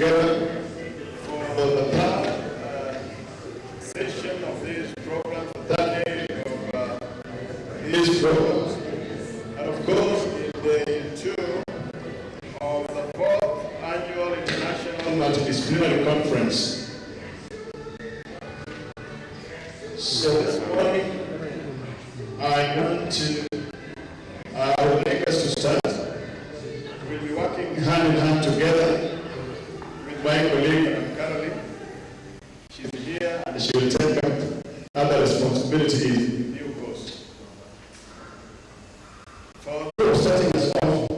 together for the third session of this program, the third day of these programs. And of course, in day 2 of the 4th Annual International Multidisciplinary Conference. So this morning, I would like us to start. We'll be working hand in hand together with my colleague, Caroline. She's here and she will take up other responsibilities in due course. For starting us off,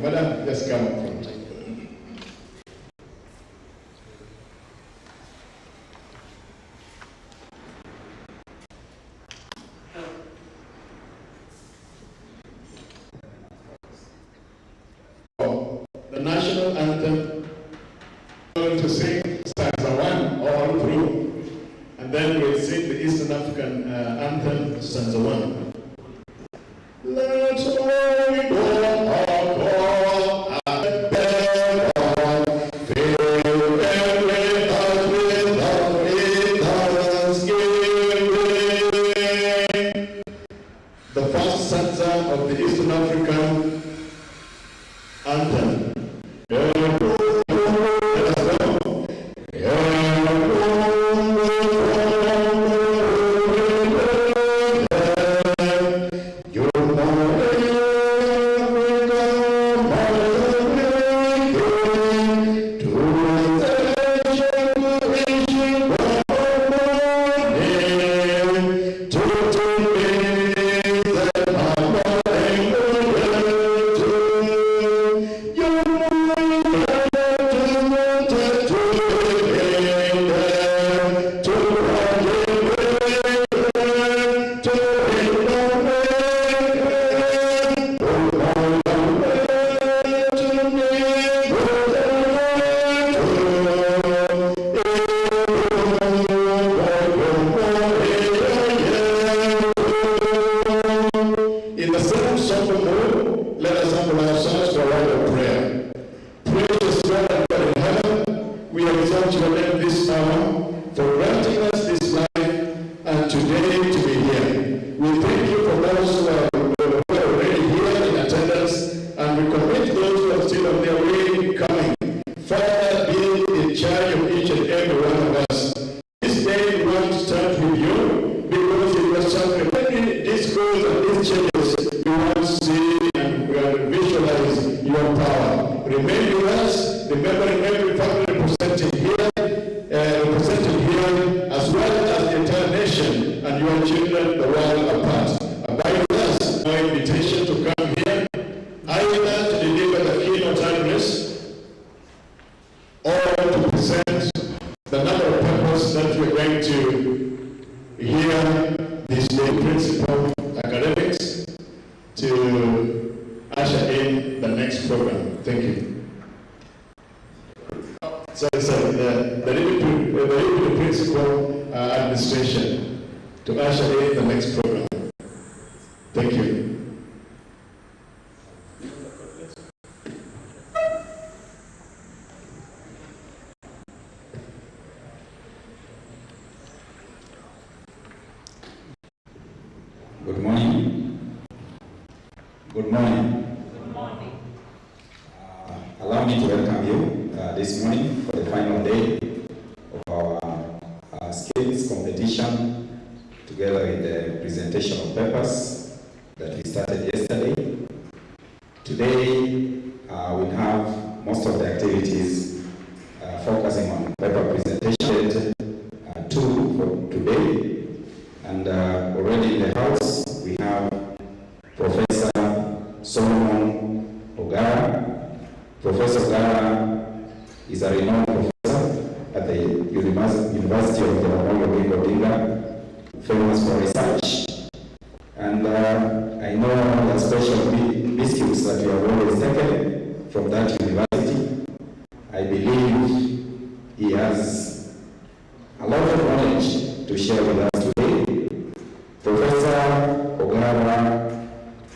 Madam, just come up front. The national anthem, going to sing stanza 1 all through, and then we'll sing the Eastern African anthem, stanza 1. Let's all go our call and bear on, fill every heart with thanksgiving. The first stanza of the Eastern African anthem.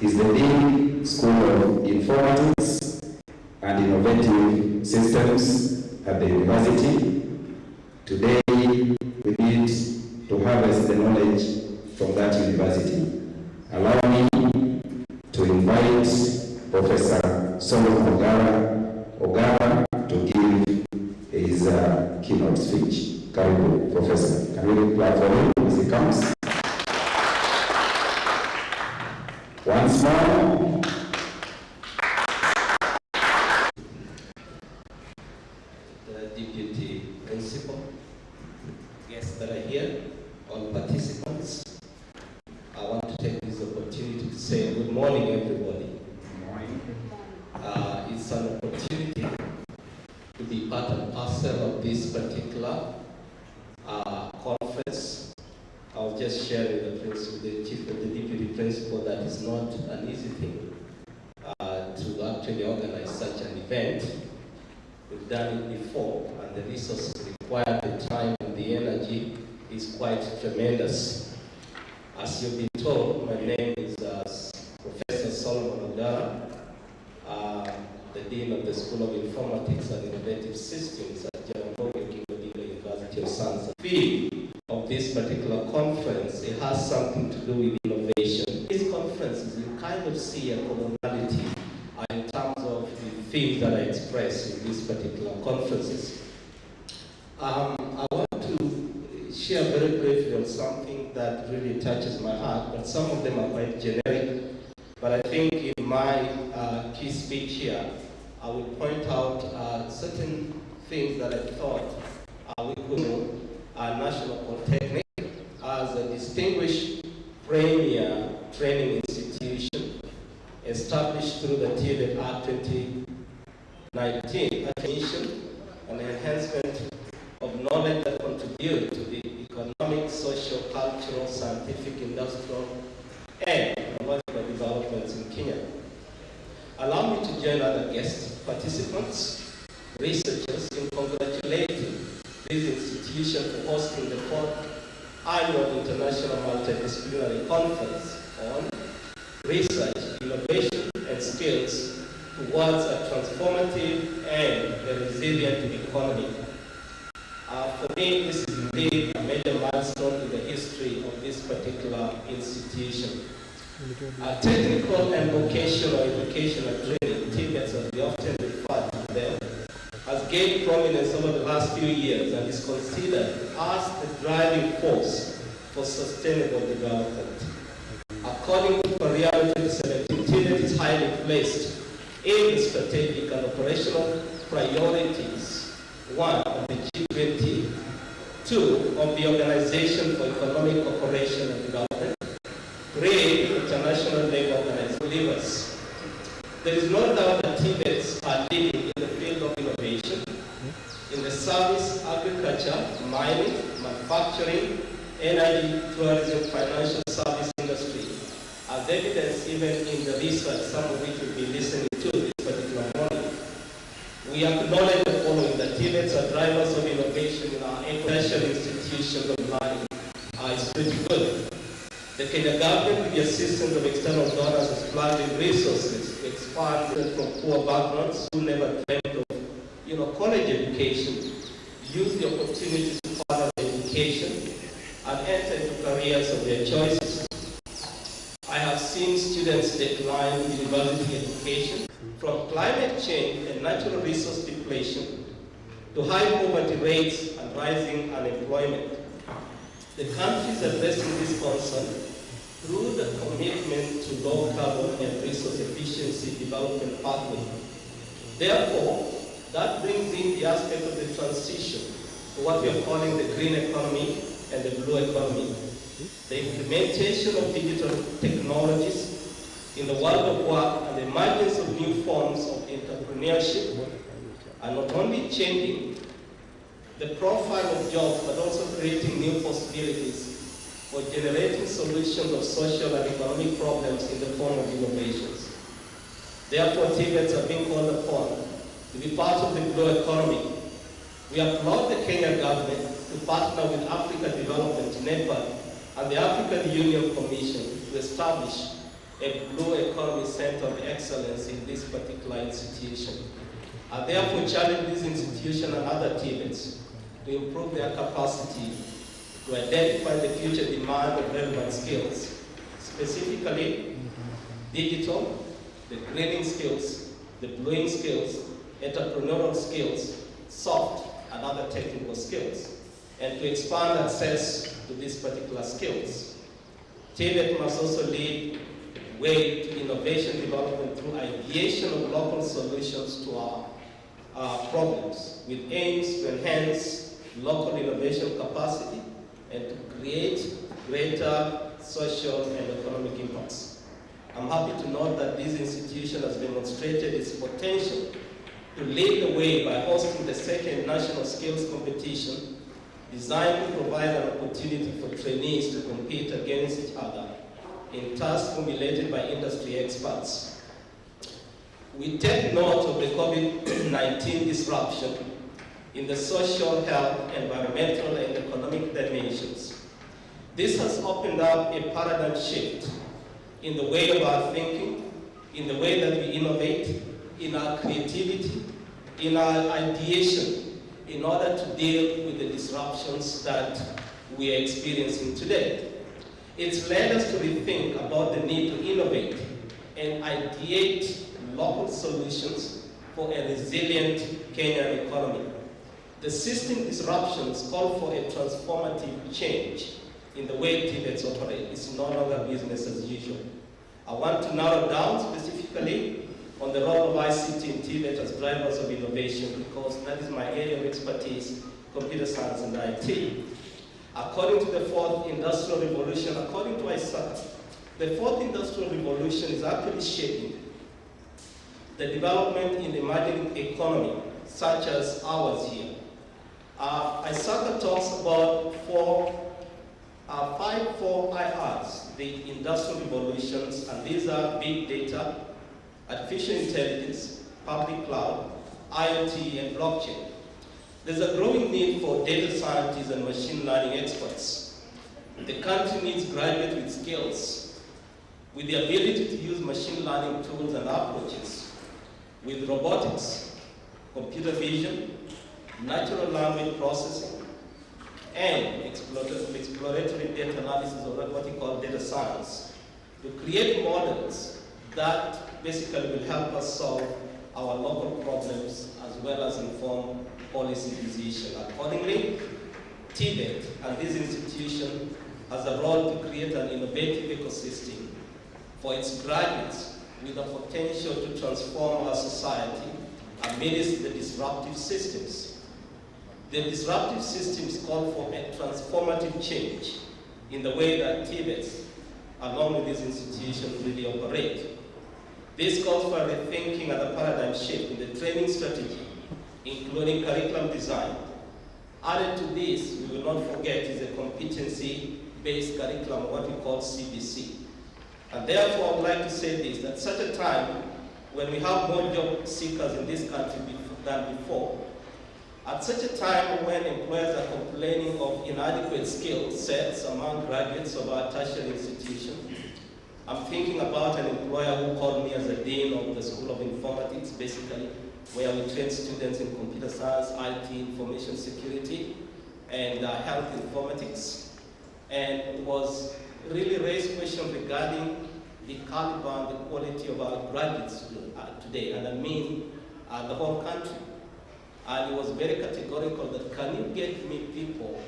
Is the Dean School of Informatics and Innovative educative systems at the university. Today, we need to harvest the knowledge from that university. Allow me to invite Professor Solomon Ogara to give his keynote speech. Karibu, Professor. Can we clap for him as he comes? Once more. The Deputy Principal, guests that are here, all participants, I want to take this opportunity to say good morning, everybody. Good morning. It's an opportunity to be part and parcel of this particular conference. I'll just share with the Chief of the Deputy Principal that it's not an easy thing to actually organize such an event. We've done it before, and the resources required, the time and the energy is quite tremendous. As you've been told, my name is Professor Solomon Ogara, the Dean of the School of Informatics and Innovative Systems at Jaramogi University of Science. The theme of this particular conference, it has something to do with innovation. These conferences, you kind of see a commonality in terms of the themes that are expressed in these particular conferences. I want to share very briefly on something that really touches my heart, but some of them are quite generic. But I think in my key speech here, I will point out certain things that I thought we could know. National Polytechnic as a distinguished premier training institution established through the TVET Act 2019, mission and enhancement of knowledge that contribute to the economic, social, cultural, scientific, industrial, and technological developments in Kenya. Allow me to join other guest participants, researchers, in congratulating this institution for hosting the 4th Annual International Multidisciplinary Conference on Research, Innovation, and Skills towards a transformative and a resilient economy. For me, this is indeed a major milestone in the history of this particular institution. Technical and vocational educational training, TVETs as we often refer to them, has gained prominence over the last few years and is considered as the driving force for sustainable development. According to Korea 2017, TVET is highly placed in the strategic and operational priorities, 1 of the G20, 2 of the Organization for Economic Cooperation and Development, 3 International Labour Organization. There is no doubt that TVETs are leading in the field of innovation, in the service, agriculture, mining, manufacturing, energy, tourism, financial service industry, as evidenced even in the research, some of which we'll be listening to this particular morning. We acknowledge the following, that TVETs are drivers of innovation in our educational institutions of learning. It's pretty good. The Kenya government, with the assistance of external donors, has planned in resources to expand from poor backgrounds who never dreamt of, college education, use the opportunity to further education, and enter into careers of their choices. I have seen students decline university education from climate change and natural resource depletion to high poverty rates and rising unemployment. The country is addressing this concern through the commitment to low carbon and resource efficiency development pathway. Therefore, that brings in the aspect of the transition to what we are calling the green economy and the blue economy. The implementation of digital technologies in the world of work and the emergence of new forms of entrepreneurship are not only changing the profile of jobs, but also creating new possibilities for generating solutions of social and economic problems in the form of innovations. Therefore, TVETs are being called upon to be part of the blue economy. We applaud the Kenya government to partner with Africa Development Network and the African Union Commission to establish a blue economy center of excellence in this particular institution. I therefore challenge this institution and other TVETs to improve their capacity to identify the future demand of relevant skills, specifically digital, the grading skills, the bluing skills, entrepreneurial skills, soft and other technical skills, and to expand access to these particular skills. TVET must also lead the way to innovation development through ideation of local solutions to our problems, with aims to enhance local innovation capacity and to create greater social and economic impacts. I'm happy to note that this institution has demonstrated its potential to lead the way by hosting the second national skills competition designed to provide an opportunity for trainees to compete against each other in tasks formulated by industry experts. We take note of the COVID-19 disruption in the social, health, environmental, and economic dimensions. This has opened up a paradigm shift in the way of our thinking, in the way that we innovate, in our creativity, in our ideation, in order to deal with the disruptions that we are experiencing today. It's led us to rethink about the need to innovate and ideate local solutions for a resilient Kenyan economy. The system disruptions call for a transformative change in the way TVETs operate. It's no longer business as usual. I want to narrow down specifically on the role of ICT and TVET as drivers of innovation, because that is my area of expertise, computer science and IT. According to the fourth industrial revolution, according to ISAC, the fourth industrial revolution is actually shaping the development in the emerging economy, such as ours here. ISAC talks about five 4 IRs, the industrial revolutions, and these are big data, artificial intelligence, public cloud, IoT, and blockchain. There's a growing need for data scientists and machine learning experts. The country needs graduates with skills, with the ability to use machine learning tools and approaches, with robotics, computer vision, natural language processing, and exploratory data analysis, or what we call data science, to create models that basically will help us solve our local problems as well as inform policy decision. Accordingly, TVET and this institution has a role to create an innovative ecosystem for its graduates with the potential to transform our society amidst the disruptive systems. The disruptive systems call for a transformative change in the way that TVETs, along with these institutions, really operate. This calls for a rethinking and a paradigm shift in the training strategy, including curriculum design. Added to this, we will not forget, is a competency-based curriculum, what we call CBC. And therefore, I would like to say this, that such a time when we have more job seekers in this country than before, at such a time when employers are complaining of inadequate skill sets among graduates of our tertiary institution, I'm thinking about an employer who called me as a dean of the School of Informatics, basically, where we train students in computer science, IT, information security, and health informatics. And it was really raised questions regarding the caliber and the quality of our graduates today, and I mean the whole country. And it was very categorical that, can you get me people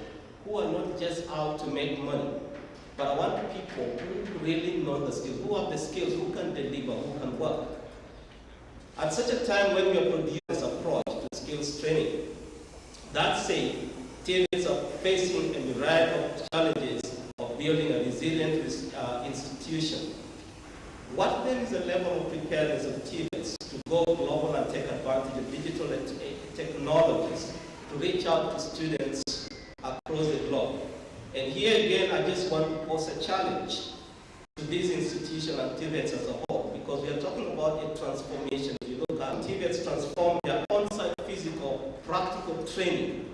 who are not just out to make money, but I want people who really know the skills, who have the skills, who can deliver, who can work. At such a time when we are producing this approach to skills training, that said, TVETs are facing a myriad of challenges of building a resilient institution. What then is the level of preparedness of TVETs to go global and take advantage of digital technologies to reach out to students across the globe? And here again, I just want to pose a challenge to this institution and TVETs as a whole, because we are talking about a transformation. If you look at TVETs transform their on-site physical, practical training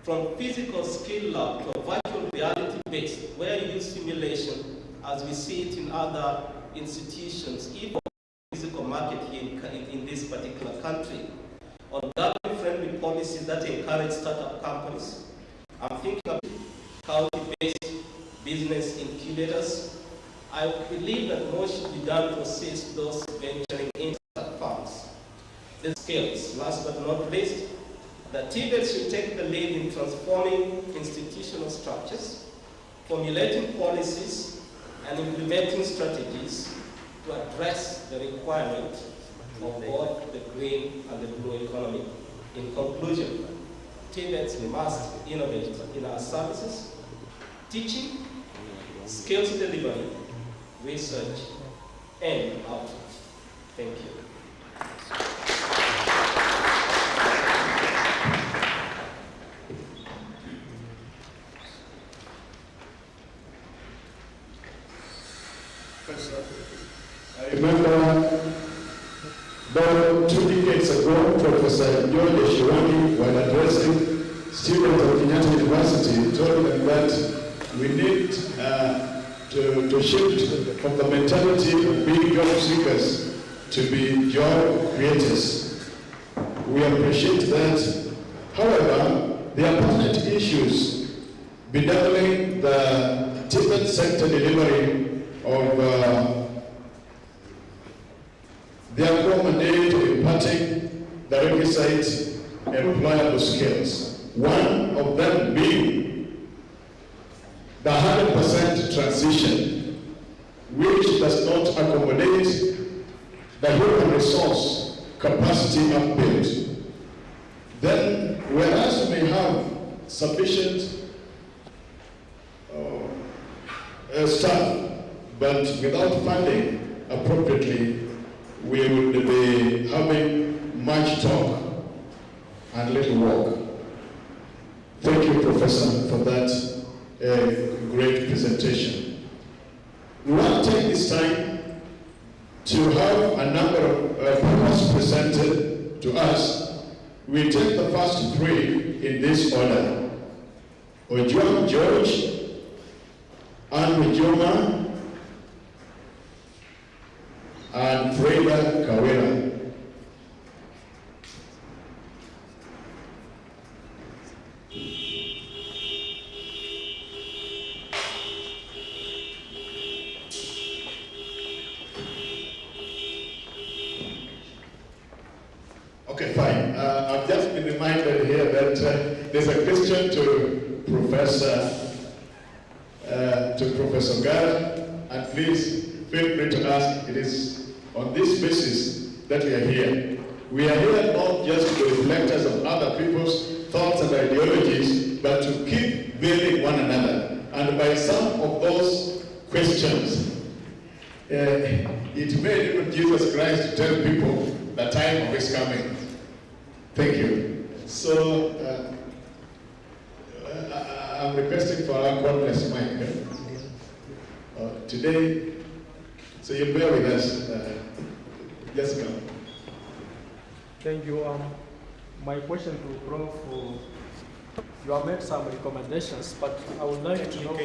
from physical skill lab to a virtual reality based, where you use simulation as we see it in other institutions, even physical market here in this particular country. policies that encourage startup companies. I'm thinking of county-based business incubators. I believe that more should be done to assist those venturing into startup funds. The skills, last but not least, the TVET should take the lead in transforming institutional structures, formulating policies, and implementing strategies to address the requirement of both the green and the blue economy. In conclusion, TVETs must innovate in our services, teaching, skills delivery, research, and outreach. Thank you. I remember about 2 decades ago, Professor George Shiwani, while addressing students of Kenyatta University, told them that we need to shift from the mentality of being job seekers to be job creators. We appreciate that. However, there are pertinent issues bedeviling the TVET sector delivery of their core mandate of imparting the requisite employable skills. One of them being the 100% transition, which does not accommodate the human resource capacity upbuilt. Then, whereas we may have sufficient staff, but without funding appropriately, we would be having much talk and little work. Thank you, Professor, for that great presentation. We want to take this time to have a number of papers presented to us. We take the first 3 in this order. Ojuang George, Anne Joma, and Freda Kawera. Okay, fine. I've just been reminded here that there's a question to Professor Gara, and please feel free to ask. It is on this basis that we are here. We are here not just to be reflectors of other people's thoughts and ideologies, but to keep building one another. And by some of those questions, it made even Jesus Christ tell people the time of his coming. Thank you. So, I'm requesting for our cordless mic today, so you'll bear with us. Jessica. Thank you. My question to Prof. You have made some recommendations, but I would like to know.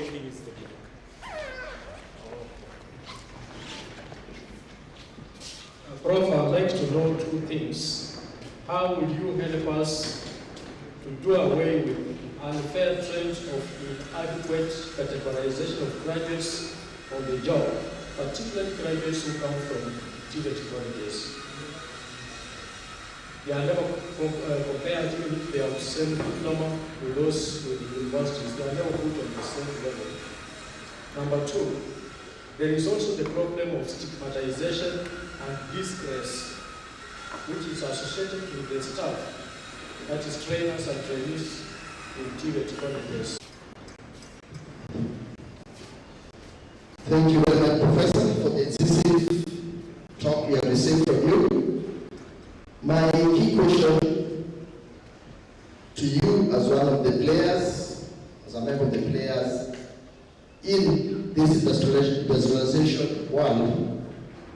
Prof, I would like to know 2 things. How will you help us to do away with unfair trends of inadequate categorization of graduates on the job, particularly graduates who come from TVET colleges? They are never compared, even if they have the same diploma with those with the universities. They are never put on the same level. Number 2, there is also the problem of stigmatization and disgrace, which is associated with the staff, that is trainers and trainees in TVET colleges. Thank you very much, Professor, for the incisive talk we have received from you. My key question to you as one of the players, as a member of the players in this industrialization world,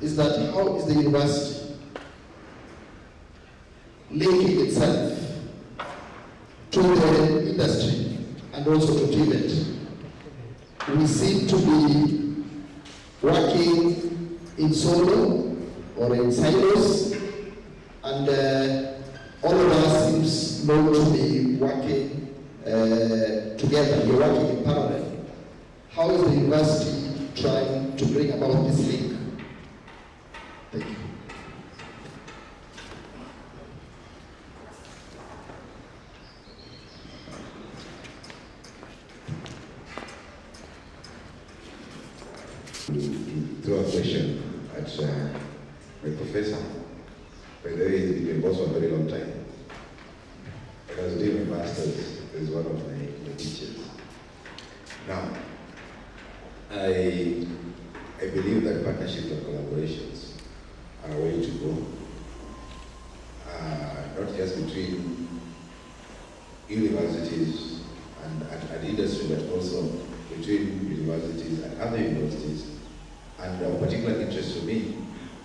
is that how is the university linking itself to the industry and also to TVET? We seem to be working in solo or in silos, and all of us seem seems not to be working together. You're working in parallel. How is the university trying to bring about this link? Thank you. Throw a question at my professor. By the way, he's been boss for a very long time. I was doing my master's as one of my teachers. Now, I believe that partnerships and collaborations are a way to go. Not just between universities and industry, but also between universities and other universities. And of particular interest to me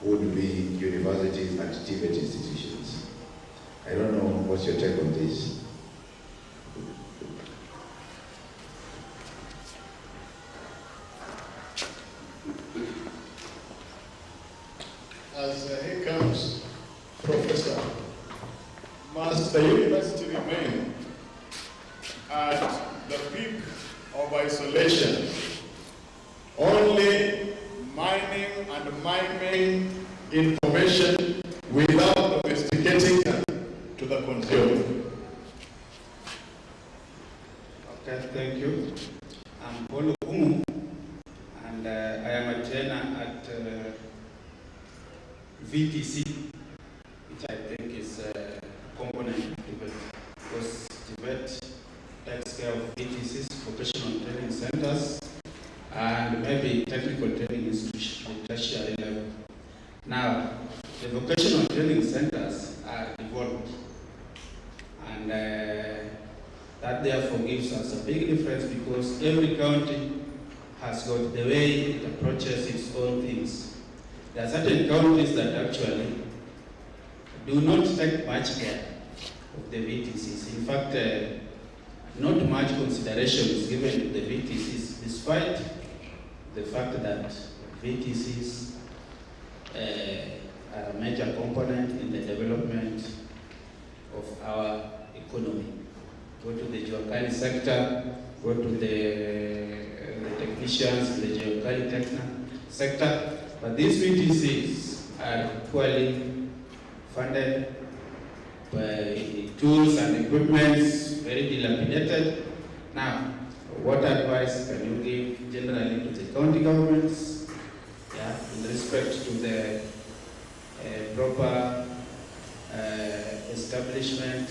would be universities and TVET institutions. I don't know what's your take on this. As here comes Professor, must the university remain at the peak of isolation, only mining and miming information without domesticating them to the consumer? Okay, thank you. I'm Polo Umu, and I am a trainer at VTC, which I think is a component of TVET, because TVET takes care of VTCs, vocational training centers, and maybe technical training institutions at tertiary level. Now, the vocational training centers are evolved, and that therefore gives us a big difference, because every county has got the way it approaches its own things. There are certain counties that actually do not take much care of the VTCs. In fact, not much consideration is given to the VTCs, despite the fact that VTCs are a major component in the development of our economy. Go to the geocali sector, go to the technicians in the geocali sector, but these VTCs are poorly funded by tools and equipments, very dilapidated. Now, what advice can you give generally to the county governments, in respect to the proper establishment,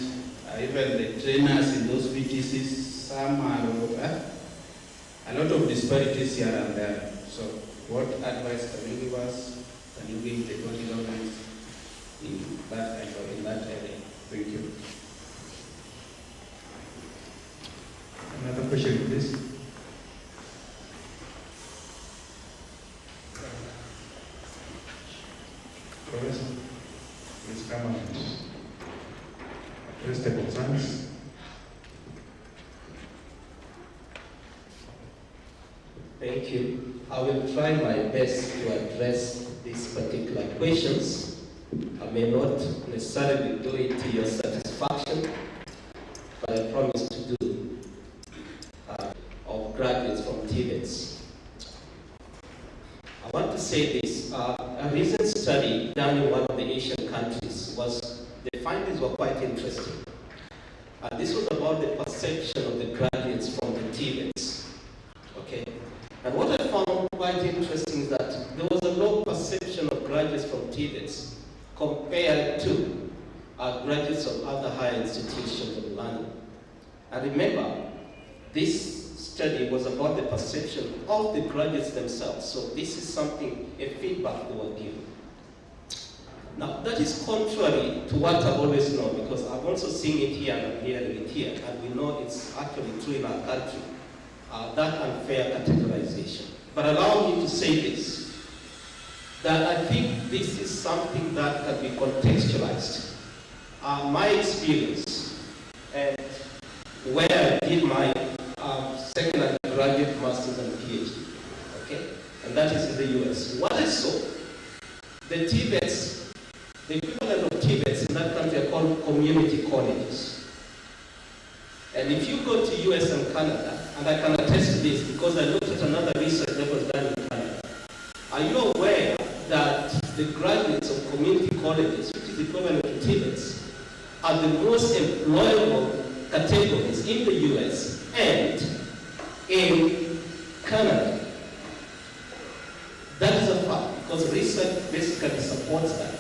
even the trainers in those VTCs? Some are a lot of disparities here and there. So, what advice can you give us? Can you give the county governments in that area? Thank you. Another question, please. Professor, please come and address the concerns. Thank you. I will try my best to address these particular questions. I may not necessarily do it to your satisfaction, but I promise to do of graduates from TVETs. I want to say this. A recent study done in one of the Asian countries the findings were quite interesting. This was about the perception of the graduates from the TVETs. Okay? And what I found quite interesting is that there was a low perception of graduates from TVETs compared to graduates of other higher institutions of learning. And remember, this study was about the perception of the graduates themselves. So this is something, a feedback they were given. Now, that is contrary to what I've always known, because I've also seen it here and hearing it here, and we know it's actually true in our country, that unfair categorization. But allow me to say this, that I think this is something that can be contextualized. My experience and where I did my second undergraduate, master's, and PhD, okay? And that is in the US. What I saw, the TVETs, the equivalent of TVETs in that country are called community colleges. And if you go to US and Canada, and I can attest to this because I looked at another research that was done in Canada, are you aware that the graduates of community colleges, which is equivalent to TVETs, are the most employable categories in the US and in Canada? That is a fact, because research basically supports that.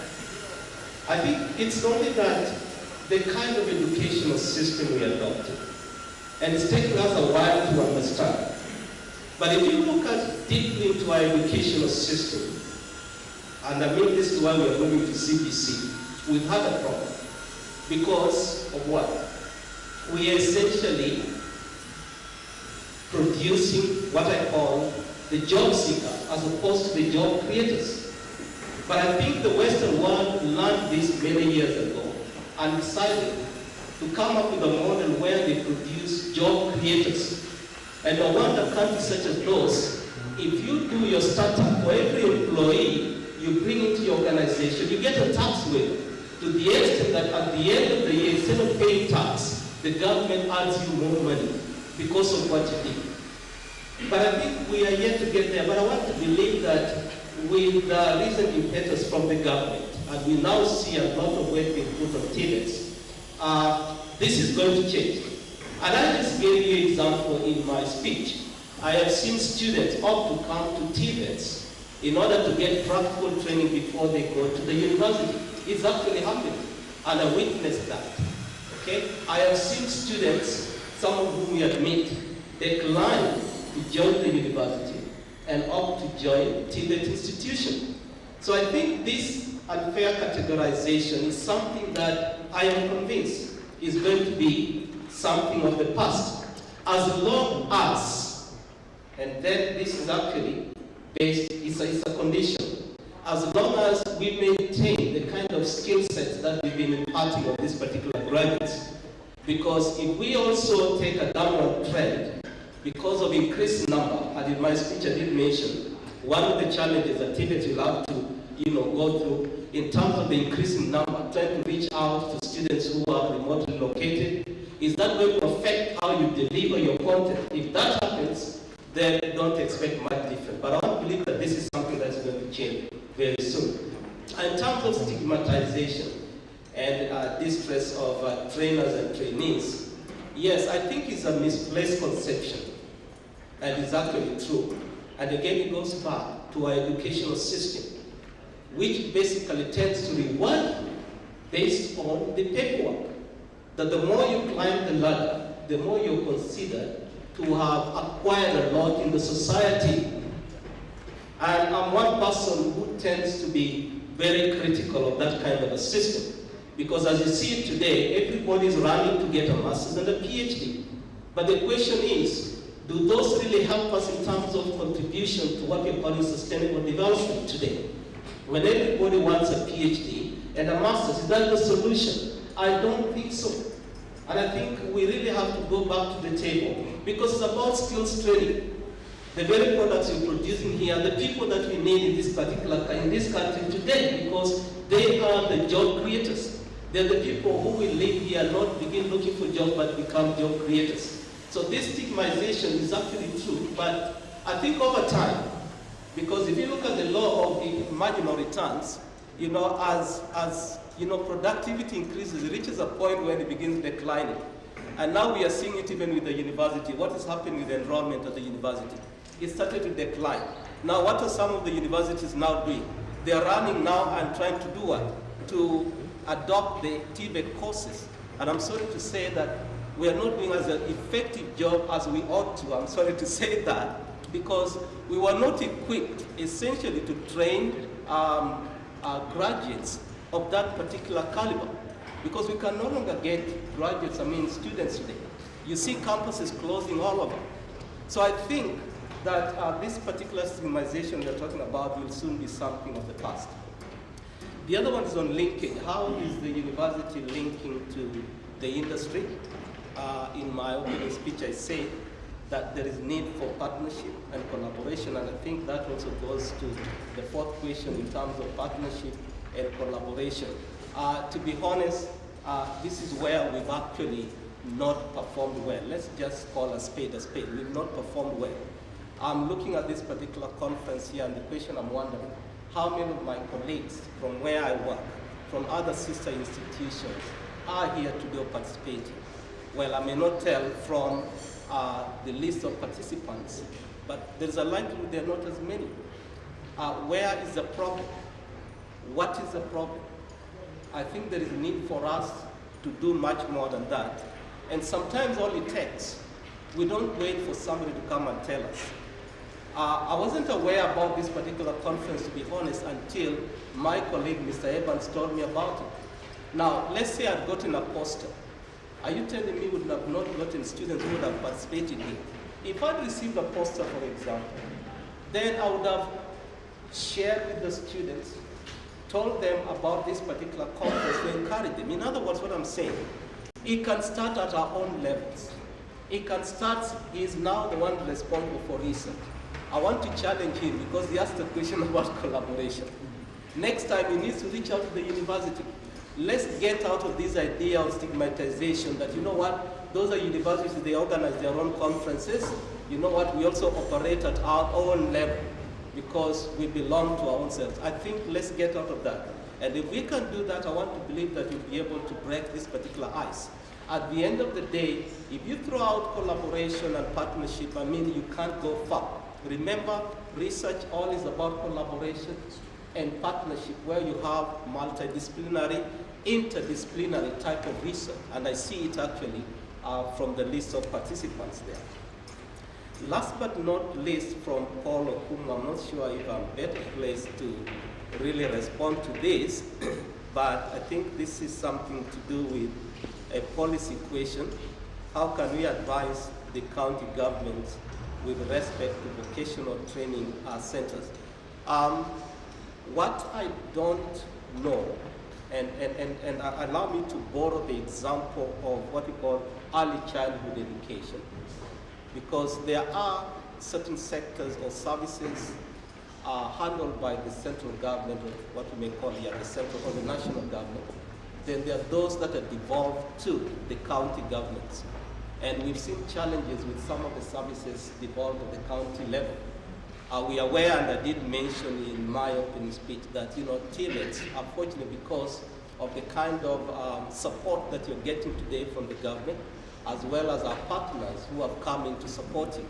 I think it's only that the kind of educational system we adopted, and it's taken us a while to understand. But if you look at deeply into our educational system, and I mean this is why we are moving to CBC, we've had a problem. Because of what? We are essentially producing what I call the job seeker as opposed to the job creators. But I think the Western world learned this many years ago and decided to come up with a model where they produce job creators. And no wonder countries such as those, if you do your startup, for every employee you bring into your organization, you get a tax waiver to the extent that at the end of the year, instead of paying tax, the government adds you more money because of what you did. But I think we are yet to get there. But I want to believe that with the recent impetus from the government, and we now see a lot of work being put on TVETs, this is going to change. And I just gave you an example in my speech. I have seen students opt to come to TVETs in order to get practical training before they go to the university. It's actually happening, and I witnessed that. Okay? I have seen students, some of whom we admit, decline to join the university and opt to join TVET institution. So I think this unfair categorization is something that I am convinced is going to be something of the past, as long as, and then this is actually based, it's a condition, as long as we maintain the kind of skill sets that we've been imparting on these particular graduates. Because if we also take a downward trend, because of increased number, and in my speech I did mention, one of the challenges that TVET will have to go through in terms of the increasing number, trying to reach out to students who are remotely located, is that going to affect how you deliver your content? If that happens, then don't expect much different. But I want to believe that this is something that's going to change very soon. And in terms of stigmatization and distress of trainers and trainees, yes, I think it's a misplaced conception. And it's actually true. And again, it goes back to our educational system, which basically tends to reward based on the paperwork. That the more you climb the ladder, the more you're considered to have acquired a lot in the society. And I'm one person who tends to be very critical of that kind of a system. Because as you see it today, everybody is running to get a master's and a PhD. But the question is, do those really help us in terms of contribution to what we're calling sustainable development today? When everybody wants a PhD and a master's, is that the solution? I don't think so. And I think we really have to go back to the table because it's about skills training. The very products we're producing here, the people that we need in this country today, because they are the job creators. They're the people who will live here, not begin looking for jobs, but become job creators. So this stigmatization is actually true, but I think over time, because if you look at the law of marginal returns, as productivity increases, it reaches a point where it begins declining. And now we are seeing it even with the university. What is happening with the enrollment at the university? It started to decline. Now, what are some of the universities now doing? They are running now and trying to do what? To adopt the TVET courses. And I'm sorry to say that we are not doing as an effective job as we ought to. I'm sorry to say that, because we were not equipped essentially to train graduates of that particular caliber, because we can no longer get graduates, students today. You see campuses closing all over. So I think that this particular stigmatization we're talking about will soon be something of the past. The other one is on linking. How is the university linking to the industry? In my opening speech, I said that there is need for partnership and collaboration, and I think that also goes to the fourth question in terms of partnership and collaboration. To be honest, this is where we've actually not performed well. Let's just call a spade a spade. We've not performed well. I'm looking at this particular conference here, and the question I'm wondering, how many of my colleagues from where I work, from other sister institutions, are here today participating? Well, I may not tell from the list of participants, but there's a likelihood there are not as many. Where is the problem? What is the problem? I think there is a need for us to do much more than that. And sometimes all it takes, we don't wait for somebody to come and tell us. I wasn't aware about this particular conference, to be honest, until my colleague, Mr. Evans, told me about it. Now, let's say I'd gotten a poster. Are you telling me we would have not gotten students who would have participated in? If I'd received a poster, for example, then I would have shared with the students, told them about this particular conference to encourage them. In other words, what I'm saying, it can start at our own levels. It can start, he is now the one responsible for research. I want to challenge him because he asked a question about collaboration. Next time he needs to reach out to the university. Let's get out of this idea of stigmatization that, you know what, those are universities, they organize their own conferences. You know what, we also operate at our own level because we belong to our own selves. I think let's get out of that. And if we can do that, I want to believe that we'll be able to break this particular ice. At the end of the day, if you throw out collaboration and partnership, I mean, you can't go far. Remember, research all is about collaboration and partnership, where you have multidisciplinary, interdisciplinary type of research. And I see it actually from the list of participants there. Last but not least, from Paul Okum, I'm not sure if I'm better placed to really respond to this, but I think this is something to do with a policy question. How can we advise the county government with respect to vocational training centers? What I don't know, and allow me to borrow the example of what we call early childhood education, because there are certain sectors or services handled by the central government, or what we may call here the central or the national government. Then there are those that are devolved to the county governments. And we've seen challenges with some of the services devolved at the county level. We are aware, and I did mention in my opening speech, that TVETs, unfortunately, because of the kind of support that you're getting today from the government, as well as our partners who have come in to support it.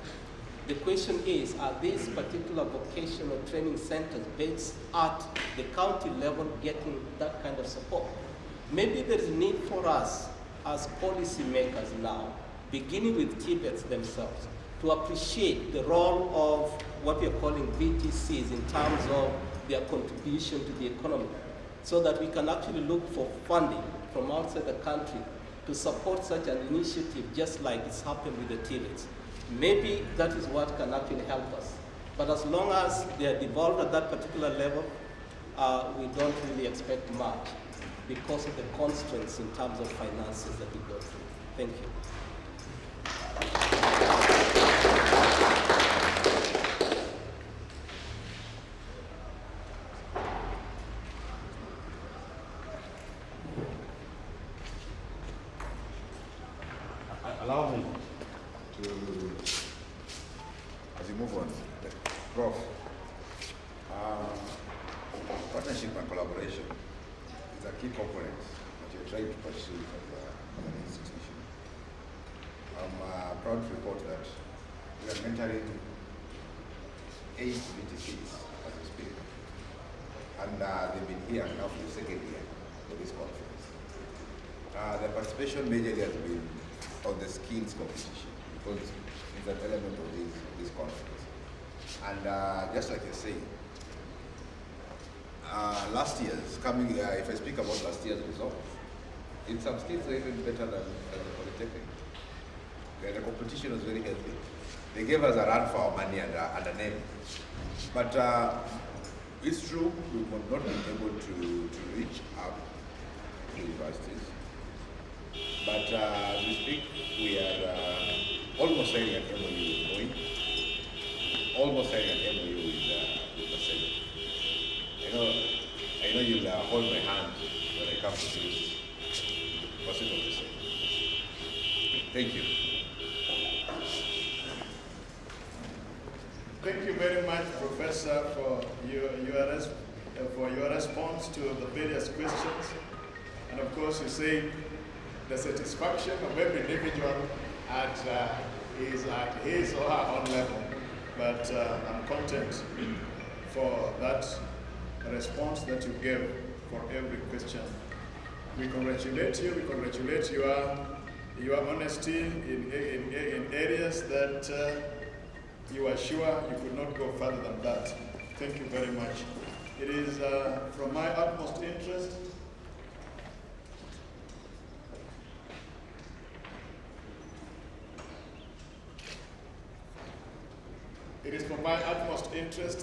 The question is, are these particular vocational training centers based at the county level getting that kind of support? Maybe there is a need for us as policymakers now, beginning with TVETs themselves, to appreciate the role of what we are calling VTCs in terms of their contribution to the economy, so that we can actually look for funding from outside the country to support such an initiative, just like it's happened with the TVETs. Maybe that is what can actually help us. But as long as they are devolved at that particular level, we don't really expect much because of the constraints in terms of finances that we go through. Thank you. Allow me to, as we move on, Prof, partnership and collaboration is a key component that you're trying to pursue as an institution. I'm proud to report that we are mentoring 8 VTCs as we speak, and they've been here now for the second year for this conference. The participation majorly has been on the skills competition, because it's an element of this conference. And just like you're saying, last year's coming, if I speak about last year's results, in some skills are even better than the Polytechnic. The competition was very healthy. They gave us a run for our money and a name. But it's true, we have not been able to reach out to universities. But as we speak, we are almost signing an MOU with Boeing, almost signing an MOU with the Senate. I know you'll hold my hand when I come to this pursuit of the same. Thank you. Thank you very much, Professor, for your response to the various questions. And of course, you say the satisfaction of every individual is at his or her own level. But I'm content for that response that you gave for every question. We congratulate you. We congratulate your honesty in areas that you are sure you could not go further than that. Thank you very much. It is from my utmost interest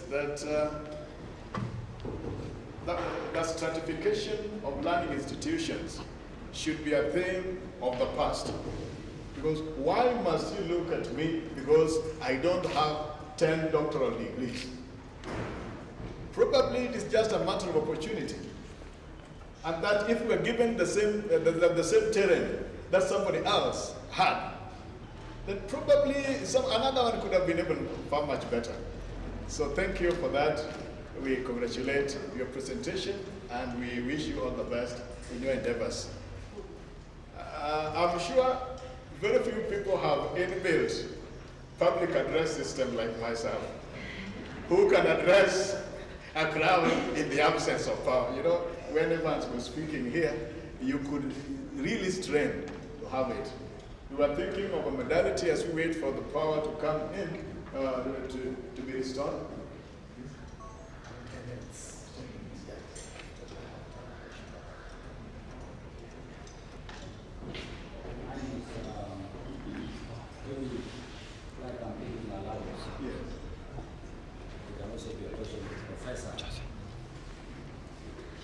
that the stratification of learning institutions should be a thing of the past. Because why must you look at me because I don't have 10 doctoral degrees? Probably it is just a matter of opportunity. And that if we are given the same terrain that somebody else had, then probably another one could have been even far much better. So thank you for that. We congratulate your presentation and we wish you all the best in your endeavors. I'm sure very few people have inbuilt public address system like myself, who can address a crowd in the absence of power. You know, when Evans was speaking here, you could really strain to have it. We were thinking of a modality as we wait for the power to come in, to be restored.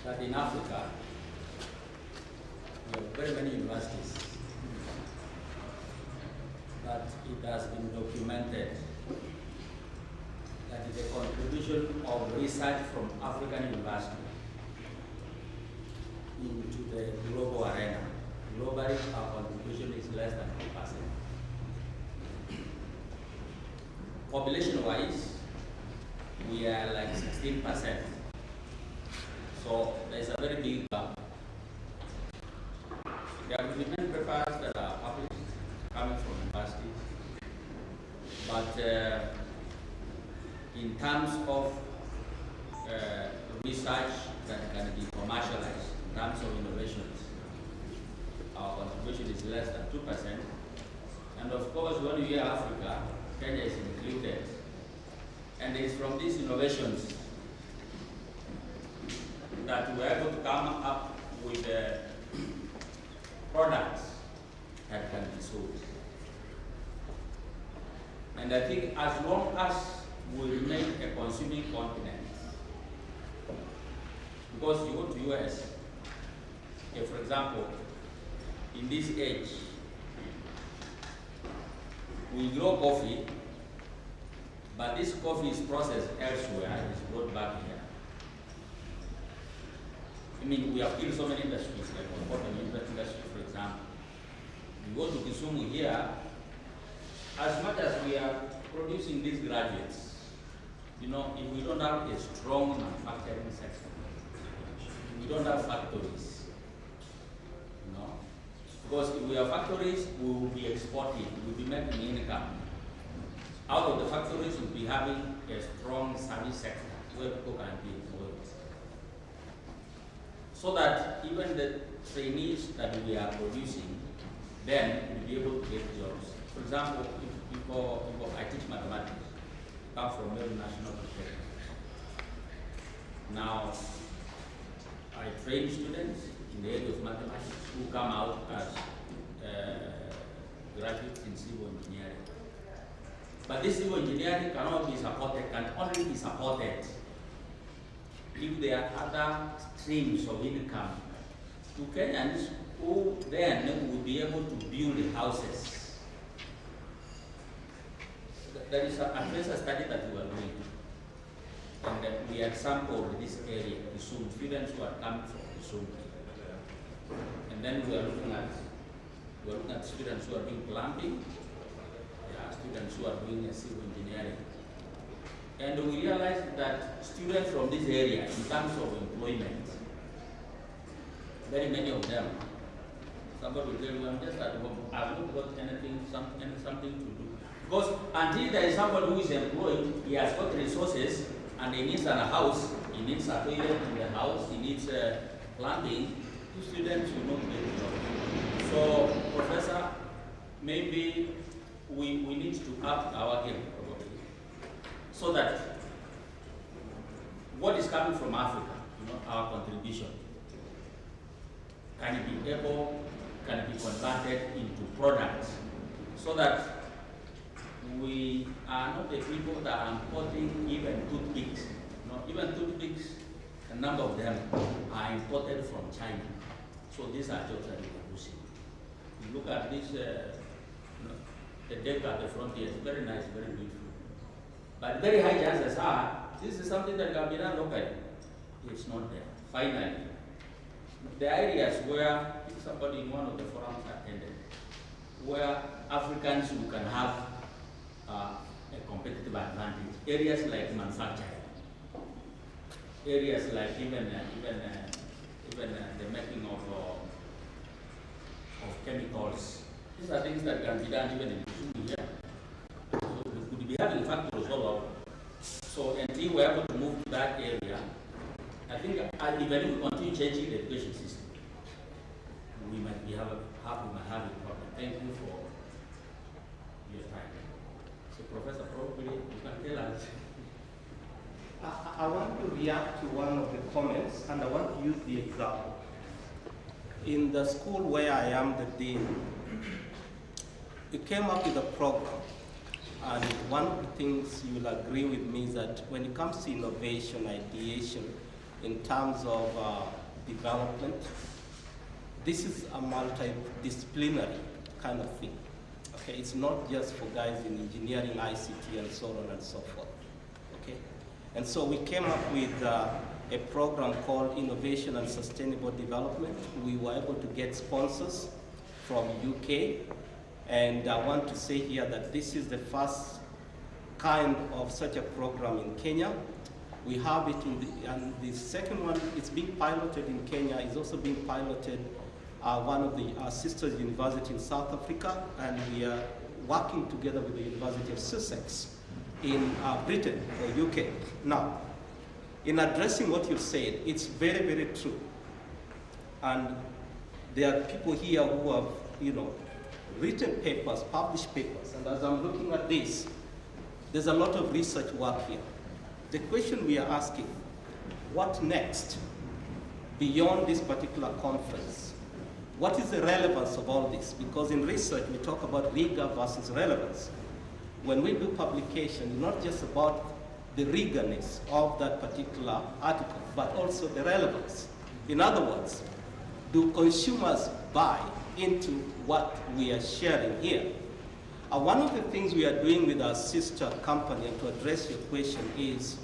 That in Africa, we have very many universities, but it has been documented that the contribution of research from African universities into the global arena, globally our contribution is less than 2%. Population-wise, we are like 16%. So there's a very big gap. There are many papers that are published coming from universities, but in terms of research that can be commercialized, in terms of innovations, our contribution is less than 2%. And of course, when you hear Africa, Kenya is included. And it's from these innovations that we're able to come up with products that can be sold. And I think as long as we remain a consuming continent, because you go to US, if, for example, in this age, we grow coffee, but this coffee is processed elsewhere and is brought back here. I mean, we have killed so many industries, like the cotton industry, for example. You go to Kisumu here, as much as we are producing these graduates, you know, if we don't have a strong manufacturing sector, we don't have factories, you know, because if we have factories, we will be exporting, we will be making income. Out of the factories, we'll be having a strong service sector where people can be employed. So that even the trainees that we are producing, then we'll be able to get jobs. For example, if I teach mathematics, come from Melbourne National Polytechnic. Now, I train students in the area of mathematics who come out as graduates in civil engineering. But this civil engineering cannot be supported, can only be supported if there are other streams of income to Kenyans who then will be able to build houses. There is a tracer study that we are doing, and we have sampled this area, Kisumu, students who are coming from Kisumu. And then we are looking at We're looking at students who are doing plumbing, students who are doing civil engineering. And we realized that students from this area, in terms of employment, very many of them, somebody will tell you, I'm just at home, I've not got anything, something to do. Because until there is somebody who is employed, he has got resources, and he needs a house, he needs a toilet in the house, he needs plumbing, the students will not get a job. So, Professor, maybe we need to up our game, probably, so that what is coming from Africa, our contribution, can be converted into products, so that we are not the people that are importing even toothpicks. Even toothpicks, a number of them are imported from China. So these are jobs that we are losing. You look at this, the deck at the front here, it's very nice, very beautiful. But very high chances are, this is something that can be done locally. It's not there. Finally, the areas where somebody in one of the forums attended, where Africans who can have a competitive advantage, areas like manufacturing, areas like even the making of chemicals. These are things that can be done even in Kisumu here. So we could be having factories all over. So until we're able to move to that area, I think even if we continue changing the education system, we might have a problem. Thank you for your time. So Professor, probably you can tell us. I want to react to one of the comments, and I want to use the example. In the school where I am the dean, we came up with a program, and one of the things you will agree with me is that when it comes to innovation, ideation, in terms of development, this is a multidisciplinary kind of thing. Okay, it's not just for guys in engineering, ICT, and so on and so forth. Okay, and so we came up with a program called Innovation and Sustainable Development. We were able to get sponsors from UK, and I want to say here that this is the first kind of such a program in Kenya. We have it and the second one, it's being piloted in Kenya, is also being piloted one of the sisters university in South Africa, and we are working together with the University of Sussex in Britain, or UK. Now, in addressing what you said, it's very, very true. And there are people here who have, written papers, published papers, and as I'm looking at this, there's a lot of research work here. The question we are asking, what next beyond this particular conference? What is the relevance of all this? Because in research, we talk about rigor versus relevance. When we do publication, it's not just about the rigorness of that particular article, but also the relevance. In other words, do consumers buy into what we are sharing here? One of the things we are doing with our sister company, and to address your question, is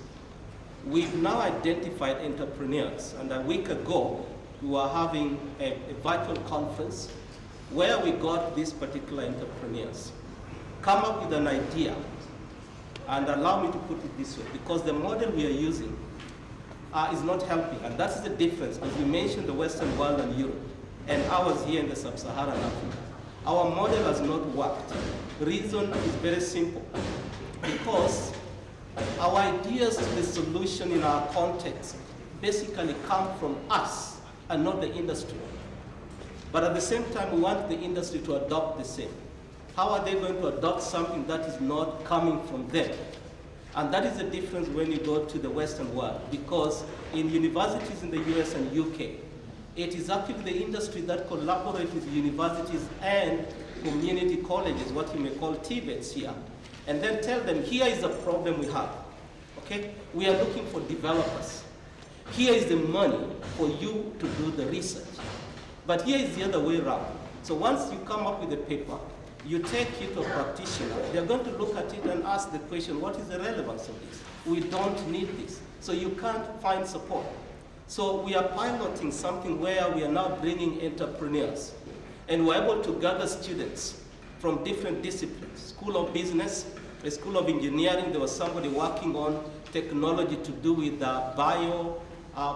we've now identified entrepreneurs, and a week ago, we were having a virtual conference where we got these particular entrepreneurs come up with an idea. And allow me to put it this way, because the model we are using is not helping, and that's the difference, as we mentioned the Western world and Europe, and ours here in the Sub-Saharan Africa. Our model has not worked. The reason is very simple, because our ideas to the solution in our context basically come from us and not the industry. But at the same time, we want the industry to adopt the same. How are they going to adopt something that is not coming from them? And that is the difference when you go to the Western world, because in universities in the US and UK, it is actually the industry that collaborates with universities and community colleges, what you may call TVETs here, and then tell them, here is the problem we have. Okay? We are looking for developers. Here is the money for you to do the research. But here is the other way around. So once you come up with a paper, you take it to a practitioner, they're going to look at it and ask the question, what is the relevance of this? We don't need this. So you can't find support. So we are piloting something where we are now bringing entrepreneurs. And we're able to gather students from different disciplines. School of Business, a School of Engineering, there was somebody working on technology to do with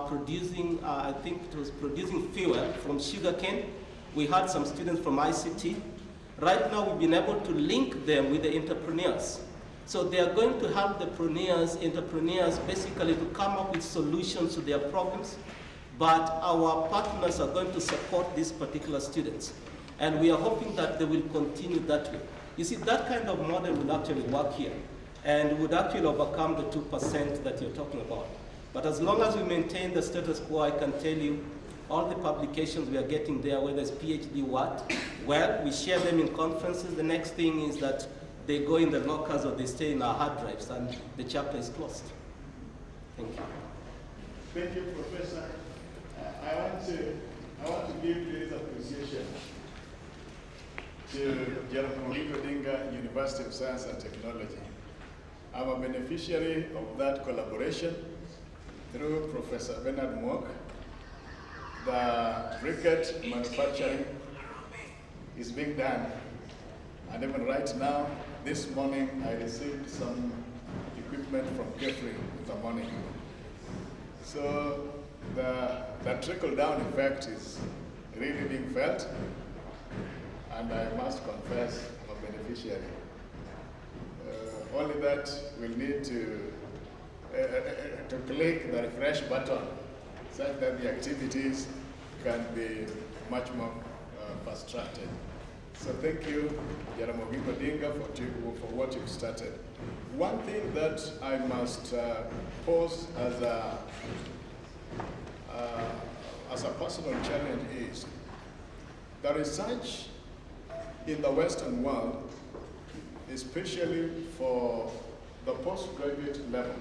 producing, I think it was producing fuel from sugarcane. We had some students from ICT. Right now, we've been able to link them with the entrepreneurs. So they are going to help the entrepreneurs basically to come up with solutions to their problems, but our partners are going to support these particular students. And we are hoping that they will continue that way. You see, that kind of model will actually work here and would actually overcome the 2% that you're talking about. But as long as we maintain the status quo, I can tell you all the publications we are getting there, whether it's PhD what, well, we share them in conferences. The next thing is that they go in the lockers or they stay in our hard drives and the chapter is closed. Thank you. Thank you, Professor. I want to give this appreciation to Jaramogi Odinga University of Science and Technology. I'm a beneficiary of that collaboration through Professor Bernard Mock. The briquette manufacturing is being done. And even right now, this morning, I received some equipment from Jeffrey in the morning. So the trickle-down effect is really being felt, and I must confess, I'm a beneficiary. Only that we'll need to click the refresh button such that the activities can be much more fast-tracked. So thank you, Jaramogi Odinga, for what you've started. One thing that I must pose as a personal challenge is the research in the Western world, especially for the postgraduate level,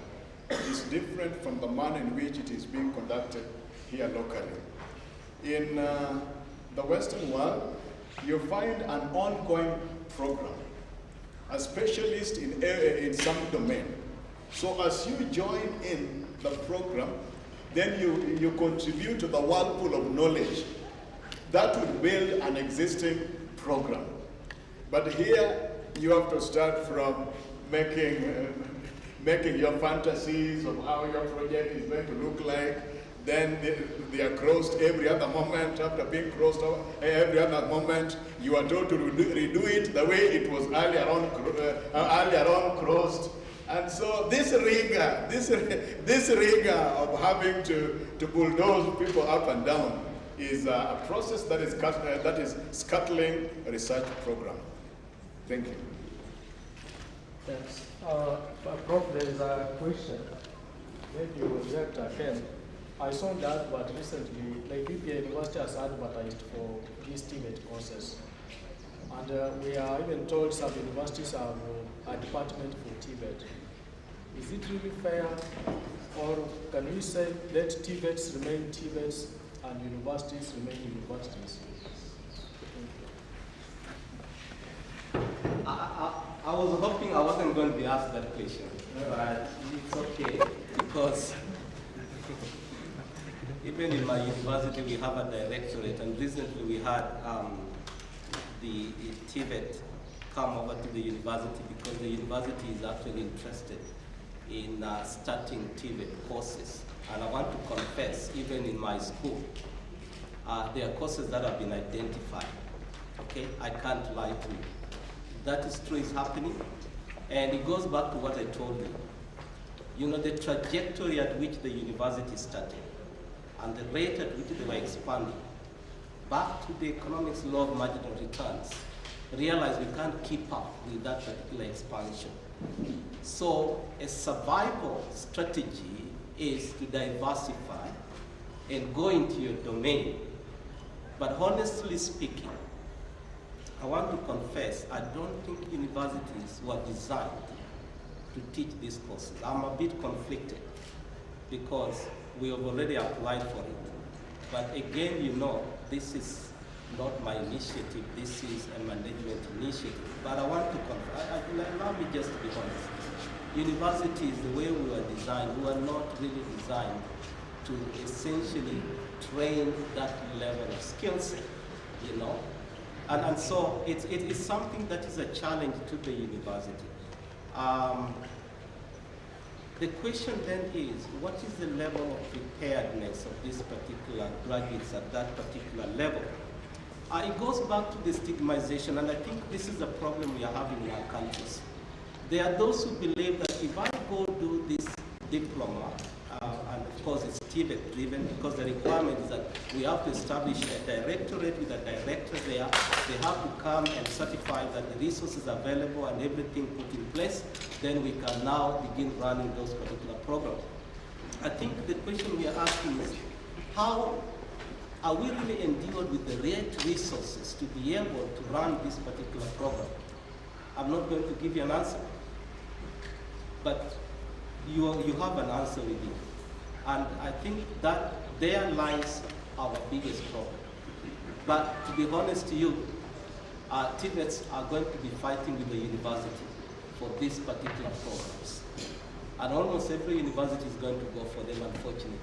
is different from the manner in which it is being conducted here locally. In the Western world, you find an ongoing program, a specialist in some domain. So as you join in the program, then you contribute to the whirlpool of knowledge that would build an existing program. But here, you have to start from making your fantasies of how your project is going to look like. Then they are crossed every other moment. After being crossed every other moment, you are told to redo it the way it was earlier on crossed. And so this rigor of having to bulldoze people up and down is a process that is scuttling a research program. Thank you. Thanks. Prof, there is a question. Maybe you will get again. I saw the advert recently, like Ethiopia University has advertised for these TVET courses. And we are even told some universities have a department for TVET. Is it really fair, or can we say let TVETs remain TVETs and universities remain universities? I was hoping I wasn't going to be asked that question, but it's okay, because even in my university we have a directorate, and recently we had the TVET come over to the university because the university is actually interested in starting TVET courses. And I want to confess, even in my school, there are courses that have been identified. Okay, I can't lie to you. That is true, is happening. And it goes back to what I told you. You know, the trajectory at which the university started and the rate at which they were expanding, back to the economics law of marginal returns, realize we can't keep up with that particular expansion. So a survival strategy is to diversify and go into your domain. But honestly speaking, I want to confess, I don't think universities were designed to teach these courses. I'm a bit conflicted because we have already applied for it. But again, you know, this is not my initiative, this is a management initiative. But I want to confess, allow me just to be honest. Universities, the way we were designed, we were not really designed to essentially train that level of skill set, you know. And so it is something that is a challenge to the university. The question then is, what is the level of preparedness of these particular graduates at that particular level? It goes back to the stigmatization, and I think this is a problem we are having in our countries. There are those who believe that if I go do this diploma, and of course it's TVET driven, because the requirement is that we have to establish a directorate with a director there. They have to come and certify that the resources are available and everything put in place. Then we can now begin running those particular programs. I think the question we are asking is, how are we really endured with the right resources to be able to run this particular program? I'm not going to give you an answer, but you have an answer with you. And I think that there lies our biggest problem. But to be honest to you, TVETs are going to be fighting with the university for these particular programs. And almost every university is going to go for them, unfortunately.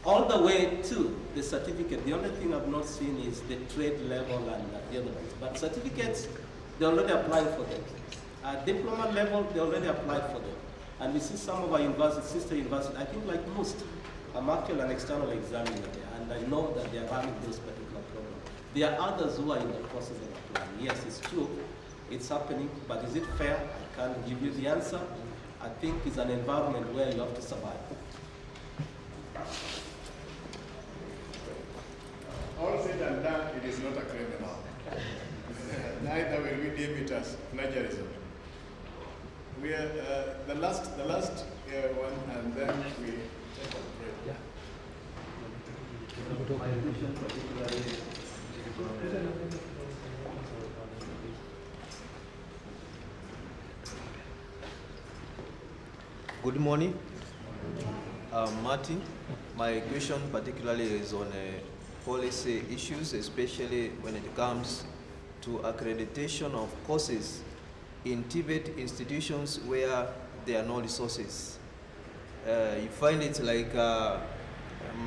All the way to the certificate. The only thing I've not seen is the trade level and the other ones. But certificates, they're already applying for them. At diploma level, they already applied for them. And we see some of our universities, sister universities, I think like most, I'm actually an external examiner there, and I know that they are running those particular programs. There are others who are in the process of applying. Yes, it's true, it's happening, but is it fair? I can't give you the answer. I think it's an environment where you have to survive. All said and done, it is not a criminal. Neither will we deem it as plagiarism. We are the last one, and then we take a break. Yeah. Good morning. Martin, my question particularly is on policy issues, especially when it comes to accreditation of courses in TVET institutions where there are no resources. You find it like a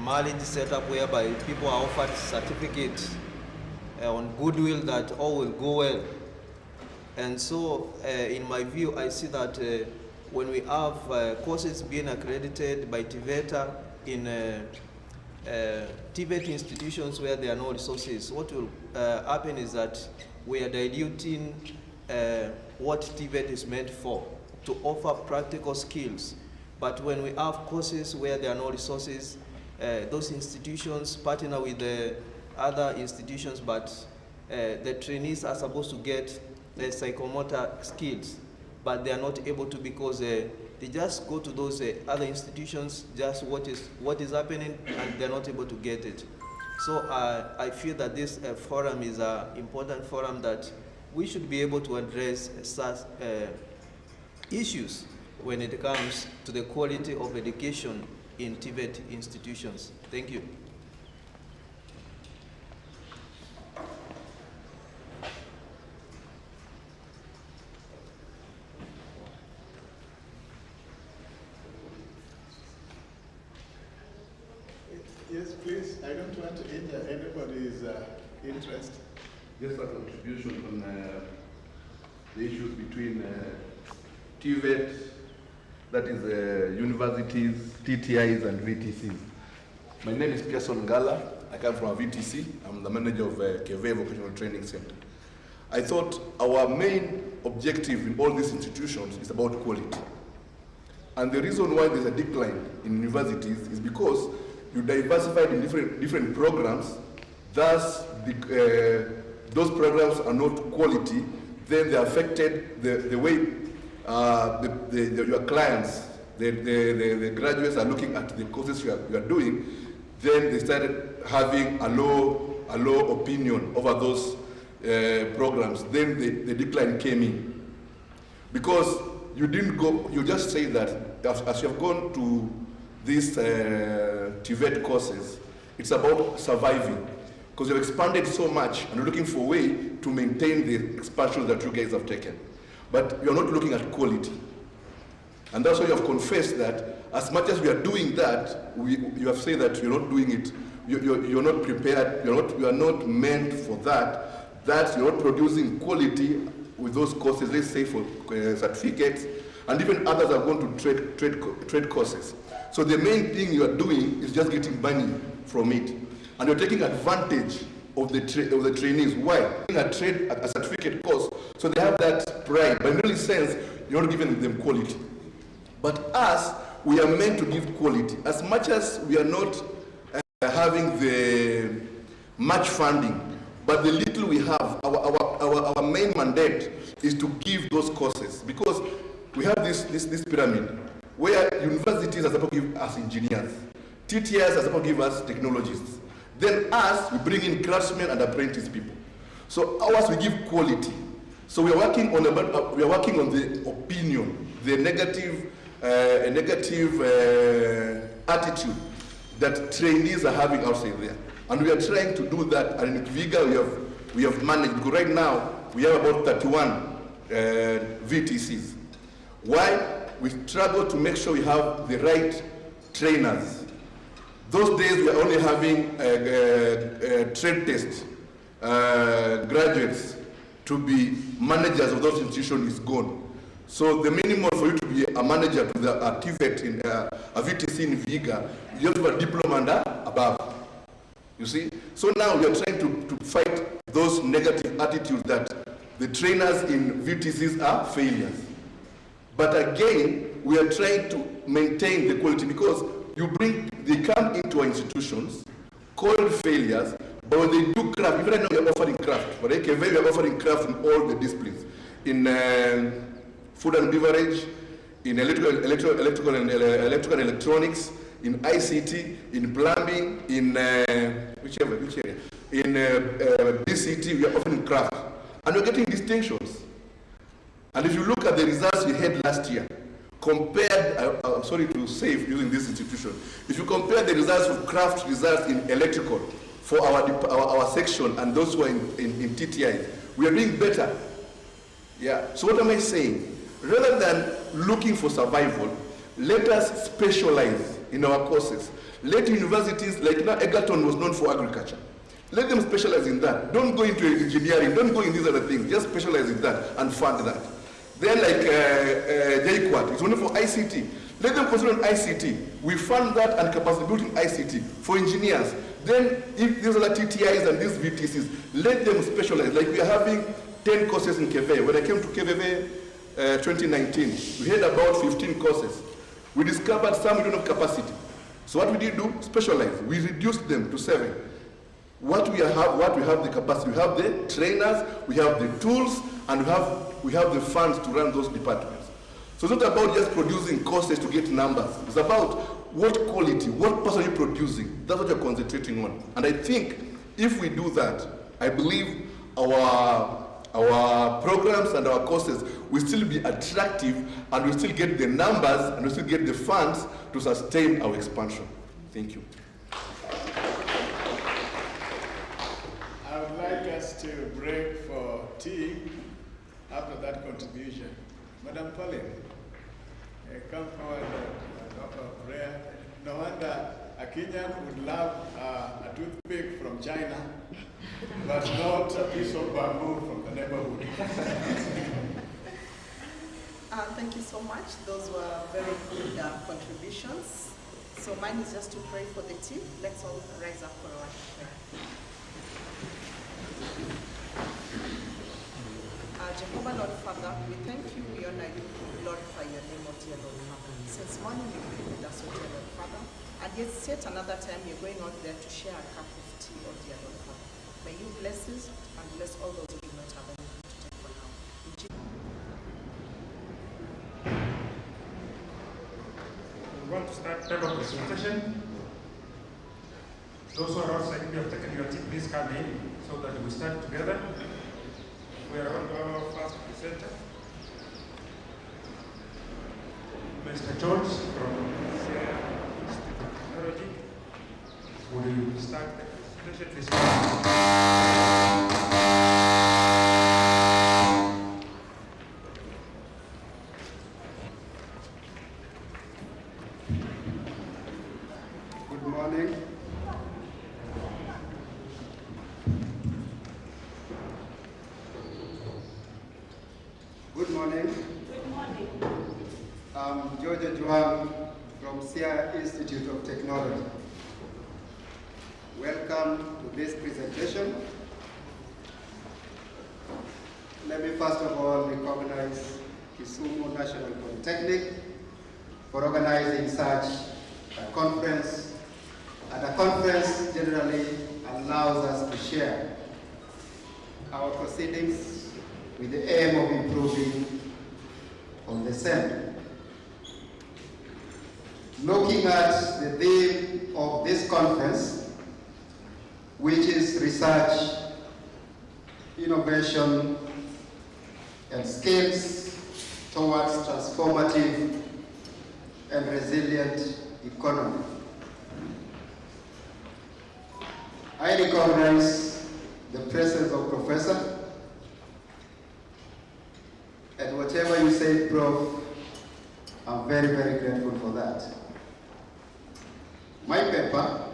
marriage setup whereby people are offered certificates on goodwill that all will go well. And so, in my view, I see that when we have courses being accredited by TVETA in TVET institutions where there are no resources, what will happen is that we are diluting what TVET is meant for, to offer practical skills. But when we have courses where there are no resources, those institutions partner with the other institutions, but the trainees are supposed to get the psychomotor skills, but they are not able to because they just go to those other institutions, just what is happening, and they're not able to get it. So I feel that this forum is an important forum that we should be able to address such issues when it comes to the quality of education in TVET institutions. Thank you. Yes, please. I don't want to hinder anybody's interest. Just a contribution on the issues between TVET, that is universities, TTIs and VTCs. My name is Pearson Ngala. I come from a VTC. I'm the manager of KV Vocational Training Center. I thought our main objective in all these institutions is about quality. And the reason why there's a decline in universities is because you diversified in different programs, thus those programs are not quality, then they affected the way your clients, the graduates are looking at the courses you are doing, then they started having a low opinion over those programs. Then the decline came in. Because you didn't go, you just say that as you have gone to these TVET courses, it's about surviving. Because you've expanded so much and you're looking for a way to maintain the expansion that you guys have taken. But you're not looking at quality. And that's why you have confessed that as much as we are doing that, you have said that you're not doing it, you're not prepared, you are not meant for that, that you're not producing quality with those courses, let's say for certificates, and even others are going to trade courses. So the main thing you are doing is just getting money from it, and you're taking advantage of the trainees. Why? A certificate course, so they have that pride. But in real sense, you're not giving them quality. But us, we are meant to give quality. As much as we are not having the much funding, but the little we have, our main mandate is to give those courses, because we have this pyramid where universities are supposed to give us engineers, TTIs are supposed to give us technologists. Then us, we bring in craftsmen and apprentice people. So ours, we give quality. So we are working on the opinion, the negative attitude that trainees are having outside there, and we are trying to do that. And in Viga, we have managed, because right now we have about 31 VTCs. Why? We struggle to make sure we have the right trainers. Those days we are only having trade test graduates to be managers of those institutions is gone. So the minimum for you to be a manager to the TVET in a VTC in Viga, you have to have a diploma and above. You see? So now we are trying to fight those negative attitudes that the trainers in VTCs are failures. But again, we are trying to maintain the quality, because they come into our institutions called failures, but when they do craft, even right now we are offering craft. For AKV, we are offering craft in all the disciplines. In food and beverage, in electrical and electronics, in ICT, in plumbing, in which area? In DCT, we are offering craft. And we're getting distinctions. And if you look at the results we had last year, compared, I'm sorry to say using this institution, if you compare the results of craft results in electrical for our section and those who are in TTI, we are doing better. Yeah. So what am I saying? Rather than looking for survival, let us specialize in our courses. Let universities, like now Egerton was known for agriculture. Let them specialize in that. Don't go into engineering, don't go in these other things, just specialize in that and fund that. Then like JQuat, it's only for ICT. Let them concentrate on ICT. We fund that and capacity building ICT for engineers. Then if these are the TTIs and these VTCs, let them specialize. Like we are having 10 courses in KV. When I came to KVV 2019, we had about 15 courses. We discovered some we don't have capacity. So what we did do, specialize. We reduced them to 7. What we have the capacity, we have the trainers, we have the tools, and we have the funds to run those departments. So it's not about just producing courses to get numbers. It's about what quality, what person are you producing. That's what you're concentrating on. And I think if we do that, I believe our programs and our courses will still be attractive, and we'll still get the numbers and we'll still get the funds to sustain our expansion. Thank you. I would like us to break for tea after that contribution. Madam Pauline, come forward and offer prayer. No wonder a Kenyan would love a toothpick from China, but not a piece of bamboo from the neighborhood. Thank you so much. Those were very good contributions. So mine is just to pray for the team. Let's all rise up for our prayer. Jehovah, Lord Father, we thank you, we honor you, we glorify your name, O dear Lord Father. Since morning you've been with us, O dear Lord Father, and yet set another time you're going out there to share a cup of tea, O dear Lord Father. May you bless us and bless all those who do not have anything to take for now. In Jesus' We want to start table presentation. Those who are outside, if you have taken your tea, please come in so that we start together. We are on to our first presenter, Mr. George from Disciplinary. We will start the presentation this morning. Good morning. Good morning. Good morning. I'm George Juan from SIA Institute of Technology. Welcome to this presentation. Let me first of all recognize Kisumu National Polytechnic for organizing such a conference. And a conference generally allows us to share our proceedings with the aim of improving on the same. Looking at the theme of this conference, which is research, innovation, and skills towards transformative and resilient economy. I recognize the presence of Professor, and whatever you said, Prof, I'm very, very grateful for that. My paper,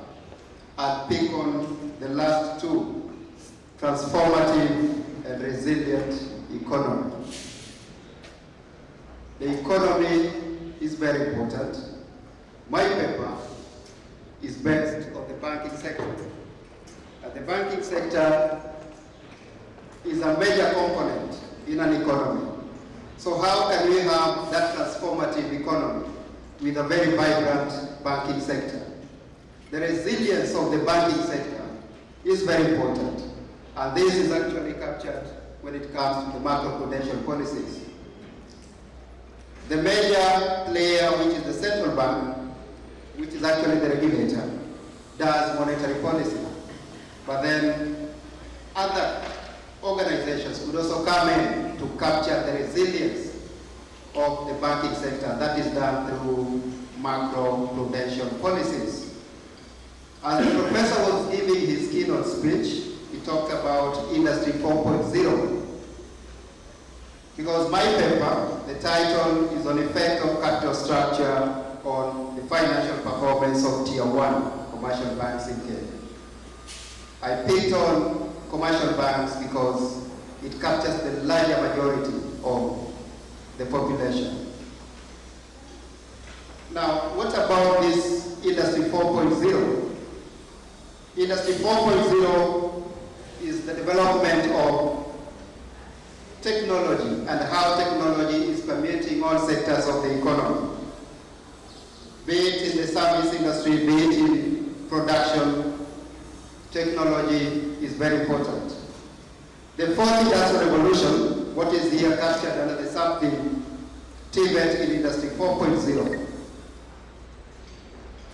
I'll pick on the last two, transformative and resilient economy. The economy is very important. My paper is based on the banking sector. And the banking sector is a major component in an economy. So how can we have that transformative economy with a very vibrant banking sector? The resilience of the banking sector is very important. And this is actually captured when it comes to the macroprudential policies. The major player, which is the central bank, which is actually the regulator, does monetary policy. But then other organizations could also come in to capture the resilience of the banking sector. That is done through macro-prudential policies. As the professor was giving his keynote speech, he talked about Industry 4.0. Because my paper, the title is on effect of capital structure on the financial performance of Tier 1 commercial banks in Kenya. I picked on commercial banks because it captures the larger majority of the population. Now, what about this Industry 4.0? Industry 4.0 is the development of technology and how technology is permeating all sectors of the economy. Be it in the service industry, be it in production, technology is very important. The fourth industrial revolution, what is here captured under the sub-theme, TVET in Industry 4.0.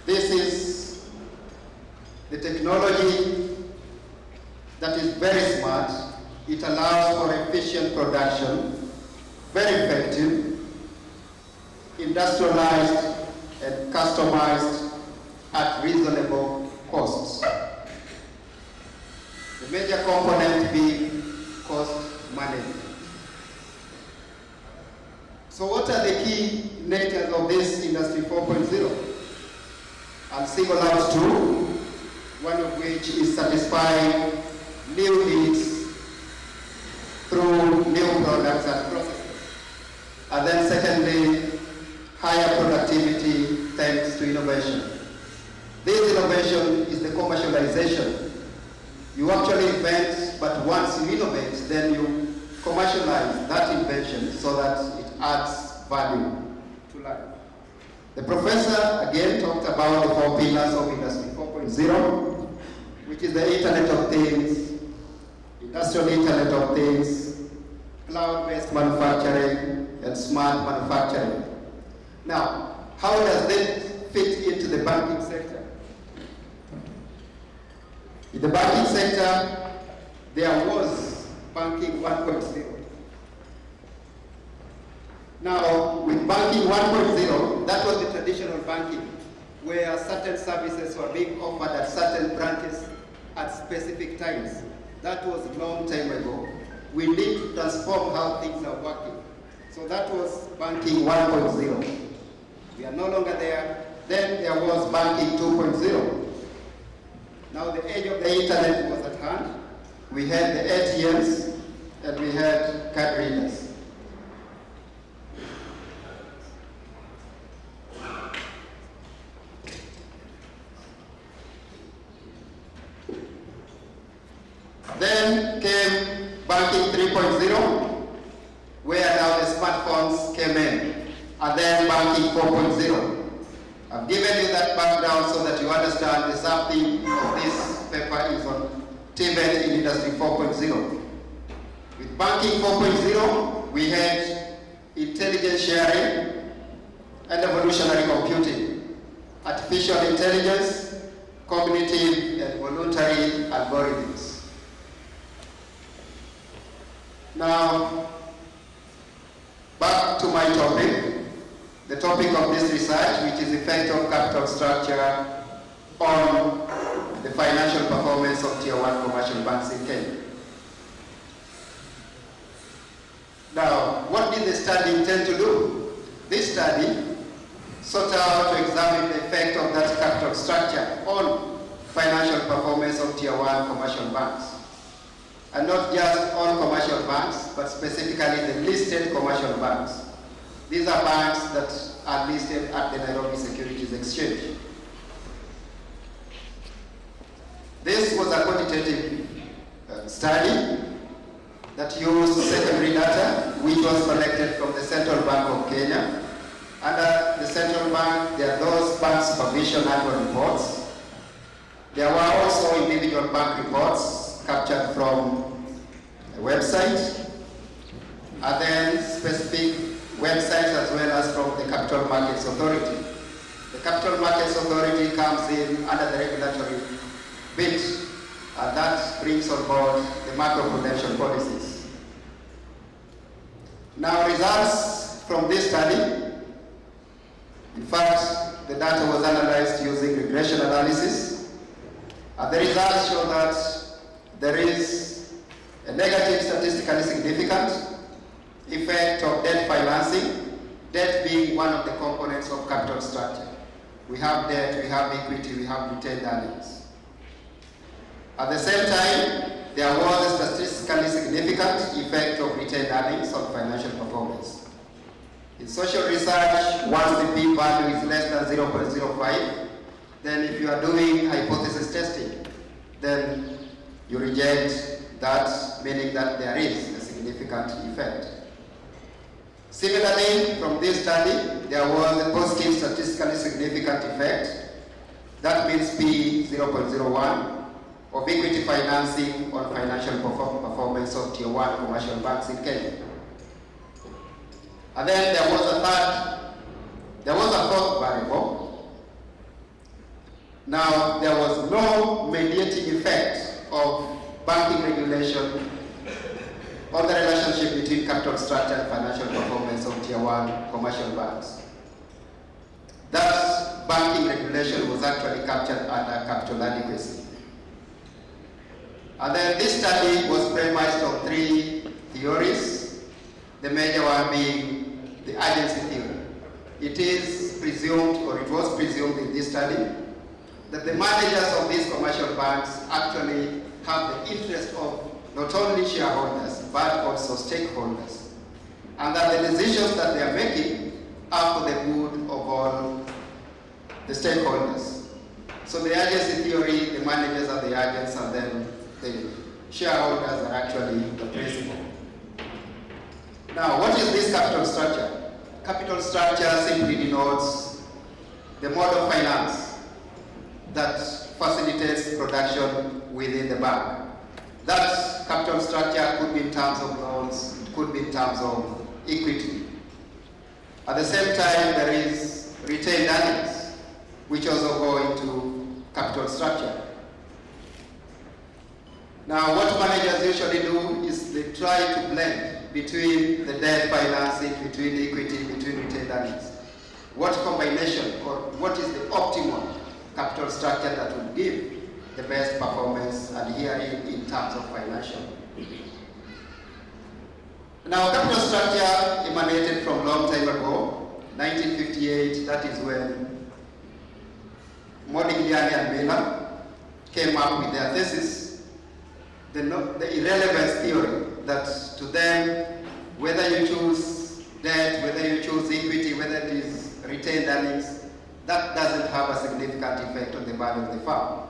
This is the technology that is very smart. It allows for efficient production, very effective, industrialized and customized at reasonable costs. The major component being cost management. So what are the key natures of this Industry 4.0? I'll single out two, one of which is satisfying new needs through new products and processes. And then secondly, higher productivity thanks to innovation. This innovation is the commercialization. You actually invent, but once you innovate, then you commercialize that invention so that it adds value to life. The professor again talked about the four pillars of Industry 4.0, which is the Internet of Things, Industrial Internet of Things, cloud-based manufacturing, and smart manufacturing. Now, how does that fit into the banking sector? In the banking sector, there was banking 1.0. Now, with banking 1.0, that was the traditional banking, where certain services were being offered at certain branches at specific times. That was a long time ago. We need to transform how things are working. So that was banking 1.0. We are no longer there. Then there was banking 2.0. Now the age of the internet was at hand. We had the ATMs and we had card readers. and then banking 4.0. I've given you that background so that you understand the sub-theme of this paper is on TVET in Industry 4.0. With banking 4.0, we had intelligence sharing and evolutionary computing, artificial intelligence, cognitive and voluntary algorithms. Now, back to my topic, the topic of this research, which is effect of capital structure on the financial performance of Tier 1 commercial banks in Kenya. Now, what did the study intend to do? This study sought out to examine the effect of that capital structure on financial performance of Tier 1 commercial banks. And not just all commercial banks, but specifically the listed commercial banks. These are banks that are listed at the Nairobi Securities Exchange. This was a quantitative study that used secondary data, which was collected from the Central Bank of Kenya. Under the Central Bank, there are those bank supervision annual reports. There were also individual bank reports captured from a website, and then specific websites as well as from the Capital Markets Authority. The Capital Markets Authority comes in under the regulatory bit, and that brings on board the macroprudential policies. Now, results from this study, in fact, the data was analyzed using regression analysis, and the results show that there is a negative statistically significant effect of debt financing, debt being one of the components of capital structure. We have debt, we have equity, we have retained earnings. At the same time, there was a statistically significant effect of retained earnings on financial performance. In social research, once the p-value is less than 0.05, then if you are doing hypothesis testing, then you reject that, meaning that there is a significant effect. Similarly, from this study, there was a positive statistically significant effect. That means P 0.01 of equity financing on financial performance of Tier 1 commercial banks in Kenya. And then there was a fourth variable. Now, there was no mediating effect of banking regulation on the relationship between capital structure and financial performance of Tier 1 commercial banks. That banking regulation was actually captured under capital adequacy. And then this study was premised on 3 theories, the major one being the urgency theory. It is presumed, or it was presumed in this study, that the managers of these commercial banks actually have the interest of not only shareholders, but also stakeholders. And that the decisions that they are making are for the good of all the stakeholders. So the urgency theory, the managers are the agents, and then the shareholders are actually the principal. Now, what is this capital structure? Capital structure simply denotes the mode of finance that facilitates production within the bank. That capital structure could be in terms of loans, it could be in terms of equity. At the same time, there is retained earnings, which also go into capital structure. Now, what managers usually do is they try to blend between the debt financing, between equity, between retained earnings. What combination, or what is the optimal capital structure that will give the best performance, and here in terms of financial. Now, capital structure emanated from a long time ago, 1958, that is when Modigliani and Miller came up with their thesis, the irrelevance theory, that to them, whether you choose debt, whether you choose equity, whether it is retained earnings, that doesn't have a significant effect on the value of the firm.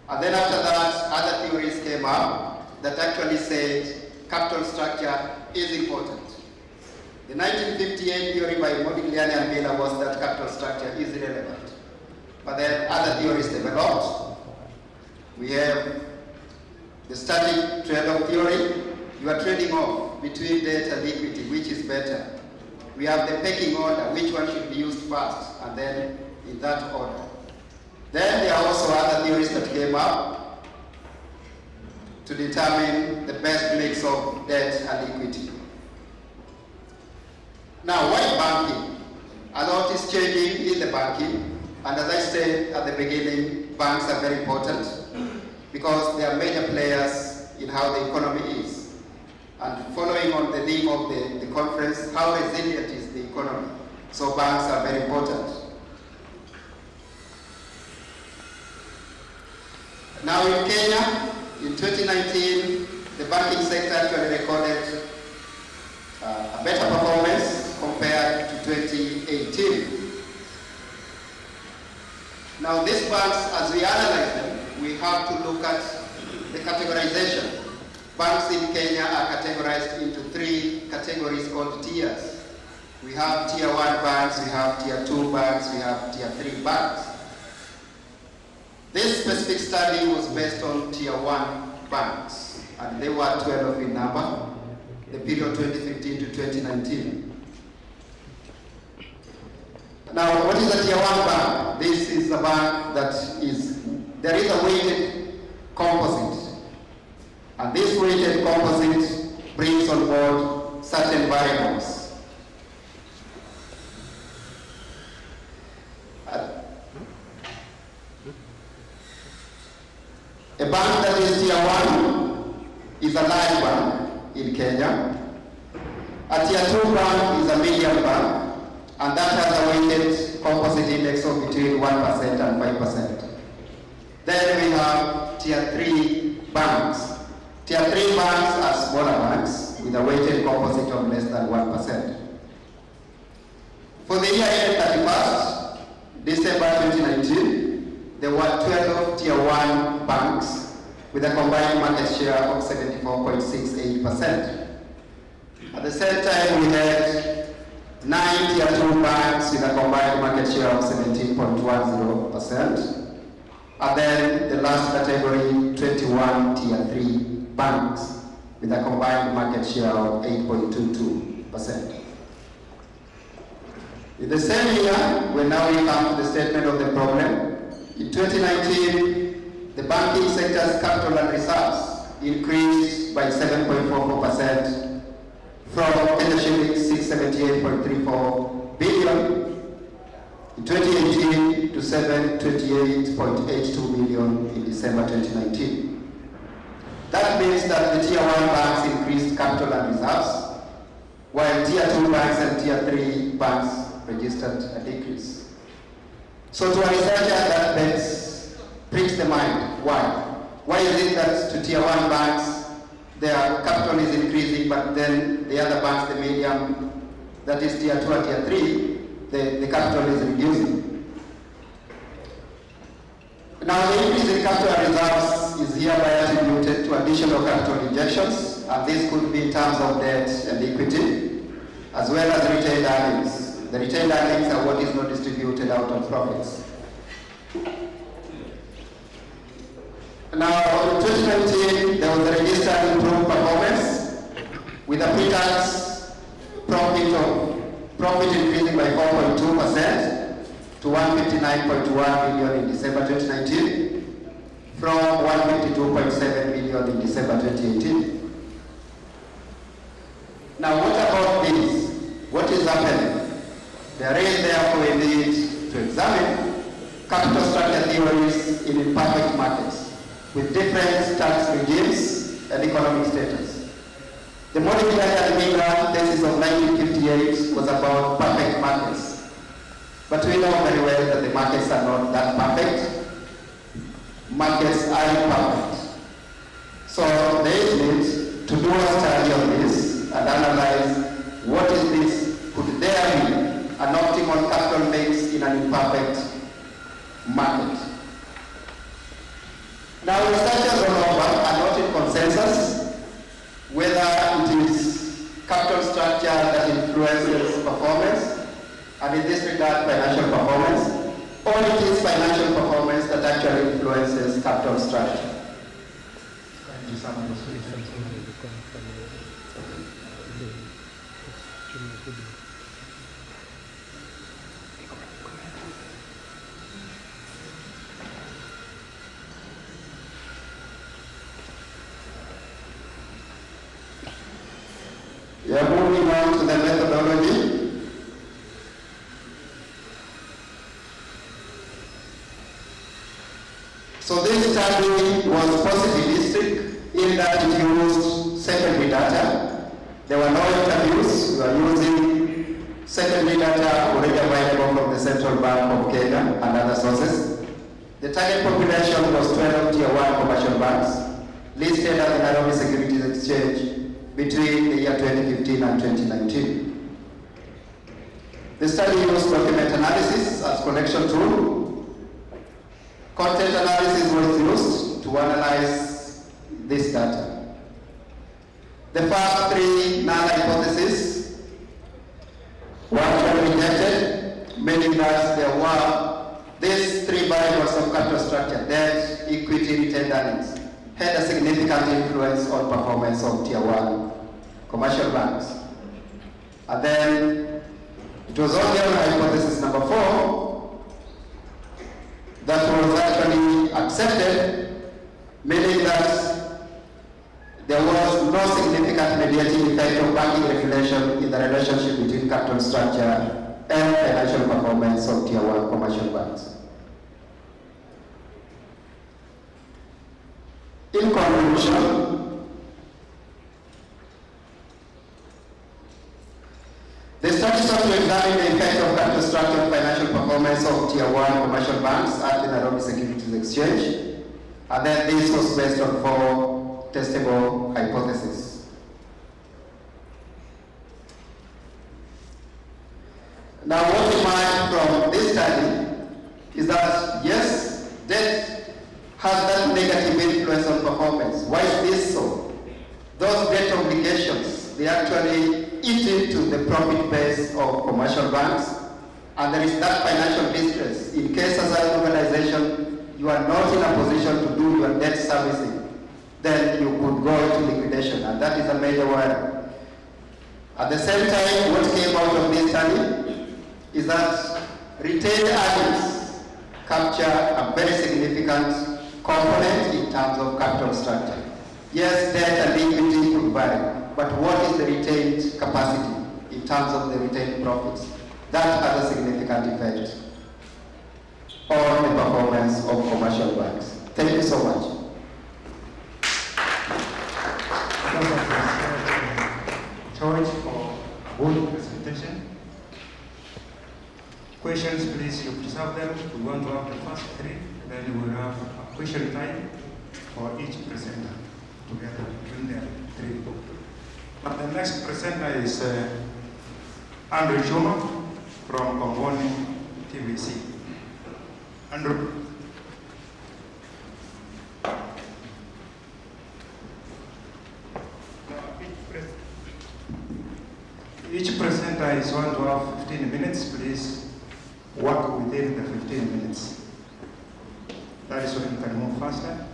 And then after that, other theories came up that actually said capital structure is important. The 1958 theory by Modigliani and Miller was that capital structure is irrelevant. But then other theories developed. We have the static trade-off theory. You are trading off between debt and equity, which is better. We have the pecking order, which one should be used first, and then in that order. Then there are also other theories that came up to determine the best mix of debt and equity. Now, why banking? A lot is changing in the banking, and as I said at the beginning, banks are very important because they are major players in how the economy is. And following on the theme of the conference, how resilient is the economy? So banks are very important. Now in Kenya, in 2019, the banking sector actually recorded a better performance compared to 2018. Now these banks, as we analyze them, we have to look at the categorization. Banks in Kenya are categorized into 3 categories called tiers. We have tier 1 banks, we have tier 2 banks, we have tier 3 banks. This specific study was based on tier 1 banks, and they were 12 in number, the period 2015 to 2019. Now, what is a tier 1 bank? This is a bank that there is a weighted composite. And this weighted composite brings on board certain variables. A bank that is tier 1 is a large bank in Kenya. A tier 2 bank is a medium bank, and that has a weighted composite index of between 1% and 5%. Then we have tier 3 banks. Tier 3 banks are smaller banks with a weighted composite of less than 1%. For the year ended 31st December 2019, there were 12 tier 1 banks with a combined market share of 74.68%. At the same time, we had 9 tier 2 banks with a combined market share of 17.10%. And then the last category, 21 tier 3 banks with a combined market share of 8.22%. In the same year, when now we come to the statement of the problem, in 2019, the banking sector's capital and reserves increased by 7.44% from Kenya shillings 678.34 billion in 2018 to 728.82 billion in December 2019. That means that the tier 1 banks increased capital and reserves, while tier 2 banks and tier 3 banks registered a decrease. So to a researcher, that pricks the mind. Why? Why is it that to tier 1 banks, their capital is increasing, but then the other banks, the medium, that is tier 2 and tier 3, the capital is reducing? Now, the increase in capital reserves is hereby attributed to additional capital injections, and this could be in terms of debt and equity, as well as retained earnings. The retained earnings are what is not distributed out of profits. Now, in 2019, there was a registered improved performance with a pre-tax profit increasing by 4.2%. to 159.1 billion in December 2019 from 152.7 billion in December 2018. Now, what about this? What is happening? There is therefore a need to examine capital structure theories in imperfect markets with different tax regimes and economic status. The Modigliani and Miller thesis of 1958 was about perfect markets. But we know very well that the markets are not that perfect. Markets are imperfect. So there is need to do a study on this and analyze what is this. Could there be an optimal capital mix in an imperfect market? Now, researchers all over are not in consensus whether it is capital structure that influences performance, and in this regard, financial performance, or it is financial performance that actually influences capital structure. We are moving on to the methodology. So this study was positivistic in that it used secondary data. There were no interviews. We were using secondary data already available from the Central Bank of Kenya and other sources. The target population was 12 tier 1 commercial banks listed at the Nairobi Securities Exchange between the year 2015 and 2019. The study used document analysis as collection tool. Content analysis was used to analyze this data. The first three null hypotheses were actually rejected, meaning that there were these three variables of capital structure, debt, equity, retained earnings, had a significant influence on performance of tier 1 commercial banks. And then it was only on hypothesis number 4 that was actually accepted, meaning that there was no significant mediating effect of banking regulation in the relationship between capital structure and financial performance of tier 1 commercial banks. In conclusion, the study sought to examine the effect of capital structure and financial performance of tier 1 commercial banks at the Nairobi Securities Exchange, and then this was based on 4 testable hypotheses. Now, what we learned from this study is that yes, debt has that negative influence on performance. Why is this so? Those debt obligations, they actually eat into the profit base of commercial banks, and there is that financial distress. In case as an organization, you are not in a position to do your debt servicing, then you could go into liquidation, and that is a major worry. At the same time, what came out of this study is that retained earnings capture a very significant component in terms of capital structure. Yes, debt and equity could vary, but what is the retained capacity in terms of the retained profits? That has a significant effect on the performance of commercial banks. Thank you so much. George, for good presentation. Questions, please, you preserve them. We want to have the first 3, then we will have a question time for each presenter together between them 3. But the next presenter is Andrew Juma from Kongoni TVC. Andrew. Each presenter is going to have 15 minutes. Please work within the 15 minutes. That is when you can move faster.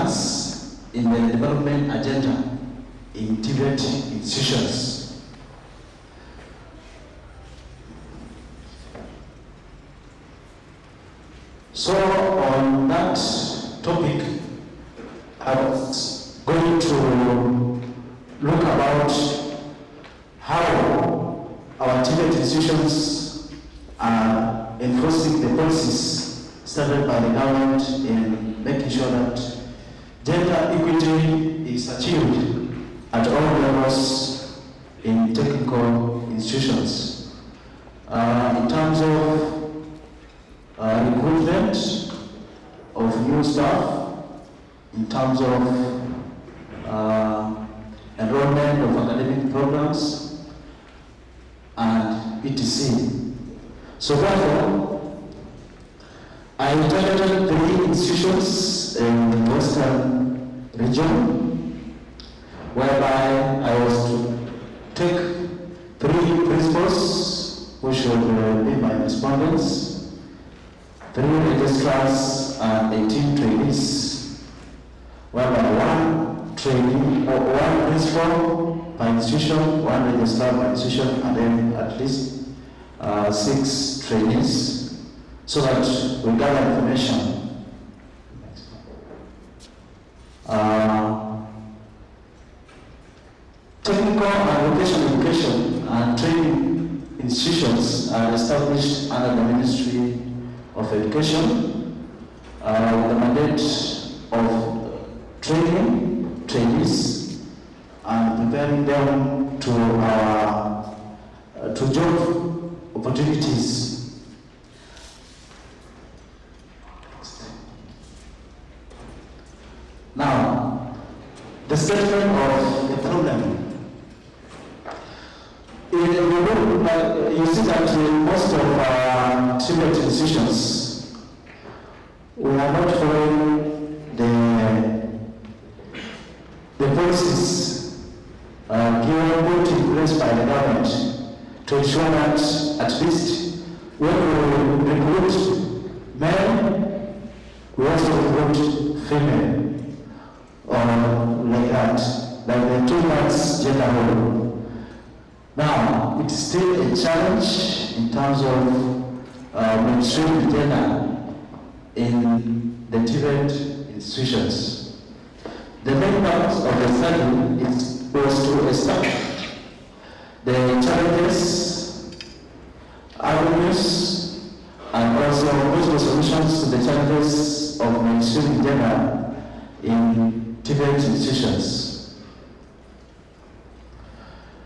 concerns in the development agenda in TVET institutions. So on that topic, I was going to look about how our TVET institutions are enforcing the policies started by the government in making sure that gender equity is achieved at all levels in technical institutions. In terms of recruitment of new staff, in terms of enrollment of academic programs, and etc. So therefore, I targeted 3 institutions in the Western region, whereby I was to take 3 principals who should be my respondents, 3 registrars and 18 trainees, whereby 1 trainee or 1 principal per institution, 1 registrar per institution, and then at least 6 trainees, so that we gather information. Technical and vocational education and training institutions are established under the Ministry of Education with the mandate of training trainees and preparing them to job opportunities. Now, the statement of the problem. You see that in most of our TVET institutions, we are not following the policies given put in place by the government to ensure that at least when we recruit men, we also recruit female, or like that, like the 2 months gender role. Now, it's still a challenge in terms of mainstream gender in the TVET institutions. The main purpose of the study was to establish the challenges, avenues, and also possible solutions to the challenges of mainstream gender in TVET institutions.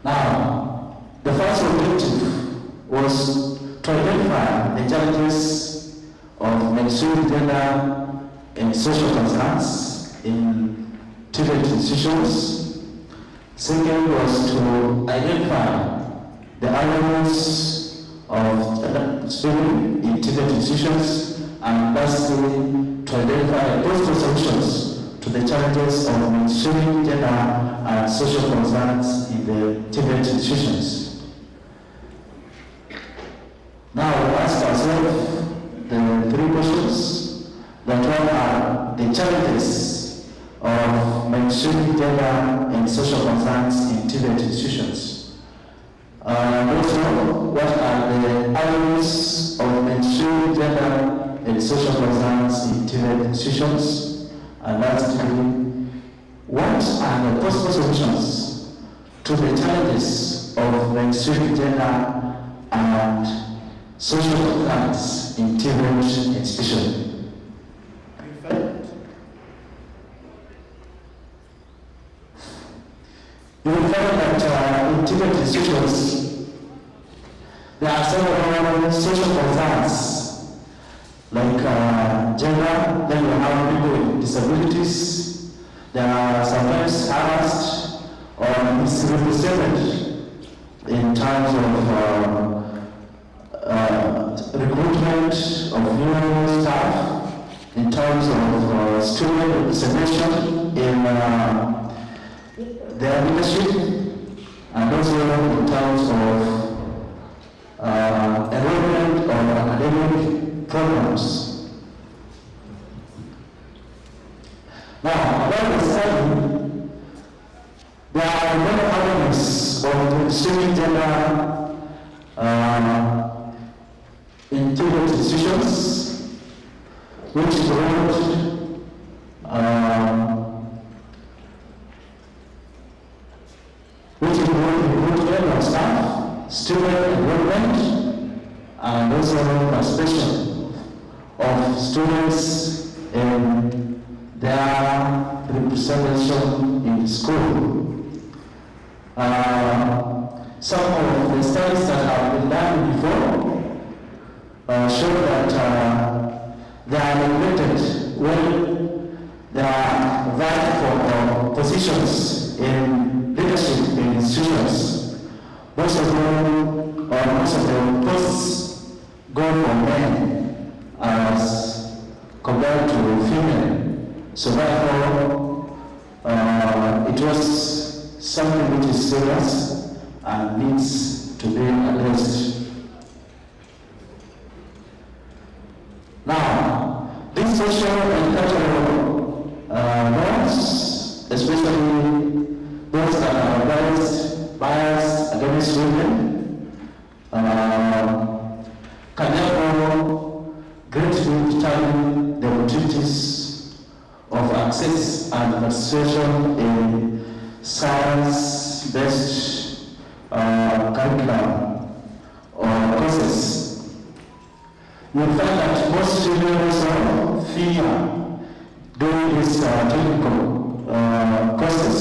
Now, the first objective was to identify the challenges of mainstream gender and social concerns in TVET institutions. Second was to identify the elements of gender mainstreaming in TVET institutions, and lastly, to identify possible solutions to the challenges of mainstreaming gender and social concerns in the TVET institutions. Now we ask ourselves the 3 questions. That one are the challenges of mainstreaming gender and social concerns in TVET institutions. Also, what are the avenues of mainstreaming gender and social concerns in TVET institutions? And lastly, what are the possible solutions to the challenges of mainstreaming gender and social concerns in TVET institutions? You will find that in TVET institutions, there are several social concerns, like gender, then you have people with disabilities, they are sometimes harassed or misrepresented in terms of recruitment of new staff, in terms of student representation in their leadership, and also in terms of enrollment of academic programs. Now, concerning gender in TVET institutions, which include recruitment of staff, student enrollment, and also participation of students in their representation in school. Some of the studies that have been done before show that they are neglected when they are vying for positions in leadership in institutions. Most of the posts go for men as compared to female. So therefore, it was something which is serious and needs to be addressed. Now, these social and cultural norms, especially those that are biased against women, can therefore greatly determine the opportunities of access and participation in science-based curriculum or courses. You'll find that most children also fear doing these technical courses,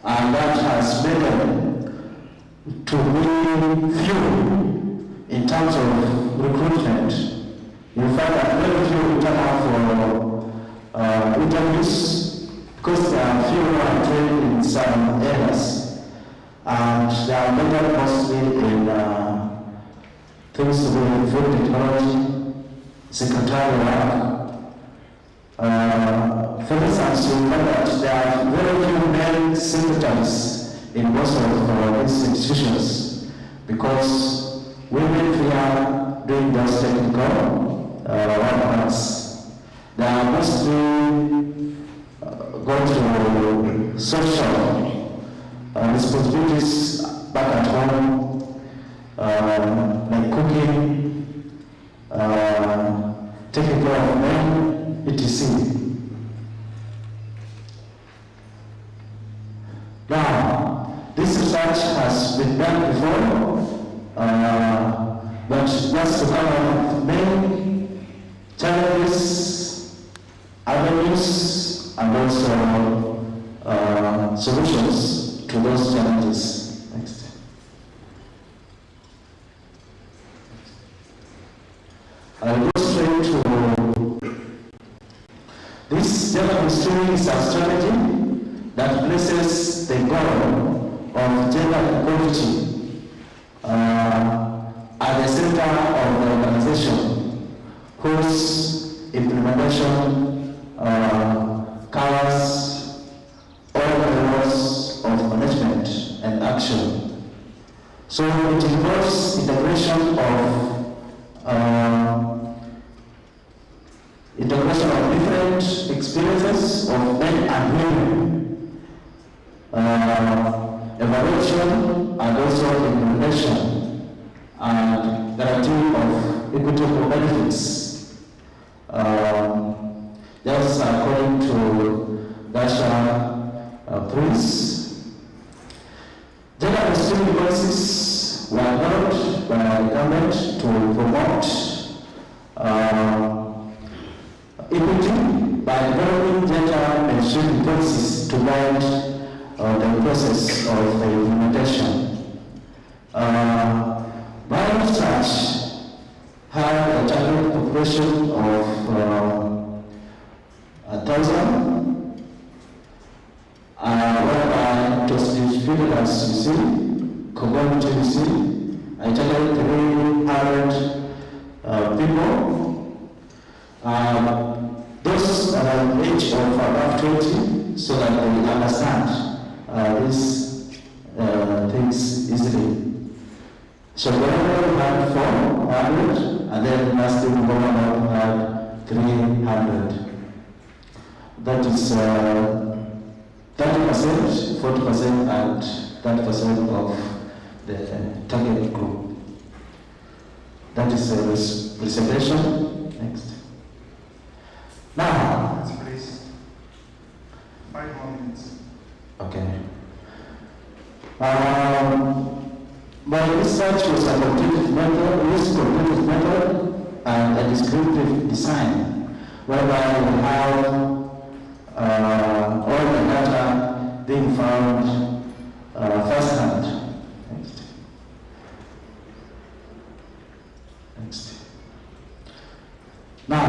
and that has made them to be few in terms of recruitment. You'll find that very few turn out for interviews because there are few who are trained in some areas, and they are better mostly in things to do with food technology, secretarial work. For instance, you find that there are very few male secretaries in most of these institutions because women fear doing those technical works. They are mostly going to social responsibilities back at home, like cooking, taking care of men, etc. Now, this research has been done before, but just to come up with many challenges, avenues, and also solutions to those challenges. Next. I'll go straight to this. Gender mainstreaming is a strategy that places the goal of gender equality at the center of the organization, whose implementation covers all the levels of management and action. So it involves integration of different experiences of men and women, evaluation and also implementation, and guarantee of equitable benefits. That's according to Dasha Prince. Gender mainstreaming policies were held by the government to promote equity by developing gender mainstreaming policies to guide the process of the implementation. My research had a target population of 1,000, whereby it was distributed as you see, community you see. I targeted 300 people. Those age of above 20, so that they understand these things easily. So whenever we had 400, and then last year we had 300. That is 30%, 40%, and 30% of the target group. That is the presentation. Next. Now, please. 5 more minutes. Okay. My research was a quantitative method and a descriptive design, whereby we have all the data being found firsthand. Next. Next. Now,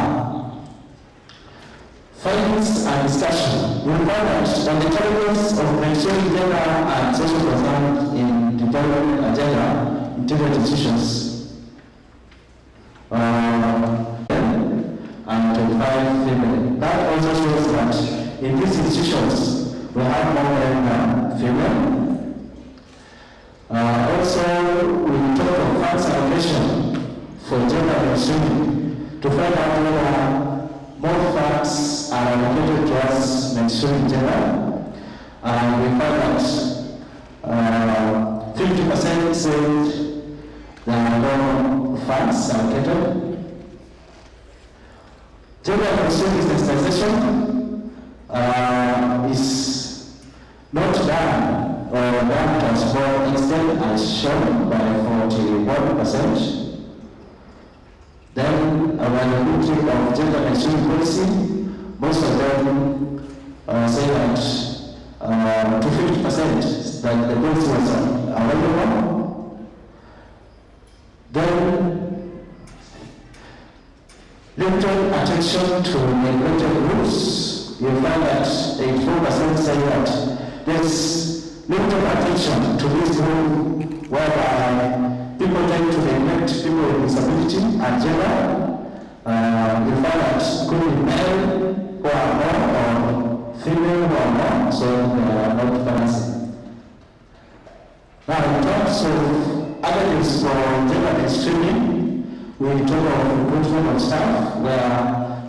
findings and discussion. We find that on the challenges of maintaining gender and social concern in development agenda in different institutions, and 25 female. That also shows that in these institutions we have more men than female. Also, we talk of funds allocation for gender mainstreaming to find out whether more funds are allocated towards mainstreaming gender. We find that 50% said there are no funds allocated. Gender mainstreaming sensitization is not done or done to a small extent as shown by 41%. Then, when we look at gender mainstreaming policy, most of them say that to 50% that the policy was available. Then, limited attention to neglected groups. You find that 84% say that there's limited attention to this group whereby people tend to neglect people with disability and gender. You find that could be male who are more or female who are more, so they are not balancing. Now, in terms of avenues for gender mainstreaming, we talk of recruitment of staff, where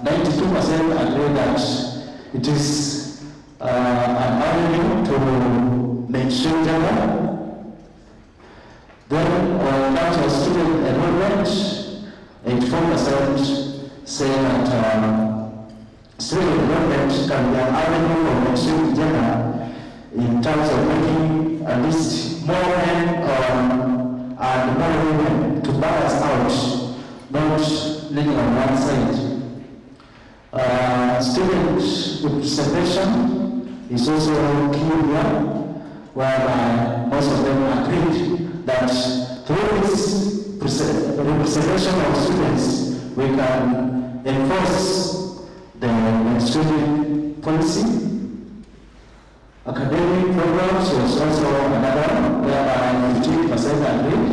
92% agree that it is an avenue to mainstream gender. Then, in terms of student enrollment, 84% say that student enrollment can be an avenue for mainstream gender in terms of making at least more men and more women to balance out, not leaning on one side. Student representation is also key here, whereby most of them agreed that through this representation of students, we can enforce the mainstreaming policy. Academic programs was also another one, whereby 15% agreed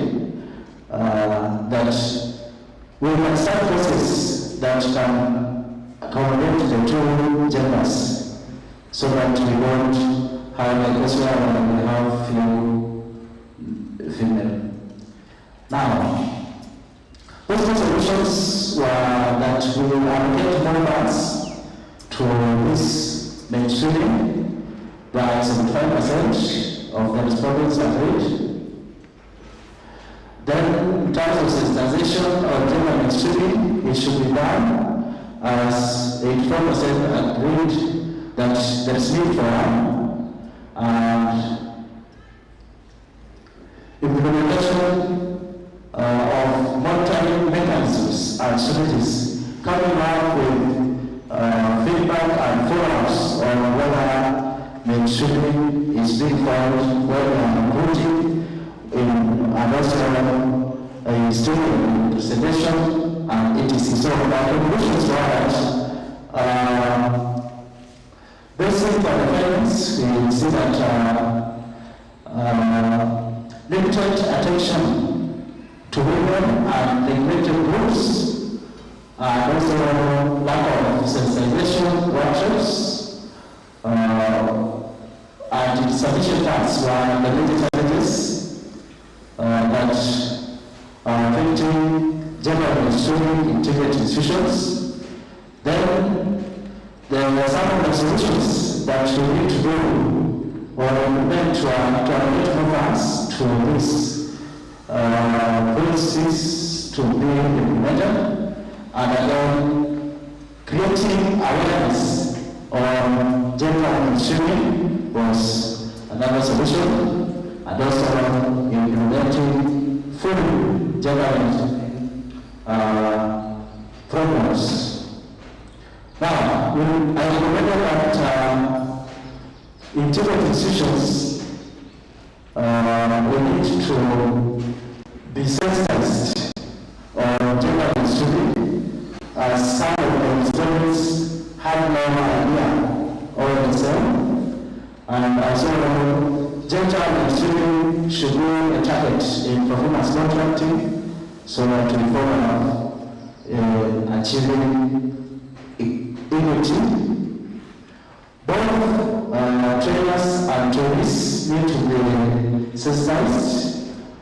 that we can start processes that can accommodate the two genders, so that we don't have a case where we have few female. Now, possible solutions were that we will allocate more funds to this mainstreaming. By 75% of the respondents agreed. Then, in terms of sensitization or gender mainstreaming, it should be done as 84% agreed that there is need for one. And implementation of monitoring mechanisms and strategies, coming up with feedback and follow-ups on whether mainstreaming is being found where we are recruiting and also a student representation and etc. So my conclusions were that basic for the parents, we see that limited attention to women and neglected groups, and also lack of sensitization workshops, and insufficient funds were the major challenges that are affecting gender mainstreaming in different institutions. Then there were some of the solutions that we need to do or implement to allocate more funds to this to be implemented, and again, creating awareness on gender mainstreaming was another solution, and also implementing full gender mainstreaming programs. Now, I recommended that in different institutions, we need to be sensitized on gender mainstreaming, as some of the students have no idea of the same, and so gender mainstreaming should be a target in performance contracting so that we follow up achieving equity. Both trainers and trainees need to be sensitized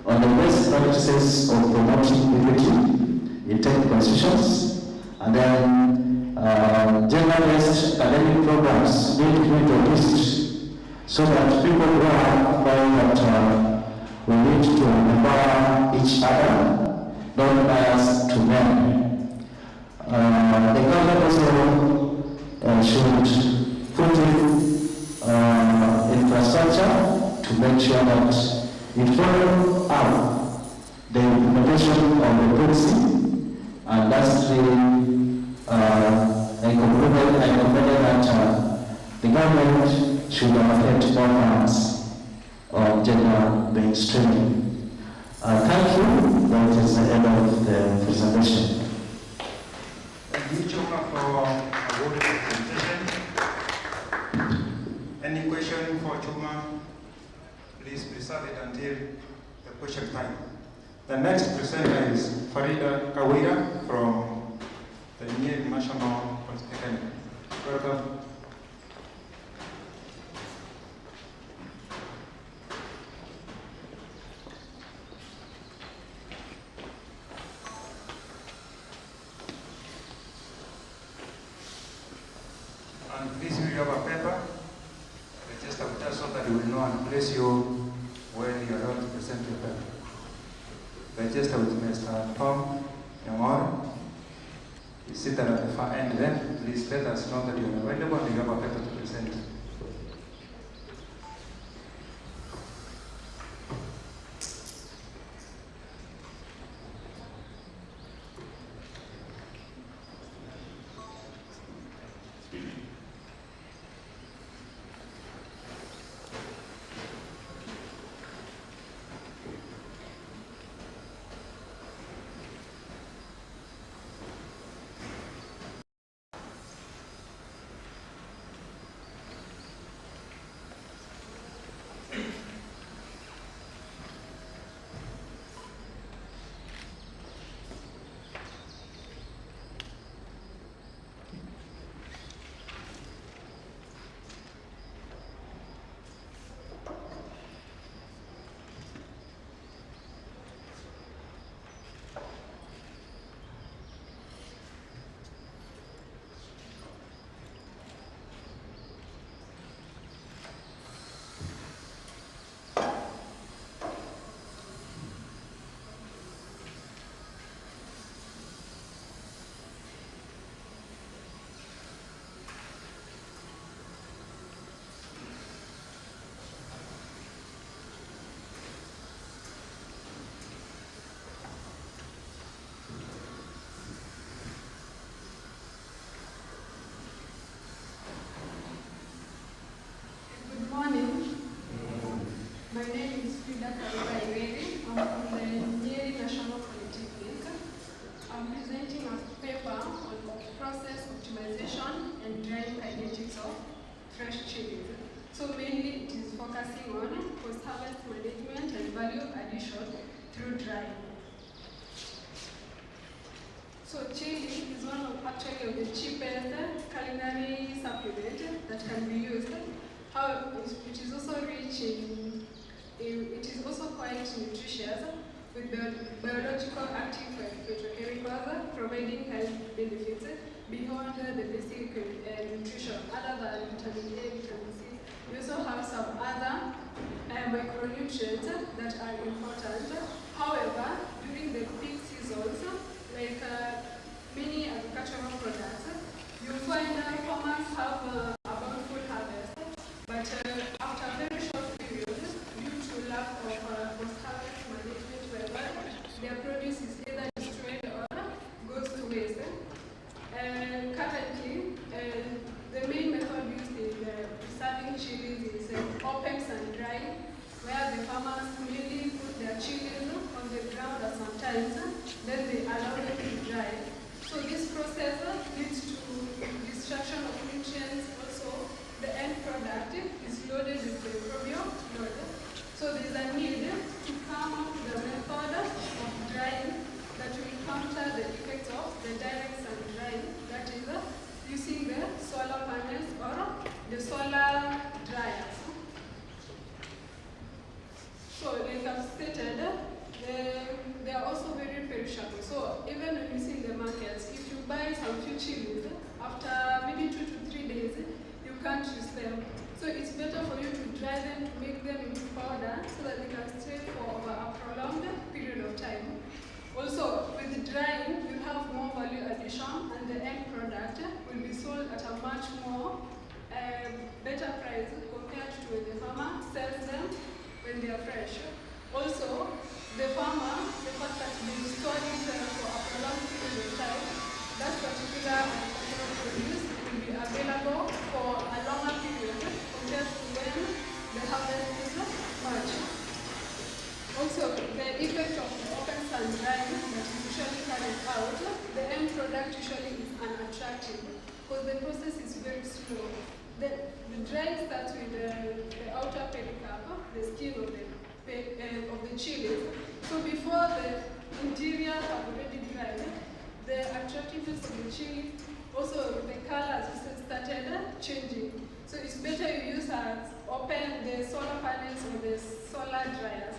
on the best practices of promoting equity in technical institutions, and then gender-based academic programs need to be introduced so that people grow up knowing that we need to empower each other, not bias to men. The government also should put in infrastructure to make sure that it follows up the implementation of the policy, and lastly, I concluded that the government should allocate more funds on gender mainstreaming. Thank you. That is the end of the presentation. Thank you, Choma, for a good presentation. Any question for Choma? Please preserve it until the question time. The next presenter is Farida Kawira from the New National Polytechnic. Welcome. And please, will you have a paper? Register with us so that we will know and place you when you are about to present your paper. Register with Mr. Tom Yamor. You sit at the far end then. Please let us know that you are available and you have a paper to present. Micronutrients that are important. However, during the peak seasons, their produce is either destroyed or goes to waste. Currently, the main method used in preserving chilies is open and dry, where the farmers mainly put their chilies on the ground or sometimes then they allow them to dry. So this process leads to destruction of nutrients. Also, the end product is loaded with the microbial load. So there is a need to come up with a method of drying that will counter the effects of the direct sun drying, that is using the solar panels or the solar dryers. So like I've stated, they are also very perishable. So even when you see in the markets, if you buy some few chilies, after maybe 2 to 3 days, you can't use them. So it's better for you to dry them to make them into powder so that they can stay for over a prolonged period of time. Also, with the drying, you have more value addition and the end product will be sold at a much more better price compared to when the farmer sells them when they are fresh. Also, the farmer, the fact that they store it for a prolonged period of time, that particular produce will be available for a longer period compared to when the harvest is much. Also, the effect of the open sun drying that is usually carried out, the end product usually is unattractive because the process is very slow. The drying starts with the outer pericarp, the skin of the chili. So before the interior have already dried, the attractiveness of the chili, also the colors started changing. So it's better you use the solar panels or the solar dryers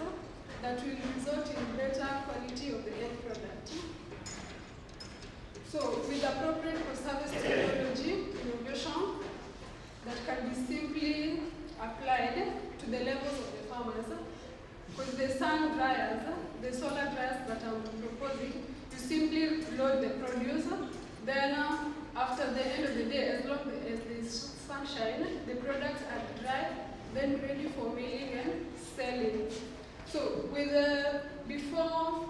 that will result in better quality of the end product. So with appropriate post-harvest technology, innovation that can be simply applied to the levels of the farmers, with the sun dryers, the solar dryers that I'm proposing, you simply load the produce, then after the end of the day, as long as there's sunshine, the products are dry, then ready for milling and selling. So with before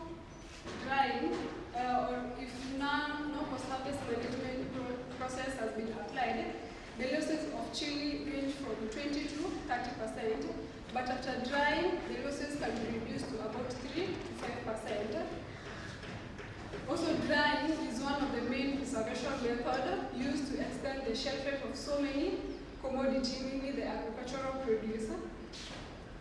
drying, or if no post-harvest management process has been applied, the losses of chili range from 20 to 30%, but after drying, the losses can be reduced to about 3 to 5%. Also, drying is one of the main preservation methods used to extend the shelf life of so many commodities, mainly the agricultural produce.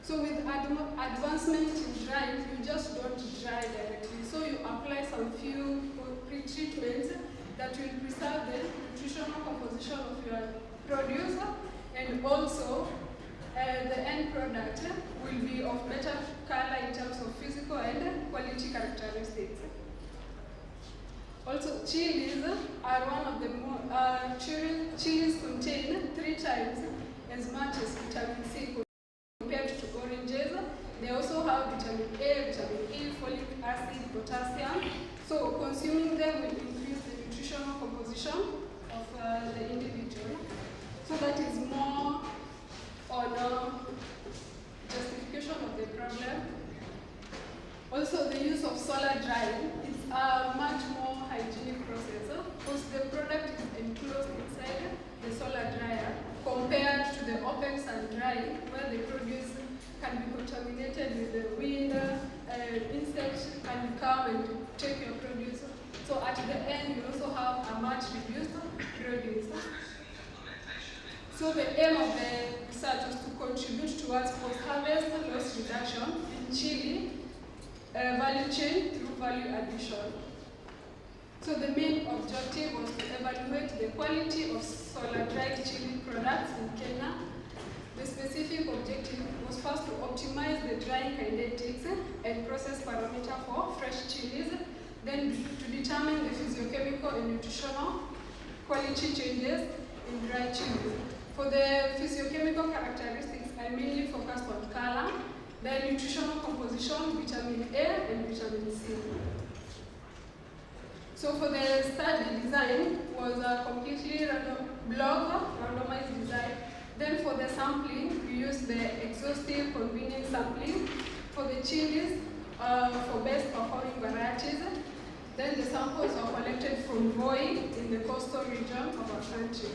So with advancement in drying, you just don't dry directly. So you apply some few pre-treatments that will preserve the nutritional composition of your produce, and also the end product will be of better color in terms of physical and quality characteristics. Also, chilies are one of the more, chilies contain 3 times as much as vitamin C compared to oranges. They also have vitamin A, vitamin E, folic acid, potassium. So consuming them will increase the nutritional composition of the individual. So that is more on justification of the problem. Also, the use of solar drying is a much more hygienic process because the product is enclosed inside the solar dryer compared to the open sun drying where the produce can be contaminated with the wind, insects can come and take your produce. So at the end, you also have a much reduced produce. So the aim of the research was to contribute towards post-harvest loss reduction in chili value chain through value addition. So the main objective was to evaluate the quality of solar-dried chili products in Kenya. The specific objective was first to optimize the drying kinetics and process parameter for fresh chilies, then to determine the physiochemical and nutritional quality changes in dry chilies. For the physiochemical characteristics, I mainly focused on color, the nutritional composition, vitamin A and vitamin C. So for the study design was a completely randomized design. Then for the sampling, we used the exhaustive convenient sampling. For the chilies, for best performing varieties. Then the samples are collected from Voi in the coastal region of our country.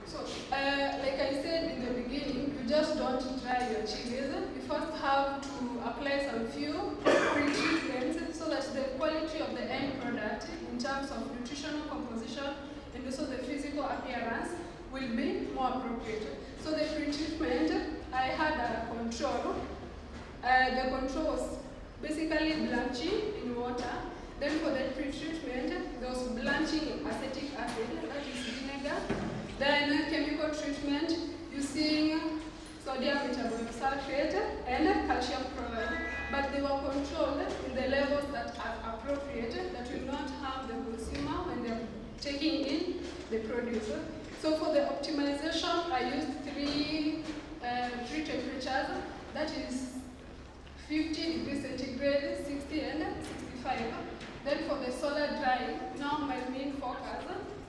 So, like I said in the beginning, you just don't dry your chilies. You first have to apply some few pre-treatments so that the quality of the end product in terms of nutritional composition and also the physical appearance will be more appropriate. So the pre-treatment, I had a control. The control was basically blanching in water. Then for the pre-treatment, there was blanching in acetic acid, that is vinegar. Then chemical treatment using sodium metabolic sulfate and calcium chloride. But they were controlled in the levels that are appropriate, that will not harm the consumer when they are taking in the produce. So for the optimization, I used three temperatures, that is 50 degrees centigrade, 60 and 65. Then for the solar drying, now my main focus,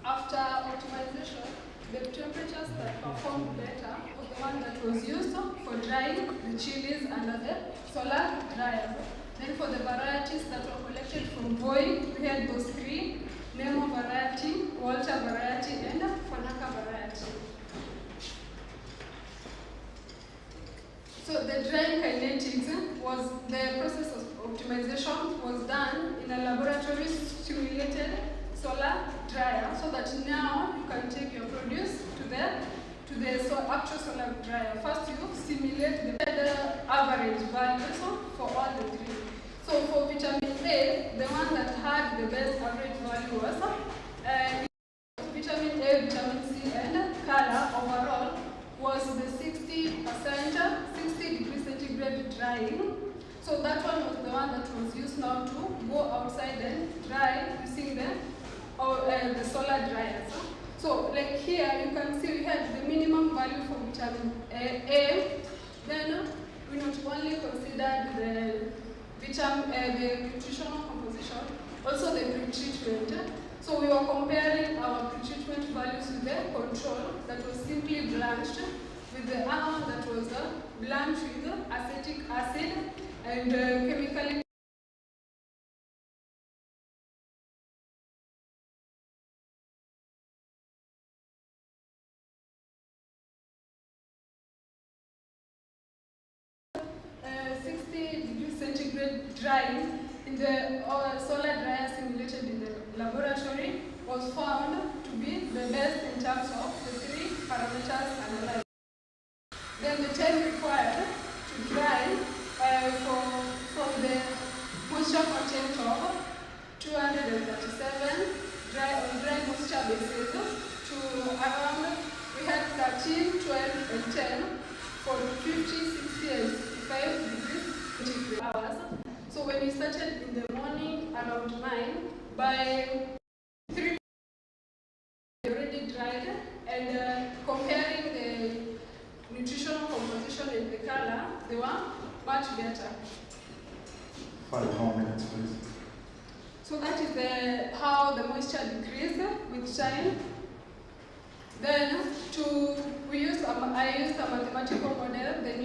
after optimization, the temperatures that performed better was the one that was used for drying the chilies under the solar dryers. Then for the varieties that were collected from Voi, we had those three: Nemo variety, Walter variety, and Fanaka variety. So the drying kinetics was the process of optimization was done in a laboratory simulated solar dryer, so that now you can take your produce to the actual solar dryer. First you simulate the average values for all the three. So for vitamin A, the one that had the best average value was vitamin A, vitamin C, and color overall was the 60%, 60 degrees centigrade drying. So that one was the one that was used now to go outside and dry using the solar dryers. So like here you can see we had the minimum value for vitamin A. Then we not only considered the nutritional composition, also the pre-treatment. So we were comparing our pre-treatment values with the control that was simply blanched, with the other that was blanched with acetic acid and chemically. Drying in the solar dryer simulated in the laboratory was found to be the best in terms of the three parameters analyzed. Then the time required to dry from the moisture content of 237 dry moisture bases to around, we had 13, 12, and 10 for 50, 60, and 65 degrees hours. So when we started in the morning around 9, by 3 already dried, and comparing the nutritional composition and the color, they were much better. 5 more minutes, please. So that is how the moisture decreased with time. Then I used a mathematical model, the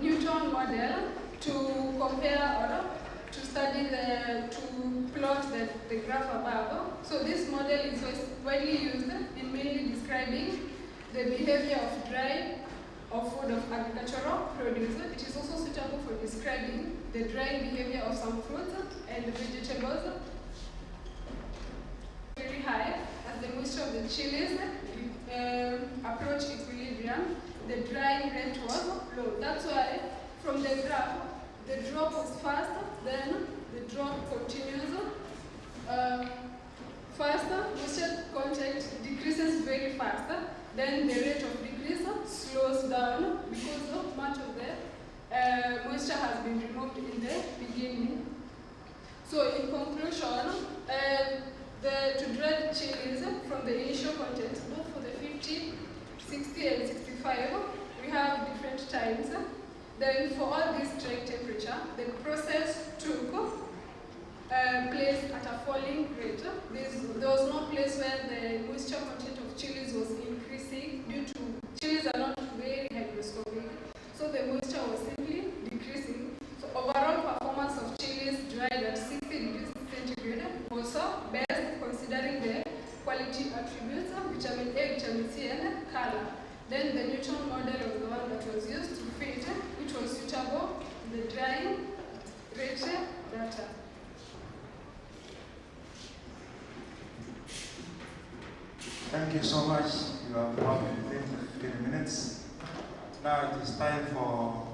Newton model, to compare or to study to plot the graph above. So this model is widely used in mainly describing the behavior of food of agricultural produce. It is also suitable for describing the drying behavior of some fruits and vegetables. Very high as the moisture of the chilies approach equilibrium, the drying rate was low. That's why from the graph, the drop was fast, then the drop continues faster, moisture content decreases very fast, then the rate of decrease slows down because much of the moisture has been removed in the beginning. So in conclusion, to dry chilies from the initial content, both for the 50, 60, and 65, we have different times. Then for all this drying temperature, the process took place at a falling rate. There was no place where the moisture content of chilies was increasing due to chilies are not very hygroscopic. So the moisture was simply decreasing. and color. Then the Newton model was the one that was used to fit, which was suitable to the drying rate data. Thank you so much. You have about 15 minutes. Now it is time for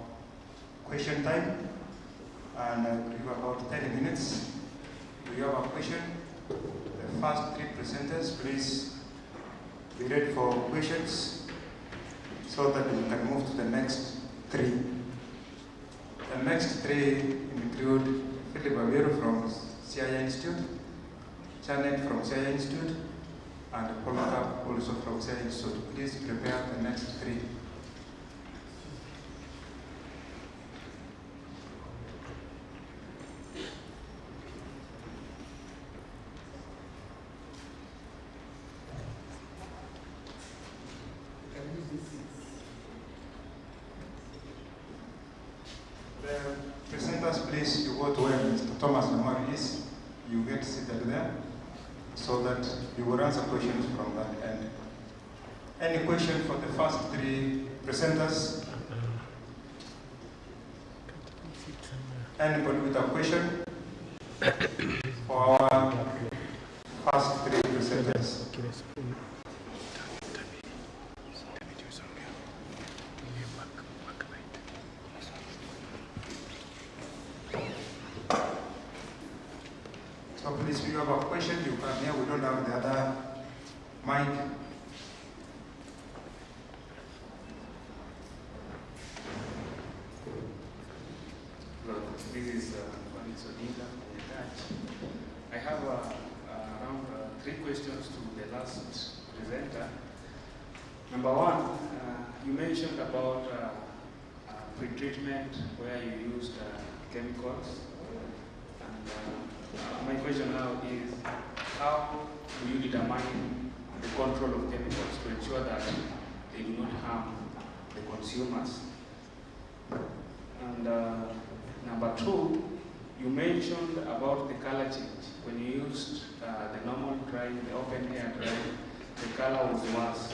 question time. And we have about 30 minutes. Do you have a question? The first three presenters, please be ready for questions so that we can move to the next three. The next three include Philip Abiru from CIA Institute, Janet from CIA Institute, and Polytechnic also from CIA Institute. Please prepare the next three. The presenters, please, you go to where Mr. Thomas Lamar is. You get seated there so that you will answer questions from that end. Any question for the first three presenters? Anybody with a question for our first three presenters? So please, if you have a question, you come here. We don't have the other mic. Hello, this is Sodinga from the Dutch. I have around three questions to the last presenter. Number one, you mentioned about pre-treatment where you used chemicals. And my question now is, how do you determine the control of chemicals to ensure that they do not harm the consumers? And number two, you mentioned about the color change. When you used the normal drying, the open air drying, the color was worse.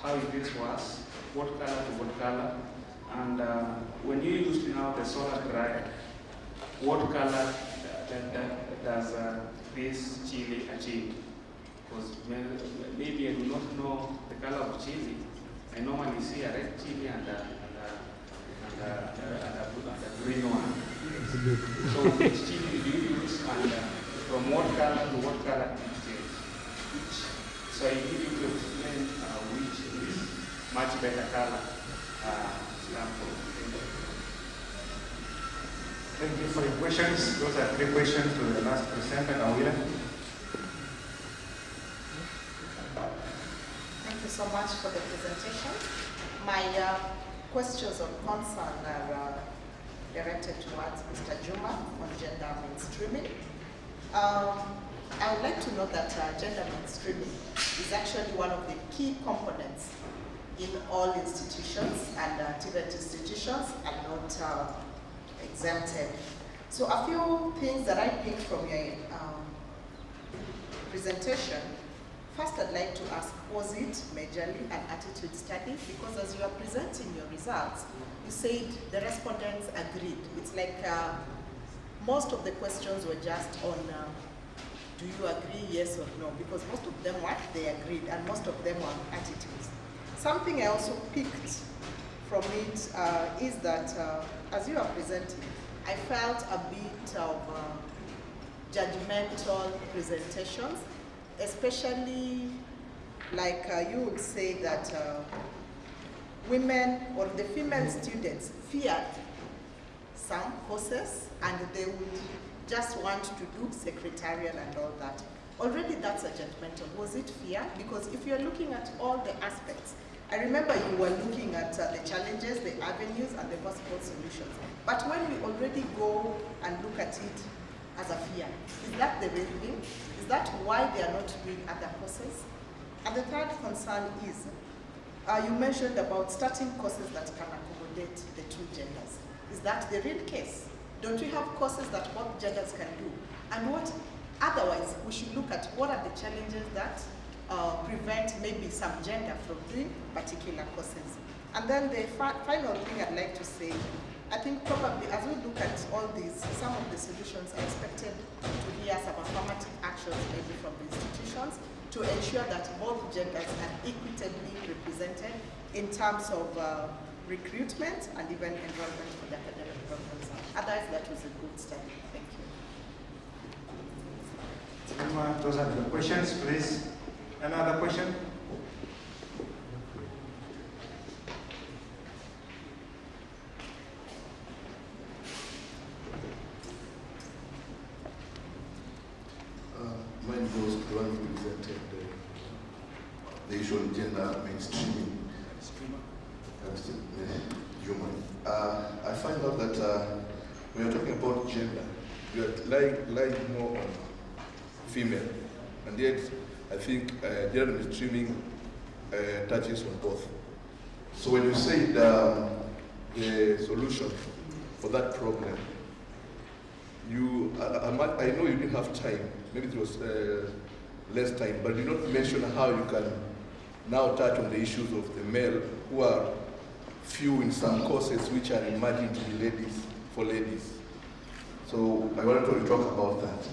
How is this worse? What color to what color? And when you used now the solar dryer, what color does this chili achieve? Because maybe I do not know the color of chili. I normally see a red chili and a green one. So which chili do you use, and from what color to what color it change? So I need you to explain which is much better color stand for. Thank you for your questions. Those are three questions to the last presenter, Awila. Thank you so much for the presentation. My questions of concern are directed towards Mr. Juma on gender mainstreaming. I would like to know that gender mainstreaming is actually one of the key components in all institutions, and TVET institutions are not exempted. So a few things that I picked from your presentation. First, I'd like to ask, was it majorly an attitude study? Because as you are presenting your results, you said the respondents agreed. It's like most of the questions were just on do you agree, yes or no? Because most of them were, they agreed, and most of them were attitudes. Something I also picked from it is that as you are presenting, I felt a bit of judgmental presentations, especially like you would say that women or the female students feared some courses and they would just want to do secretarial and all that. Already that's a judgmental. Was it fear? Because if you're looking at all the aspects, I remember you were looking at the challenges, the avenues, and the possible solutions. But when we already go and look at it as a fear, is that the real thing? Is that why they are not doing other courses? And the third concern is, you mentioned about starting courses that can accommodate the two genders. Is that the real case? Don't we have courses that both genders can do? And what, otherwise, we should look at what are the challenges that prevent maybe some gender from doing particular courses. And then the final thing I'd like to say, I think probably as we look at all these, some of the solutions are expected to hear some affirmative actions maybe from the institutions to ensure that both genders are equitably represented in terms of recruitment and even enrollment for the academic programs. Otherwise, that was a good study. Thank you. Those are the questions, please. Another question? Mine goes to the one who presented the issue on gender mainstreaming. Human. I find out that when you're talking about gender, you are lying more on female, and yet I think gender mainstreaming touches on both. So when you say the solution for that problem, I know you didn't have time, maybe it was less time, but you did not mention how you can now touch on the issues of the male who are few in some courses which are imagined to be for ladies. So I wanted to talk about that.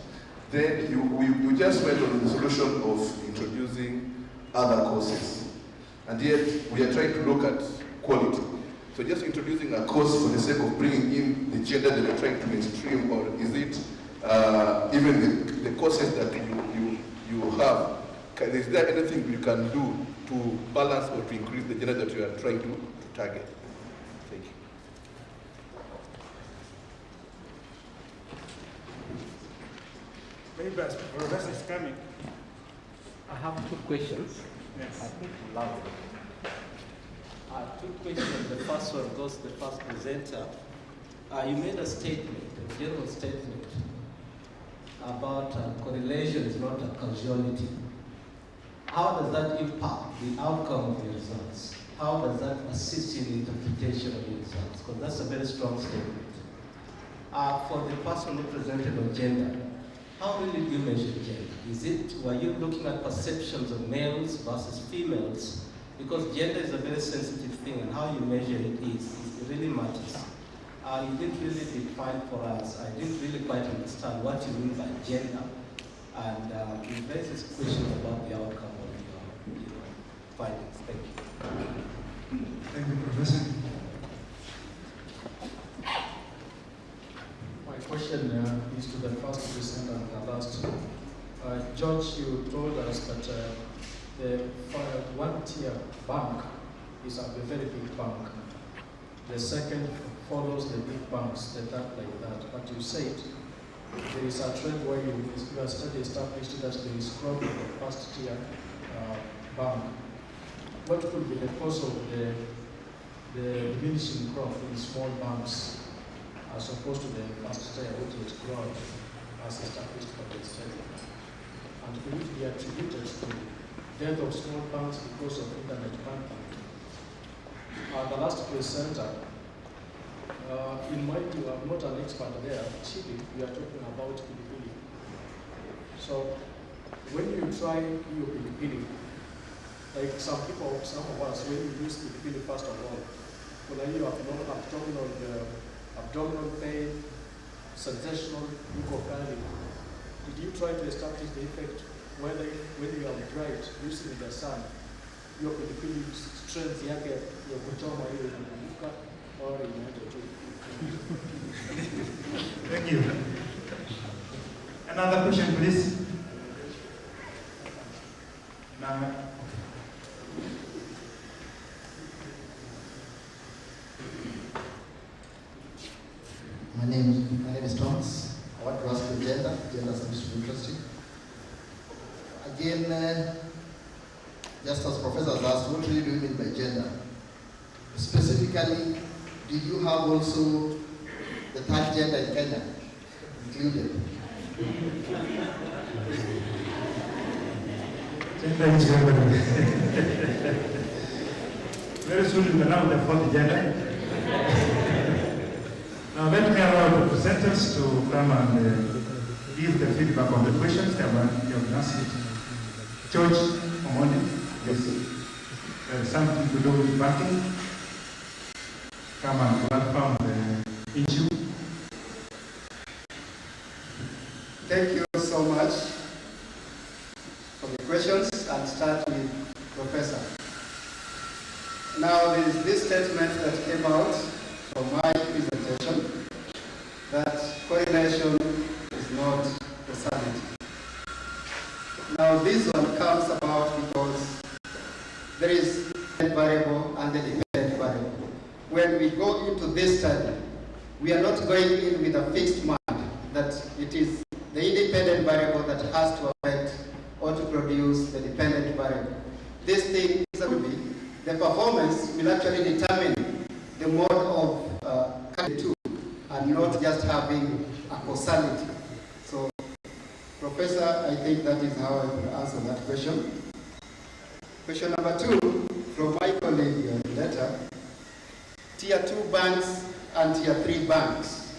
Then you just went on the solution of introducing other courses, and yet we are trying to look at quality. So just introducing a course for the sake of bringing in the gender that you're trying to mainstream, or is it even the courses that you have? Is there anything you can do to balance or to increase the gender that you are trying to target? Thank you. Maybe as Professor is coming. I have two questions. Yes. I think loud. Two questions. The first one goes to the first presenter. You made a statement, a general statement, about correlation is not a causality. How does that impact the outcome of the results? How does that assist in the interpretation of the results? Because that's a very strong statement. For the person who presented on gender, how really do you measure gender? Were you looking at perceptions of males versus females? Because gender is a very sensitive thing, and how you measure it really matters. You didn't really define for us. I didn't really quite understand what you mean by gender, and it raises questions about the outcome of your findings. Thank you. Thank you, Professor. My question is to the first presenter and the last. George, you told us that the one-tier bank is a very big bank. The second follows the big banks, the third like that. But you said there is a trend where your study established that there is growth in the first-tier bank. What could be the cause of the diminishing growth in small banks as opposed to the first-tier, which is growing as established by the study? And could it be attributed to death of small banks because of internet banking? The last presenter, in my view, I'm not an expert there. Chile, we are talking about pilipili. So when you try your pilipili, like some of us, when you use pilipili first of all, when you have abdominal pain, sensational mucocali, did you try to establish the effect whether when you have dried using the sun, your pilipili strength yake ya kuchoma ile inapunguka or inaenda tu? Thank you. Another question, please. Now, My name is Thomas. I want to ask you gender. Gender seems to be interesting. Again, just as Professor has asked, what really do you mean by gender? Specifically, did you have also the third gender in Kenya included? gender is very soon you will know the fourth gender. Now let me allow the presenters to come and give the feedback on the questions that you have asked. George, Morning. Yes, something to do with banking. Come and platform the issue. Thank you so much for the questions. I'll start with Professor. Now, there is this statement that came out from my presentation that coordination is not causality. Now, this one comes about because there is a variable and a dependent variable. When we go into this study, we are not going in with a fixed mind that it is the independent variable that has to affect or to produce the dependent variable. This thing will be, the performance will actually determine the mode of the two and not just having a causality. So, Professor, I think that is how I will answer that question. Question number 2, from my colleague letter, Tier 2 banks and Tier 3 banks.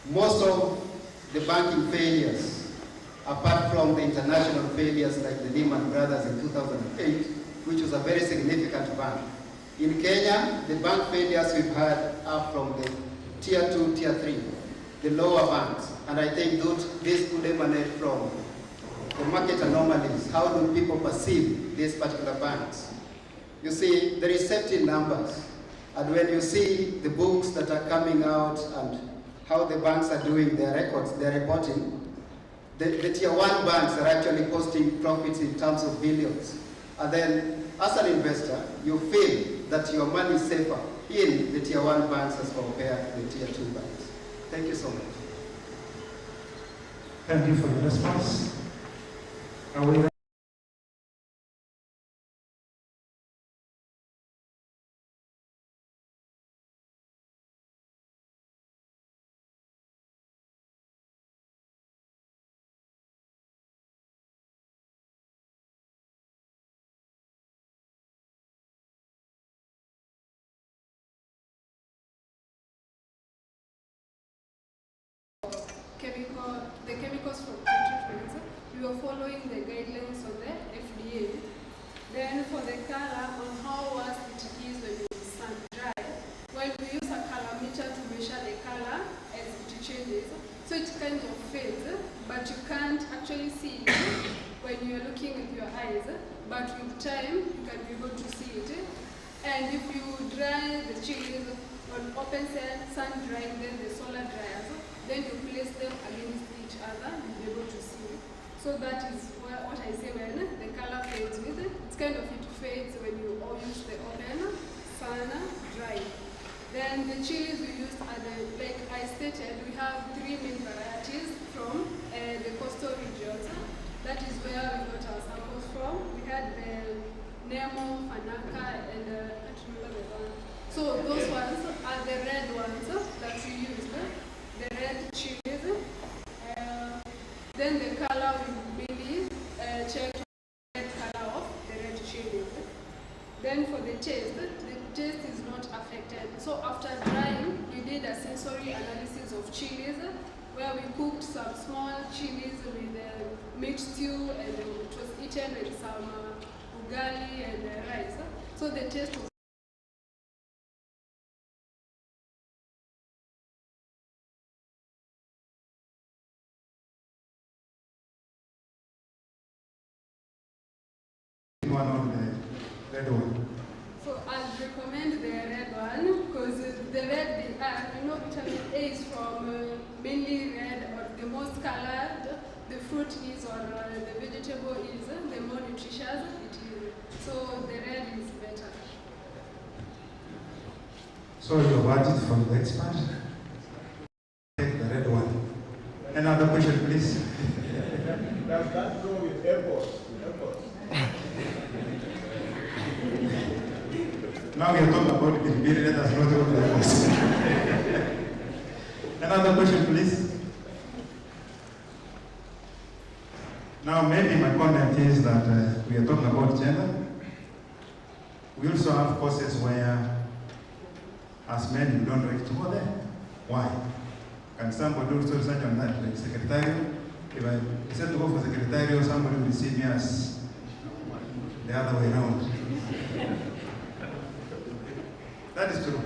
Most of the banking failures, apart from the international failures like the Lehman Brothers in 2008, which was a very significant bank. In Kenya, the bank failures we've had are from the Tier 2, Tier 3, the lower banks. And I think this could emanate from the market anomalies. How do people perceive these particular banks? You see, there is safety in numbers. And when you see the books that are coming out and how the banks are doing their records, their reporting, the Tier 1 banks are actually posting profits in terms of billions. And then, as an investor, you feel that your money is safer in the Tier 1 banks as compared to the Tier 2 banks. Thank you so much. Thank you for the response. The chemicals from treatments, we were following the guidelines of the FDA. Then for the color, on how worse it is when it is sun dry, when we use a colorimeter to measure the color as it changes, so it kind of fades, but you can't actually see it when you are looking with your eyes, but with time you can be able to see it. And if you dry the chilies on open sun drying, then the solar dryers, then you place them against each other, you'll be able to see. So that is what I say when the color fades with it. It's kind of, it fades when you all use the open sun dry. Then the chilies we used are like I stated, we have 3 main varieties from the coastal regions. That is where we got our samples from. We had the Nemo, Fanaka, and I can't remember the one. So those ones are the red ones that we used. The red chilies. Then the color we really checked the red color of the red chilies. Then for the taste is not affected. So after drying, we did a sensory analysis of chilies where we cooked some small chilies with meat stew, and it was eaten with some ugali and rice. So the taste was one on the red one. So I'd recommend the red one because the red they are, vitamin A is from mainly red, or the most colored the fruit is or the vegetable is, the more nutritious it is. So the red is better. So your budget from the expert? Take the red one. Another question, please. Does that go with airports? Now we are talking about Gdp, let us not go to the airports. Another question, please. Now maybe my comment is that we are talking about gender. We also have courses where as men we don't like to go there. Why? Can somebody do research on that, like secretarial? If I decide to go for secretarial, somebody will see me as the other way around. That is true.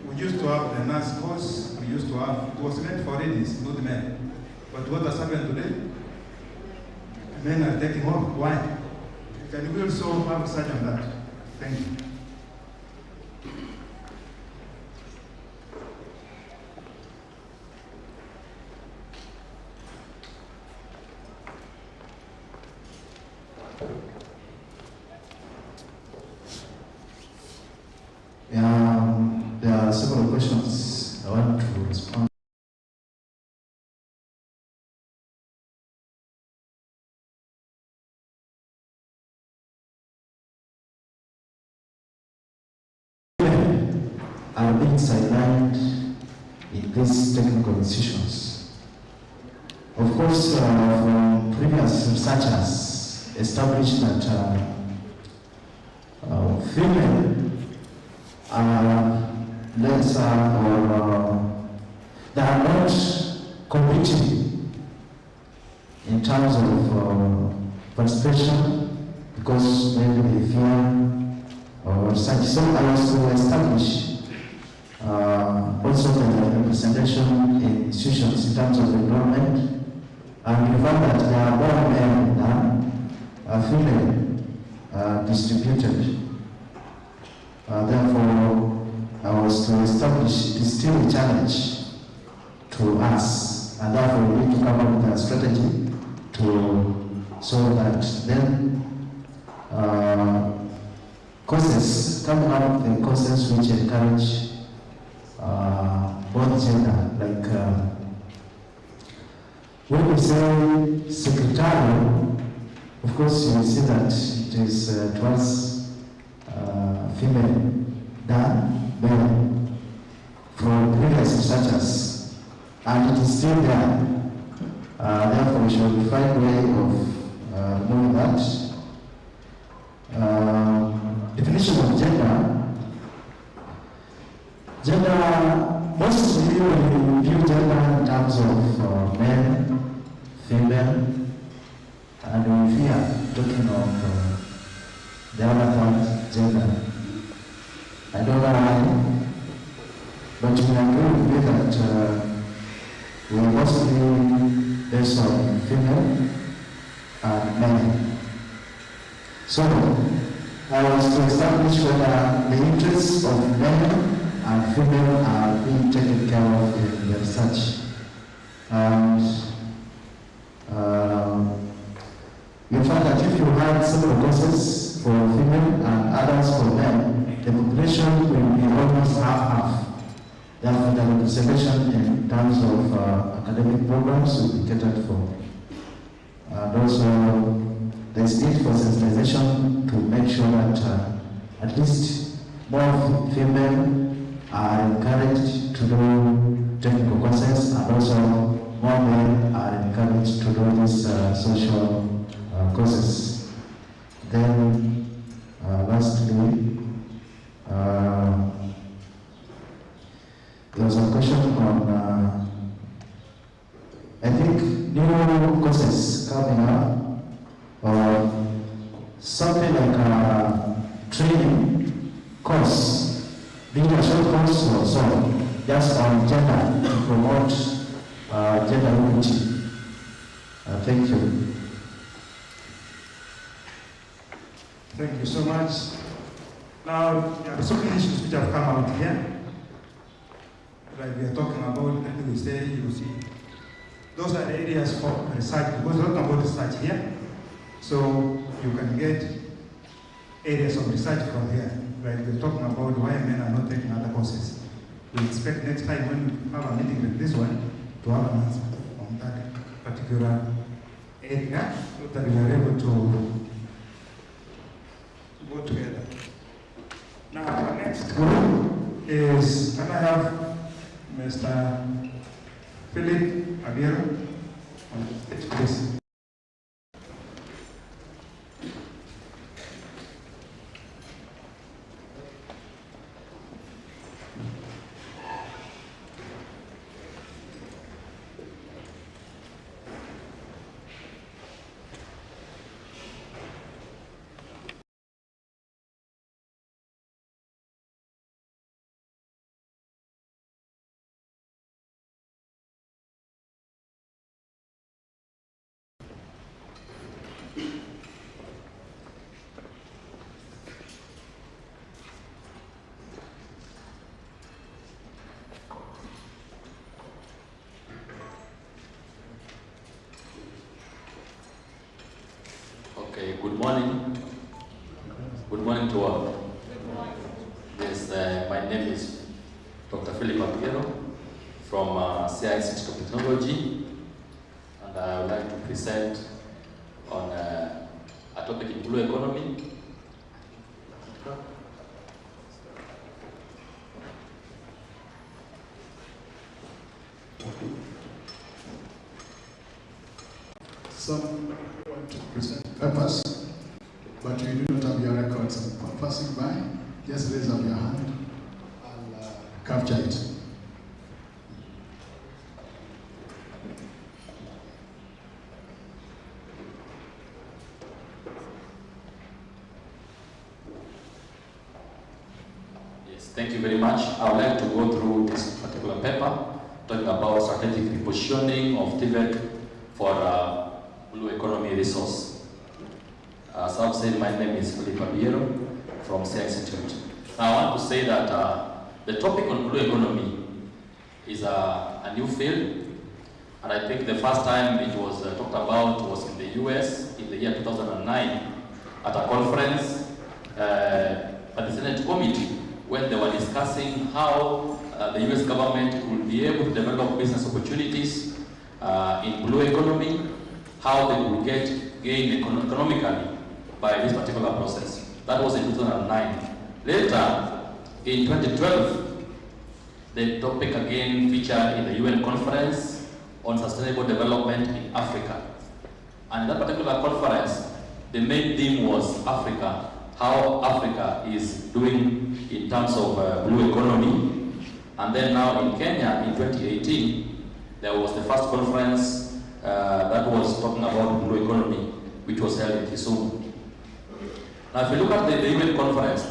We used to have the nurse course, we used to have, it was meant for ladies, not men. But what has happened today? Men are taking off. Why? Can we also have research on that? Thank you. There are several questions I want to respond. Are being sidelined in these technical institutions. Of course, from previous researchers established that female are lesser or they are not competing in terms of participation because maybe they fear or such. So I was to establish also the representation in institutions in terms of enrollment, and we found that there are more men than female distributed. Therefore, I was to establish it is still a challenge to us, and therefore we need to come up with a strategy to so that then courses, coming up with the courses which encourage both gender, like when we say secretarial, of course you see that it is twice female than male from previous researchers, and it is still there. Therefore, we should find a way of knowing that. Definition of gender. Gender, mostly when we view gender in terms of men, female, and we fear talking of the other third gender. I don't know why, but we agree with me that we are mostly based on female and men. So, I was to establish whether the interests of men and female are being taken care of in the research. And you find that if you had several courses for female and others for men, the population will be almost half-half. Therefore, the representation in terms of academic programs will be catered for. And also, there is need for sensitization to make sure that at least more female are encouraged to do technical courses, and also more men are encouraged to do these social courses. Then, lastly, there was a question on, I think, new courses coming up, or something like a training course, being a short course or so, just on gender, to promote gender equity. Thank you. Thank you so much. Now, there are so many issues which have come out here. Like we are talking about, let me say, you see, those are the areas for research. We're talking about research here. So you can get areas of research from here. Like we're talking about why men are not taking other courses. We expect next time when we have a meeting like this one to have an answer on that particular area so that we are able to go together. Now, next group is, can I have Mr. Philip Abiero on the stage, please? Okay, good morning. Good morning to all. Yes, my name is Dr. Philip Apiero from CI Institute of Technology, and I would like to present on a topic in blue economy. Some want to present papers, but you do not have your records. Passing by, just raise up your hand. I'll capture it. Yes, thank you very much. I would like to go through this particular paper, talking about strategic repositioning of TVET for blue economy resource. As I've said, my name is Philip Abiero from CI Institute. Now I want to say that the topic on blue economy is a new field, and I think the first time it was talked about was in the US in the year 2009 at a conference at the Senate committee, when they were discussing how the US government would be able to develop business opportunities in blue economy, how they would gain economically by this particular process. That was in 2009. Later, in 2012, the topic again featured in the UN conference on sustainable development in Africa. And in that particular conference, the main theme was Africa, how Africa is doing in terms of blue economy. And then now in Kenya, in 2018, there was the first conference that was talking about blue economy, which was held in Kisumu. Now, if you look at the UN conference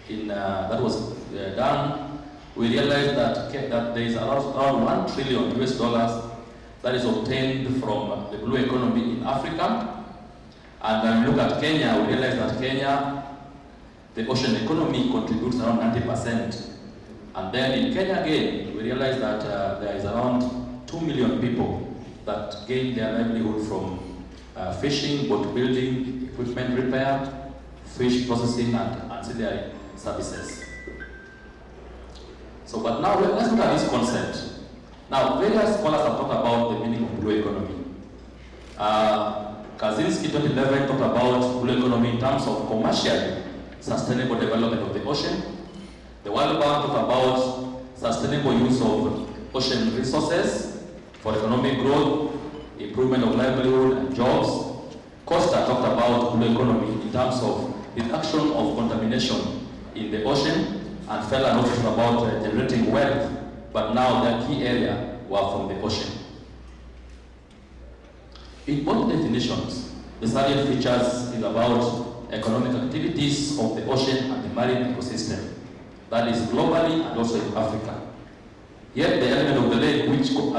that was done, we realized that there is around $1 trillion US that is obtained from the blue economy in Africa. And when we look at Kenya, we realize that Kenya, the ocean economy contributes around 90%. And then in Kenya again, we realize that there is around 2 million people that gain their livelihood from fishing, boat building, equipment repair, fish processing, and ancillary services. So, but now let's look at this concept. Now, various scholars have talked about the meaning of blue economy. Kaczynski 2011 talked about blue economy in terms of commercially sustainable development of the ocean. The World Bank talked about sustainable use of ocean resources for economic growth, improvement of livelihood and jobs. Costa talked about blue economy in terms of reduction of contamination in the ocean, and Feller also talked about generating wealth, but now their key area were from the ocean. In both definitions, the salient features is about economic activities of the ocean and the marine ecosystem, that is globally and also in Africa. Yet the element of the lake which is not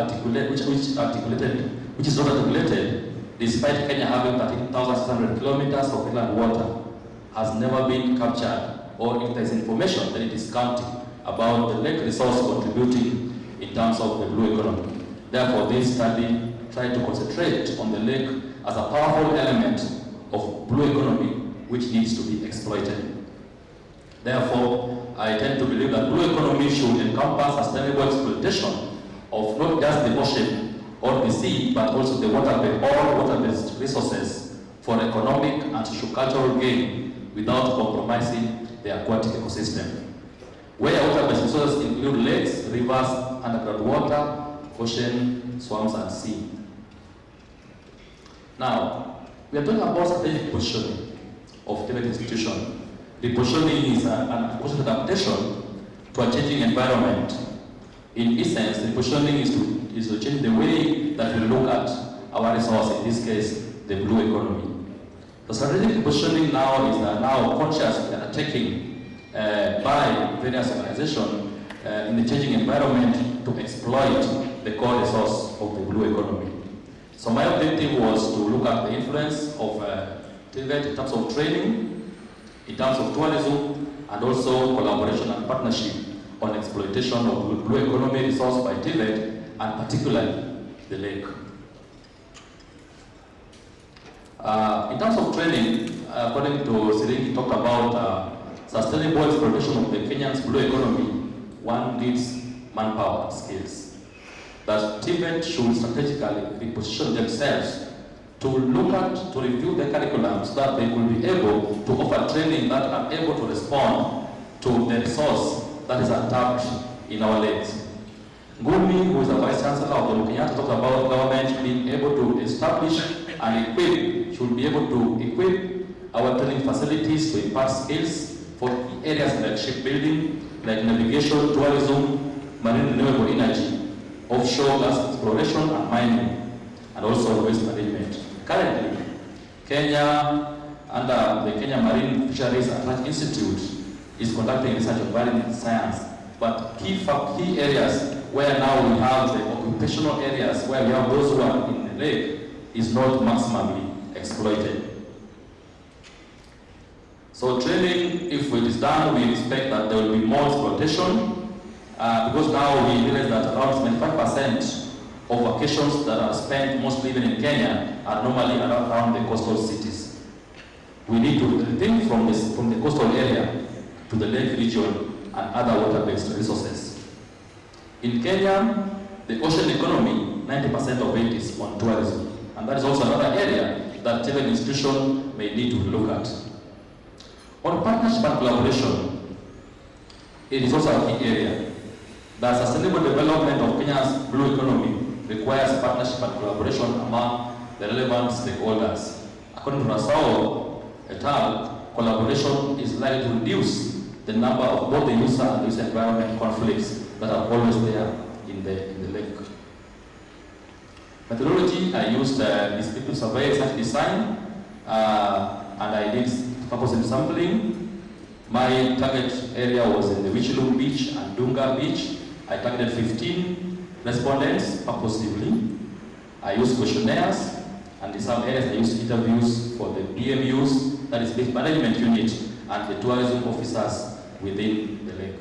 articulated, despite Kenya having 13,600 kilometers of inland water, has never been captured, or if there is information, then it is counting about the lake resource contributing in terms of the blue economy. Therefore, this study tried to concentrate on the lake as a powerful element of blue economy which needs to be exploited. Therefore, I tend to believe that blue economy should encompass sustainable exploitation of not just the ocean or the sea, but also the all water-based resources for economic and socio-cultural gain without compromising the aquatic ecosystem. Where water-based resources include lakes, rivers, underground water, ocean, swamps, and sea. Now, we are talking about strategic positioning of TVET institution. Repositioning is an conscious adaptation to a changing environment. In essence, repositioning is to change the way that we look at our resource, in this case, the blue economy. The strategic positioning now is now consciously undertaking by various organizations in the changing environment to exploit the core resource of the blue economy. So my objective was to look at the influence of TVET in terms of training, in terms of tourism, and also collaboration and partnership on exploitation of the blue economy resource by TVET, and particularly the lake. In terms of training, according to Siringi, he talked about sustainable exploitation of the Kenyan's blue economy. One needs manpower skills. That TVET should strategically reposition themselves to look at, to review the curriculum so that they will be able to offer training that are able to respond to the resource that is untapped in our lakes. Ngumi, who is the Vice Chancellor of the Kenyatta, talked about government being able to establish and equip, should be able to equip our training facilities to impart skills for areas like shipbuilding, like navigation, tourism, marine renewable energy, offshore gas exploration and mining, and also waste management. Currently, Kenya, under the Kenya Marine Fisheries Research Institute, is conducting research on marine science. But key areas where now we have the occupational areas where we have those who are in the lake is not maximally exploited. So training, if it is done, we expect that there will be more exploitation because now we realize that around 75% of vacations that are spent mostly even in Kenya are normally around the coastal cities. We need to think from the coastal area to the lake region and other water-based resources. In Kenya, the ocean economy, 90% of it is on tourism. And that is also another area that TVET institution may need to look at. On partnership and collaboration, it is also a key area. The sustainable development of Kenya's blue economy requires partnership and collaboration among the relevant stakeholders. According to Rasao et al., collaboration is likely to reduce the number of both the user and user environment conflicts that are always there in the lake. Methodology, I used descriptive survey, research design, and I did purpose sampling. My target area was in the Wichilum Beach and Dunga Beach. I targeted 15 respondents purposely. I used questionnaires, and in some areas I used interviews for the BMUs, that is Beach Management Unit, and the tourism officers within the lake.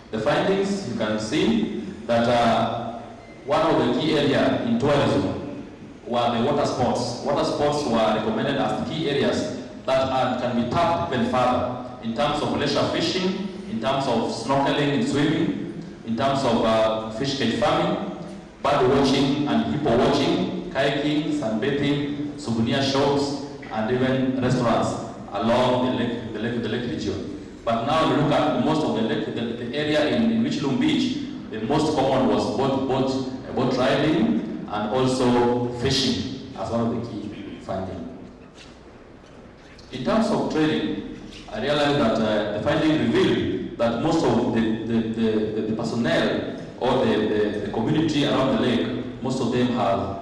The findings, you can see that one of the key areas in tourism were the water sports. Water sports were recommended as key areas that can be tapped even further in terms of leisure fishing, in terms of snorkeling and swimming, in terms of fish cage farming, bird watching and hippo watching, kayaking, sunbathing, souvenir shops, and even restaurants along the lake region. But now we look at most of the area in Wichilum Beach, the most common was boat riding and also fishing as one of the key findings. In terms of training, I realized that the finding revealed that most of the personnel or the community around the lake, most of them have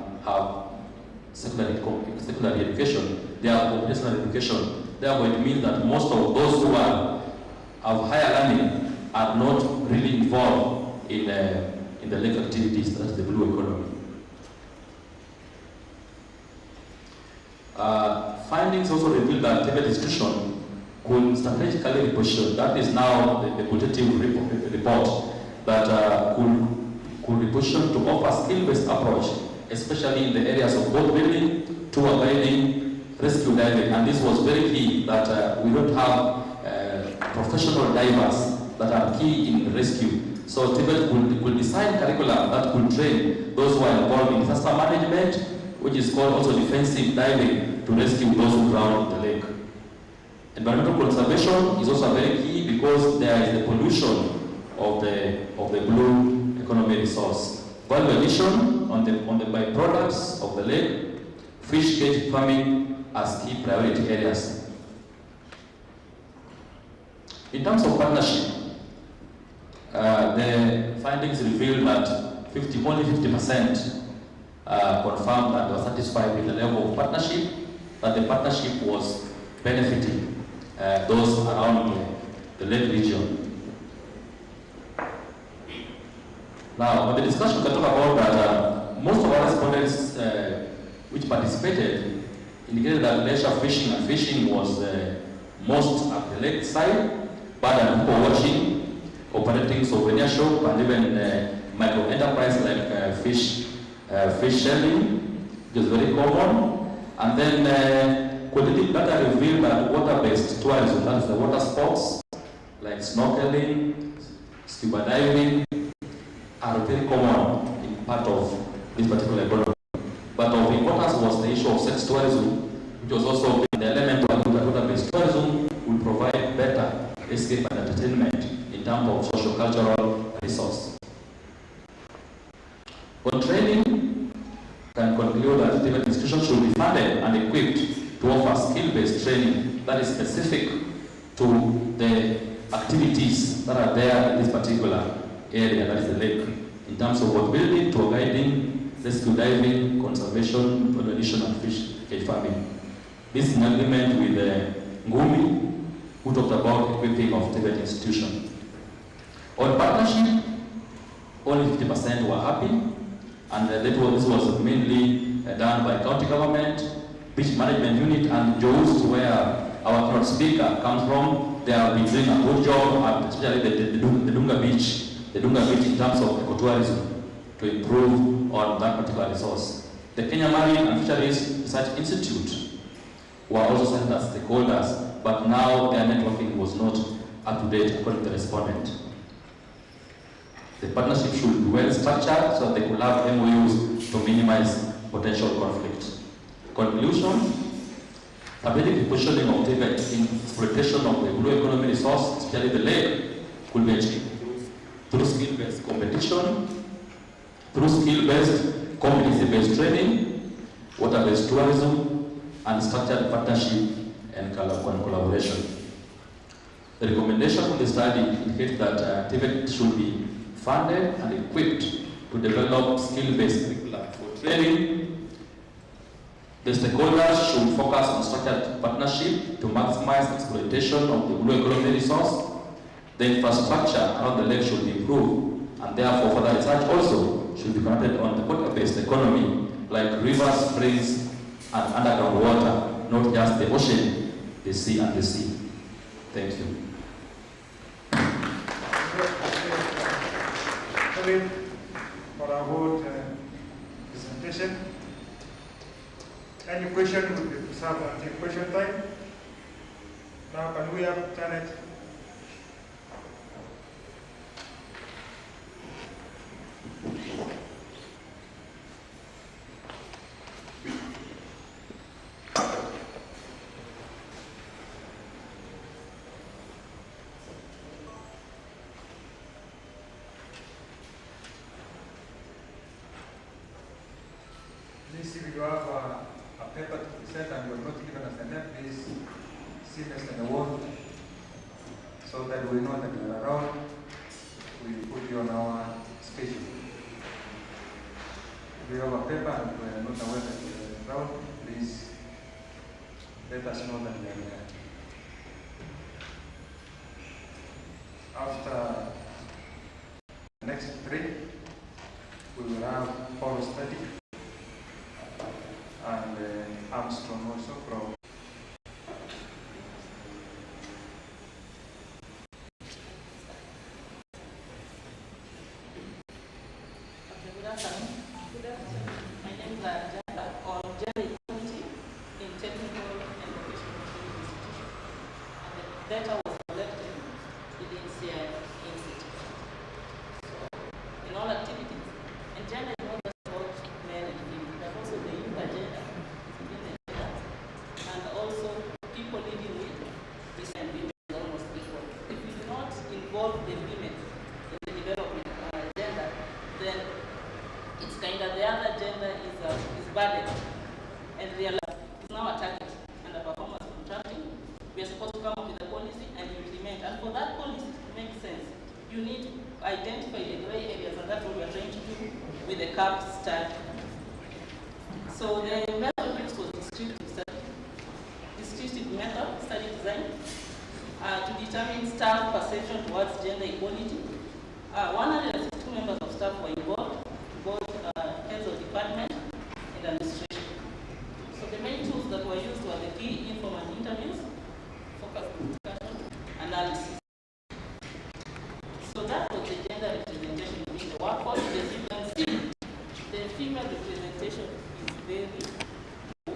secondary education. They have vocational education. Therefore, it means that most of those who have higher learning are not really involved in the lake activities, that's the blue economy. Findings also reveal that TVET institution could strategically reposition, that is now the qualitative report, that could reposition to offer skill-based approach, especially in the areas of boat building, tour guiding, rescue diving, and this was very key that we don't have professional divers that are key in rescue. So TVET could design curriculum that could train those who are involved in disaster management, which is called also defensive diving, to rescue those who drown in the lake. Environmental conservation is also very key because there is the pollution of the blue economy resource. Value addition on the byproducts of the lake, fish cage farming as key priority areas. In terms of partnership, the findings reveal that only 50% confirmed that they were satisfied with the level of partnership, that the partnership was benefiting those around the lake region. Now, on the discussion, we can talk about that most of our respondents which participated indicated that leisure fishing and fishing was most at the lake side, but people watching, operating souvenir shop, and even micro enterprise like fish shelling, which is very common. And then qualitative data revealed that water-based tourism, that is the water sports, like snorkeling, scuba diving, are very common in part of this particular economy. But of importance was the issue of sex tourism, which was also the element of water-based tourism will provide better escape and entertainment in terms of socio-cultural resource. On training, can conclude that different institutions should be funded and equipped to offer skill-based training that is specific to the activities that are there in this particular area, that is the lake, in terms of boat building, tour guiding, rescue diving, conservation, pollination, and fish farming. This is in agreement with Ngumi, who talked about equipping of TVET institution. On partnership, only 50% were happy, and this was mainly done by county government, beach management unit, and Joes, where our keynote speaker comes from. They have been doing a good job, especially the Dunga Beach in terms of ecotourism, to improve on that particular resource. The Kenya Marine and Fisheries Research Institute were also sent as stakeholders, but now their networking was not up to date according to the respondent. The partnership should be well structured so that they could have MOUs to minimize potential conflict. Conclusion, strategic positioning of TVET in exploitation of the blue economy resource, especially the lake, could be achieved through skill-based competition, through skill-based, competency-based training, water-based tourism, and structured partnership and collaboration. The recommendation from the study indicates that TVET should be funded and equipped to develop skill-based curricula for training. The stakeholders should focus on structured partnership to maximize exploitation of the blue economy resource. The infrastructure around the lake should be improved, and therefore further research also should be conducted on the water-based economy, like rivers, springs, and underground water, not just the ocean, the sea, and the sea. Thank you. For our board presentation. Any question will be reserved until question time. Now, can we have Janet? Please, if you have a paper to present and you have not given us a name, please send us an award so that we know that you are around. We put you on our schedule. If you have a paper and we are not aware that you are around, please let us know that we are there. After the next three, we will have Paul study and Armstrong also from Good afternoon. My name is Angela on gender equality in technical and vocational training institutions. And the data was collected within CI Institute. So, in all activities, and gender is not just about men and women, but also the youth agenda within the gender. And also, people living with this and women is almost equal. If we do not involve the women in the development agenda, then it's kind of the other gender is burdened, and realize it's now a target under performance contracting. We are supposed to come up with a policy and implement, and for that policy to make sense, you need to identify the gray areas, and that's what we are trying to do with the CAP study. So the method used was descriptive study, descriptive method, study design, to determine staff perception towards gender equality. 162 members of staff were involved, both heads of department and administration. So the main tools that were used were the key informal interviews, focus discussion, analysis. So that was the gender representation within the workforce. As you can see, the female representation is very low.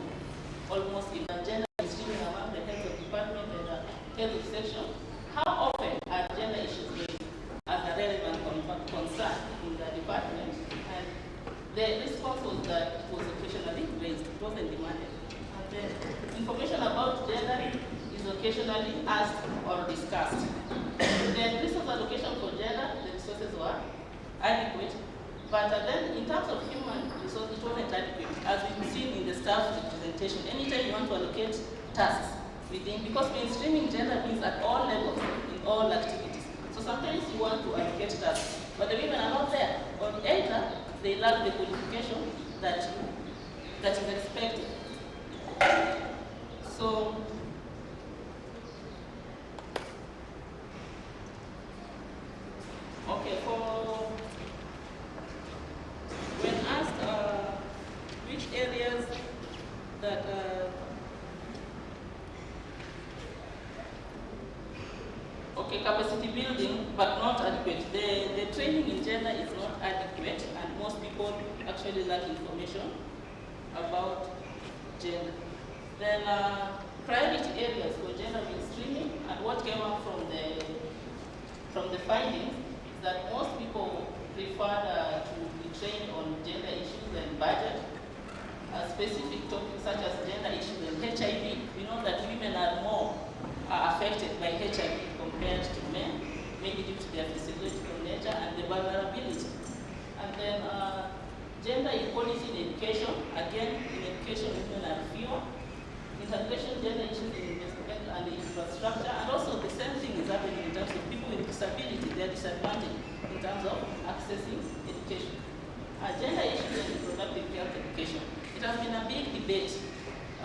response was that it was occasionally raised, it wasn't demanded. And then information about gender is occasionally asked or discussed. Then resource allocation for gender, the resources were adequate, but then in terms of human resource, it wasn't adequate. As we've seen in the staff representation, anytime you want to allocate tasks within, because mainstreaming gender means at all levels, in all activities. So sometimes you want to allocate tasks, but the women are not there. Or either they lack the qualification that is expected. So, okay, when asked which areas that okay, capacity building, but not adequate. The training in gender is not adequate, and most people actually lack information about gender. Then priority areas for gender mainstreaming, and what came out from the findings is that most people prefer to be trained on gender issues and budget. Specific topics such as gender issues and HIV. We know that women are more affected by HIV compared to men, maybe due to their physiological nature and the vulnerability. And then gender equality in education. Again, in education, women are fewer. Integration, gender issues in investment and infrastructure. And also the same thing is happening in terms of people with disability. They are disadvantaged in terms of accessing education. Gender issues and reproductive health education. It has been a big debate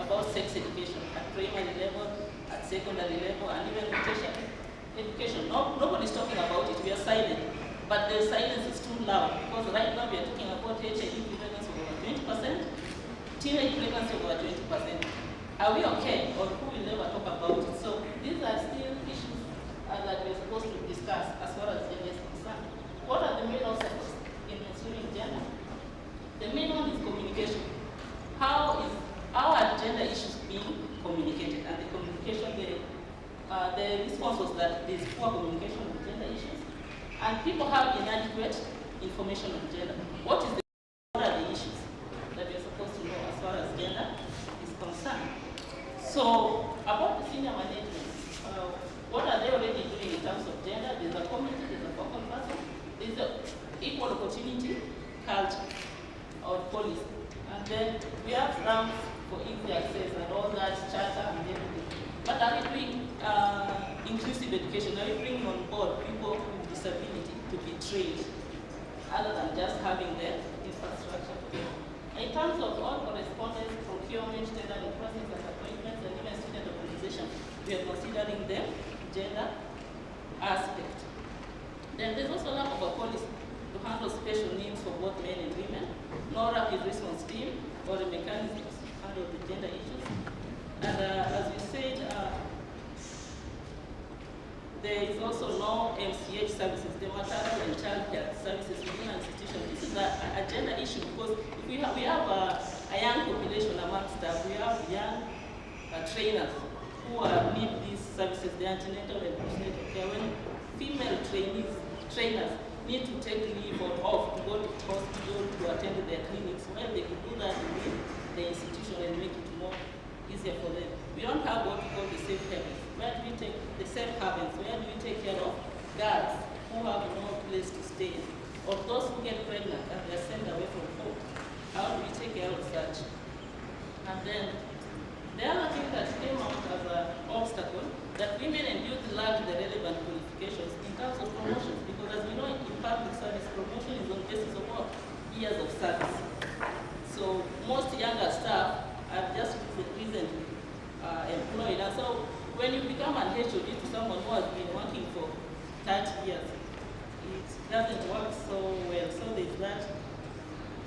about sex education at primary level, at secondary level, and even tertiary education. Nobody's talking about it, we are silent. But the silence is too loud, because right now we are talking about HIV prevalence of over 20%, teenage pregnancy of over 20%. Are we okay, or who will never talk about it? So these are still issues that we're supposed to discuss as far as gender is concerned. What are the main obstacles in mainstreaming gender? The main one is communication. How are gender issues being communicated? And the communication, the response was that there is poor communication on gender issues, and people have inadequate information on gender. What are the issues that we're supposed to know as far as gender is concerned? So, about the senior management, what are they already doing in terms of gender? There's a committee, there's a focal person, there's an equal opportunity culture or policy. And then we have ramps for easy access and all that, charter and everything. But are we doing inclusive education? Are we bringing on board people with disability to be trained, other than just having the infrastructure? In terms of all correspondence, procurement, tendering process and appointments, and even student organization, we are considering the gender aspect. Then there's also lack of a policy to handle special needs for both men and women, no rapid response team or a mechanism to handle the gender issues. And as we said, there is also no MCH services, the maternal and child care services within an institution. This is a gender issue, because if we have a young population amongst us, we have young trainers who need these services, the antenatal and postnatal care. When female trainers need to take leave or off to go to hospital to attend their clinics, well, they could do that within the institution and make it more easier for them. We don't have what we call the safe havens. Where do we take the safe havens? Where do we take care of girls who have no place to stay, or those who get pregnant and they're sent away from home? How do we take care of such? And then the other thing that came out as an obstacle, that women and youth lack the relevant qualifications in terms of promotions, because as we know in public service, promotion is on the basis of what? Years of service. So most younger staff are just recently employed, and so when you become an HOD to someone who has been working for 30 years, it doesn't work so well. So there's that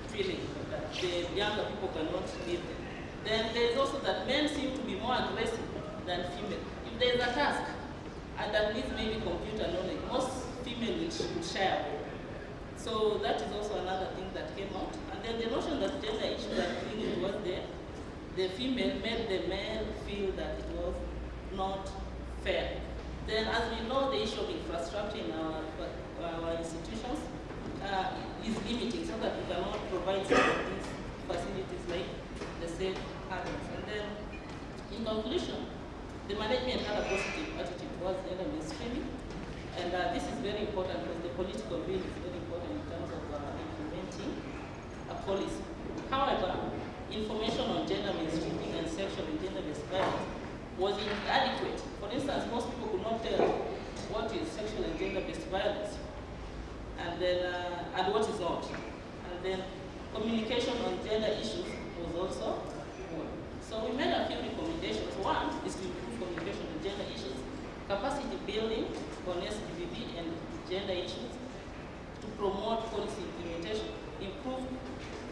feeling that the younger people cannot live there. Then there's also that men seem to be more aggressive than female. If there's a task and that needs maybe computer knowledge, most females should share. So that is also another thing that came out. And then the notion that gender issues are bringing was there, the female made the male feel that it was not fair. Then as we know, the issue of infrastructure in our institutions, is limiting, so that we cannot provide some of these facilities like the safe harbors. And then, in conclusion, the management had a positive attitude towards gender mainstreaming, and this is very important because the political will is very important in terms of implementing a policy. However, information on gender mainstreaming and sexual and gender-based violence was inadequate. For instance, most people could not tell what is sexual and gender-based violence, and then and what is not. And then communication on gender issues was also poor. So we made a few recommendations. One is to improve communication on gender issues, capacity building on SDVB and gender issues, to promote policy implementation, improve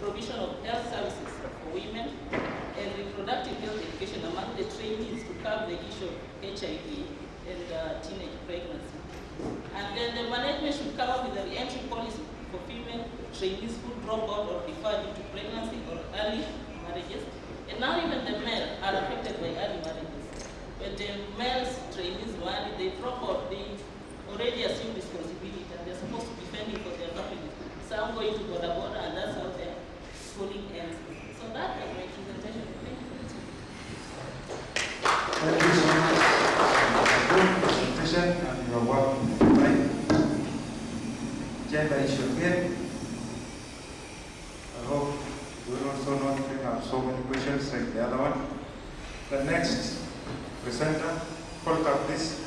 provision of health services for women, and reproductive health education among the trainees to curb the issue of HIV and teenage pregnancy. And then the management should come up with a re-entry policy for female trainees who drop out or defer due to pregnancy or early marriages. And now even the men are affected by early marriages. When the male trainees marry, they drop out, they already assume responsibility and they're supposed to be fending for their families. Some going to border and that's how their schooling ends. So that was my presentation. Thank you for listening. Thank you so much. Good presentation and your work right. Gender issue again. I hope we will also not bring up so many questions like the other one. The next presenter, Polka, please.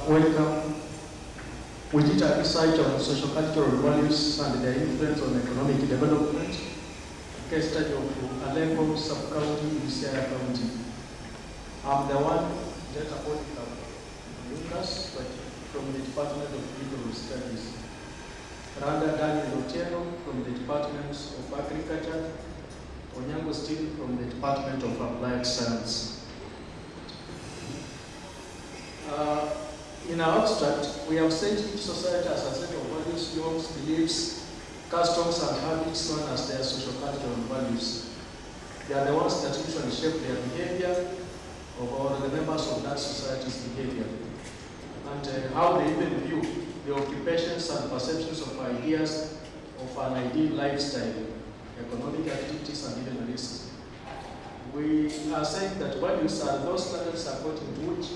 Welcome. We did a research on social cultural values and their influence on economic development. Case study of Aleppo sub-county in Sierra County. I'm the one, Jetta Monica Lucas, but from the Department of Legal Studies. Randa Daniel Otieno from the Department of Agriculture. Onyango Steve from the Department of Applied Science. In our abstract, we have said each society as a set of values, norms, beliefs, customs, and habits known as their social cultural values. They are the ones that usually shape their behavior or the members of that society's behavior, and how they even view the occupations and perceptions of ideas of an ideal lifestyle, economic activities, and even risks. We are saying that values are those standards according to which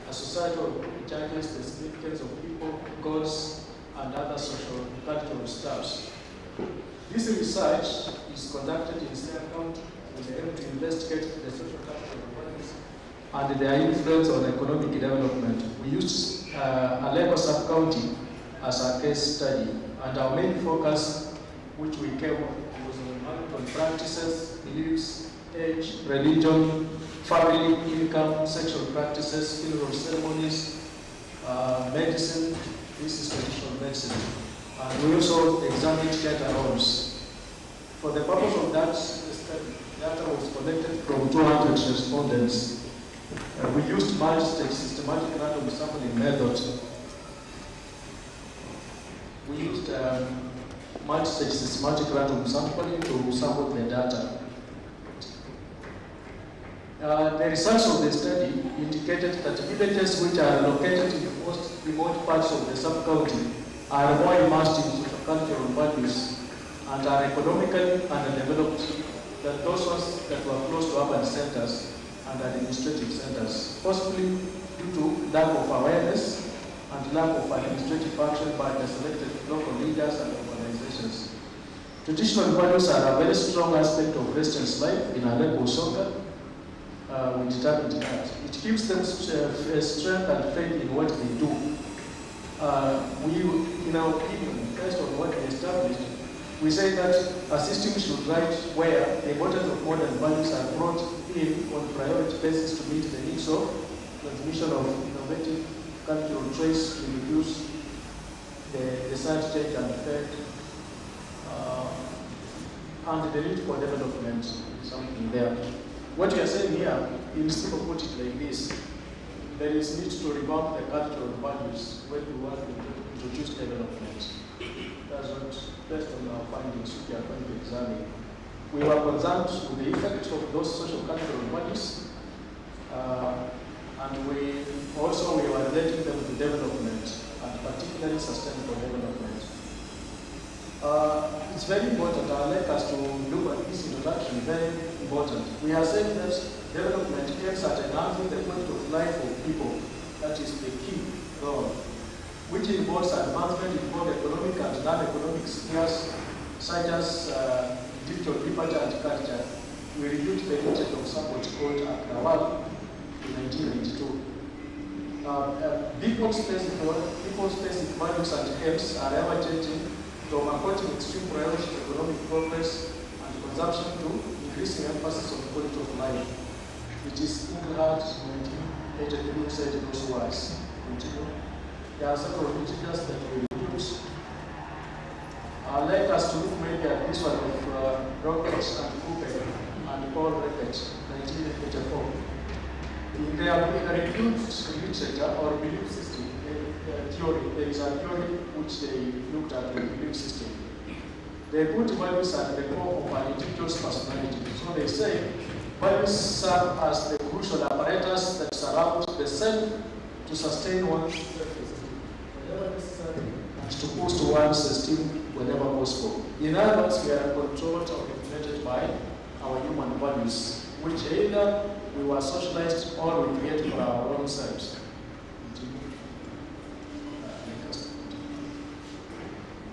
a society judges the significance of people, goals, and other social cultural status. This research is conducted in Sierra County with the aim to investigate the social cultural values and their influence on economic development. We used Aleppo sub-county as a case study, and our main focus, which we came up, was on practices, beliefs, age, religion, family, income, sexual practices, funeral ceremonies, medicine. This is traditional medicine. And we also examined data roles. For the purpose of that study, data was collected from 200 respondents. We used multi-stage systematic random sampling method. We used multi-stage systematic random sampling to sample the data. The results of the study indicated that villages which are located in the most remote parts of the sub-county are more immersed in social-cultural values and are economically underdeveloped than those ones that were close to urban centers and administrative centers, possibly due to lack of awareness and lack of administrative action by the selected local leaders and organizations. Traditional values are a very strong aspect of residents' life in Aleppo, Soka. We determined that. It gives them strength and faith in what they do. We, in our opinion, based on what we established, we say that a system should write where the importance of modern values are brought in on priority basis to meet the needs of transmission of innovative cultural choice to reduce the desired change and effect, and the need for development, something there. What we are saying here, in simple put it like this, there is need to revamp the cultural values when we want to introduce development. That's what, based on our findings, we are going to examine. We were concerned with the effect of those social cultural values, and we were relating them to development, and particularly sustainable development. It's very important. I'd like us to look at this introduction, very important. We are saying that development aims at enhancing the quality of life of people. That is the key goal, which involves advancement in both economic and non-economic spheres, such as digital liberty and culture. We reviewed the intent of support called Akrawal in 1992. People's basic values and aims are ever-changing, from according extreme priority to economic progress and consumption to increasing emphasis on quality of life. It is Engelhardt, 1983, said those words. Continue. There are several literature that we use. I'd like us to look maybe at this one of Roberts and Cooper and Paul Beckett, 1984. In their reviewed literature or belief system theory, there is a theory which they looked at the belief system. They put values at the core of an individual's personality. So they say values serve as the crucial apparatus that surround the self to sustain one's self-esteem whenever necessary and to boost one's esteem whenever possible. In other words, we are controlled or influenced by our human values, which either we were socialized or we create for our own selves.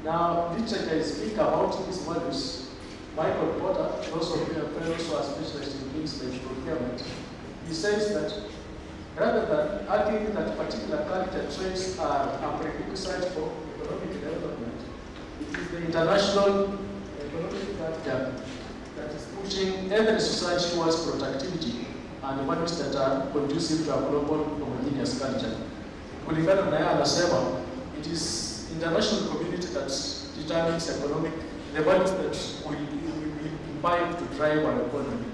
Now, literature speak about these values. Michael Porter, those of you fellows who are specialized in things like procurement, he says that rather than arguing that particular culture traits are a prerequisite for economic development, it is the international economic culture that is pushing every society towards productivity and values that are conducive to a global homogeneous culture. Kulingana na yeye anasema, it is international community that determines the values that we imbibe to drive our economy.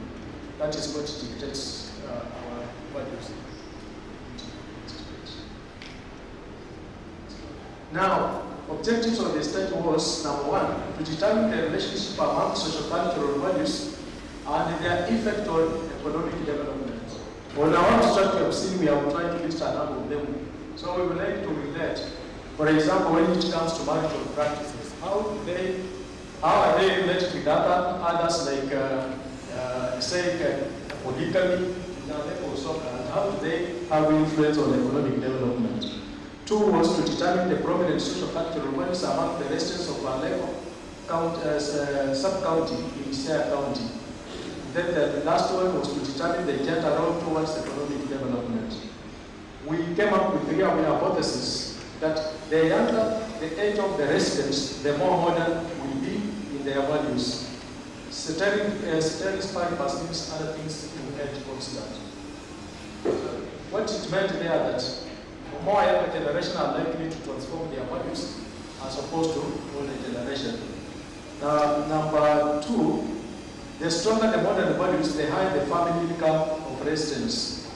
That is what dictates our values. Now, objectives of the study was, number one, to determine the relationship among social cultural values and their effect on economic development. On our abstract you have seen, we have tried to list a number of them. So we would like to relate. For example, when it comes to marital practices, how are they related with others like, polygamy, and how do they have influence on economic development? Two was to determine the prominent social cultural values among the residents of Aleppo sub-county in Isaiah County. Then the last one was to determine the gender role towards economic development. We came up with three hypotheses that the younger the age of the residents, the more modern will be in their values. Satisfying perceives other things in age constant. What it meant there that more younger generation are likely to transform their values as opposed to older generation. Number two, the stronger the modern values, the higher the family income of residents.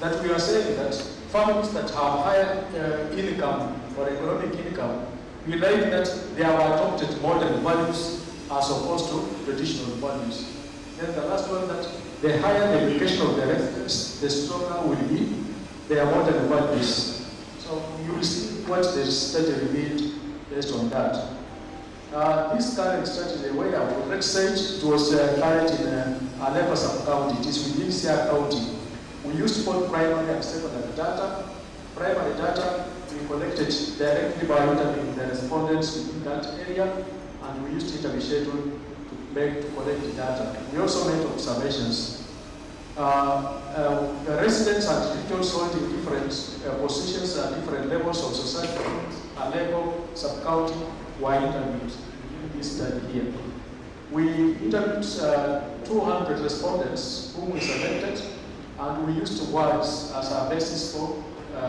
That we are saying that families that have higher income or economic income, we like that they have adopted modern values as opposed to traditional values. Then the last one, that the higher the education of the residents, the stronger will be their modern values. So you will see what the study revealed based on that. This current strategy, the way I would let's say it was carried in Aleko sub-county, it is within Siaya County. We used both primary and secondary data. Primary data we collected directly by interviewing the respondents in that area, and we used interview schedule to collect the data. We also made observations. The residents and individuals holding different positions at different levels of society, Aleko sub-county, were interviewed in this study here. We interviewed 200 respondents whom we selected, and we used words as our basis for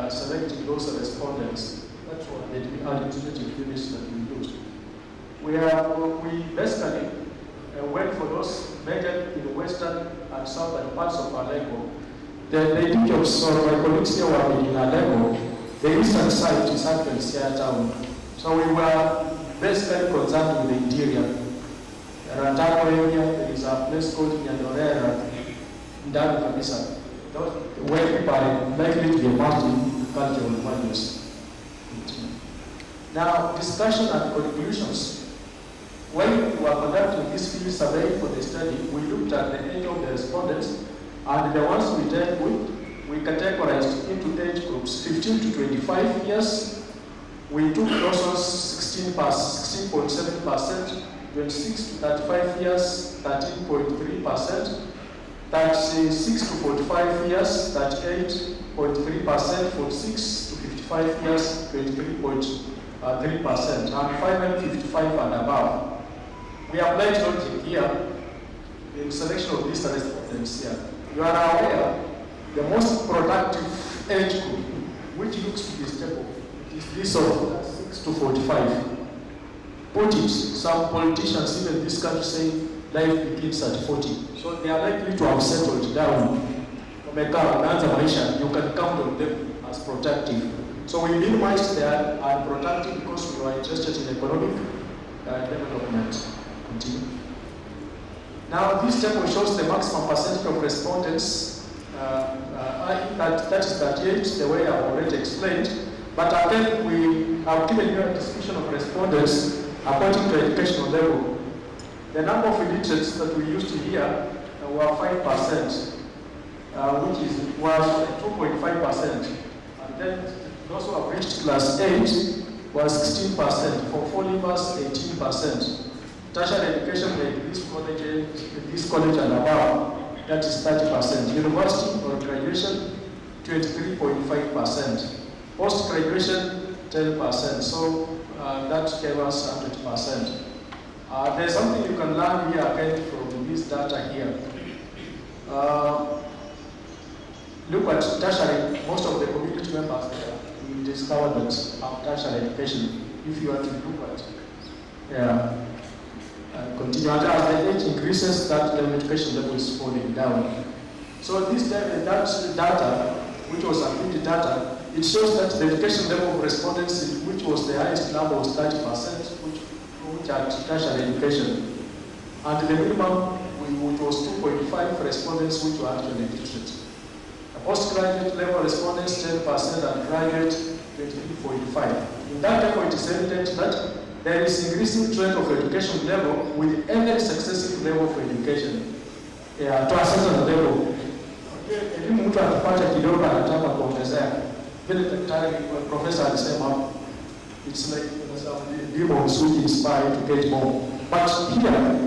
selecting those respondents. That's what the administrative units that we used. We basically went for those measured in the western and southern parts of Aleko. The details of my colleagues here were in Aleko. The eastern side is actually Siaya town. So we were basically concerned with the interior. Rantako area, there is a place called Nyandorera, Ndani Kabisa, where people are likely to be multi-cultural values. Now, discussion and conclusions. When we were conducting this field survey for the study, we looked at the age of the respondents, and the ones we dealt with, we categorized into age groups 15 to 25 years. We took persons 16.7%, 26 to 35 years, 13.3%, 36 to 45 years, 38.3%, 46 to 55 years, 23.3%, and finally 55 and above. We applied logic here in selection of these respondents here. You are aware the most productive age group, which looks to be stable, is this of 6 to 45. Put it, some politicians even this country say life begins at 40. So they are likely to have settled down. You can count on them as productive. So we minimized their unproductive because we were interested in economic development. Continue. Now this table shows the maximum percentage of respondents. That is 38, the way I've already explained. But again, we have given you a description of respondents according to educational level. The number of illiterates that we used here were 5%, which was 2.5%. And then those who have reached class 8 was 16%, for 4 leavers 18%. Tertiary education like this college and above, that is 30%. University or graduation, 23.5%. Post-graduation, 10%. So that gave us 100%. There's something you can learn here again from this data here. Look at tertiary, most of the community members there, we discovered that have tertiary education. If you are to look at, continue, and as the age increases, that level education level is falling down. So this data, which was activity data, it shows that the education level of respondents, which was the highest number, was 30%, which at tertiary education. And the minimum, which was 2.5 respondents, which were actually illiterate. Postgraduate level respondents, 10%, and graduate, 23.5. In that level, it is evident that there is increasing trend of education level with every successive level of education. To a certain level. Elimu mtu akipata kidogo anataka kuongezea. Vile daktari professor alisema, it's like some demons which inspire to get more. But here,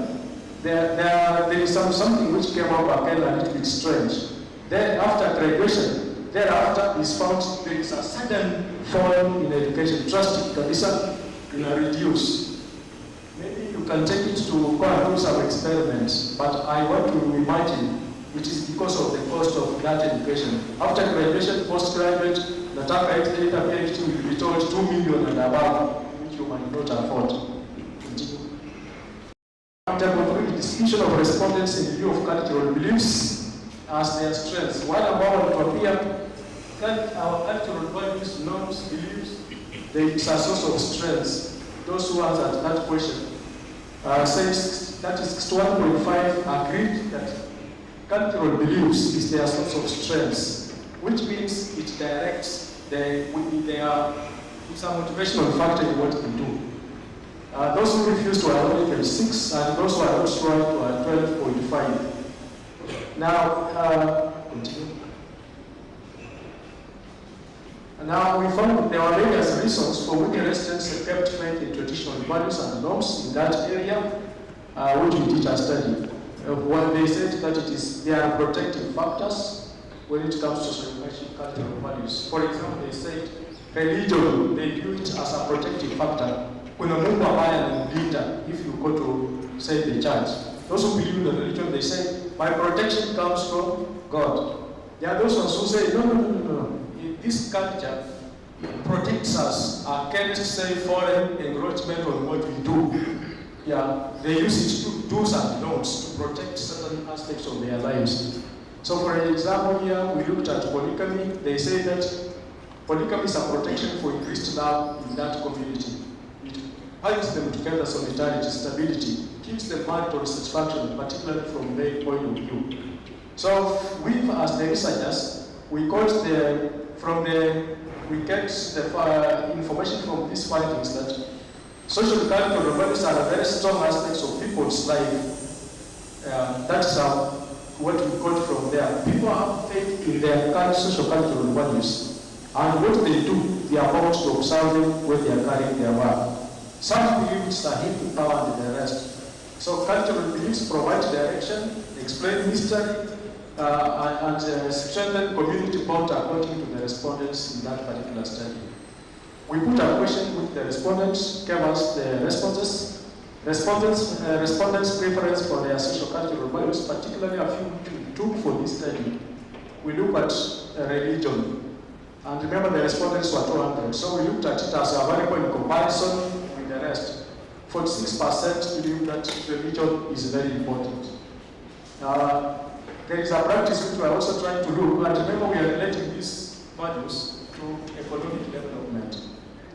there is something which came up again a little bit strange. Then after graduation, thereafter is found there is a sudden fall in education, drastic kabisa, reduce. Maybe you can take it to go and do some experiments, but I want to imagine it is because of the cost of that education. After graduation, postgraduate, the target either PhD will be told 2 million and above, which you might not afford. After concluding discussion of respondents in view of cultural beliefs as their strengths, while about to appear, our cultural values, norms, beliefs, there is a source of strengths. Those who answered that question says that is 61.5 agreed that cultural beliefs is their source of strength, which means it directs it's a motivational factor in what we do. Those who refuse to acknowledge 6 and those who are not sure to 12.5. Now, continue. Now, we found that there were various reasons for which residents kept faith in traditional values and norms in that area, which we did a study. When they said that they are protective factors when it comes to social cultural values. For example, they said religion, they view it as a protective factor. Kuna Mungu ambaye anamlinda if you go to, say, the church. Those who believe in the religion, they say, my protection comes from God. There are those ones who say, no. This culture protects us against, say, foreign encroachment on what we do. Yeah, they use it to do's and don'ts to protect certain aspects of their lives. So, for example, here we looked at polygamy. They say that polygamy is a protection for increased love in that community. It binds them together, solidarity, stability, keeps them marital satisfaction, particularly from their point of view. So, we, as the researchers, we get the information from these findings that social cultural values are very strong aspects of people's life. That's what we got from there. People have faith in their social cultural values, and what they do, they are about to observe them when they are carrying their work. Some believe it's a hidden power and the rest. So cultural beliefs provide direction, explain history, and strengthen community bond according to the respondents in that particular study. We put a question with the respondents, gave us the responses. Respondents' preference for their social cultural values, particularly a few which we took for this study. We look at religion. And remember, the respondents were 200. So we looked at it as a variable in comparison with the rest. 46% believe that religion is very important. There is a practice which we are also trying to look, and remember we are relating these values to economic development.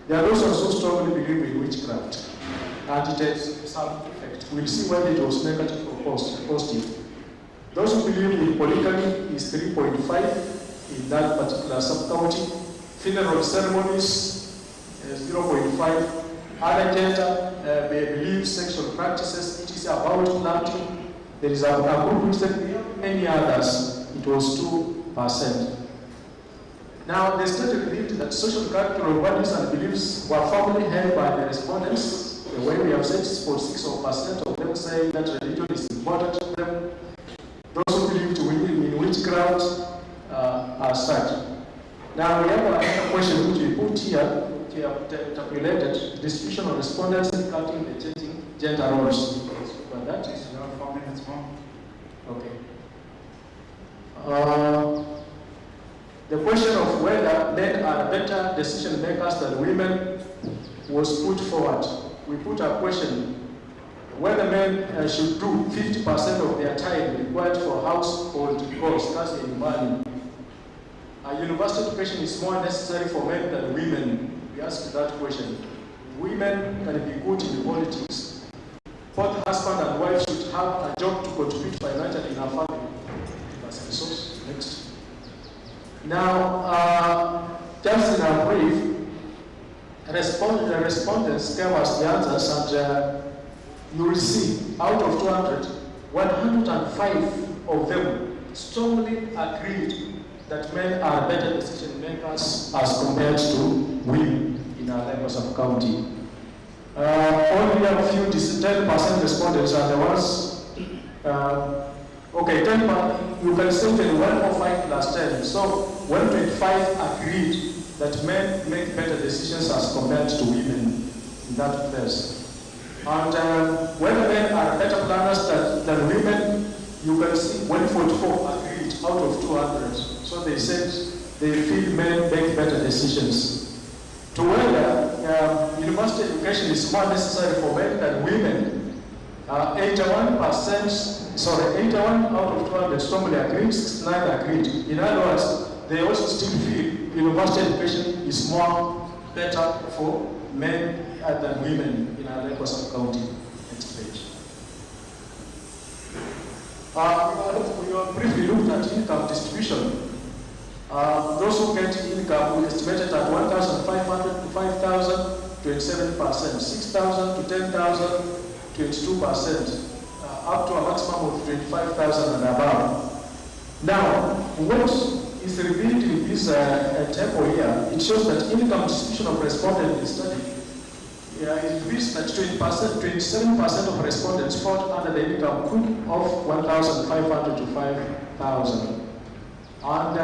There are those who strongly believe in witchcraft, and it has some effect. We'll see whether it was negative or positive. Those who believe in polygamy is 3.5 in that particular sub-county. Funeral ceremonies, 0.5. Other gender may believe sexual practices, it is about planting. There is a group which said any others, it was 2%. Now, the study revealed that social cultural values and beliefs were firmly held by the respondents. The way we have said, 46% of them say that religion is important to them. Those who believe in witchcraft are such. Now, we have another question which we put here, which we have tabulated, distribution of respondents cutting the changing gender roles. But that is 4 minutes more. Okay. The question of whether men are better decision makers than women was put forward. We put a question whether men should do 50% of their time required for household chores, that's in Mali. University education is more necessary for men than women. We asked that question. Women can be good in politics. Both husband and wife should have a job to contribute financially in our family. So, next. Now, just in a brief, the respondents gave us the answers, and you will see, out of 200, 105 of them strongly agreed that men are better decision makers as compared to women in our levels of county. Only a few, 10% respondents are the ones, okay, 10%, you can say 105 plus 10. So 125 agreed that men make better decisions as compared to women in that place. And whether men are better planners than women, you can see 144 agreed out of 200. So they said they feel men make better decisions. To whether university education is more necessary for men than women, 81 out of 200 strongly agreed, 69 agreed. In other words, they also still feel university education is more better for men than women in our Lagos county. Next page. We have briefly looked at income distribution. Those who get income, we estimated at 1,500 to 5,000, 27%, 6,000 to 10,000, 22%, up to a maximum of 25,000 and above. Now, what is revealed in this table here, it shows that income distribution of respondents in the study, it reveals that 27% of respondents fall under the income group of 1,500 to 5,000. And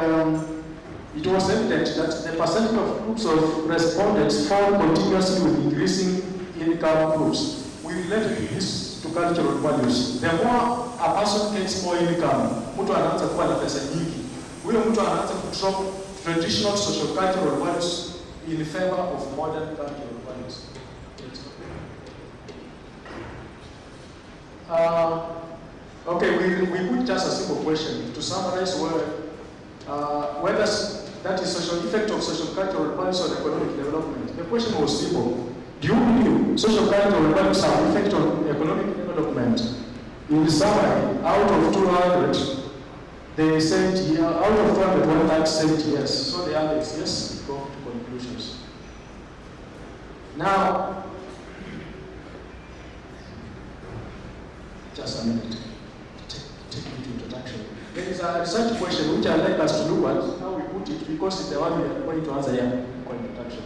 it was evident that the percentage of groups of respondents fall continuously with increasing income groups. We related this to cultural values. The more a person gets more income, mtu anaanza kuwa na pesa nyingi. Huyo mtu anaanza kudrop traditional social cultural values in favor of modern cultural values. Okay, we put just a simple question to summarize whether that is social effect of social cultural values on economic development. The question was simple. Do you believe social cultural values have effect on economic development? In summary, out of 200, they said out of 200, 1/3 said yes. So the answer is yes. We go to conclusions. Now, just a minute. Take me to introduction. There is a research question which I'd like us to look at, how we put it, because it's the one we are going to answer here for introduction.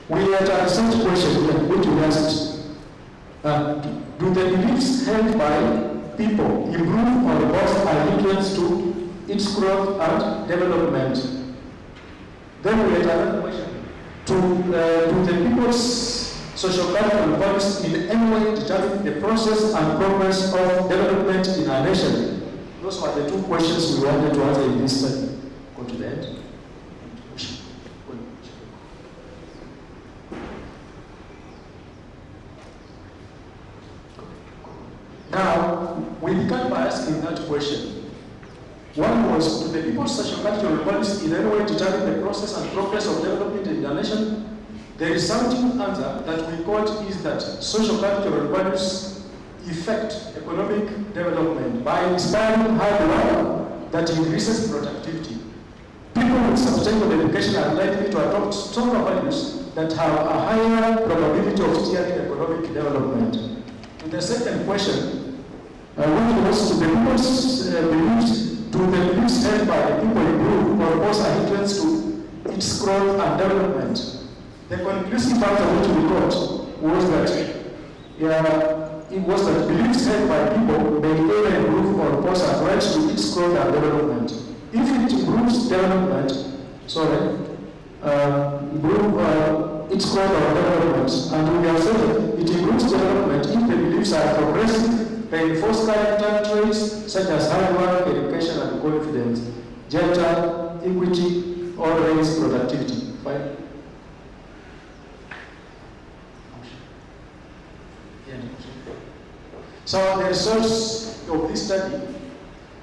We had a research question here, which we asked, do the beliefs held by people improve or both are hindrance to its growth and development? Then we had another question. Do the people's social cultural values in any way determine the process and progress of development in our nation? Those were the two questions we wanted to answer in this study. Go to the end. Now, we began by asking that question. One was, do the people's social cultural values in any way determine the process and progress of development in the nation? The resulting answer that we got is that social cultural values affect economic development by inspiring hard work that increases productivity. People with substantial education are likely to adopt stronger values that have a higher probability of steering economic development. To the second question, what was to the people's beliefs, do the beliefs held by the people improve or cause a hindrance to its growth and development? The conclusive answer which we got was that beliefs held by people may either improve or cause a threat to its growth and development. If it improves development, its growth or development, and we have said it improves development if the beliefs are progressive, reinforce character traits such as hard work, education, and confidence, gender, equity, or raise productivity. Fine. So the results of this study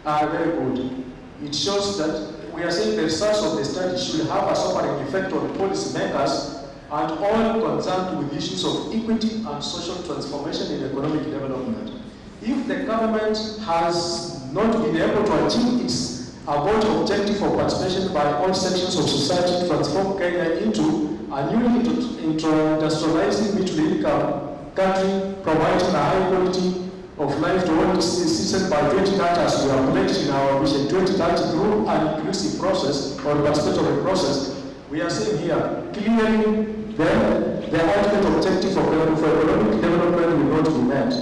are very good. It shows that we are saying the results of the study should have a sobering effect on policymakers and all concerned with issues of equity and social transformation in economic development. If the government has not been able to achieve its avowed objective of participation by all sections of society to transform Kenya into a newly industrializing middle-income country, providing a high quality of life to all citizens by 2030, as we have pledged in our Vision 2030 through an inclusive process or participatory process, we are saying here clearly that the ultimate objective of economic development will not be met.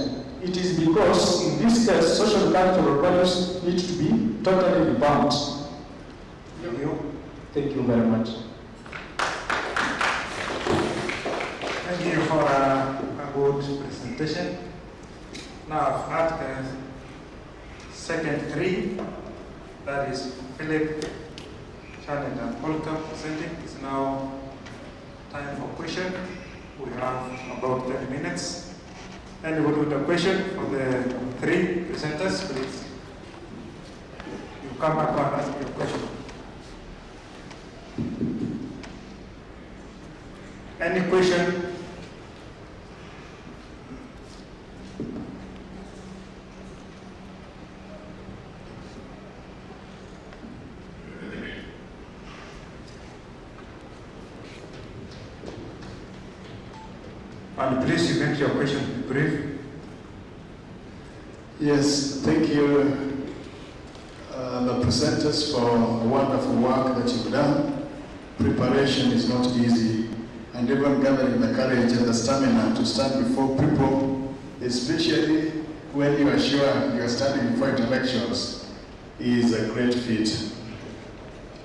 It is because, in this case, social cultural values need to be totally revamped. Thank you. Thank you very much. Thank you for a good presentation. Now, I've had the second three, that is Philip, Charlotte, and Holka presenting. It's now time for question. We have about 30 minutes. Anybody with a question for the three presenters, please? come up and ask your question. Any question? And please, you make your question brief. Yes, thank you, the presenters, for the wonderful work that you've done. Preparation is not easy, and even gathering the courage and the stamina to stand before people, especially when you are sure you are standing before intellectuals, is a great feat.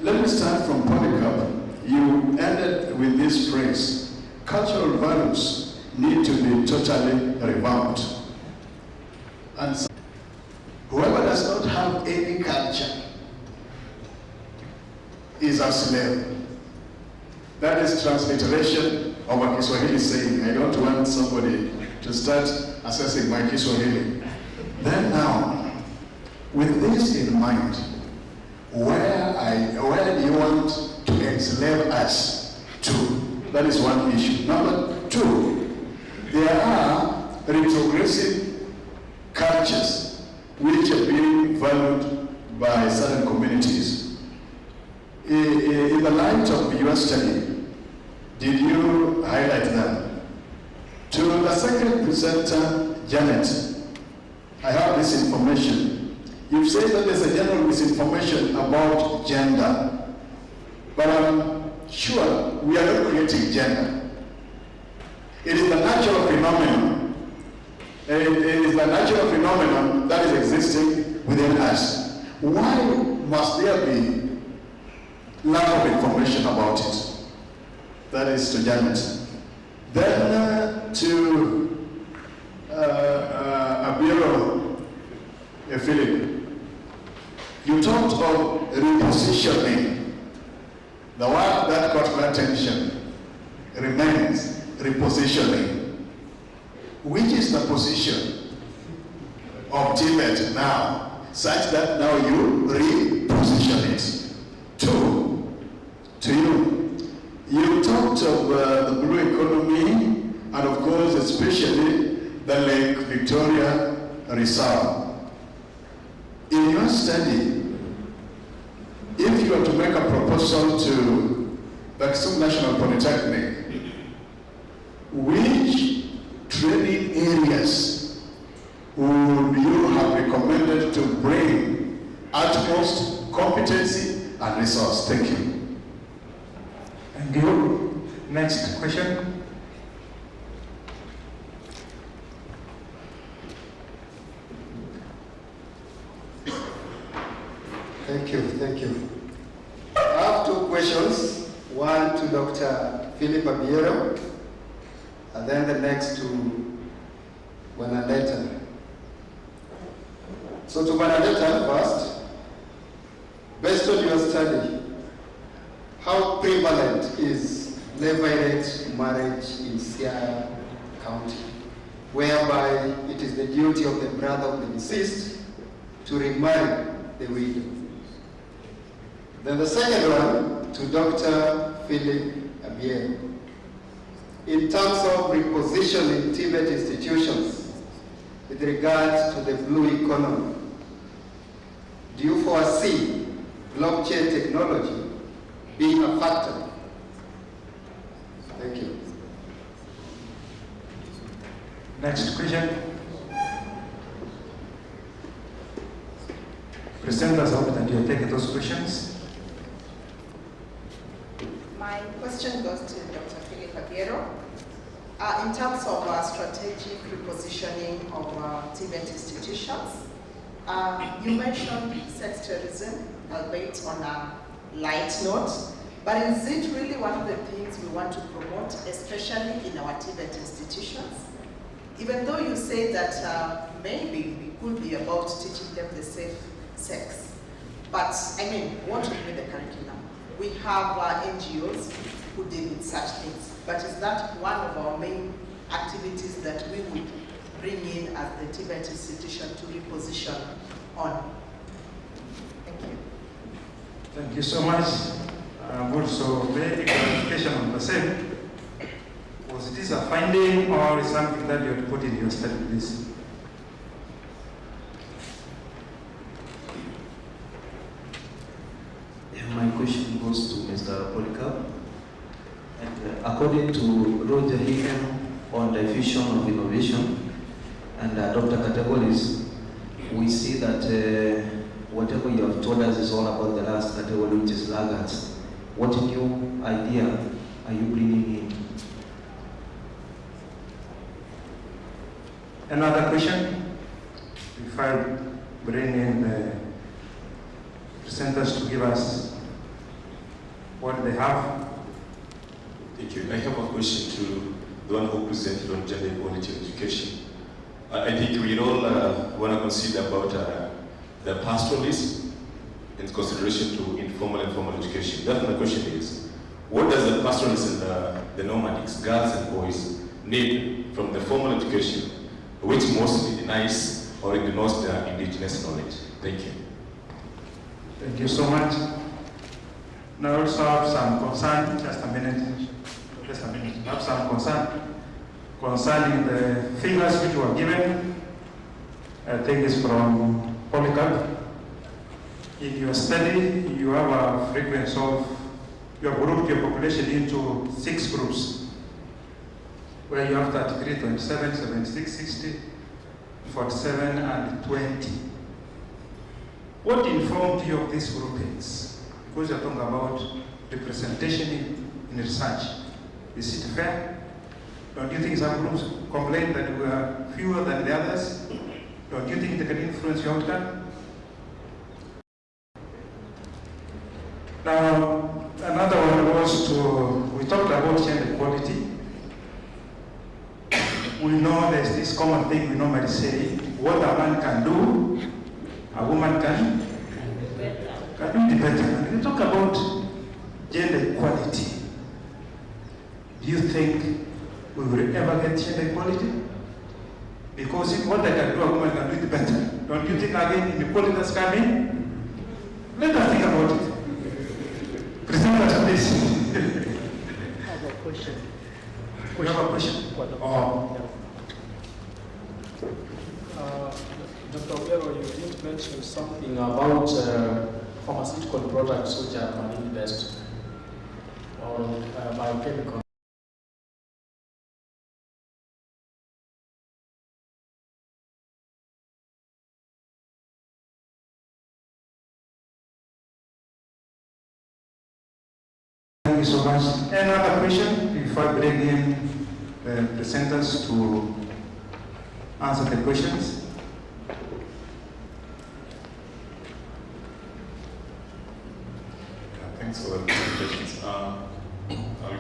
Let me start from Polytechnic. You ended with this phrase: cultural values need to be totally revamped. And so, whoever does not have any culture is a slave. That is transliteration of a Kiswahili saying. I don't want somebody to start assessing my Kiswahili. Then now, with this in mind, where do you want to enslave us to? That is one issue. Number two, there are retrogressive cultures which are being valued by certain communities. In the light of your study, did you highlight them? To the second presenter, Janet, I have this information. You've said that there's a general misinformation about gender, but I'm sure we are not creating gender. It is the natural phenomenon. It is the natural phenomenon that is existing within us. Why must there be lack of information about it? That is to Janet. Then to Abiro Philip. You talked of repositioning. The word that caught my attention remains repositioning. Which is the position of Tibet now, such that now you reposition it? Two, to you. You talked of the blue economy, and of course, especially the Lake Victoria Reserve. In your study, if you were to make a proposal to the Kisumu National Polytechnic, which training areas would you have recommended to bring utmost competency and resource? Thank you. Thank you. Next question. Thank you, thank you. I have two questions. One to Dr. Philip Abiero, and then the next to Wanaleta. So to Wanaleta first, based on your study, how prevalent is levirate marriage in Siaya County, whereby it is the duty of the brother of the deceased to remarry the widow? Then the second one to Dr. Philip Abiero. In terms of repositioning Tibet institutions with regards to the blue economy, do you foresee blockchain technology being a factor? Thank you. Next question. Presenters, I hope that you take those questions. My question goes to Dr. Philip Abiero. In terms of strategic repositioning of Tibet institutions, you mentioned sex tourism, albeit on a light note, but is it really one of the things we want to promote, especially in our Tibet institutions? Even though you say that maybe we could be about teaching them the safe sex, but I mean, what would be the curriculum? We have NGOs who deal with such things, but is that one of our main activities that we would bring in as the Tibet institution to reposition on? Thank you. Thank you so much. Also, very clarification on the same. Was this a finding or is something that you had put in your study, please? My question goes to Mr. Polycarp. And according to Roger Hickam on diffusion of innovation and adopter categories, we see that whatever you have told us is all about the last category, which is laggards. What new idea are you bringing in? Another question? If I bring in the presenters to give us what they have. Thank you. I have a question to the one who presented on gender equality in education. I think we all want to consider about the pastoralists in consideration to informal and formal education. That's my question is, what does the pastoralists and the nomadics, girls and boys, need from the formal education, which mostly denies or ignores their indigenous knowledge? Thank you. Thank you so much. Now I also have some concern, just a minute. I have some concern concerning the figures which were given. I think it's from Polycarp. In your study, you have a frequency of, you have grouped your population into 6 groups, where you have 33, 27, 76, 60, 47, and 20. What informed you of these groupings? Because you're talking about representation in research. Is it fair? Don't you think some groups complain that we are fewer than the others? Don't you think they can influence your outcome? Now, another one was we talked about gender equality. We know there's this common thing we normally say, what a man can do, a woman can do better. When you talk about gender equality, do you think we will ever get gender equality? Because if what I can do, a woman can do it better. Don't you think again inequality that's coming? Let us think about it. Present us please. I have a question. We have a question? Oh. Dr. Obero, you did mention something about pharmaceutical products which are marine-based or biochemical. Thank you so much. Another question before I bring in the presenters to answer the questions. Thanks for the presentations. I'll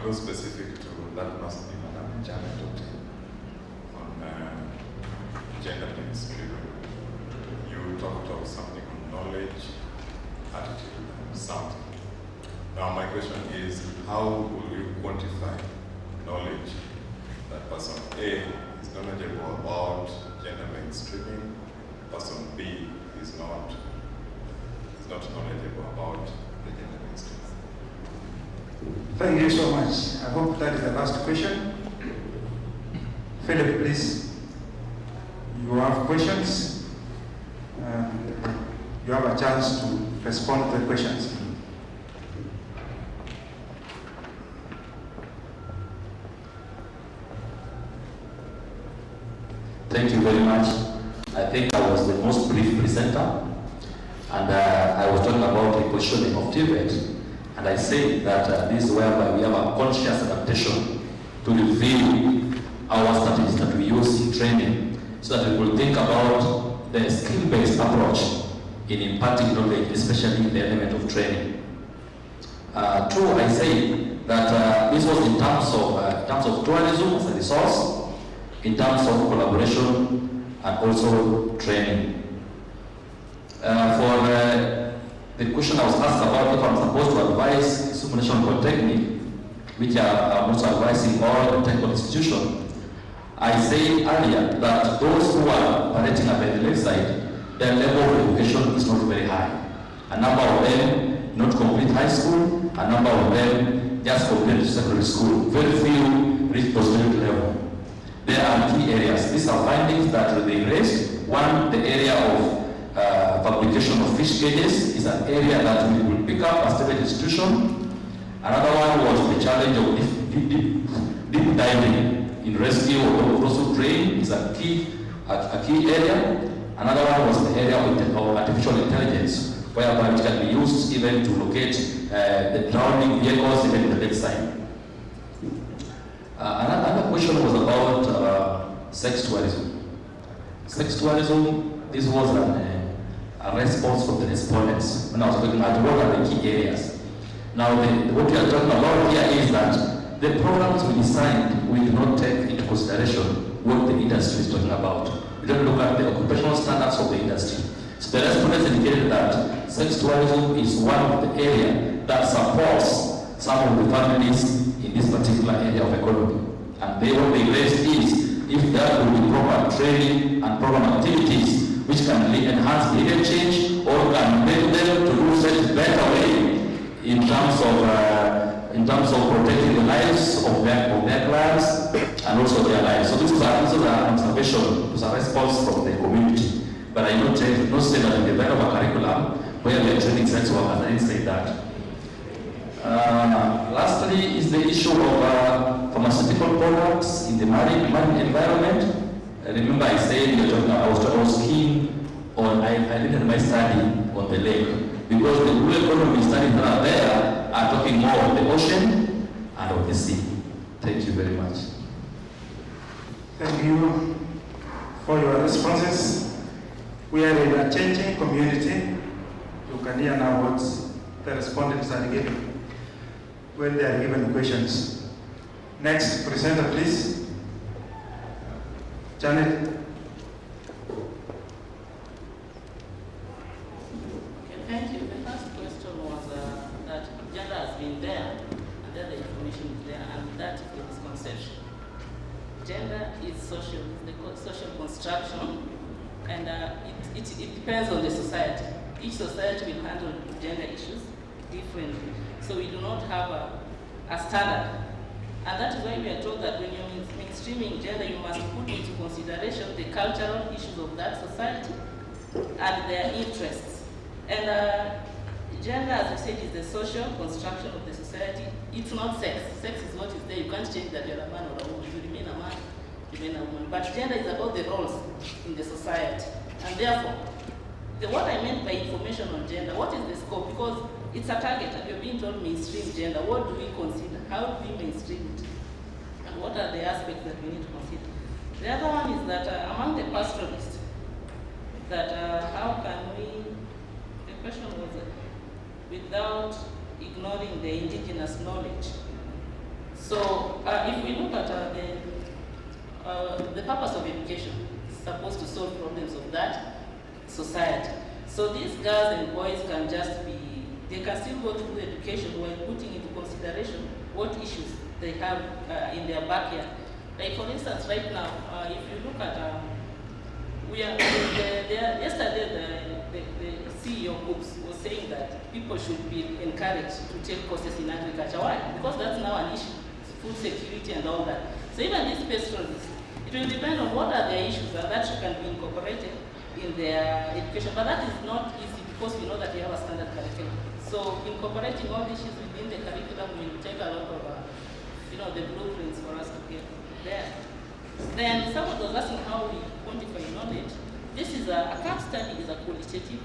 go specific to that must be Madam Janet on gender mainstream. You talked of something on knowledge, attitude, and something. Now my question is, how will you quantify knowledge that person A is knowledgeable about gender mainstreaming, person B is not knowledgeable about the gender mainstreaming? Thank you so much. I hope that is the last question. Philip, please. You have questions. You have a chance to respond to the questions. Thank you very much. I think I was the most brief presenter, and I was talking about the positioning of Tibet, and I say that this is whereby we have a conscious adaptation to reveal our strategies that we use in training, so that we will think about the skill-based approach in imparting knowledge, especially in the element of training. Two, I say that this was in terms of tourism as a resource, in terms of collaboration and also training. For the question I was asked about if I'm supposed to advise Kisumu National Polytechnic, which I'm also advising all the technical institutions, I said earlier that those who are operating at the left side, their level of education is not very high. A number of them not complete high school, a number of them just completed secondary school. Very few reach postgraduate level. There are key areas. These are findings that they raised. One, the area of fabrication of fish cages is an area that we will pick up as a institution. Another one was the challenge of deep diving in rescue or also training is a key area. Another one was the area of artificial intelligence, whereby it can be used even to locate the drowning vehicles even in the bedside. Another question was about sex tourism. Sex tourism, this was a response from the respondents when I was looking at what are the key areas. Now, what we are talking about here is that the programs we designed, we do not take into consideration what the industry is talking about. We don't look at the occupational standards of the industry. So the respondents indicated that sex tourism is one of the areas that supports some of the families in this particular area of economy. And what they raised is if there will be proper training and program activities which can enhance behavior change or can make them to do such better way in terms of protecting the lives of their clients and also their lives. So this is an observation, it's a response from the community. But I don't say that in the develop a curriculum where we are training sex workers. I didn't say that. Lastly is the issue of pharmaceutical products in the marine environment. Remember I said I was keen on, I did my study on the lake because the blue economy studies that are there are talking more of the ocean and of the sea. Thank you very much. Thank you for your responses. We are in a changing community. You can hear now what the respondents are giving when they are given questions. Next presenter, please. Janet. Okay, thank you. The first question was that gender has been there, and then the information is there, and that is the misconception. Gender is social, the social construction, and it depends on the society. Each society will handle gender issues differently. So we do not have a standard. And that is why we are told that when you're mainstreaming gender, you must put into consideration the cultural issues of that society and their interests. And gender, as you said, is the social construction of the society. It's not sex. Sex is what is there. You can't change that you're a man or a woman. You remain a man, you remain a woman. But gender is about the roles in the society. And therefore, what I meant by information on gender, what is the scope? Because it's a target, and you're being told mainstream gender. What do we consider? How do we mainstream it? And what are the aspects that we need to consider? The other one is that among the pastoralists, that how can we, the question was without ignoring the indigenous knowledge. So if we look at the purpose of education, is supposed to solve problems of that society. So these girls and boys can just be, they can still go through education while putting into consideration what issues they have in their backyard. Like for instance, right now, if you look at, yesterday the CEO Coops was saying that people should be encouraged to take courses in agriculture. Why? Because that's now an issue, food security and all that. So even these pastoralists, it will depend on what are their issues and that can be incorporated in their education. But that is not easy because we know that we have a standard curriculum. So incorporating all these issues within the curriculum will take a lot of, the blueprints for us to get there. Then someone was asking how we quantify knowledge. This is a CAP study is a qualitative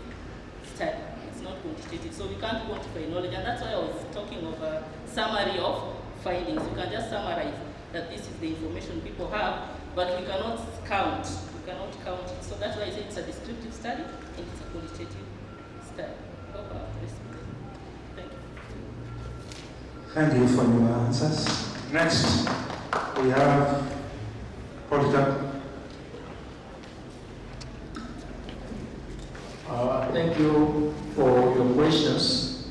study. It's not quantitative, so we can't quantify knowledge, and that's why I was talking of a summary of findings. We can just summarize that this is the information people have, but we cannot count. We cannot count it. So that's why I say it's a descriptive study and it's a qualitative study. Thank you. Thank you for your answers. Next, we have Polytechnic. Thank you for your questions.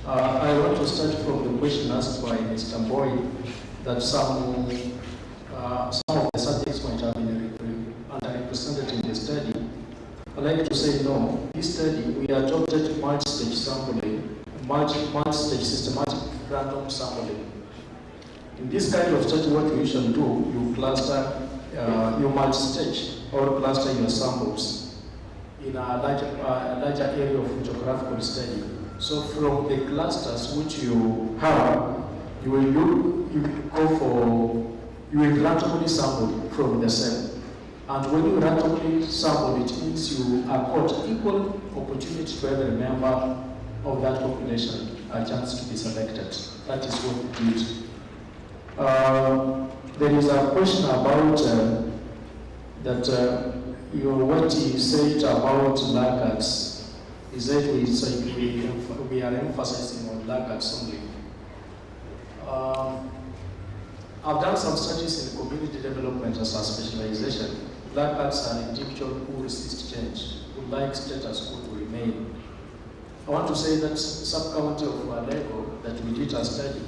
I want to start from the question asked by Mr. Boyd that some of the subjects might have been underrepresented in the study. I'd like to say no. This study, we adopted multi-stage sampling multi-stage systematic random sampling. In this kind of study, what you usually do, you cluster, you multi-stage or cluster your samples in a larger area of geographical study. So from the clusters which you have, you will randomly sample from the cell. And when you randomly sample, it means you accord equal opportunity to every member of that population a chance to be selected. That is what we did. There is a question about what you said about laggards. Is that we are emphasizing on laggards only. I've done some studies in community development as a specialization. Laggards are individuals who resist change, who like status quo to remain. I want to say that sub-county of Alego that we did a study,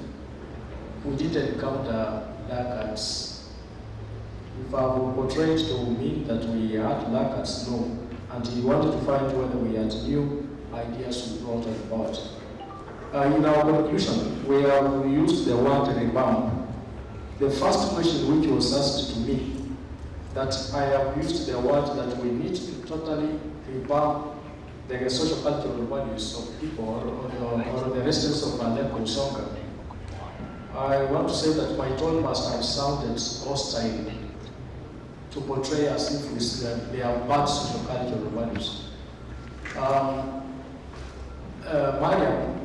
we didn't encounter laggards. If I were portrayed to mean that we had laggards, no. And he wanted to find whether we had new ideas we brought about. In our conclusion, we have used the word revamp. The first question which was asked to me, that I have used the word that we need to totally revamp the social cultural values of people or the residents of Aleko Songa. I want to say that my tone must have sounded hostile to portray as if they are bad social cultural values. Mariam,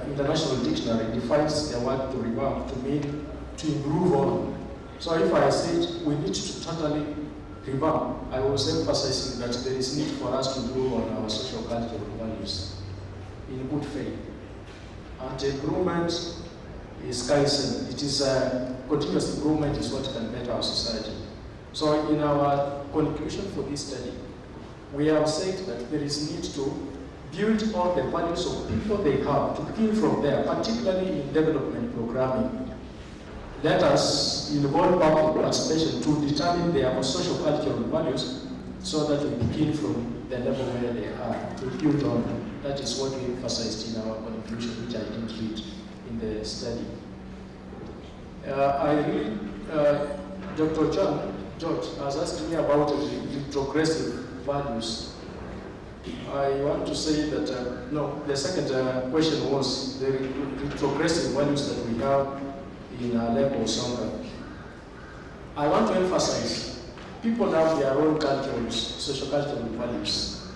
International Dictionary, defines the word to revamp to mean to improve on. So if I said we need to totally revamp, I was emphasizing that there is need for us to improve on our social cultural values in good faith. And improvement is kaizen. It is continuous improvement is what can better our society. So in our conclusion for this study, we have said that there is need to build on the values of people they have, to begin from there, particularly in development programming. Let us involve public participation to determine their social cultural values so that we begin from the level where they are, to build on them. That is what we emphasized in our conclusion, which I didn't read in the study. Dr. George has asked me about the retrogressive values. I want to say that, no, the second question was the retrogressive values that we have in Aleko Songa. I want to emphasize, people have their own cultures, social cultural values.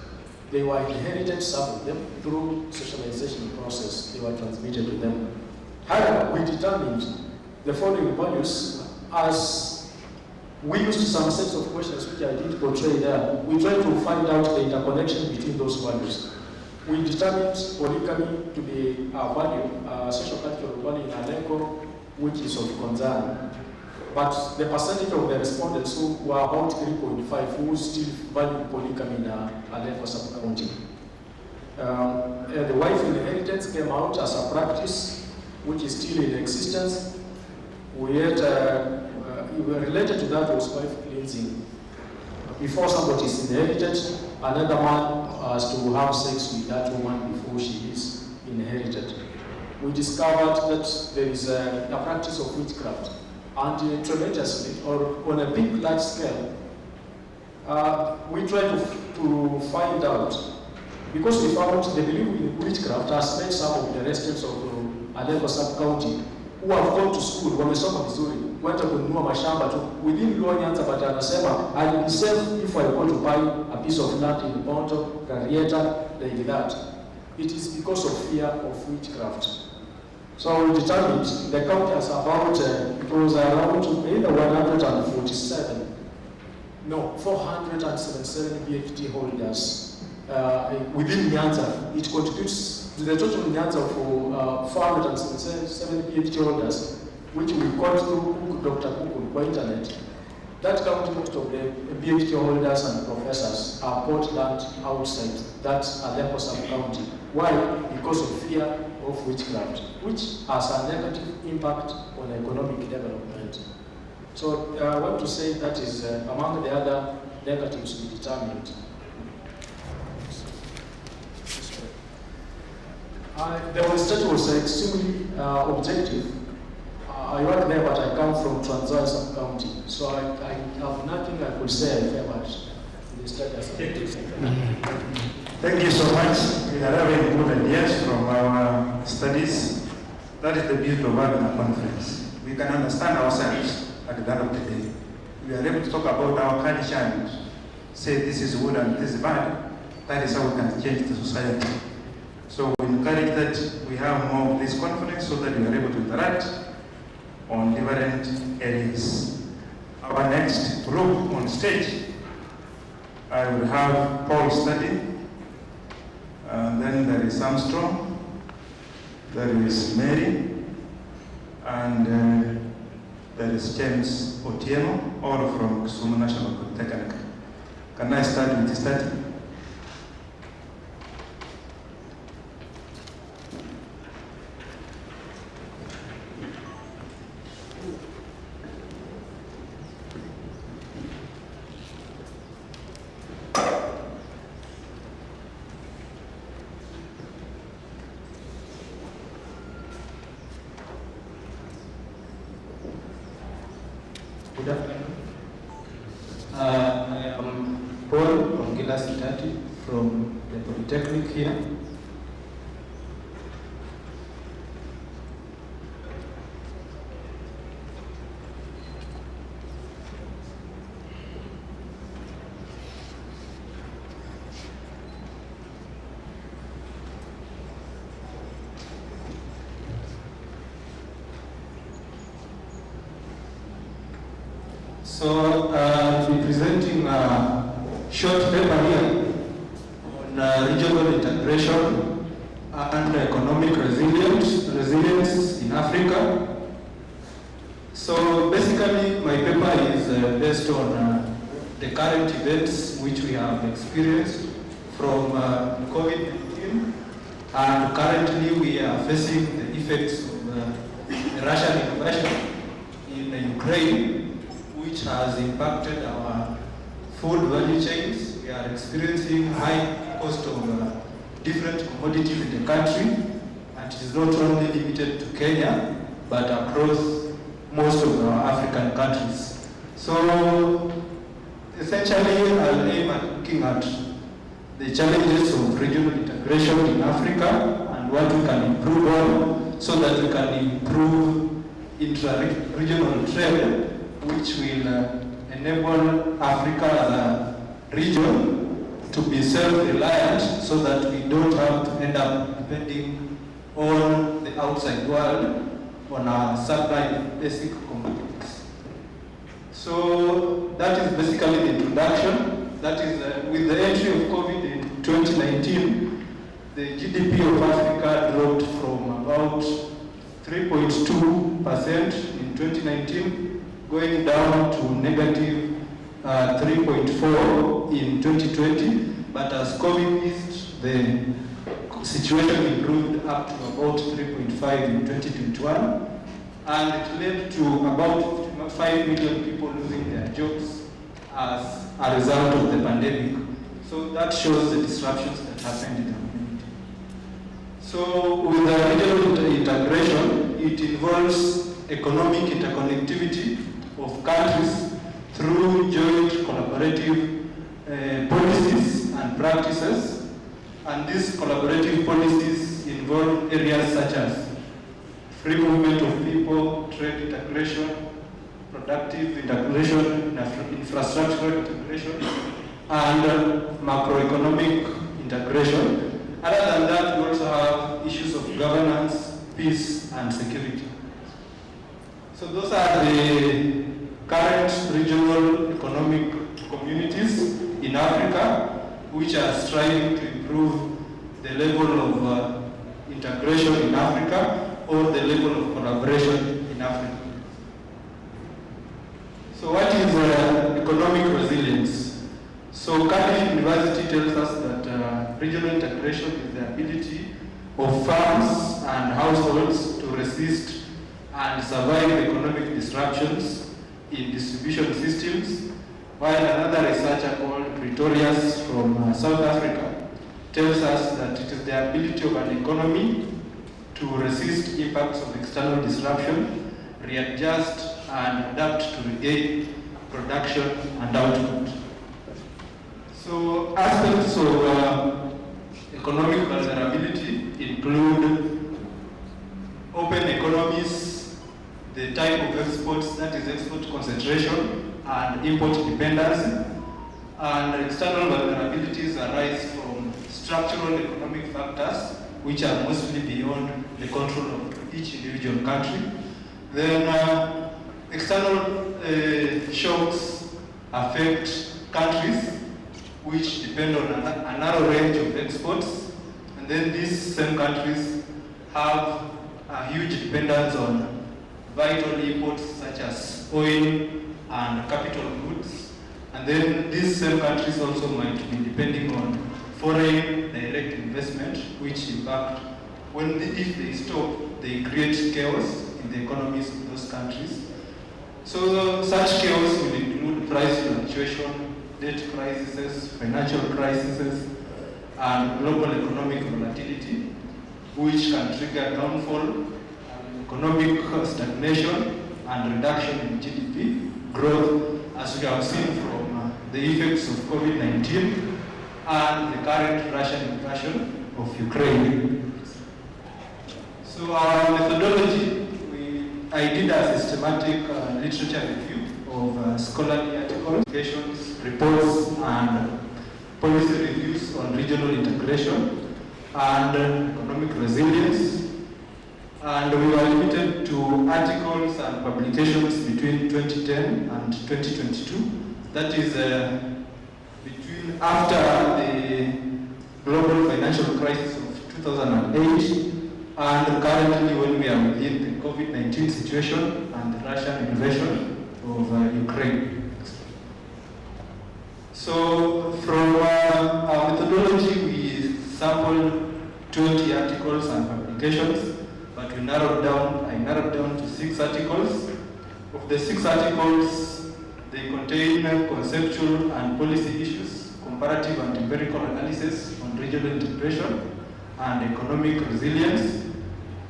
They were inherited, some of them, through socialization process. They were transmitted to them. However, we determined the following values as we used some sets of questions which I did portray there. We tried to find out the interconnection between those values. We determined polygamy to be a value, a social cultural value in Aleko, which is of concern. But the percentage of the respondents who were about 3.5 who still value polygamy in Aleko sub-county. The wife inheritance came out as a practice which is still in existence. We had, related to that was wife cleansing. Before somebody is inherited, another man has to have sex with that woman before she is inherited. We discovered that there is a practice of witchcraft, and tremendously, or on a big, large scale, we try to find out, because we found the belief in witchcraft has made some of the residents of Aleko sub-county who have gone to school, wamesoma vizuri, went kununua mashamba tu, within Luo Nyanza, but anasema, I'll be safe if I go to buy a piece of land in Ponto, Rarieta, like that. It is because of fear of witchcraft. So we determined the count has about, it was around either 477 PhD holders within Nyanza. It contributes to the total Nyanza for 477 PhD holders, which we got through Dr. Google by internet. That county, most of the PhD holders and professors are bought land outside that Aleko sub-county. Why? Because of fear of witchcraft, which has a negative impact on economic development. So I want to say that is among the other negatives we determined. The study was extremely objective. I work there, but I come from Trans-Nzoia sub-county, so I have nothing I could say I favored the study as objective. Thank you so much. We are having good ideas from our studies. That is the beauty of having a conference. We can understand ourselves at the end of the day. We are able to talk about our culture and say this is good and this is bad. That is how we can change the society. So we encourage that we have more of this conference so that we are able to interact on different areas. Our next group on stage, I will have Paul study, and then there is Armstrong, there is Mary, and there is James Otieno, all from Kisumu National Polytechnic. Can I start with the study? Good afternoon. I am Paul from the Polytechnic here. So I'll be presenting a short paper here on regional integration and economic resilience in Africa. So basically my paper is based on the current events which we have experienced from COVID-19, and currently we are facing the effects of the Russian invasion in Ukraine, which has impacted our food value chains. We are experiencing high cost of different commodities in the country, and it is not only limited to Kenya, but across most of our African countries. So essentially, I'll aim at looking at the challenges of regional integration in Africa and what we can improve on so that we can improve intra-regional trade, which will enable Africa as a region to be self-reliant so that we don't have to end up depending on the outside world on our supply of basic commodities. So that is basically the introduction. That is with the entry of COVID in 2019, the GDP of Africa dropped from about 3.2% in 2019 going down to negative 3.4 in 2020, but as COVID eased, the situation improved up to about 3.5 in 2021, and it led to about 5 million people losing their jobs as a result of the pandemic. So that shows the disruptions that happened in the community. So with the regional integration, it involves economic interconnectivity of countries through joint collaborative policies and practices, and these collaborative policies involve areas such as free movement of people, trade integration, productive integration, infrastructural integration, and macroeconomic integration. Other than that, we also have issues of governance, peace, and security. So those are the current regional economic communities in Africa which are striving to improve the level of integration in Africa or the level of collaboration in Africa. So what is economic resilience? So Cardiff University tells us that regional integration is the ability of farms and households to resist and survive economic disruptions in distribution systems, while another researcher called Pretorius from South Africa tells us that it is the ability of an economy to resist impacts of external disruption, readjust and adapt to regain production and output. So aspects of economic vulnerability include open economies, the type of exports, that is export concentration and import dependency, and external vulnerabilities arise from structural economic factors which are mostly beyond the control of each individual country. Then external shocks affect countries which depend on a narrow range of exports, and then these same countries have a huge dependence on vital imports such as oil and capital goods, and then these same countries also might be depending on foreign direct investment, which in fact, if they stop, they create chaos in the economies of those countries. So such chaos will include price fluctuation, debt crises, financial crises, and global economic volatility, which can trigger downfall, economic stagnation, and reduction in GDP growth, as we have seen from the effects of COVID-19 and the current Russian invasion of Ukraine. So our methodology, I did a systematic literature review of scholarly articles, reports, and policy reviews on regional integration and economic resilience. And we were limited to articles and publications between 2010 and 2022. That is between after the global financial crisis of 2008 and currently when we are within the COVID-19 situation and the Russian invasion of Ukraine. So from our methodology, we sampled 20 articles and publications, but I narrowed down to 6 articles. Of the 6 articles, they contain conceptual and policy issues, comparative and empirical analysis on regional integration and economic resilience.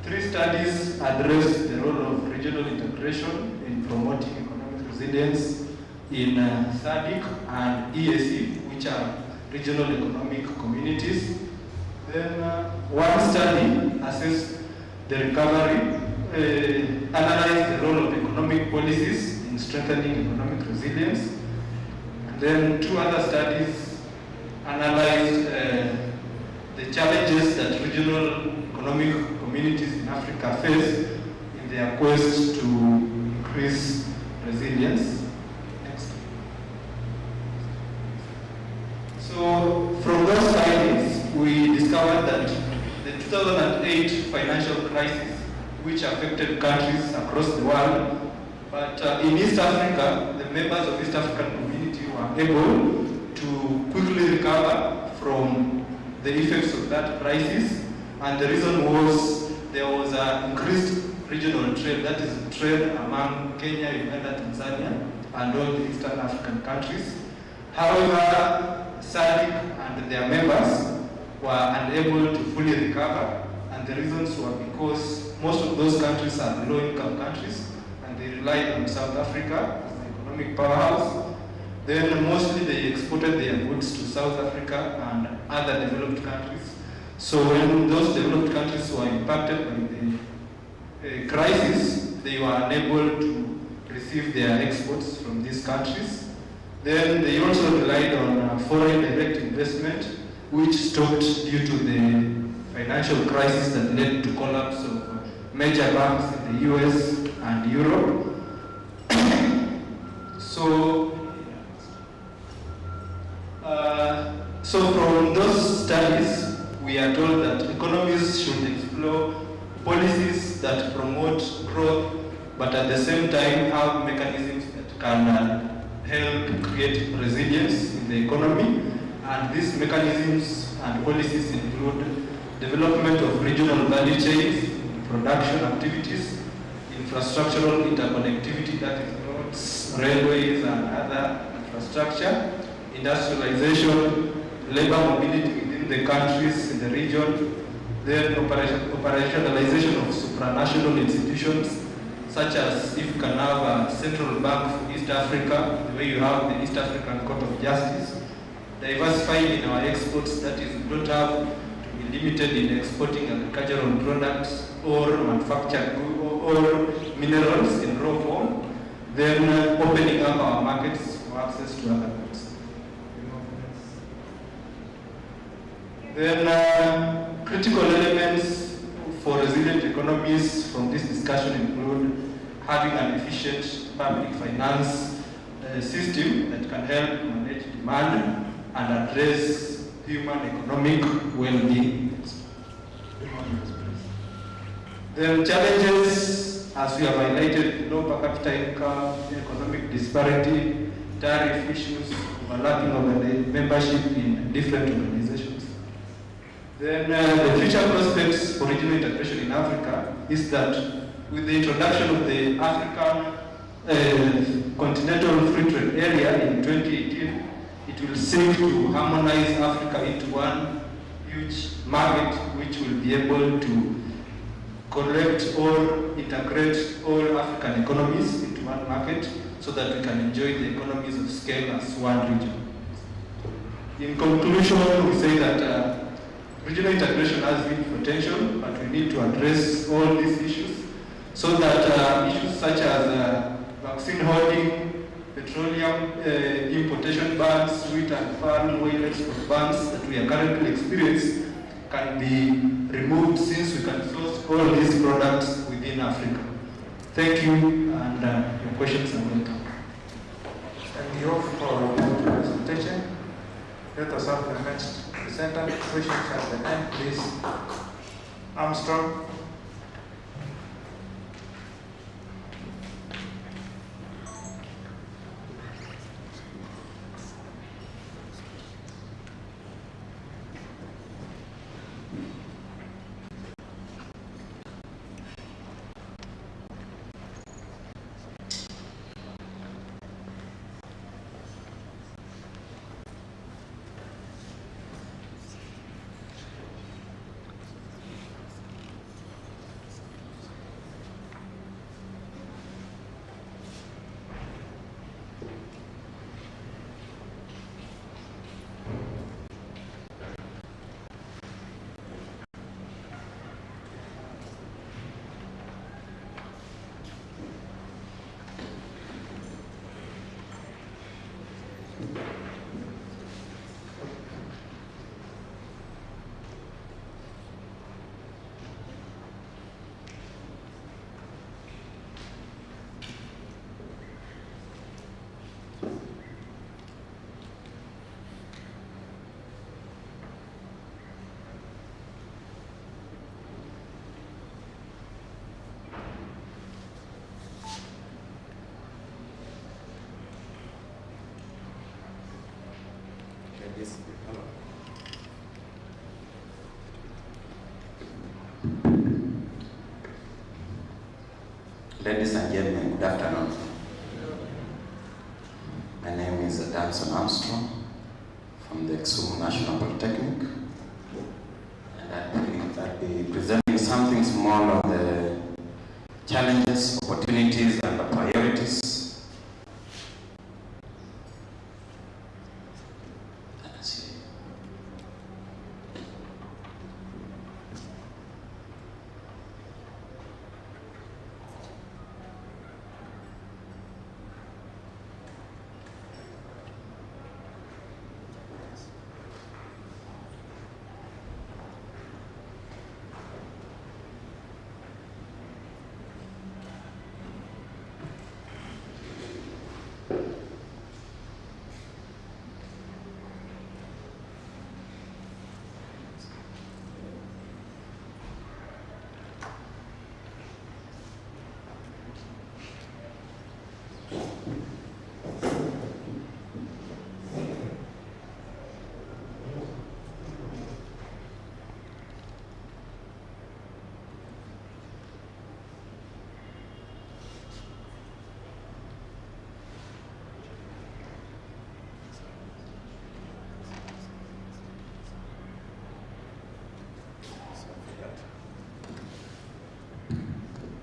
3 studies address the role of regional integration in promoting economic resilience in SADC and EAC, which are regional economic communities. Then 1 study assessed the recovery, analyzed the role of economic policies in strengthening economic resilience. And then 2 other studies analyzed the challenges that regional economic communities in Africa face in their quest to increase resilience. Next. So from those findings, we discovered that the 2008 financial crisis, which affected countries across the world, but in East Africa, the members of East African community were able to quickly recover from the effects of that crisis, and the reason was there was an increased regional trade, that is trade among Kenya, Uganda, Tanzania, and all the Eastern African countries. However, SADC and their members were unable to fully recover, and the reasons were because most of those countries are low-income countries, and they relied on South Africa as the economic powerhouse. Then mostly they exported their goods to South Africa and other developed countries. So when those developed countries were impacted by the crisis, they were unable to receive their exports from these countries. Then they also relied on foreign direct investment, which stopped due to the financial crisis that led to collapse of major banks in the US and Europe. So from those studies, we are told that economies should explore policies that promote growth, but at the same time have mechanisms that can help create resilience in the economy. And these mechanisms and policies include development of regional value chains, production activities, infrastructural interconnectivity, that is roads, railways, and other infrastructure, industrialization, labor mobility within the countries in the region. Then operationalization of supranational institutions, such as if you can have a central bank for East Africa, the way you have the East African Court of Justice. Diversifying in our exports, that is, we don't have to be limited in exporting agricultural products or manufactured goods or minerals in raw form. Then opening up our markets for access to other goods. Then critical elements for resilient economies from this discussion include having an efficient public finance system that can help manage demand and address human economic well-being. The challenges, as we have highlighted, low per capita income, economic disparity, tariff issues, overlapping of the membership in different organizations. Then the future prospects for regional integration in Africa is that with the introduction of the African Continental Free Trade Area in 2018, it will seek to harmonize Africa into one huge market which will be able to collect or integrate all African economies into one market so that we can enjoy the economies of scale as one region. In conclusion, we say that regional integration has big potential, but we need to address all these issues so that issues such as vaccine hoarding, petroleum importation bans, wheat and palm oil export bans that we are currently experiencing can be removed, since we can source all these products within Africa. Thank you, and your questions are welcome. Thank you for your presentation. Let us have the next presenter. Questions at the end, please. Armstrong. Yes. Hello. Ladies and gentlemen, good afternoon. My name is Damson Armstrong from the Kisumu National Polytechnic, and I'll be presenting something small on the challenges, opportunities, and the priorities.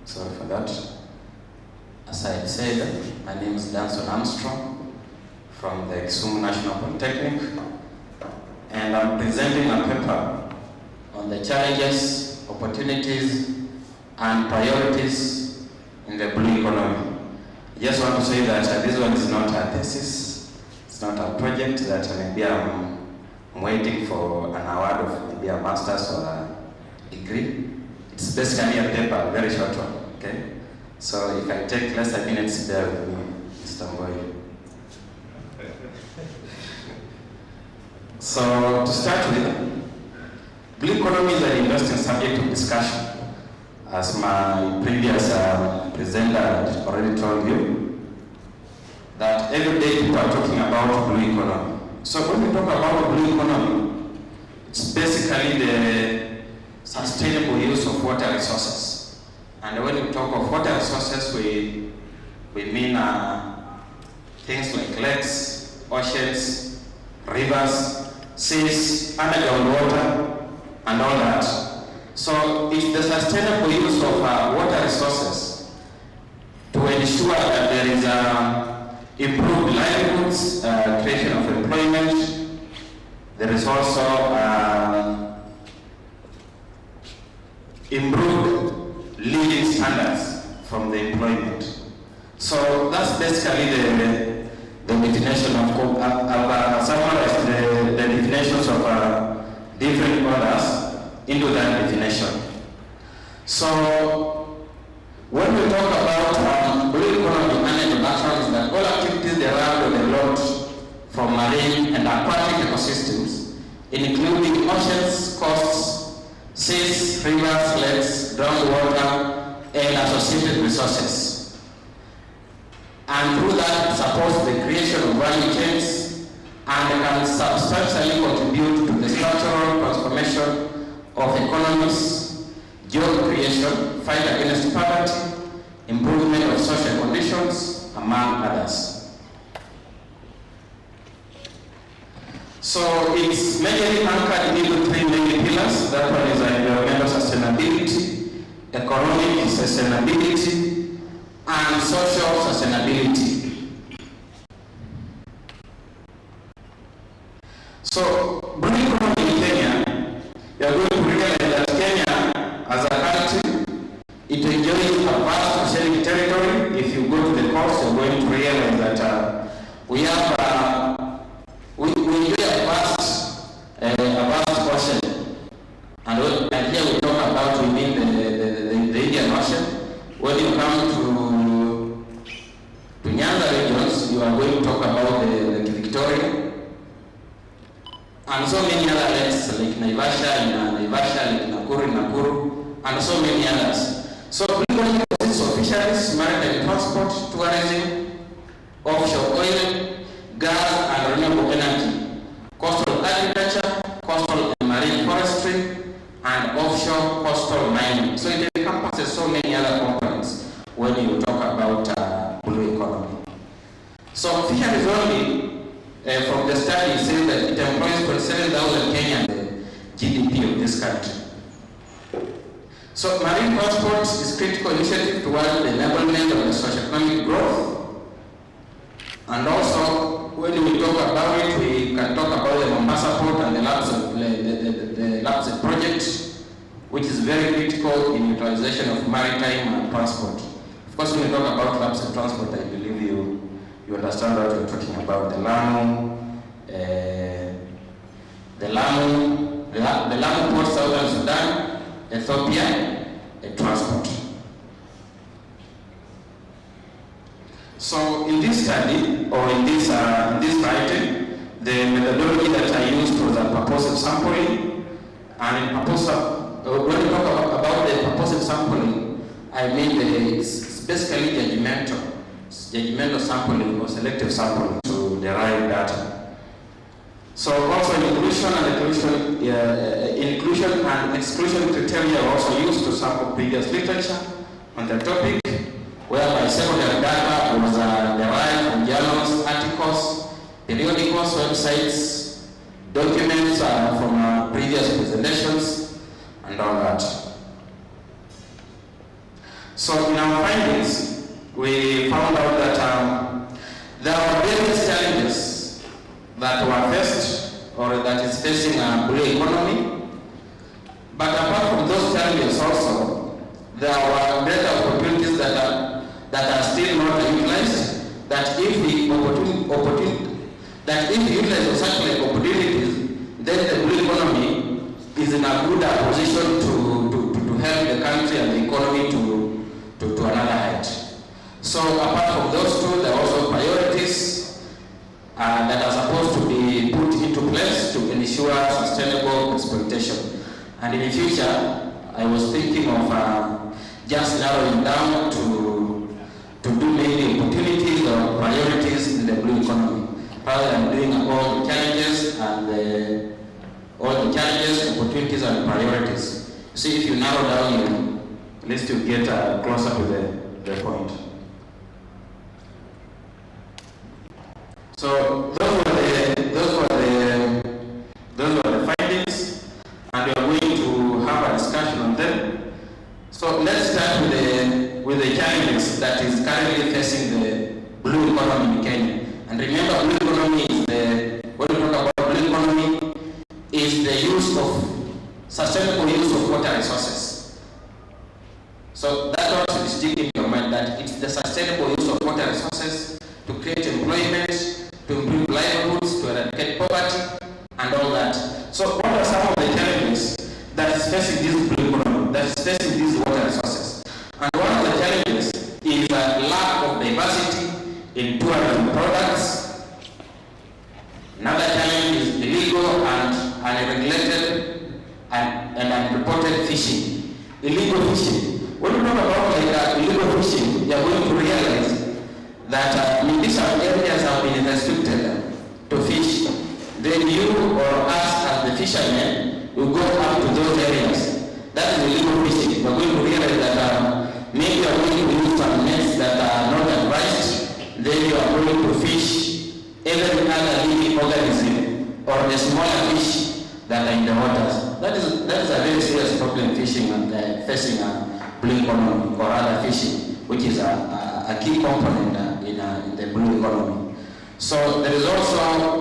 Sorry for that. As I said, my name is Danson Armstrong from the Kisumu National Polytechnic, and I'm presenting a paper on the challenges, opportunities, and priorities in the blue economy. I just want to say that this one is not a thesis, it's not a project that maybe I'm waiting for an award of maybe a master's or a degree. It's basically a paper, a very short one, okay? So if I take less than minutes, bear with me, Mr. Mboy. So to start with, blue economy is an interesting subject of discussion. As my previous presenter already told you, that every day people are talking about blue economy. So when we talk about blue economy, it's basically the sustainable use of water resources. And when we talk of water resources, we mean things like lakes, oceans, rivers, seas, underground water, and all that. So it's the sustainable use of water resources to ensure that there is improved livelihoods, creation of employment. There is also improved living standards from the employment. So that's basically the definition of summarized the definitions of different orders into that definition. So when we talk about blue economy and introduction, is that all activities derived or developed from marine and aquatic ecosystems, including oceans, coasts, seas, rivers, lakes, groundwater, and associated resources. And through that, it supports the creation of value chains and can substantially contribute to the structural transformation of economies, job creation, fight against poverty, improvement of social conditions, among others. So it's majorly anchored into three main pillars. That one is environmental sustainability, economic sustainability, and social sustainability. So, blue economy in Kenya, you are going to realize that Kenya, as a country, it enjoys a vast oceanic territory. If you go to the coast, you are going to realize that we have we enjoy a vast ocean. And here we talk about, we mean the Indian Ocean. When you come to Nyanza regions, you are going to talk about the Victoria. And so many other lakes, like Naivasha, like Nakuru, and so many others. So blue economy consists of fisheries, maritime transport, tourism, offshore oil, gas, and renewable energy, coastal agriculture, coastal and marine forestry, and offshore coastal mining. So it encompasses so many other components when you talk about blue economy. So fisheries only, from the study, says that it employs 27,000 Kenyan, the GDP of this country. So marine transport is a critical initiative towards the enablement of the socio-economic growth. And also, when we talk about it, we can talk about the Mombasa port and the Lapsset project, which is very critical in utilization of maritime transport. Of course, when we talk about Lapsset transport, I believe you understand what we're talking about. The Lamu port, Southern Sudan, Ethiopia, transport. So in this study, or in this writing, the methodology that I used was a purposive sampling. And when we talk about the purposive sampling, I mean it's basically judgmental sampling or selective sampling to derive data. So also inclusion and exclusion criteria are also used to sample previous literature on the topic, whereby secondary data was derived from journals, articles, periodicals, websites, documents from previous presentations, and all that. So in our findings, we found out that there are various challenges that were faced or that is facing a blue economy. But apart from those challenges also, there were greater opportunities that are still not utilized, that if we utilize such like opportunities, then the blue economy is in a good position to help the country and the economy to another height. So apart from those two, there are also priorities that are supposed to be put into place to ensure sustainable exploitation. And in the future, I was thinking of just narrowing down to do maybe opportunities or priorities in the blue economy, rather than doing all the challenges and opportunities and priorities. See, if you narrow down, at least you get closer to the point. So those were the findings, and we are going to have a discussion on them. So let's start with the challenges that is currently facing the blue economy in Kenya. And remember, blue economy is when we talk about blue economy, is the use of sustainable use of water resources. So that's what to stick in your mind, that it's the sustainable use of water resources to create employment, to improve livelihoods, to eradicate poverty, and all that. So what are some of the challenges that is facing this blue economy, that is facing these water resources? And one of the challenges is a lack of diversity in tourism products. Another challenge is illegal and unregulated and unreported fishing. Illegal fishing. When we talk about illegal fishing, you are going to realize that these areas have been restricted to fish. Then you or us as the fishermen will go up to those areas. That is illegal fishing. We are going to realize that maybe you are going to use some nets that are not advised. Then you are going to fish every other living organism or the smaller fish that are in the waters. That is a very serious problem facing blue economy or other fishing, which is a key component in the blue economy. So there is also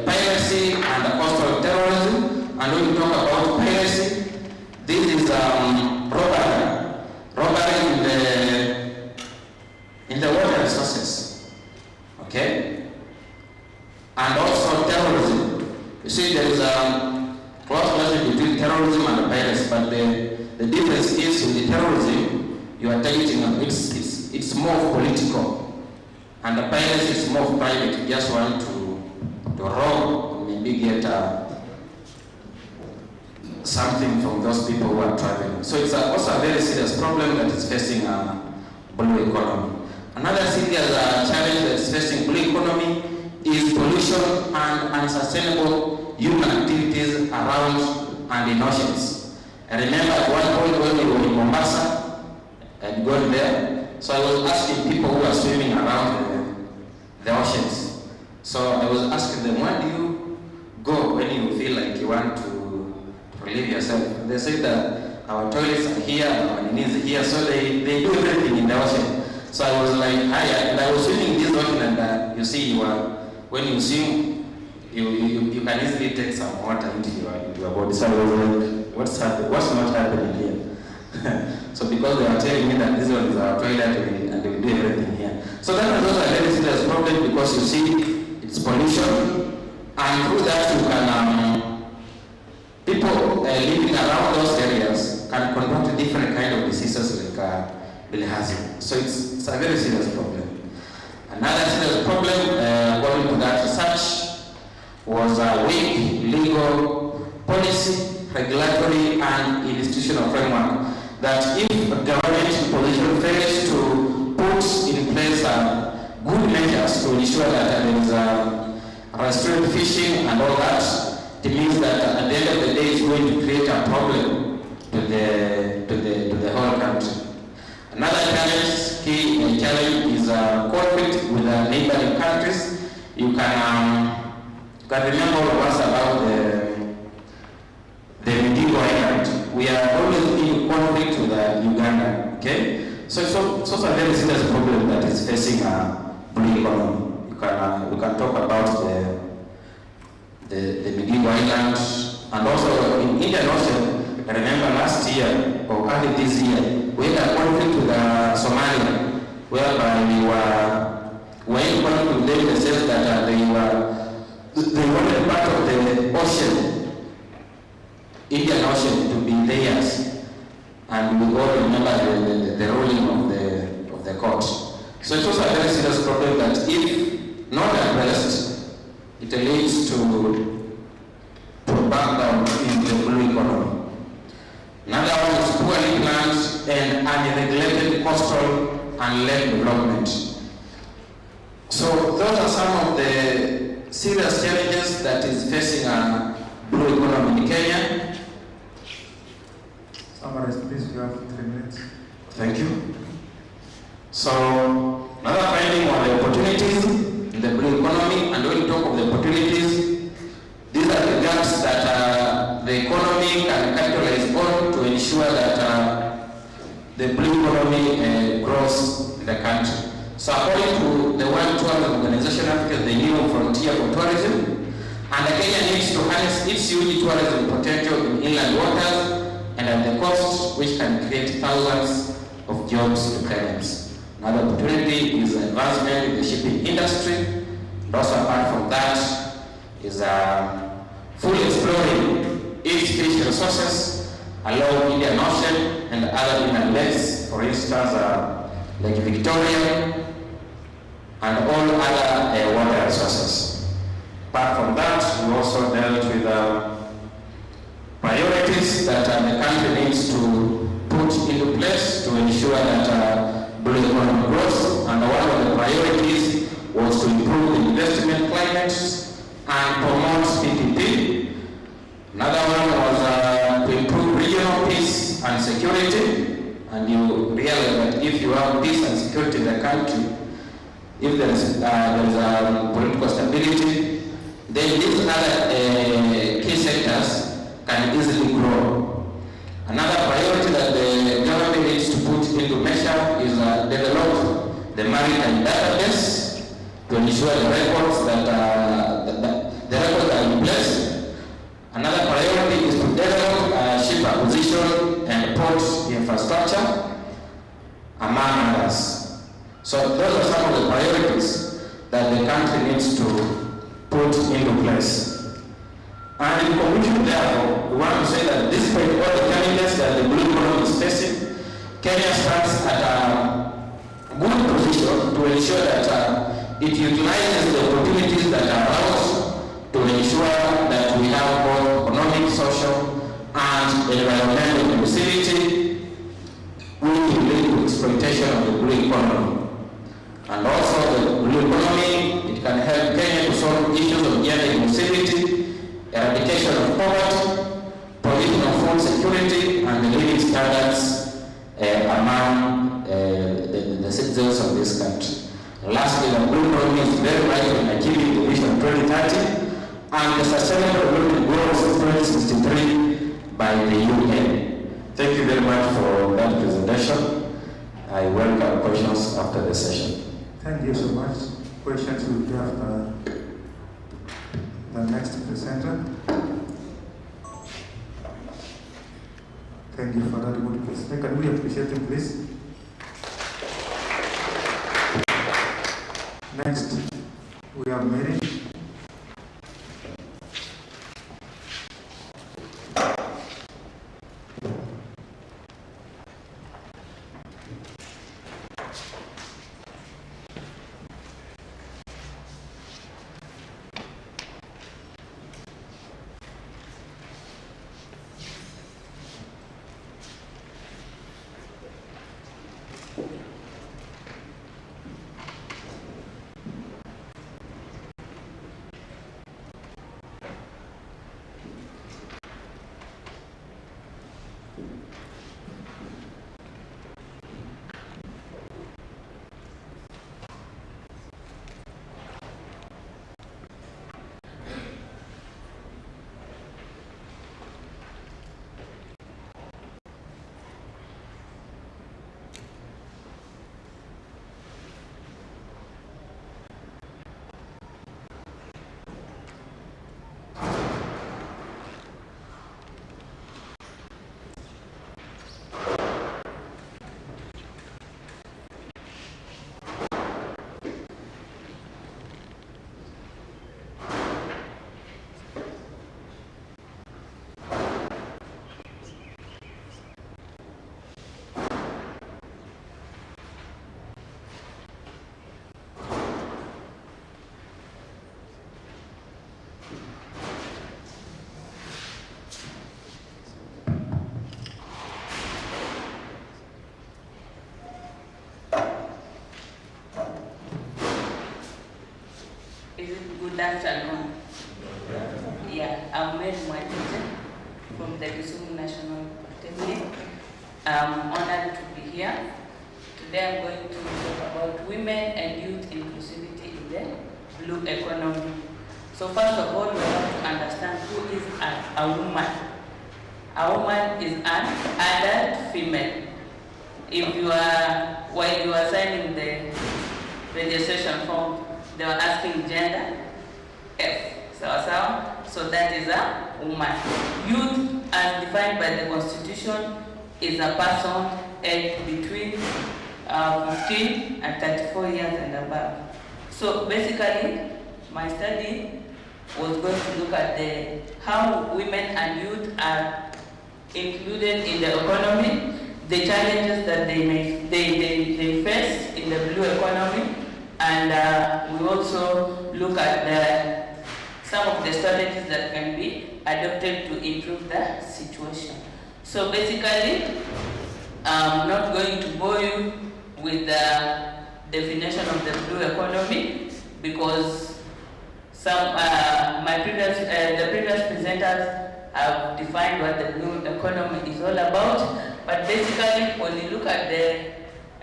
piracy and coastal terrorism. And when we talk about piracy, this is robbery in the water resources. Okay? And also terrorism. You see, there is a close relationship between terrorism and piracy, but the difference is with the terrorism, you are targeting it's more political, and the piracy is more private. You just want to rob, maybe get something from those people who are traveling. So it's also a very serious problem that is facing blue economy. Another serious challenge that is facing blue economy is pollution and unsustainable human activities around and in oceans. I remember at one point when we were in Mombasa and gone there, so I was asking people who are swimming around the oceans. So I was asking them, where do you go when you feel like you want to relieve yourself? They said that our toilets are here, our knees are here, so they do everything in the ocean. So I was like, hi, and I was swimming in this ocean, and you see, when you swim, you can easily take some water into your body. So I was like, what's not happening here? So because they are telling me that this one is our toilet and we do everything here. So that was also a very serious problem, because you see, it's pollution, and through that you can, people living around those areas can contract different kind of diseases like bilharzia. So it's a very serious problem. Another serious problem, according to that research, was a weak legal policy, regulatory and institutional framework. That if a government position fails to put in place good measures to ensure that there is a restrained fishing and all that, it means that at the end of the day it's going to create a problem to the whole country. Another key challenge is conflict with neighboring countries. You can remember all of us about the Midigo Island. We are always in conflict with Uganda, okay? So it's also a very serious problem that is facing a blue economy. We can talk about the Migingo Island, and also in Indian Ocean. I remember last year or early this year, we had a conflict with Somalia, whereby we were in conflict with them in the sense that they wanted part of the ocean, Indian Ocean, to be theirs. And we all remember the ruling of the court. So it's also a very serious problem that if not addressed, it leads to backdown in the blue economy. Another one is poorly planned and unregulated coastal and land development. So those are some of the serious challenges that is facing a blue economy in Kenya. Summarize, please. You have 3 minutes. Thank you. So, another finding on the opportunities in the blue economy, and when we talk of the opportunities, these are the gaps that the economy can capitalize on to ensure that the blue economy grows in the country. So, according to the World Tourism Organization, Africa is the new frontier for tourism, and Kenya needs to harness its huge tourism potential in inland waters and at the coast, which can create thousands of jobs to Kenyans. Another opportunity is advancement in the shipping industry, and also apart from that is fully exploring its fish resources along Indian Ocean and other inland lakes, for instance, Lake Victoria and all other water resources. Apart from that, we also dealt with priorities that the country needs to put into place to ensure that blue economy grows, and one of the priorities was to improve the investment climate and promote PPP. Another one was to improve regional peace and security, and you realize that if you have peace and security in the country, if there is political stability, then these other key sectors can easily grow. Another priority that the government needs to put into measure is develop the maritime database to ensure the records that the records are in place. Another priority is to develop ship acquisition and port infrastructure, among others. So those are some of the priorities that the country needs to put into place. And in conclusion, therefore, we want to say that despite all the challenges that the blue economy is facing, Kenya stands at a good position to ensure that it utilizes the opportunities that are around to ensure that we have both economic, social, and environmental inclusivity, which will lead to exploitation of the blue economy. And also, the blue economy, it can help Kenya to solve issues of gender inclusivity, eradication of poverty, provision of food security, and the living standards among the citizens of this country. Lastly, the blue economy is very vital in achieving the Vision 2030 and the Sustainable Development Goals 2063 by the UN. Thank you very much for that presentation. I welcome questions after the session. Thank you so much. Questions will be after the next presenter. Thank you for that good presentation. Can we appreciate him, please? Next, we have Mary. afternoon. Yeah, I'm Mary Mwatite from the Kisumu National Polytechnic. I'm honored to be here. Today I'm going to talk about women and youth inclusivity in the blue economy. So first of all, we have to understand who is a woman. A woman is an adult female. If you are, while you are signing the registration form, they were asking gender, F. So that is a woman. Youth, as defined by the Constitution, is a person aged between 15 and 34 years and above. So basically, my study was going to look at how women and youth are included in the economy, the challenges that they face in the blue economy, and we also look at some of the strategies that can be adopted to improve the situation. So basically, I'm not going to bore you with the definition of the blue economy because the previous presenters have defined what the blue economy is all about. But basically, when you look at the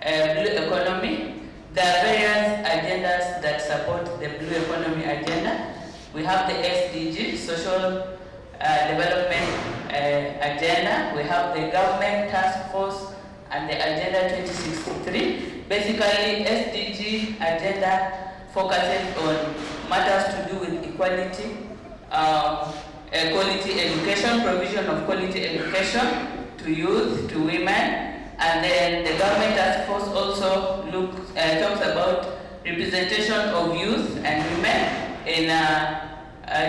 blue economy, there are various agendas that support the blue economy agenda. We have the SDG, Social Development Agenda. We have the Government Task Force and the Agenda 2063. Basically, SDG agenda focuses on matters to do with equality, quality education, provision of quality education to youth, to women. And then the Government Task Force also talks about representation of youth and women in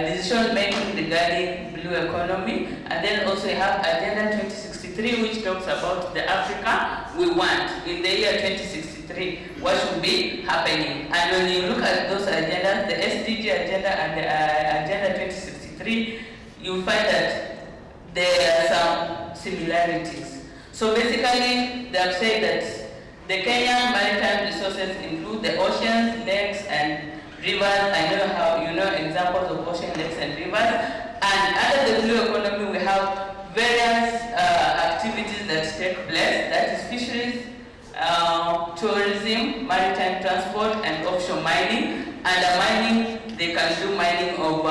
decision making regarding blue economy. And then also you have Agenda 2063, which talks about the Africa we want in the year 2063, what should be happening. And when you look at those agendas, the SDG agenda and the Agenda 2063, you'll find that there are some similarities. So basically, they have said that the Kenyan maritime resources include the oceans, lakes, and rivers. I know how you know examples of ocean, lakes, and rivers. And under the blue economy, we have various activities that take place. That is fisheries, tourism, maritime transport, and offshore mining. Under mining, they can do mining of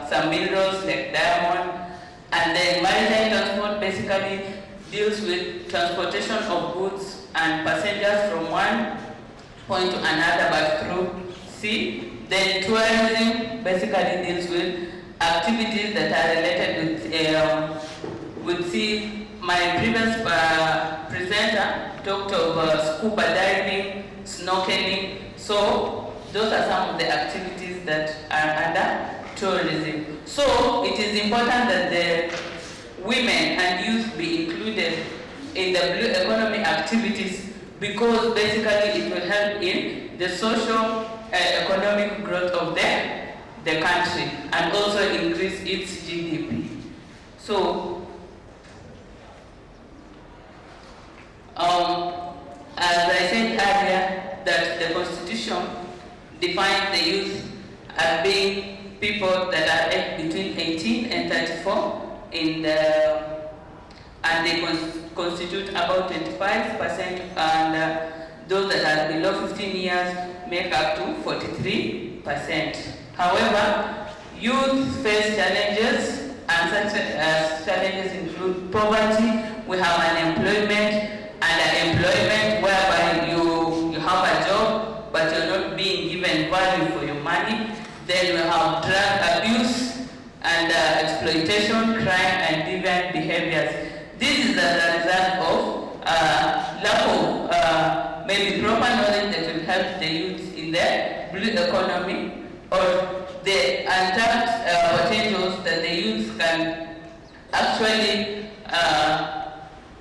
some minerals like diamond. And then maritime transport basically deals with transportation of goods and passengers from one point to another but through sea. Then tourism basically deals with activities that are related with sea. My previous presenter talked of scuba diving, snorkeling. So those are some of the activities that are under tourism. So it is important that the women and youth be included in the blue economy activities because basically it will help in the social economic growth of the country and also increase its GDP. So, as I said earlier, that the Constitution defines the youth as being people that are aged between 18 and 34 and they constitute about 25%, and those that are below 15 years make up to 43%. However, youth face challenges, and such challenges include poverty. We have unemployment, underemployment, whereby you have a job but you're not being given value for your money. Then we have drug abuse and exploitation, crime, and deviant behaviors. This is as a result of lack of maybe proper knowledge that will help the youth in the blue economy or the untapped potentials that the youth can actually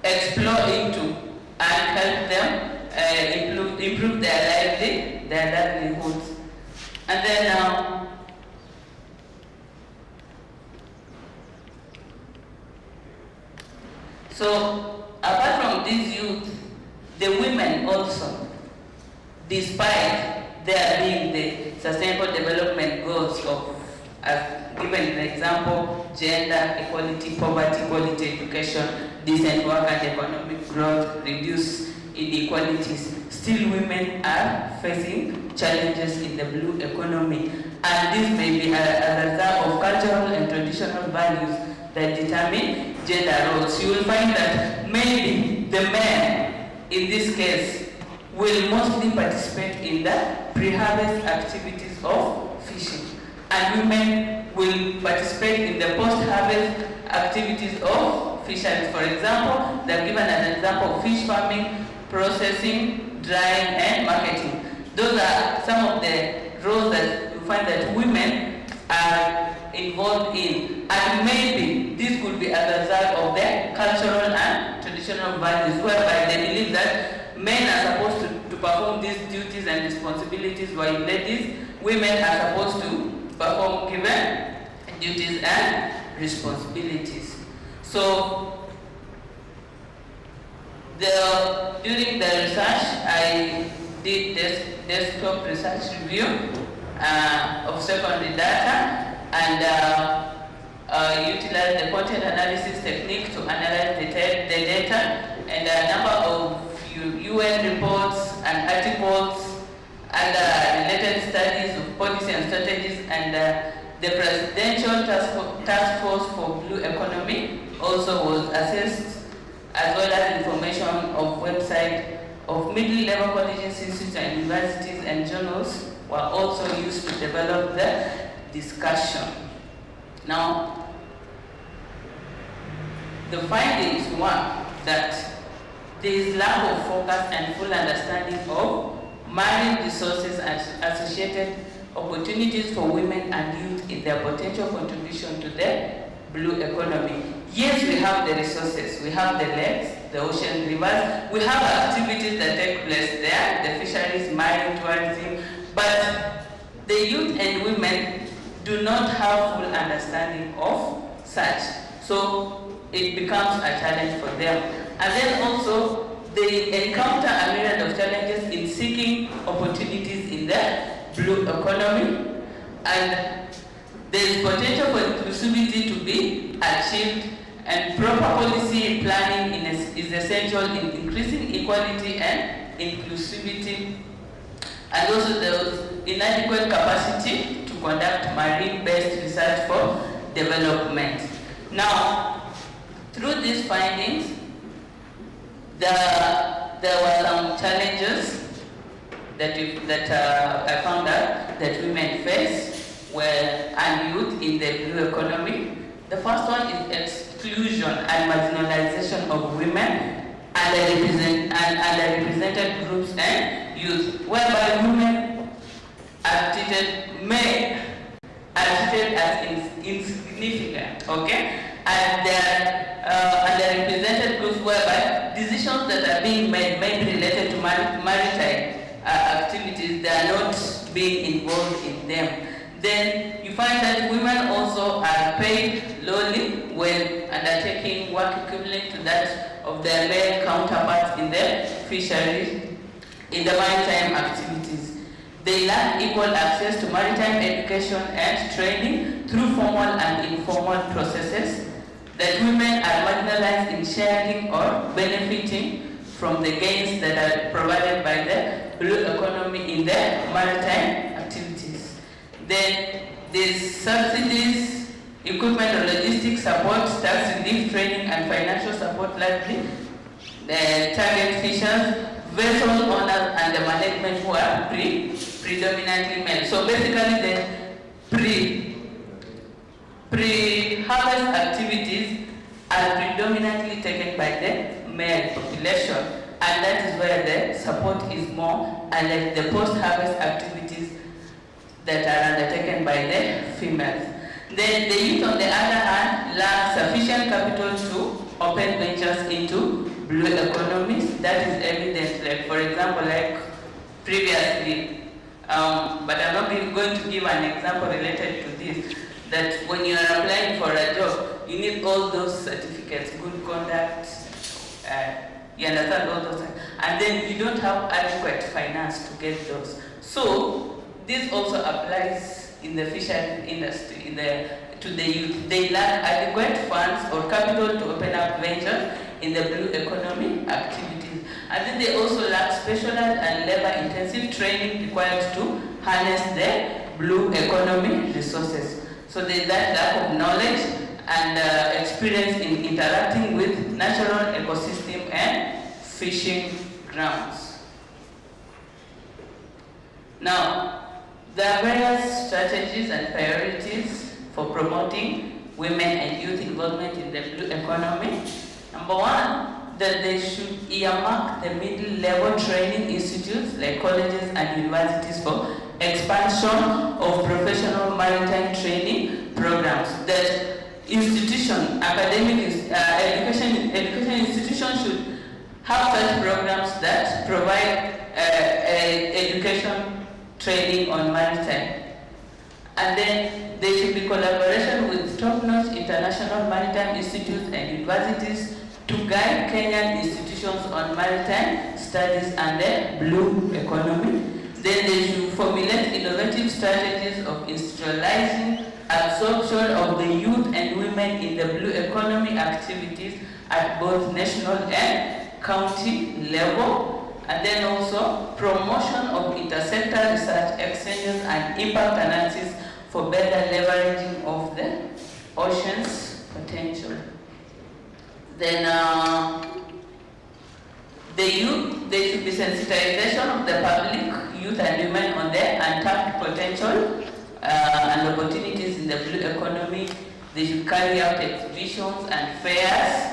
explore into and help them improve their livelihoods. And then so apart from these youth, the women also, despite their being the sustainable development goals of, as given an example, gender equality, poverty, quality education, decent work and economic growth, reduce inequalities, still women are facing challenges in the blue economy. And this may be a result of cultural and traditional values that determine gender roles. You will find that maybe the men, in this case, will mostly participate in the pre-harvest activities of fishing, and women will participate in the post-harvest activities of fisheries. For example, they're given an example of fish farming, processing, drying, and marketing. Those are some of the roles that you find that women are involved in, and maybe this could be as a result of their cultural and traditional values, whereby they believe that men are supposed to perform these duties and responsibilities, while women are supposed to perform given duties and responsibilities. So during the research, I did this desktop research review of secondary data, and utilized the content analysis technique to analyze the data, and a number of UN reports and articles and related studies of policy and strategies, and the Presidential Task Force for Blue Economy also was assessed, as well as information of website of middle-level colleges, institutes, and universities and journals were also used to develop the discussion. Now, the findings were that there is lack of focus and full understanding of marine resources and associated opportunities for women and youth in their potential contribution to the blue economy. Yes, we have the resources, we have the lakes, the ocean, rivers, we have activities that take place there, the fisheries, marine tourism, but the youth and women do not have full understanding of such. So it becomes a challenge for them. And then also, they encounter a myriad of challenges in seeking opportunities in the blue economy, and there is potential for inclusivity to be achieved, and proper policy planning is essential in increasing equality and inclusivity, and also there was inadequate capacity to conduct marine-based research for development. Now, through these findings, there were some challenges that I found out that women face and youth in the blue economy. The first one is exclusion and marginalization of women and underrepresented groups and youth, whereby women are treated as insignificant, okay? And there are underrepresented groups whereby decisions that are being made may be related to maritime activities, they are not being involved in them. Then you find that women also are paid lowly when undertaking work equivalent to that of their male counterparts in the fisheries, in the maritime activities. They lack equal access to maritime education and training through formal and informal processes. That women are marginalized in sharing or benefiting from the gains that are provided by the blue economy in the maritime activities. Then there's subsidies, equipment or logistics support, tax relief, training and financial support likely, the target fishers, vessel owners and the management who are predominantly male. So basically the pre-harvest activities are predominantly taken by the male population, and that is where the support is more, and like the post-harvest activities that are undertaken by the females. Then the youth, on the other hand, lack sufficient capital to open ventures into blue economies. That is evident, like for example, like previously, but I'm not going to give an example related to this, that when you are applying for a job, you need all those certificates, good conduct, you understand all those, and then you don't have adequate finance to get those. So this also applies in the fisheries industry, to the youth. They lack adequate funds or capital to open up ventures in the blue economy activities. And then they also lack specialized and labor-intensive training required to harness the blue economy resources. So there's that lack of knowledge and experience in interacting with natural ecosystem and fishing grounds. Now, there are various strategies and priorities for promoting women and youth involvement in the blue economy. Number one, that they should earmark the middle-level training institutes like colleges and universities for expansion of professional maritime training programs. That education institutions should have such programs that provide education training on maritime. And then there should be collaboration with top-notch international maritime institutes and universities to guide Kenyan institutions on maritime studies and the blue economy. Then they should formulate innovative strategies of institutionalizing absorption of the youth and women in the blue economy activities at both national and county level. And then also promotion of intersector research exchanges and impact analysis for better leveraging of the ocean's potential. Then the youth, there should be sensitization of the public, youth and women on their untapped potential and opportunities in the blue economy. They should carry out exhibitions and fairs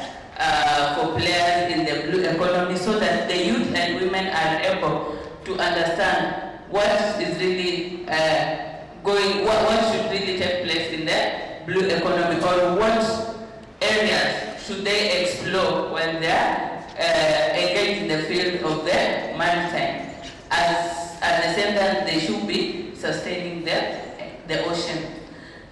for players in the blue economy so that the youth and women are able to understand what is really what should really take place in the blue economy, or what areas should they explore when they are engaged in the field of the maritime. At the same time, they should be sustaining the ocean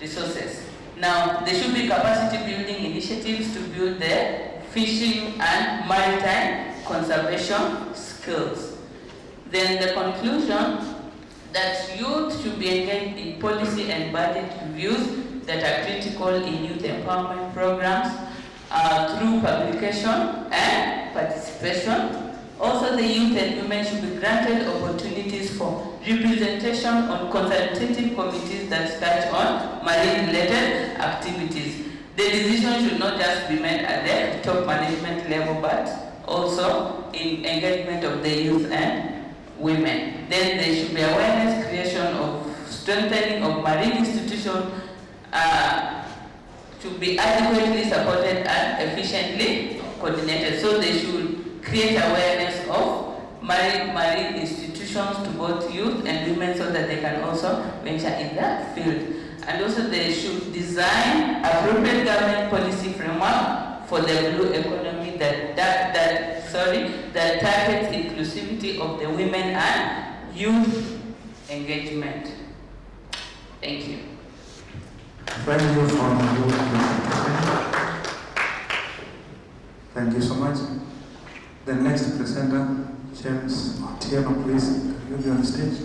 resources. Now, there should be capacity building initiatives to build the fishing and maritime conservation skills. Then the conclusion that youth should be engaged in policy and budget reviews that are critical in youth empowerment programs through publication and participation. Also, the youth and women should be granted opportunities for representation on consultative committees that touch on marine-related activities. The decision should not just be made at the top management level, but also in engagement of the youth and women. Then there should be awareness creation of strengthening of marine institutions to be adequately supported and efficiently coordinated. So they should create awareness of marine institutions to both youth and women so that they can also venture in that field. And also they should design appropriate government policy framework for the blue economy that targets inclusivity of the women and youth engagement. Thank you. Thank you for Thank you so much. The next presenter, James Otieno, please. Can you be on stage?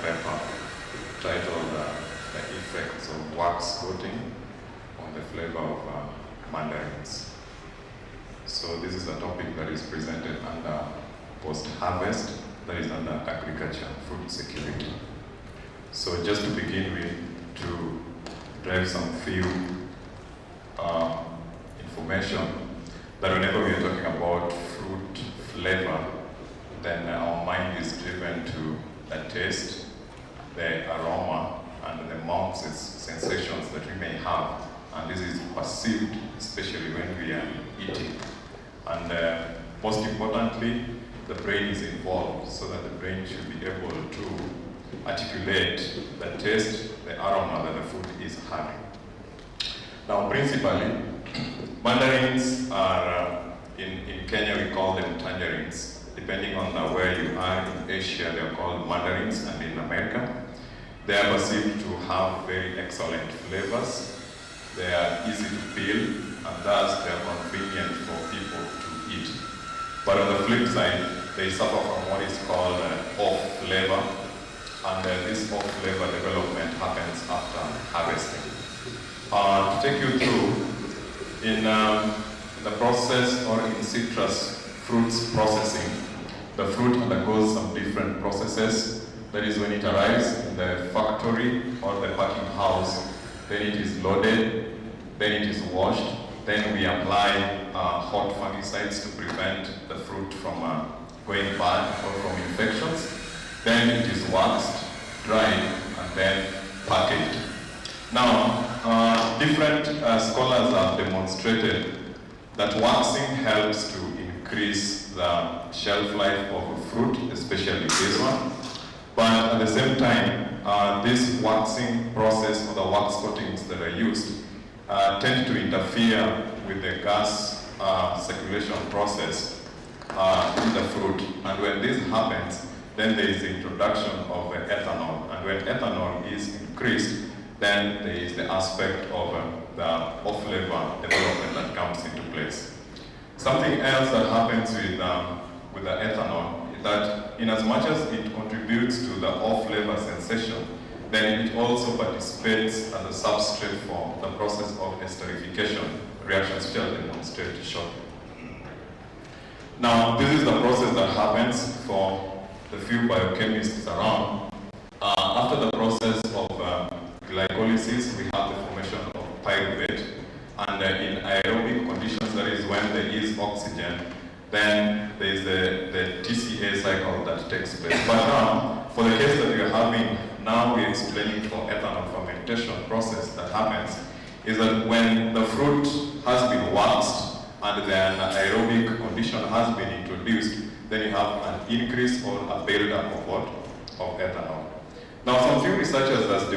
paper titled The Effects of Wax Coating on the Flavor of Mandarins. So this is a topic that is presented under post-harvest, that is under agriculture and food security. So just to begin with, to drive some few information, that whenever we are talking about fruit flavor, then our mind is driven to the taste, the aroma, and the mouth sensations that we may have. And this is perceived, especially when we are eating. And most importantly, the brain is involved, so that the brain should be able to articulate the taste, the aroma that the food is having. Now, principally, mandarins are, in Kenya we call them tangerines. Depending on where you are in Asia, they are called mandarins, and in America, they are perceived to have very excellent flavors. They are easy to peel, and thus they are convenient for people to eat. But on the flip side, they suffer from what is called off flavor, and this off flavor development happens after harvesting. To take you through, in the process or in citrus fruits processing, the fruit undergoes some different processes. That is, when it arrives in the factory or the packing house, then it is loaded, then it is washed, then we apply hot fungicides to prevent the fruit from going bad or from infections. Then it is waxed, dried, and then packaged. Now, different scholars have demonstrated that waxing helps to increase the shelf life of a fruit, especially this one. But at the same time, this waxing process or the wax coatings that are used tend to interfere with the gas circulation process in the fruit. And when this happens, then there is the introduction of ethanol. And when ethanol is increased, then there is the aspect of the off-flavor development that comes into place. Something else that happens with the ethanol is that in as much as it contributes to the off-flavor sensation, then it also participates as a substrate for the process of esterification, reactions which I'll demonstrate shortly. Now, this is the process that happens for the few biochemists around. After the process of glycolysis, we have the formation of pyruvate, and in aerobic conditions, that is when there is oxygen, then there is the TCA cycle that takes place. But now, for the case that we are having, now we're explaining for ethanol fermentation process that happens, is that when the fruit has been waxed and then aerobic condition has been introduced, then you have an increase or a build-up of what? Of ethanol. Now, some few researchers have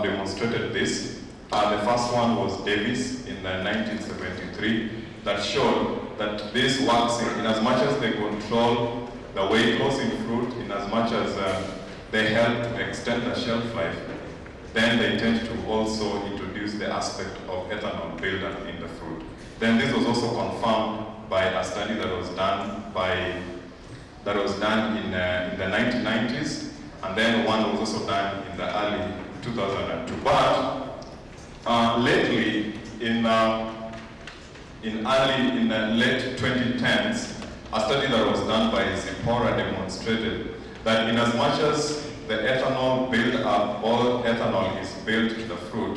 demonstrated this. The first one was Davis in 1973 that showed that this waxing, in as much as they control the weight loss in fruit, in as much as they help to extend the shelf life, then they tend to also introduce the aspect of ethanol buildup in the fruit. Then this was also confirmed by a study that was done in the 1990s, and then one was also done in the early 2002. But lately, in the late 2010s, a study that was done by Zipporah demonstrated that in as much as the ethanol build-up, all ethanol is built to the fruit,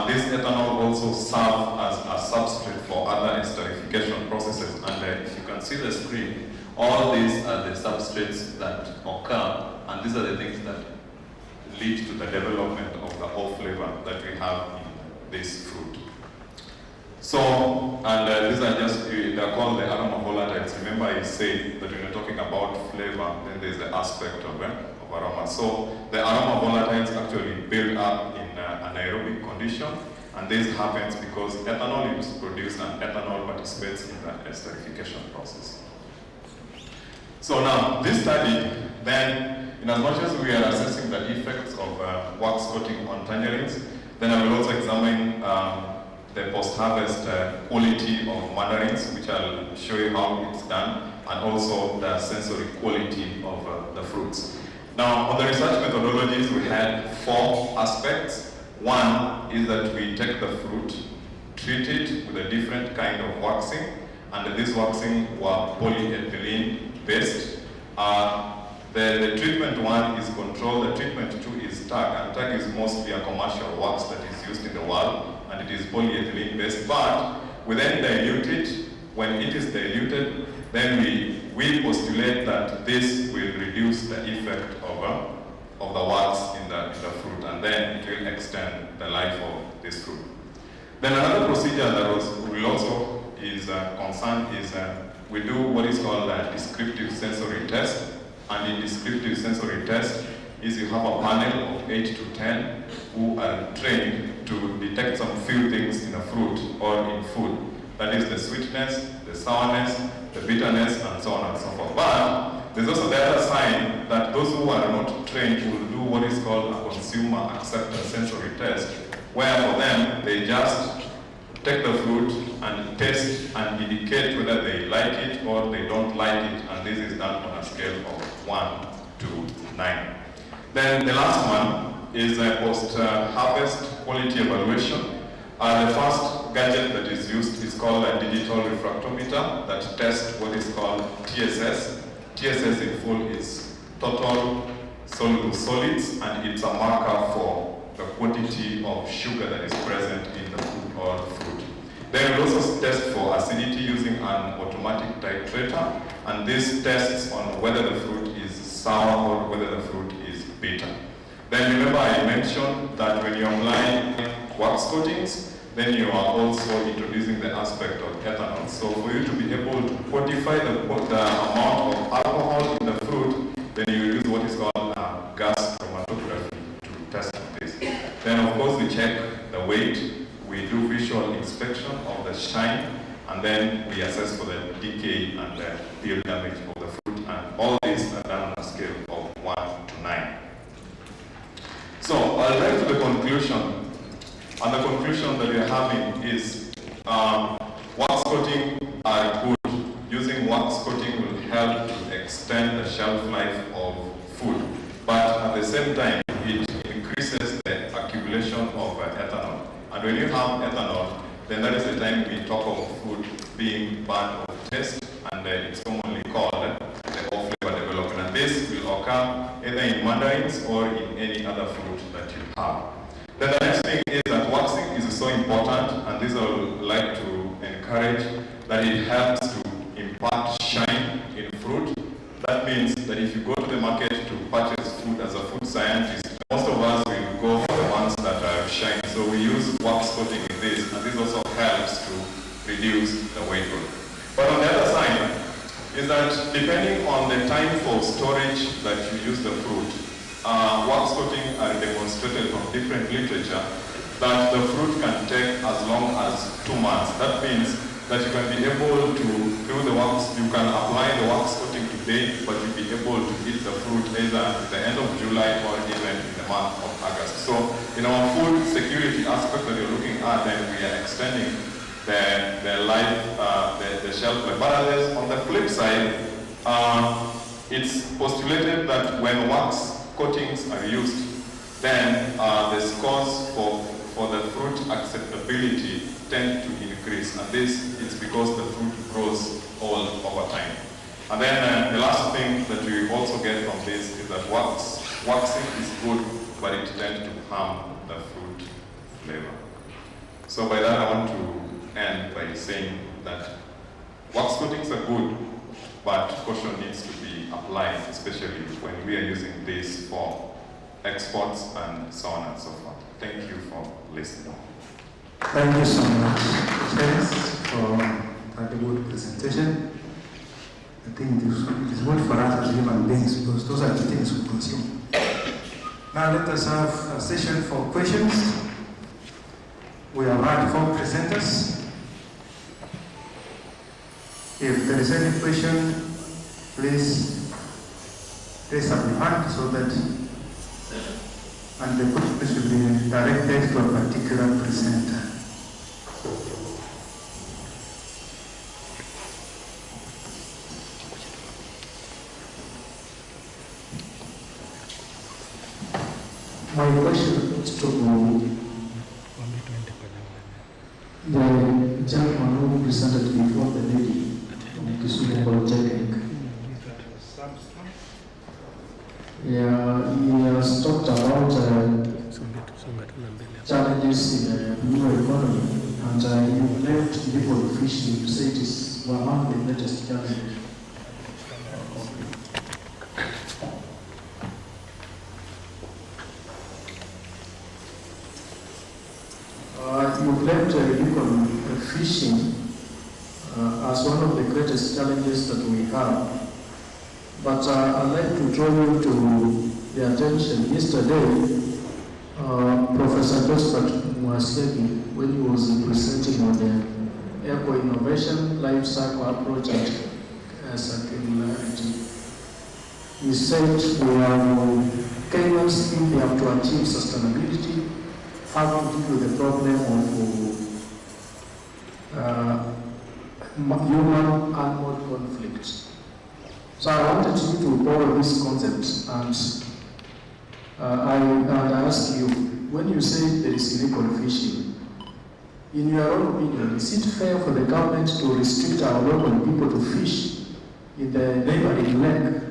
this ethanol also serves as a substrate for other esterification processes. And if you can see the screen, all these are the substrates that occur, and these are the things that lead to the development of the off flavor that we have in this fruit. So, and these are just, they're called the aroma volatiles. Remember I said that when you're talking about flavor, then there's the aspect of aroma. So the aroma volatiles actually build up in an anaerobic condition, and this happens because ethanol is produced and ethanol participates in the esterification process. So now, this study, then, in as much as we are assessing the effects of wax coating on tangerines, then I will also examine the post-harvest quality of mandarins, which I'll show you how it's done, and also the sensory quality of the fruits. Now, on the research methodologies, we had 4 aspects. One is that we take the fruit, treat it with a different kind of waxing, and this waxing were polyethylene based. The treatment 1 is control, the treatment 2 is tag, and tag is mostly a commercial wax that is used in the world, and it is polyethylene based, but we then dilute it. When it is diluted, then we postulate that this will reduce the effect of the wax in the fruit, and then it will extend the life of this fruit. Then another procedure that will also is concerned is we do what is called a descriptive sensory test. And in descriptive sensory test is you have a panel of 8 to 10 who are trained to detect some few things in a fruit or in food. That is the sweetness, the sourness, the bitterness, and so on and so forth. But there's also the other side that those who are not trained will do what is called a consumer acceptance sensory test, where for them, they just take the fruit and test and indicate whether they like it or they don't like it, and this is done on a scale of 1 to 9. Then the last one is a post-harvest quality evaluation. The first gadget that is used is called a digital refractometer that tests what is called TSS. TSS in full is total soluble solids, and it's a marker for the quantity of sugar that is present in the food or fruit. Then we also test for acidity using an automatic titrator, and this tests on whether the fruit is sour or whether the fruit is bitter. Then remember I mentioned that when you apply wax coatings, then you are also introducing the aspect of ethanol. So for you to be able to quantify the amount of alcohol in the fruit, then you use what is called gas chromatography to test this. Then of course we check the weight, we do visual inspection of the shine, and then we assess for the decay and the peel damage of the fruit, and all these are done on a scale of 1 to 9. So I'll get to the conclusion. And the conclusion that we are having is wax coating are good. Using wax coating will help to extend the shelf life of food. But at the same time, it increases the accumulation of ethanol. And when you have ethanol, then that is the time we talk of food being bad of taste, and it's commonly called the off-flavor development. And this will occur either in mandarins or in any other fruit that you have. Then the next thing is that waxing is so important, and this I would like to encourage, that it helps to impart shine in fruit. That means that if you go to the market to purchase food as a food scientist, most of us will go for the ones that are shiny. So we use wax coating in this, and this also helps to reduce the weight gain. But on the other side is that depending on the time for storage that you use the fruit, wax coating are demonstrated from different literature that the fruit can take as long as 2 months. That means that you can be able to do the wax, you can apply the wax coating today, but you'll be able to eat the fruit either at the end of July or even in the month of August. So in our food security aspect that you're looking at, then we are extending the life, the shelf life. But on the flip side, it's postulated that when wax coatings are used, then the scores for the fruit acceptability tend to increase, and this is because the fruit grows all over time. And then the last thing that we also get from this is that waxing is good, but it tends to harm the fruit flavor. So by that I want to end by saying that wax coatings are good, but caution needs to be applied, especially when we are using this for exports and so on and so forth. Thank you for listening. Thank you so much, Chris, for that good presentation. I think it is good for us as human beings because those are the things we consume. Now let us have a session for questions. We have had 4 presenters. If there is any question, please raise up your hand so that, and the question should be directed to a particular presenter. My question is to the gentleman who presented before the lady from Kisumu Polytechnic. Yeah, he has talked about challenges in the rural economy, and you left people fishing to say it is one of the latest challenges. You've left fishing as one of the greatest challenges that we have. But I'd like to draw you to the attention. Yesterday, Professor Josephat Mwasegi, when he was presenting on the eco-innovation life cycle approach at circularity, he said Kenyans, if they have to achieve sustainability, have to deal with the problem of human-animal conflict. So I wanted you to borrow this concept, and I ask you, when you say there is illegal fishing, in your own opinion, is it fair for the government to restrict our local people to fish in the neighboring lake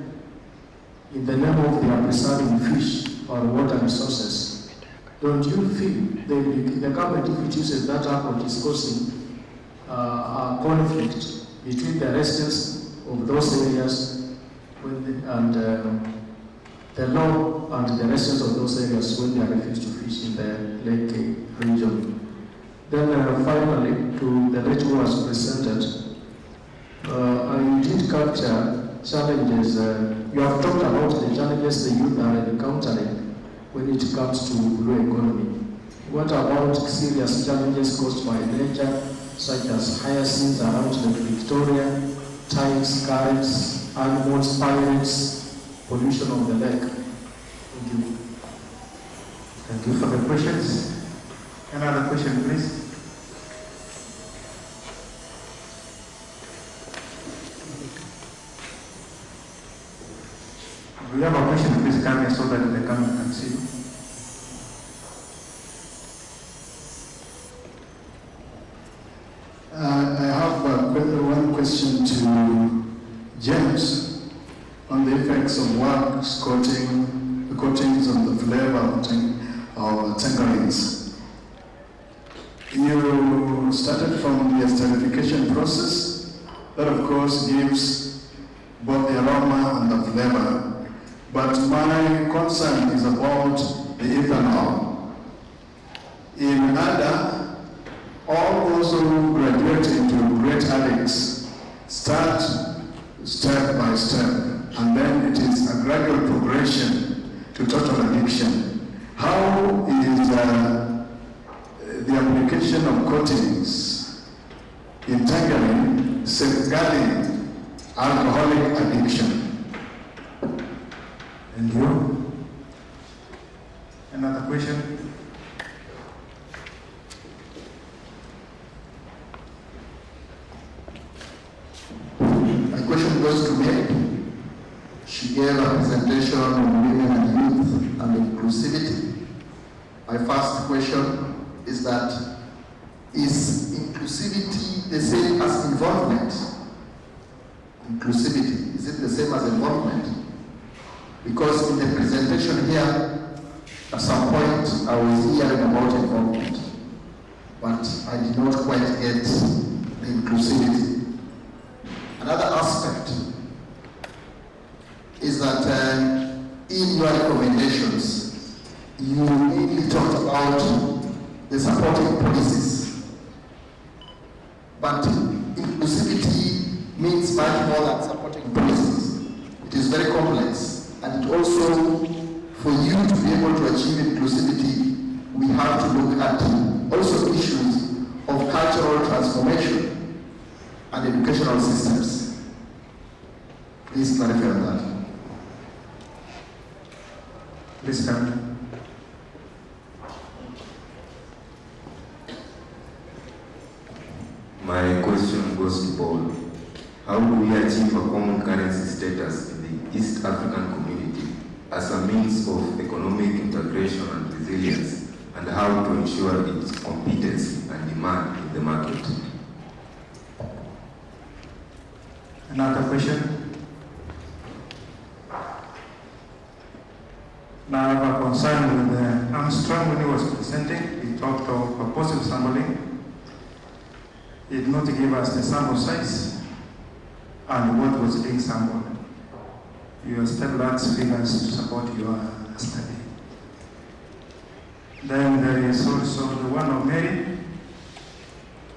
in the name of their preserving fish or water resources? Don't you feel the government, if it uses that approach, is causing a conflict between the residents of those areas and the law and the residents of those areas when they are refused to fish in the lake region? Then finally, to the lady who was presented, you did capture challenges. You have talked about the challenges the youth are encountering when it comes to blue economy. What about serious challenges caused by nature, such as hyacinths around Lake Victoria, tides, currents, animals, pirates, pollution of the lake? Thank you. Thank you for the questions. Another question, please. Do you have a question? Please come here so that the camera can see you. I have one question to James on the effects of wax coating, the coatings on the flavor of tangerines. You started from the esterification process. That, of course, gives both the aroma and the flavor. But my concern is about the ethanol. In ADA, all those who graduate into great addicts start step by step, and then it is a gradual progression to total addiction. How is the application of coatings in tangerine safeguarding alcoholic addiction? Thank you. Another question? My question goes to Mary. She gave a presentation on women and youth and inclusivity. My first question is that, is inclusivity the same as involvement? Inclusivity, is it the same as involvement? Because in the presentation here, at some point I was hearing about involvement, but I did not quite get the inclusivity. Another aspect is that in your recommendations, you mainly talked about the supporting policies, but inclusivity means much more than supporting policies. It is very complex. And it also, for you to be able to achieve inclusivity, we have to look at also issues of cultural transformation and educational systems. Please clarify on that. Please come. My question goes to Paul. How do we achieve a common currency status in the East African community as a means of economic integration and resilience, and how to ensure its competency and demand in the market. Another question? Now I have a concern with Armstrong. When he was presenting, he talked of a positive sampling. He did not give us the sample size and what was being sampled. You still lack figures to support your study. Then there is also the one of Mary.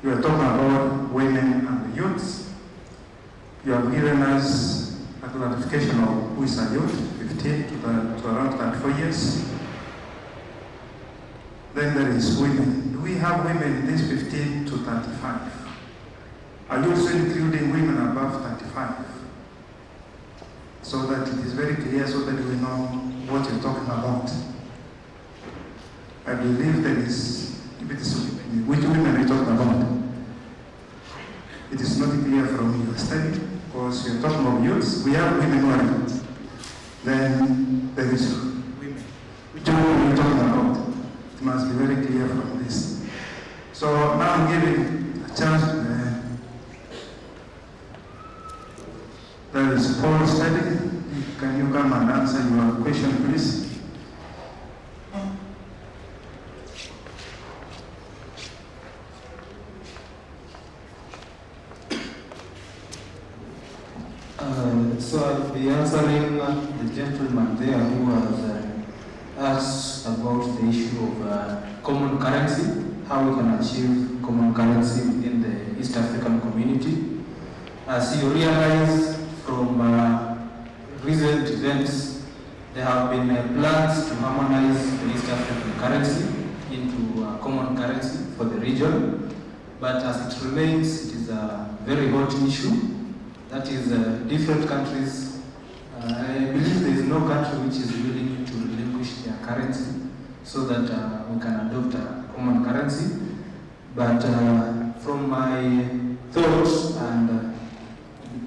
You are talking about women and youths. You have given us a clarification of who is a youth, 15 to around 34 years. Then there is women. Do we have women in this 15 to 35? Are you also including women above 35? So that it is very clear, so that we know what you're talking about. I believe there is, if it is women, which women are you talking about? It is not clear from your study, because you're talking about youths. We have women who are youth. Then there is women. Which women are you talking about? It must be very clear from this. So now I'm giving a chance. There is Paul study. Can you come and answer your question, please? So I'll be answering the gentleman there who has asked about the issue of common currency, how we can achieve common currency in the East African community. As you realize from recent events, there have been plans to harmonize the East African currency into a common currency for the region, but as it remains, it is a very hot issue. That is, different countries, I believe there is no country which is willing to relinquish their currency so that we can adopt a common currency. But from my thoughts and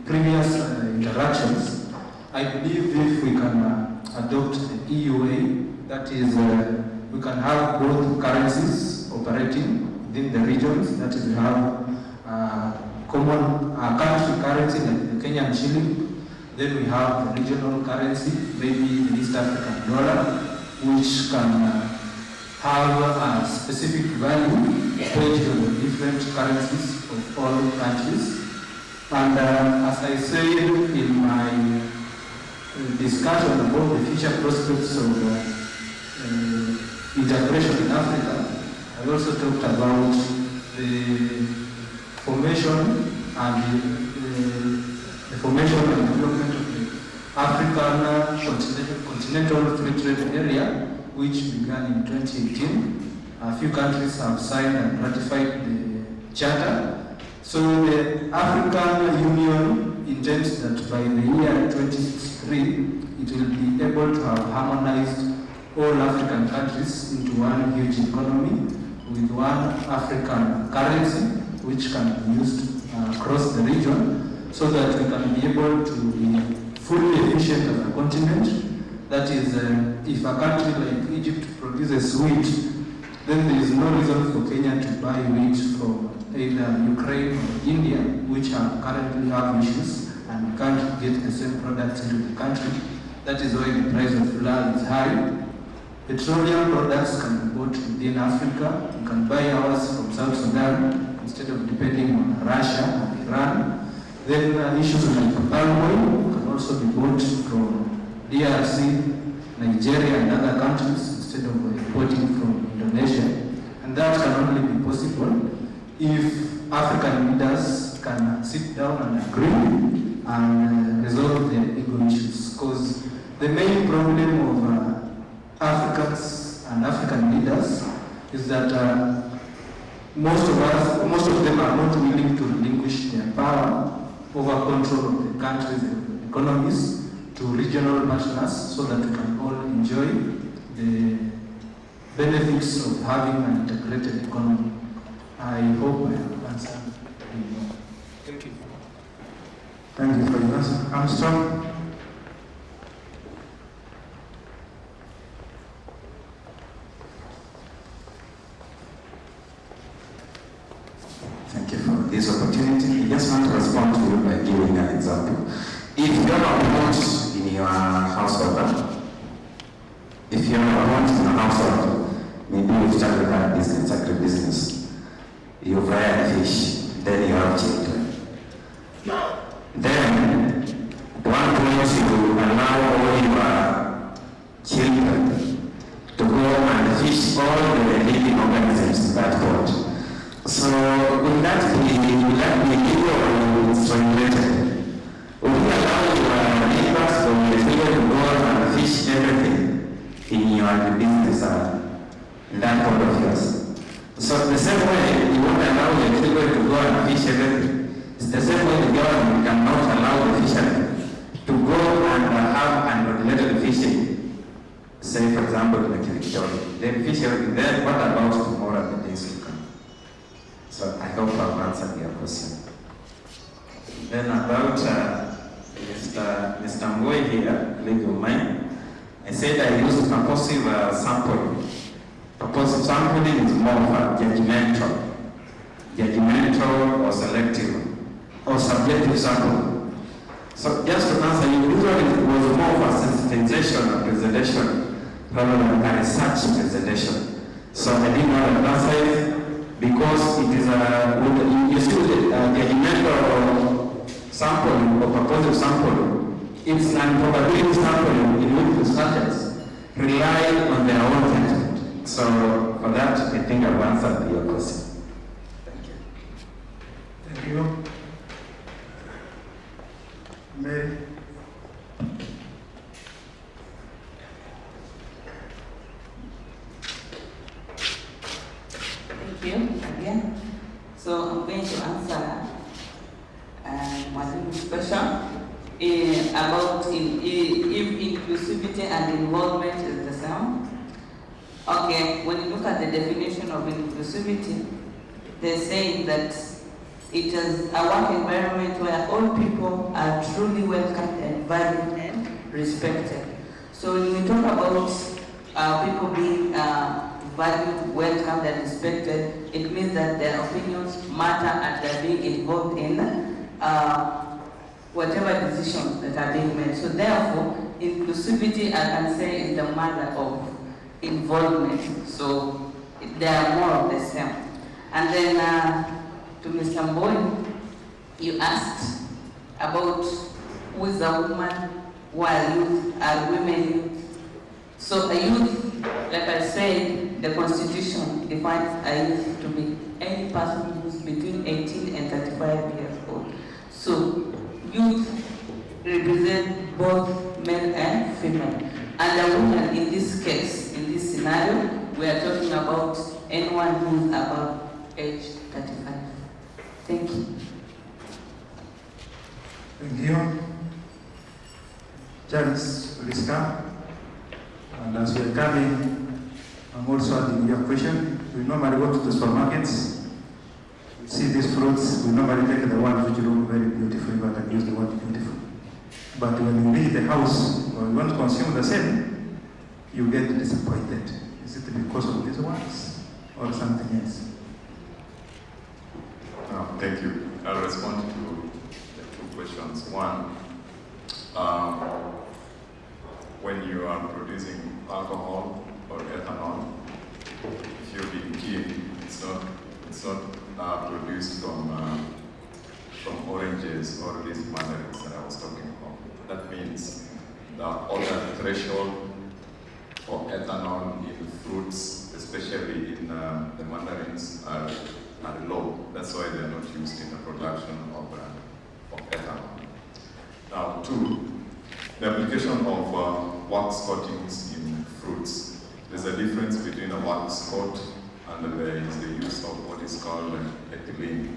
previous interactions, I believe if we can adopt the EUA, that is, we can have both currencies operating within the regions, that is, we have common country currency like the Kenyan shilling, then we have the regional currency, maybe the East African dollar, which can have a specific value based on the different currencies of all countries. And as I said in my discussion about the future prospects of integration in Africa, I also talked about the formation and the formation and development of the African continental free trade area, which began in 2018. A few countries have signed and ratified the charter. So the African Union intends that by the year 2063, it will be able to have harmonized all African countries into one huge economy with one African currency, which can be used across the region, so that we can be able to be fully efficient as a continent. That is, if a country like Egypt produces wheat, then there is no reason for Kenya to buy wheat from either Ukraine or India, which currently have issues and can't get the same products into the country. That is why the price of flour is high. Petroleum products can be bought within Africa. You can buy ours from South Sudan instead of depending on Russia and Iran. Then issues like palm oil can also be bought from DRC, Nigeria and other countries instead of importing from Indonesia. And that can only be possible if African leaders can sit down and agree and resolve their ego issues. Because the main problem of Africans and African leaders is that most of them are not willing to relinquish their power over control of the country's economies to regional partners, so that we can all enjoy the benefits of having an integrated economy. I hope I have answered. Thank you. Thank you for your answer. Armstrong? by giving an example. If you have a pond in your household, if you have a pond in your household, maybe you've started that business, agribusiness. You've reared fish, then you have children. Then, at one point you allow all your children to go and fish all the living organisms in that pond. So, will that be legal or regulated? Will you allow your neighbors or your children to go and fish everything in your business in that pond of yours? So, the same way you won't allow your children to go and fish everything. It's the same way the government cannot allow the fishermen to go and have unregulated fishing. Say, for example, in the Victoria, they fish everything there. What about tomorrow and the days to come? So I hope I've answered your question. Then about Mr. Ngoy here, colleague of mine, I said I used purposive sampling. Purposive sampling is more of a judgmental or selective or subjective sample. So just to answer you, usually it was more of a sensitization and presentation rather than a research presentation. So I didn't want to answer it because it is you see the judgmental sample or purposive sample. It's an probability sample in which researchers rely on their own judgment. So for that, I think I've answered your question. Thank you. Mary. Thank you again. So I'm going to answer Madam's question about if inclusivity and involvement is the same. Okay, when you look at the definition of inclusivity, they're saying that it is a work environment where all people are truly welcomed and valued and respected. So when we talk about people being valued, welcomed and respected, it means that their opinions matter and they're being involved in whatever decisions that are being made. So therefore, inclusivity, I can say, is the mother of involvement. So they are more of the same. And then to Mr. Mboy, you asked about who is a woman, who are youth, are women youth. So a youth, like I said, the Constitution defines a youth to be any person who is between 18 and 35 years old. So youth represent both men and female. And a woman in this case, in this scenario, we are talking about anyone who is above age 35. Thank you. Thank you. Janice, please come. And as we are coming, I'm also adding your question. We normally go to the supermarkets. We see these fruits. We normally take the ones which look very beautiful, but I use the word beautiful. But when you leave the house, or you want to consume the same, you get disappointed. Is it because of these ones or something else? Thank you. I'll respond to the two questions. One, when you are producing alcohol or ethanol, if you're being keen, it's not produced from oranges or these mandarins that I was talking about. That means all the threshold for ethanol in fruits, especially in the mandarins, are low. That's why they're not used in the production of ethanol. Now, two, the application of wax coatings in fruits. There's a difference between a wax coat and there is the use of what is called ethylene.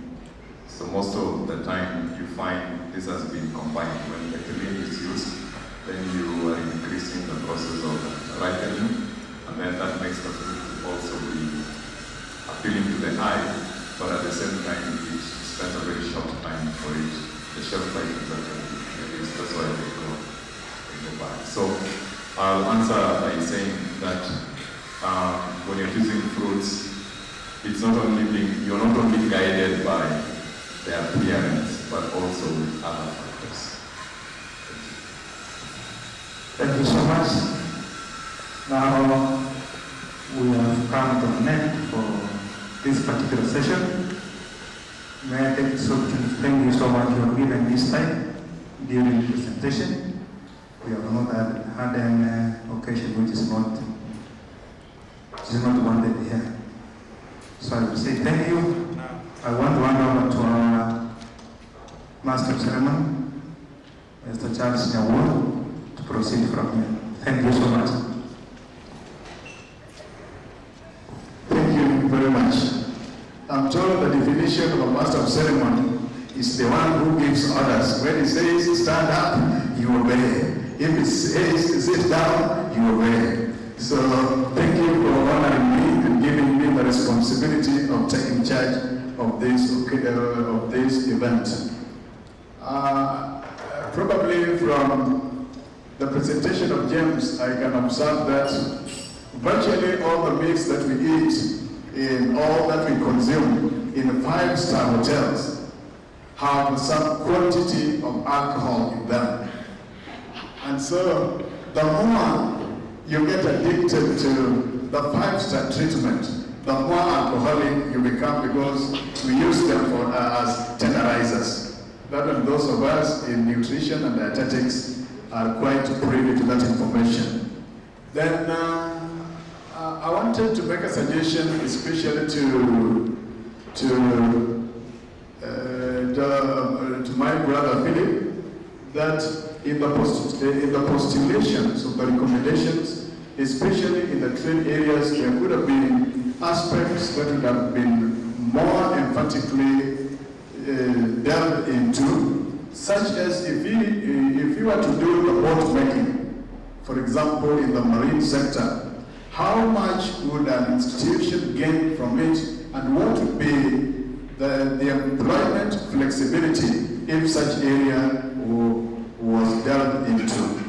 So most of the time you find this has been combined. When ethylene is used, then you are increasing the process of ripening, and then that makes the fruit also be appealing to the eye, but at the same time it spends a very short time for it. The shelf life is actually reduced, that's why they go bad. So I'll answer by saying that when you're choosing fruits, it's not only you're not only guided by their appearance, but also with other factors. Thank you so much. Now we have come to an end for this particular session. May I take this opportunity to thank you so much for giving this time during the presentation. We have not had an occasion which is not wanted here. So I will say thank you. I want to hand over to our Master of Ceremony, Mr. Charles Nyawur, to proceed from here. Thank you so much. Thank you very much. I'm told the definition of a master of ceremony is the one who gives orders. When he says stand up, you obey. If he says sit down, you obey. So thank you for honoring me and giving me the responsibility of taking charge of this event. Probably from the presentation of James, I can observe that virtually all the meals that we eat in all that we consume in 5-star hotels have some quantity of alcohol in them. And so the more you get addicted to the 5-star treatment, the more alcoholic you become, because we use them as tenderizers. That and those of us in nutrition and dietetics are quite privy to that information. Then I wanted to make a suggestion, especially to my brother Philip, that in the postulations of the recommendations, especially in the trade areas, there could have been aspects that would have been more emphatically delved into, such as if you were to do the boat making, for example, in the marine sector, how much would an institution gain from it, and what would be the employment flexibility if such area was delved into.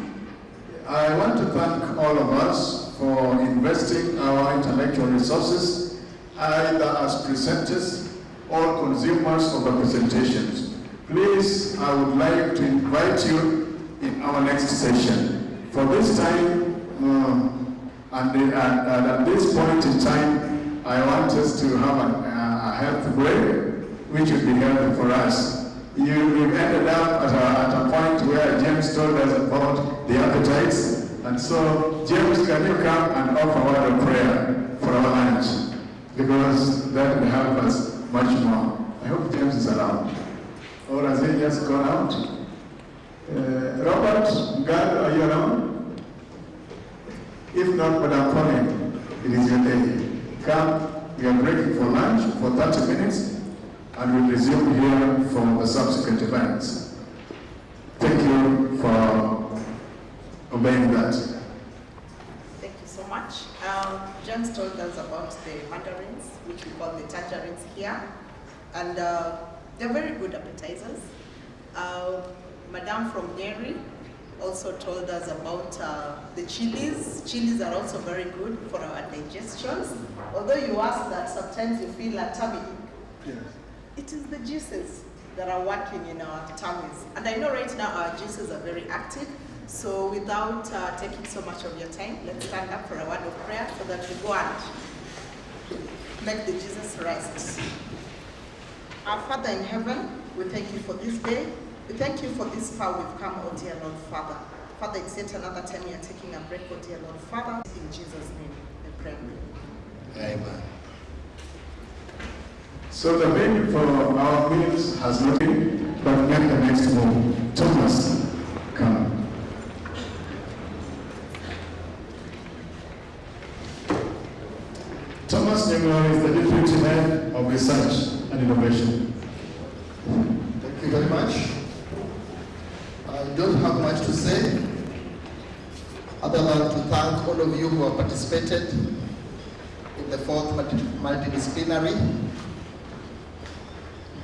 I want to thank all of us for investing our intellectual resources, either as presenters or consumers of the presentations. Please, I would like to invite you in our next session. For this time, and at this point in time, I want us to have a health break, which will be healthy for us. We've ended up at a point where James told us about the appetites, and so James, can you come and offer a word of prayer for our lunch, because that will help us much more. I hope James is around, or has he just gone out? Robert, God, are you around? If not, Madam Pauline, it is your day. Come, we are breaking for lunch for 30 minutes, and we'll resume here for the subsequent events. Thank you for obeying that. Thank you so much. James told us about the mandarins, which we call the tangerines here, and they're very good appetizers. Madame from Dairy also told us about the chilies. Chilies are also very good for our digestions. Although you ask that sometimes you feel a tummy ache. Yes. It is the juices that are working in our tummies. And I know right now our juices are very active. So without taking so much of your time, let's stand up for a word of prayer so that we go and make the juices rest. Our Father in heaven, we thank you for this day. We thank you for this far we've come, oh dear Lord Father. Father, it's yet another time we are taking a break, oh dear Lord Father. In Jesus' name, we pray. Amen. So the venue for our meals has not been, but make the next move. Thomas, come. Thomas Nyong'o is the Deputy Head of Research and Innovation. Thank you very much. I don't have much to say, other than to thank all of you who have participated in the 4th Multidisciplinary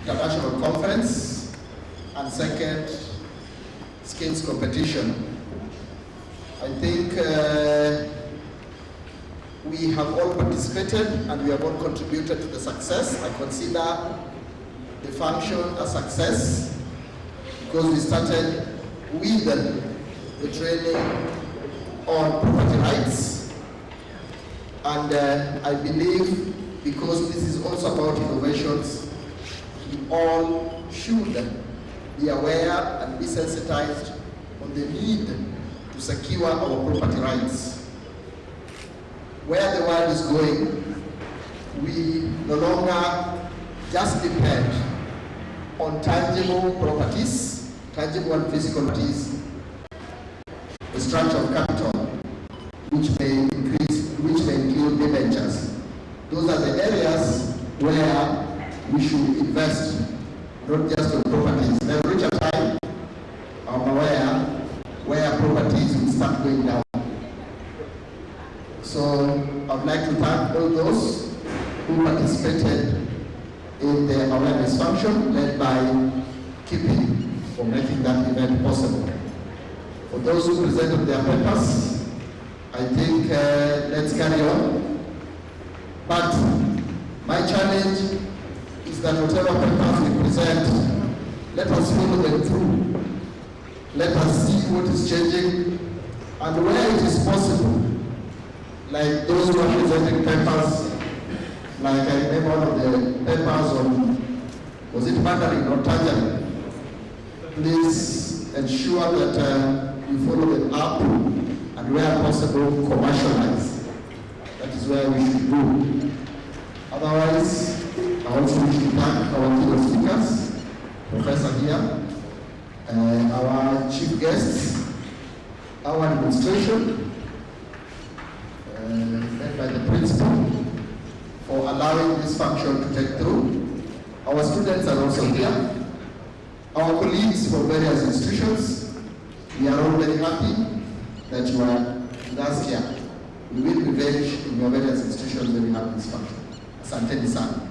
International Conference and 2nd Skills Competition. I think we have all participated and we have all contributed to the success. I consider the function a success because we started with the training on property rights. And I believe because this is also about innovations, we all should be aware and be sensitized on the need to secure our property rights. Where the world is going, we no longer just depend on tangible properties, tangible and physical properties, the structure of capital, which may include debentures. Those are the areas where we should invest, not just on properties. There will reach a time, I'm aware, where properties will start going down. So I'd like to thank all those who participated in the awareness function led by Keeping for making that event possible. For those who presented their papers, I think let's carry on. But my challenge is that whatever papers we present, let us follow them through. Let us see what is changing and where it is possible. Like those who are presenting papers, like I remember one of the papers on, was it Mandarin or Tangerine? Please ensure that we follow them up and where possible commercialize. That is where we should go. Otherwise, I also wish to thank our keynote speakers, Professor here, our chief guests, our administration, led by the principal, for allowing this function to take through. Our students are also here. Our colleagues from various institutions, we are all very happy that you are with us here. We will revenge in your various institutions when we have this function. Asanteni sana.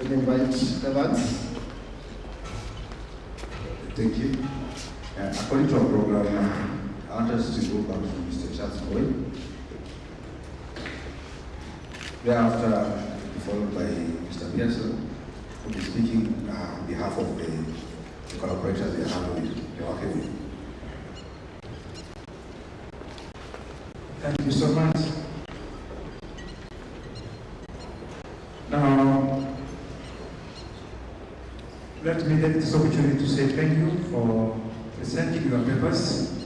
We invite Evans. Thank you. According to our program, I want us to go back to Mr. Charles Boy. Thereafter, followed by Mr. Pearson, who will be speaking on behalf of the collaborators they are working with. Thank you so much. Now, let me take this opportunity to say thank you for presenting your papers.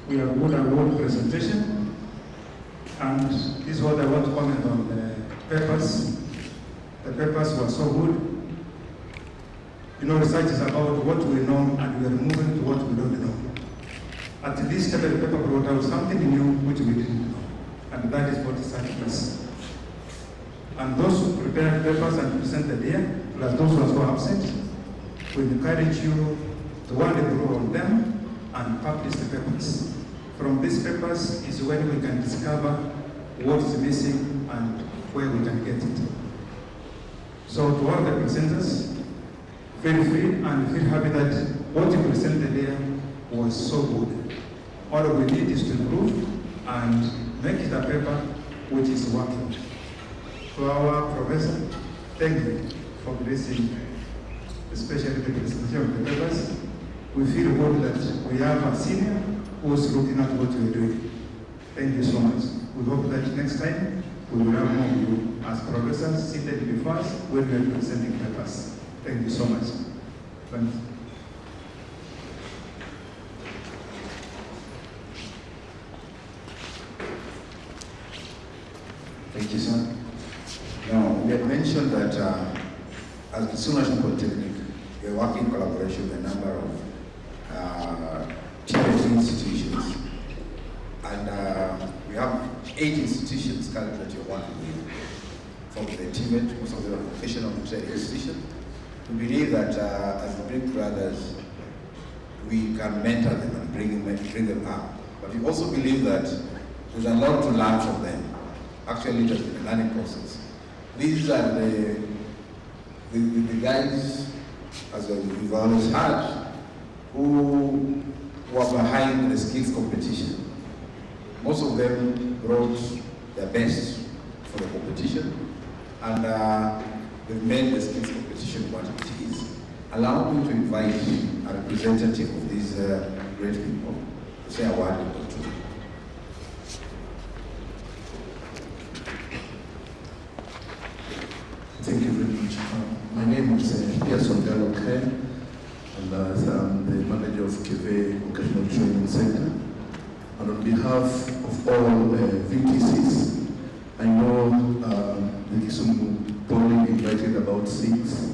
We have good award presentation, and this is what I want to comment on the papers. The papers were so good. You know, research is about what we know, and we are moving to what we don't know. At least the paper brought out something new which we didn't know, and that is what research is. And those who prepared papers and presented here, plus those who are absent, we encourage you to want to grow on them and publish the papers. From these papers is when we can discover what is missing and where we can get it. So to all the presenters, feel free and feel happy that what you presented here was so good. All we need is to improve and make it a paper which is working. To our professor, thank you for blessing, especially the presentation of the papers. We feel good that we have a senior who is looking at what we're doing. Thank you so much. We hope that next time we will have more of you as professors seated before us when we are presenting papers. Thank you so much. Thank you. Thank you, sir. Now, we had mentioned that as Kisumu National Polytechnic, we are working in collaboration with a number of TVET institutions. And we have 8 institutions currently that you're working with. From the TVET, most of them are professional training institutions. We believe that as the Big Brothers, we can mentor them and bring them up. But we also believe that there's a lot to learn from them. Actually, it has been a learning process. These are the guys, as we've always had, who were behind the skills competition. Most of them brought their best for the competition, and they've made the skills competition what it is. Allow me to invite a representative of these great people to say a word or two. Thank you very much. My name is Pearson Galloke, and I'm the manager of KV Vocational Training Center. And on behalf of all VTCs, I know the Kisumu Poly invited about 6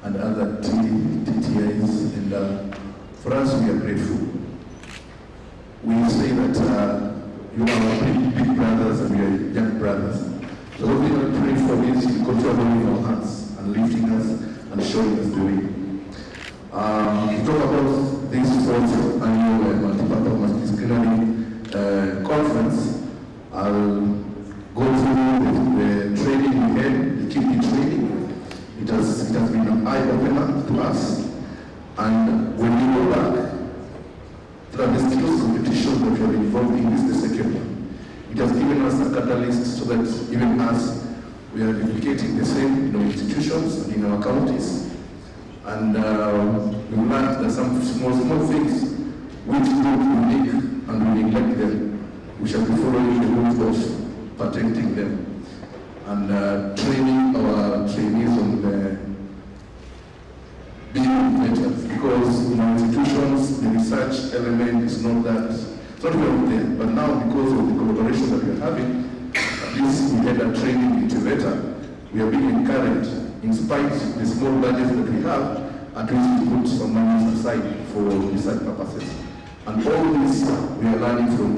and other TTIs, and for us we are grateful. We say that you are our big brothers and we are young brothers. So what we are praying for is you continue holding our hands and lifting us and showing us the way. We talk about this 4th annual multi-purpose disciplinary conference. I'll go through the training we had, the keep training. It has been an eye-opener to us. And when we go back, there are the skills competition that we are involved in. This is the second one. It has given us a catalyst so that even us, we are replicating the same in our institutions and in our counties. And we learned that some small things which look unique and we neglect them. We shall be following the rules of patenting them and training our trainees on being innovators. Because in our institutions, the research element is not that. It's not well there, but now because of the collaboration that we are having, at least we had a training incubator, we are being encouraged, in spite of the small budget that we have, at least to put some money aside for research purposes. And all this we are learning from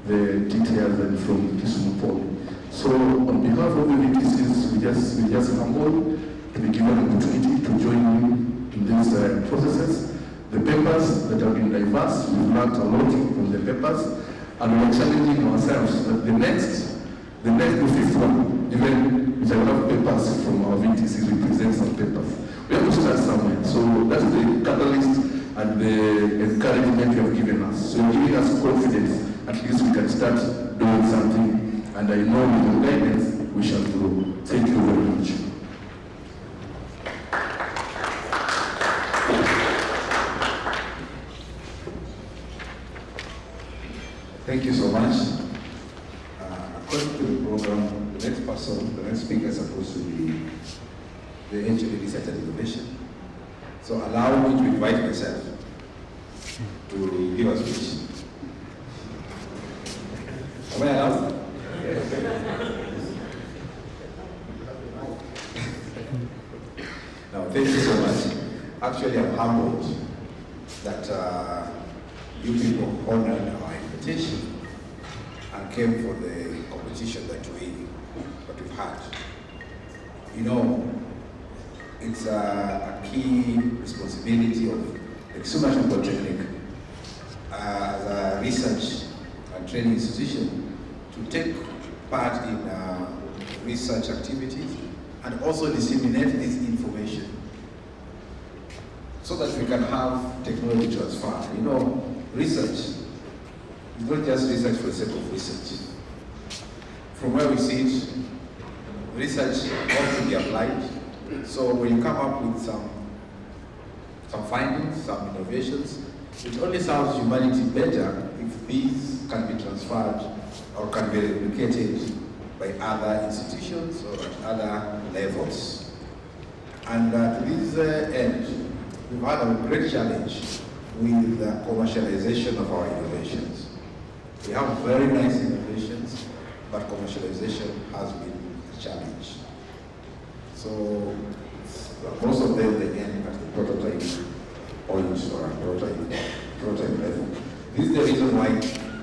the TTRs and from Kisumu Poly. So on behalf of the VTCs, we just humbled to be given an opportunity to join in these processes. The papers that have been diverse, we've learned a lot from the papers, and we are challenging ourselves that the 5th one, even we shall have papers from our VTCs, we present some papers. We have to start somewhere. So that's the catalyst and the encouragement you have given us. So you're giving us confidence, at least we can start doing something, and I know with your guidance, we shall grow. Thank you very much. Thank you so much. According to the program, the next speaker is supposed to be the HOD Research and Innovation. So allow me to invite myself to give a speech. Am I allowed? No, thank you so much. Actually, I'm humbled that you people honored our invitation and came for the competition that we've had. You know, it's a key responsibility of the Kisumu National Polytechnic as a research and training institution to take part in research activities and also disseminate this information so that we can have technology transfer. You know, research is not just research for the sake of research. From where we see it, research ought to be applied. So when you come up with some findings, some innovations, it only serves humanity better if these can be transferred or can be replicated by other institutions or at other levels. And to this end, we've had a great challenge with the commercialization of our innovations. We have very nice innovations, but commercialization has been a challenge. So most of them, they end at the prototype point or a prototype level. This is the reason why,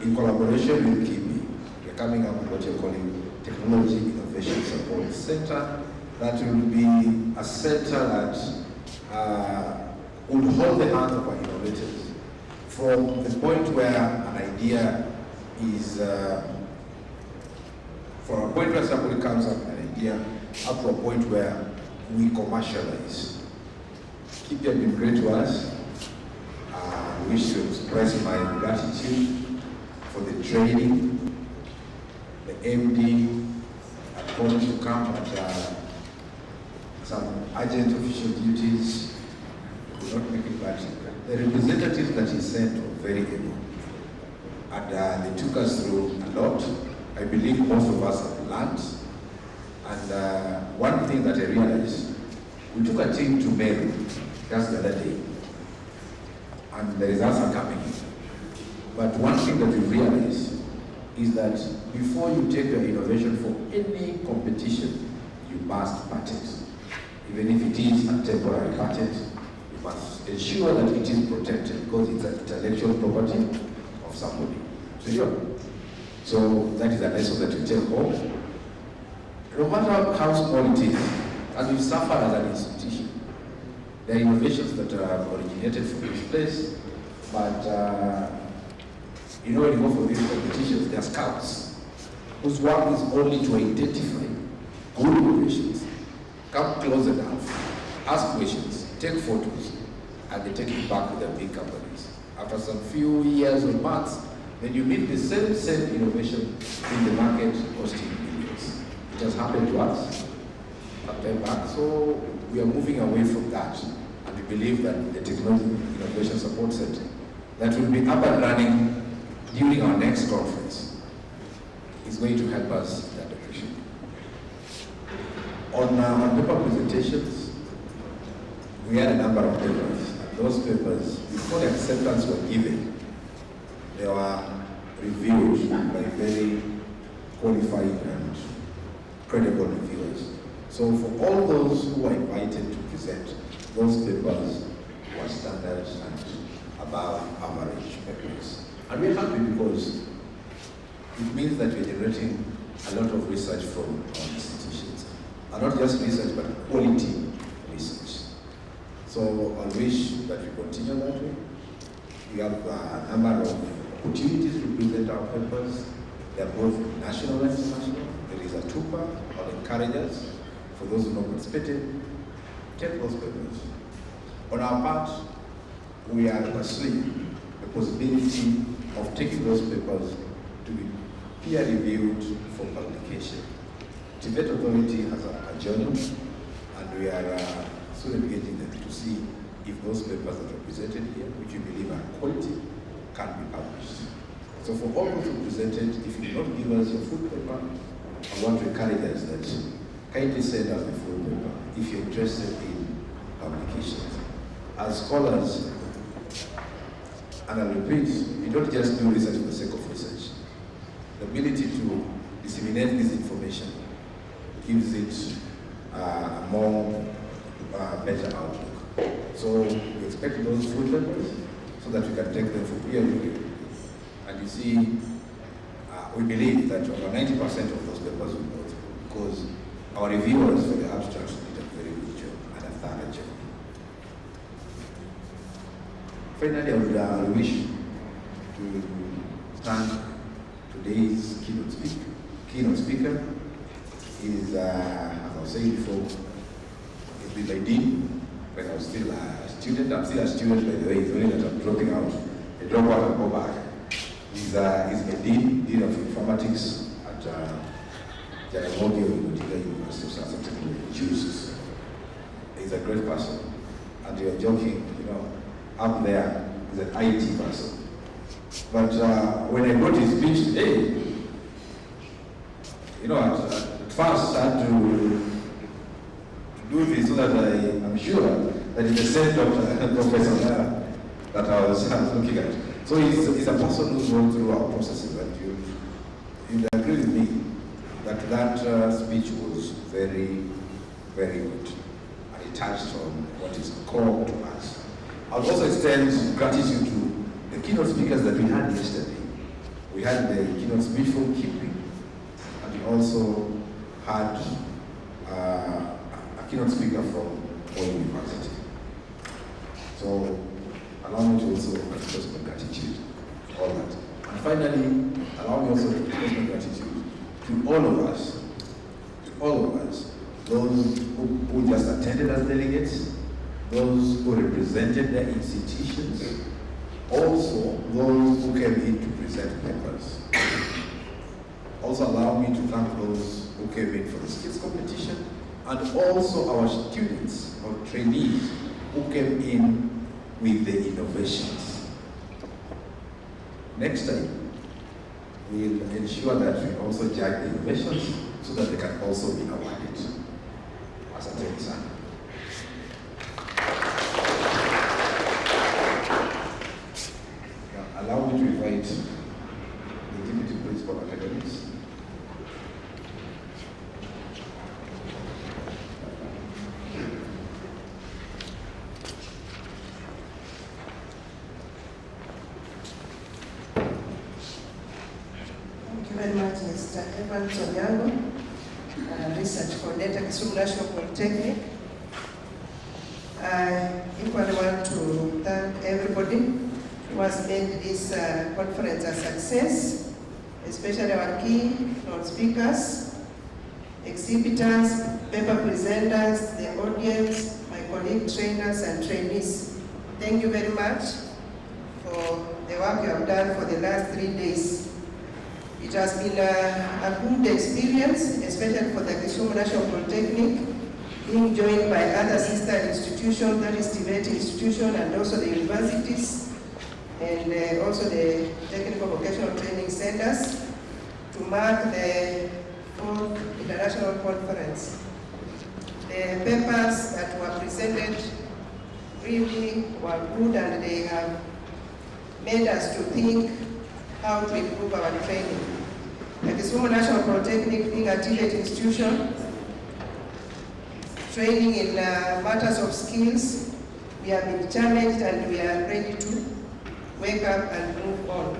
in collaboration with KIBI, we're coming up with what you're calling Technology Innovation Support Center. That will be a center that will hold the hand of our innovators from the point where an idea is, from a point where somebody comes up with an idea, up to a point where we commercialize. KIBI has been great to us. I wish to express my gratitude for the training, the MD had called to come, but some urgent official duties could not make it back. The representatives that he sent were very able. And they took us through a lot. I believe most of us have learned. And one thing that I realized, we took a team to Meru just the other day. And the results are coming in. But one thing that we realized is that before you take your innovation for any competition, you must patent. Even if it is a temporary patent, you must ensure that it is protected because it's an intellectual property of somebody. So that is a lesson that you take home. No matter how small it is, as you suffer as an institution, there are innovations that are originated from this place, but when you go for these competitions, there are scouts whose work is only to identify good innovations, come close enough, ask questions, take photos, and they take it back to the big companies. After some few years or months, then you meet the same innovation in the market costing millions. It has happened to us a time back, so we are moving away from that, and we believe that the Technology Innovation Support Center that will be up and running during our next conference is going to help us in that direction. On paper presentations, we had a number of papers, and those papers, before the acceptance were given, they were reviewed by very qualified and credible reviewers. So for all those who were invited to present, those papers were standard and above average papers. And we're happy because it means that we're generating a lot of research from our institutions. And not just research, but quality research. So I wish that we continue that way. We have a number of opportunities to present our papers. They are both national and international. There is a TUPA, or encouragers. For those who have not participated, take those papers. On our part, we are pursuing the possibility of taking those papers to be peer reviewed for publication. Tibet Authority has a journal, and we are soon engaging them to see if those papers that are presented here, which we believe are quality, can be published. So for all those who presented, if you do not give us your full paper, I want to encourage us that kindly send us the full paper if you're interested in publications. As scholars, and I repeat, you don't just do research for the sake of research. The ability to disseminate this information gives it a more better outlook. So we expect those full papers so that we can take them for peer review. And you see, we believe that over 90% of those papers will go through because our reviewers for the abstracts did a very good job and a thorough job. Finally, I would wish to thank today's keynote speaker. He is, as I was saying before, he's been my dean when I was still a student. I'm still a student, by the way. It's only that I'm dropping out. I drop out and go back. He's my dean of informatics at Jaramogi University of Science and Technology. He's a great person. And you're joking, up there is an IT person. But when I wrote his speech today, at first I had to do this so that I am sure that it's the same professor that I was looking at. So he's a person who's gone through our processes, and you'd agree with me that speech was very, very good. And it touched on what is core to us. I'll also extend gratitude to the keynote speakers that we had yesterday. We had the keynote speech from Kipi, and we also had a keynote speaker from Poly University. So allow me to also express my gratitude for all that. And finally, allow me also to express my gratitude to all of us, those who just attended as delegates, those who represented their institutions, also those who came in to present papers. Also allow me to thank those who came in for the skills competition, and also our students or trainees who came in with the innovations. Next time, we'll ensure that we also judge the innovations so that they can also be awarded. Asante sana. Now, allow me to invite the Deputy Principal of Academics. Thank you very much, Mr. Evan Sonyango, Research Coordinator, Kisumu National Polytechnic. I equally want to thank everybody who has made this conference a success, especially our key speakers, exhibitors, paper presenters, the audience, my colleague trainers and trainees. Thank you very much for the work you have done for the last 3 days. It has been a good experience, especially for the Kisumu National Polytechnic, being joined by other sister institutions, that is TVET institution, and also the universities, and also the technical vocational training centers, to mark the 4th International Conference. The papers that were presented really were good, and they have made us to think how to improve our training. The Kisumu National Polytechnic, being a TVET institution, training in matters of skills, we have been challenged and we are ready to wake up and move on.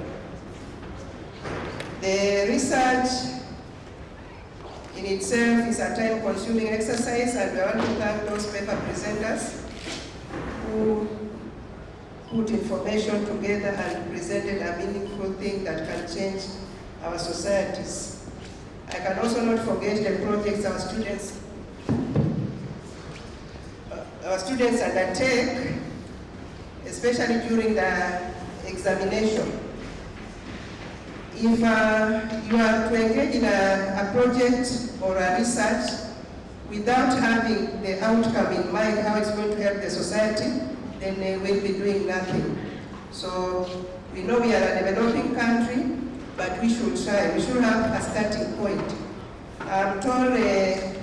The research in itself is a time-consuming exercise, and we want to thank those paper presenters who put information together and presented a meaningful thing that can change our societies. I can also not forget the projects our students undertake, especially during the examination. If you are to engage in a project or a research without having the outcome in mind, how it's going to help the society, then we'll be doing nothing. So we know we are a developing country, but we should try. We should have a starting point. I'm told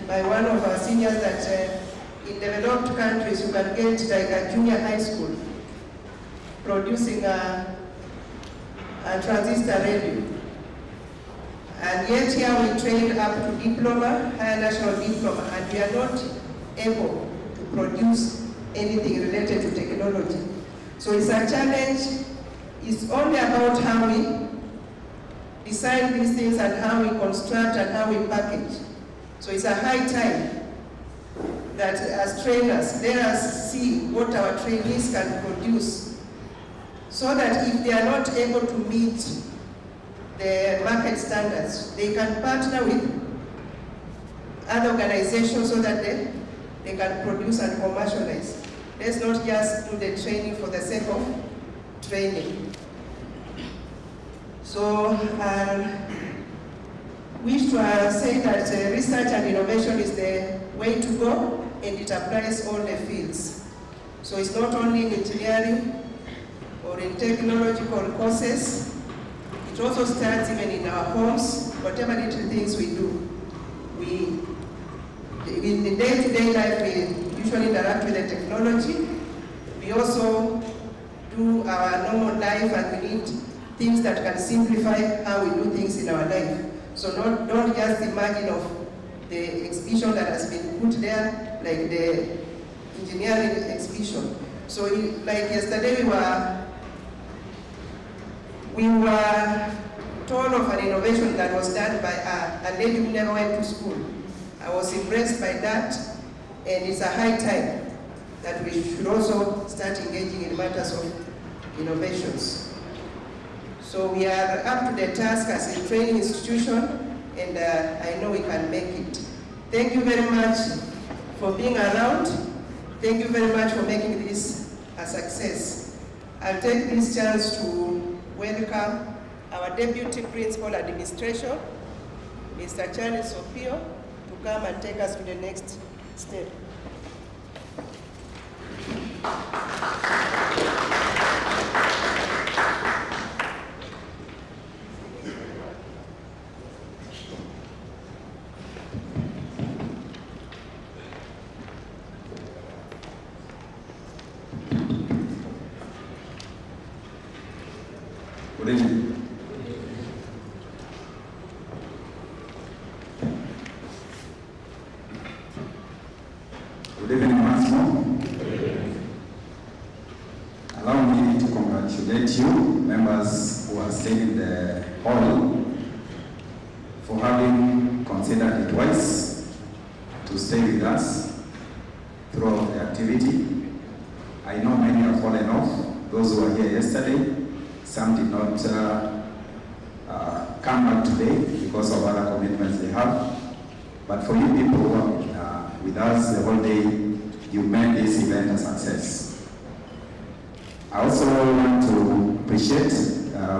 by one of our seniors that in developed countries you can get like a junior high school producing a transistor radio. And yet here we train up to diploma, higher national diploma, and we are not able to produce anything related to technology. So it's a challenge. It's only about how we design these things and how we construct and how we package. So it's a high time that as trainers, let us see what our trainees can produce, so that if they are not able to meet the market standards, they can partner with other organizations so that they can produce and commercialize. Let's not just do the training for the sake of training. So I wish to say that research and innovation is the way to go, and it applies all the fields. So it's not only in engineering or in technological courses, it also starts even in our homes, whatever little things we do. In the day-to-day life, we usually interact with the technology. We also do our normal life, and we need things that can simplify how we do things in our life. So don't just imagine of the exhibition that has been put there, like the engineering exhibition. So like yesterday we were told of an innovation that was done by a lady who never went to school. I was impressed by that, and it's a high time that we should also start engaging in matters of innovations. So we are up to the task as a training institution, and I know we can make it. Thank you very much for being around. Thank you very much for making this a success. I'll take this chance to welcome our Deputy Principal Administration, Mr. Charles Opio to come and take us to the next step. Good evening. Good evening once more. Allow me to congratulate you, members who are staying in the hall, for having considered it wise to stay with us throughout the activity. I know many have fallen off, those who were here yesterday. Some did not come back today because of other commitments they have. But for you people who are with us the whole day, you made this event a success. I also want to appreciate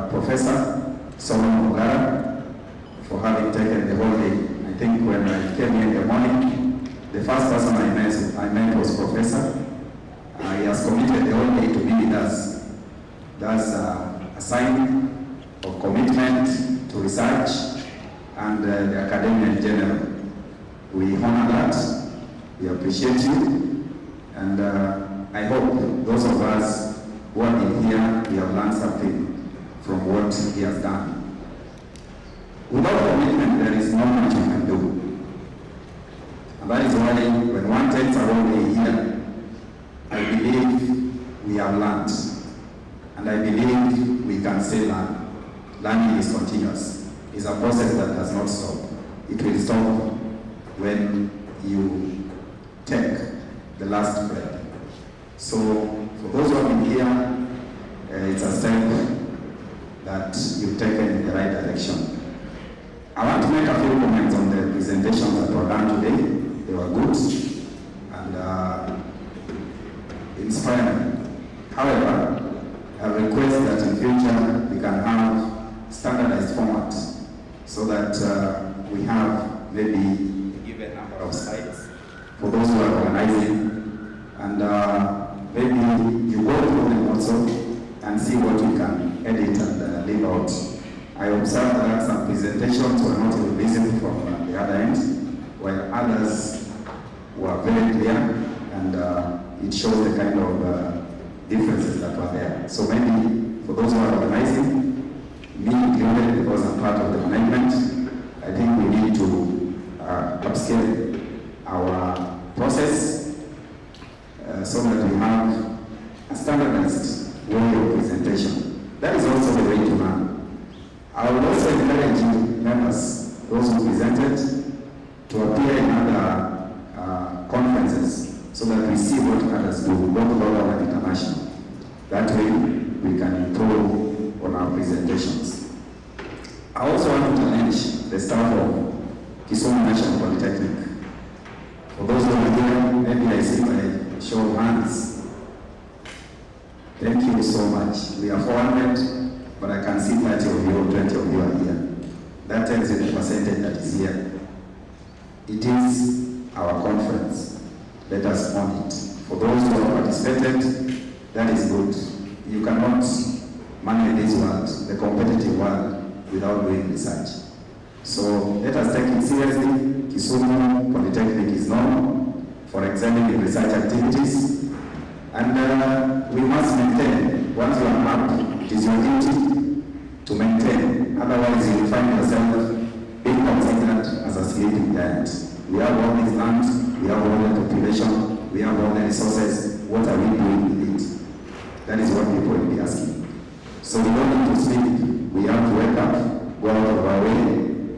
Professor Solomon Ogara for having taken the whole day. I think when I came here in the morning, the first person I met was Professor. He has committed the whole day to be with us. That's a sign of commitment to research and the academia in general. We honor that, we appreciate you, and I hope those of us who have been here, we have learned something from what he has done. Without commitment, there is not much you can do. And that is why when one takes a whole day here, I believe we have learned. And I believe we can still learn. Learning is continuous. It's a process that does not stop. It will stop when you take the last breath. So, for those who have been here, it's a step that you've taken in the right direction. I want to make a few comments on the presentations that were done today. They were good and inspiring. However, I request that in future we can have standardized formats so that we have maybe a given number of slides for those who are organizing, and maybe you go through them also and see what we can edit and leave out. I observed that some presentations were not even visible from the other end, while others were very clear, and it shows the kind of differences that were there. So maybe for those who are organizing, me included, because I'm part of the management, I think we need to upscale our process so that we have a standardized way of presentation. That is also the way to learn. I would also encourage you, members, those who presented, to appear in other conferences so that we see what others do, both local and international. That way, we can improve on our presentations. I also want to challenge the staff of Kisumu National Polytechnic. For those who are here, maybe I see by show of hands. Thank you so much. We are 400, but I can see 30 of you, 20 of you are here. That tells you the percentage that is here. It is our conference. Let us own it. For those who have participated, that is good. You cannot manage this world, the competitive world, without doing research. So let us take it seriously. Kisumu Polytechnic is known for examining research activities, and we must maintain. Once you are up, it is your duty to maintain. Otherwise, you will find yourself being considered as a sleeping giant. We have all these lands, we have all the population, we have all the resources. What are we doing with it? That is what people will be asking. So we don't need to sleep. We have to wake up, go out of our way,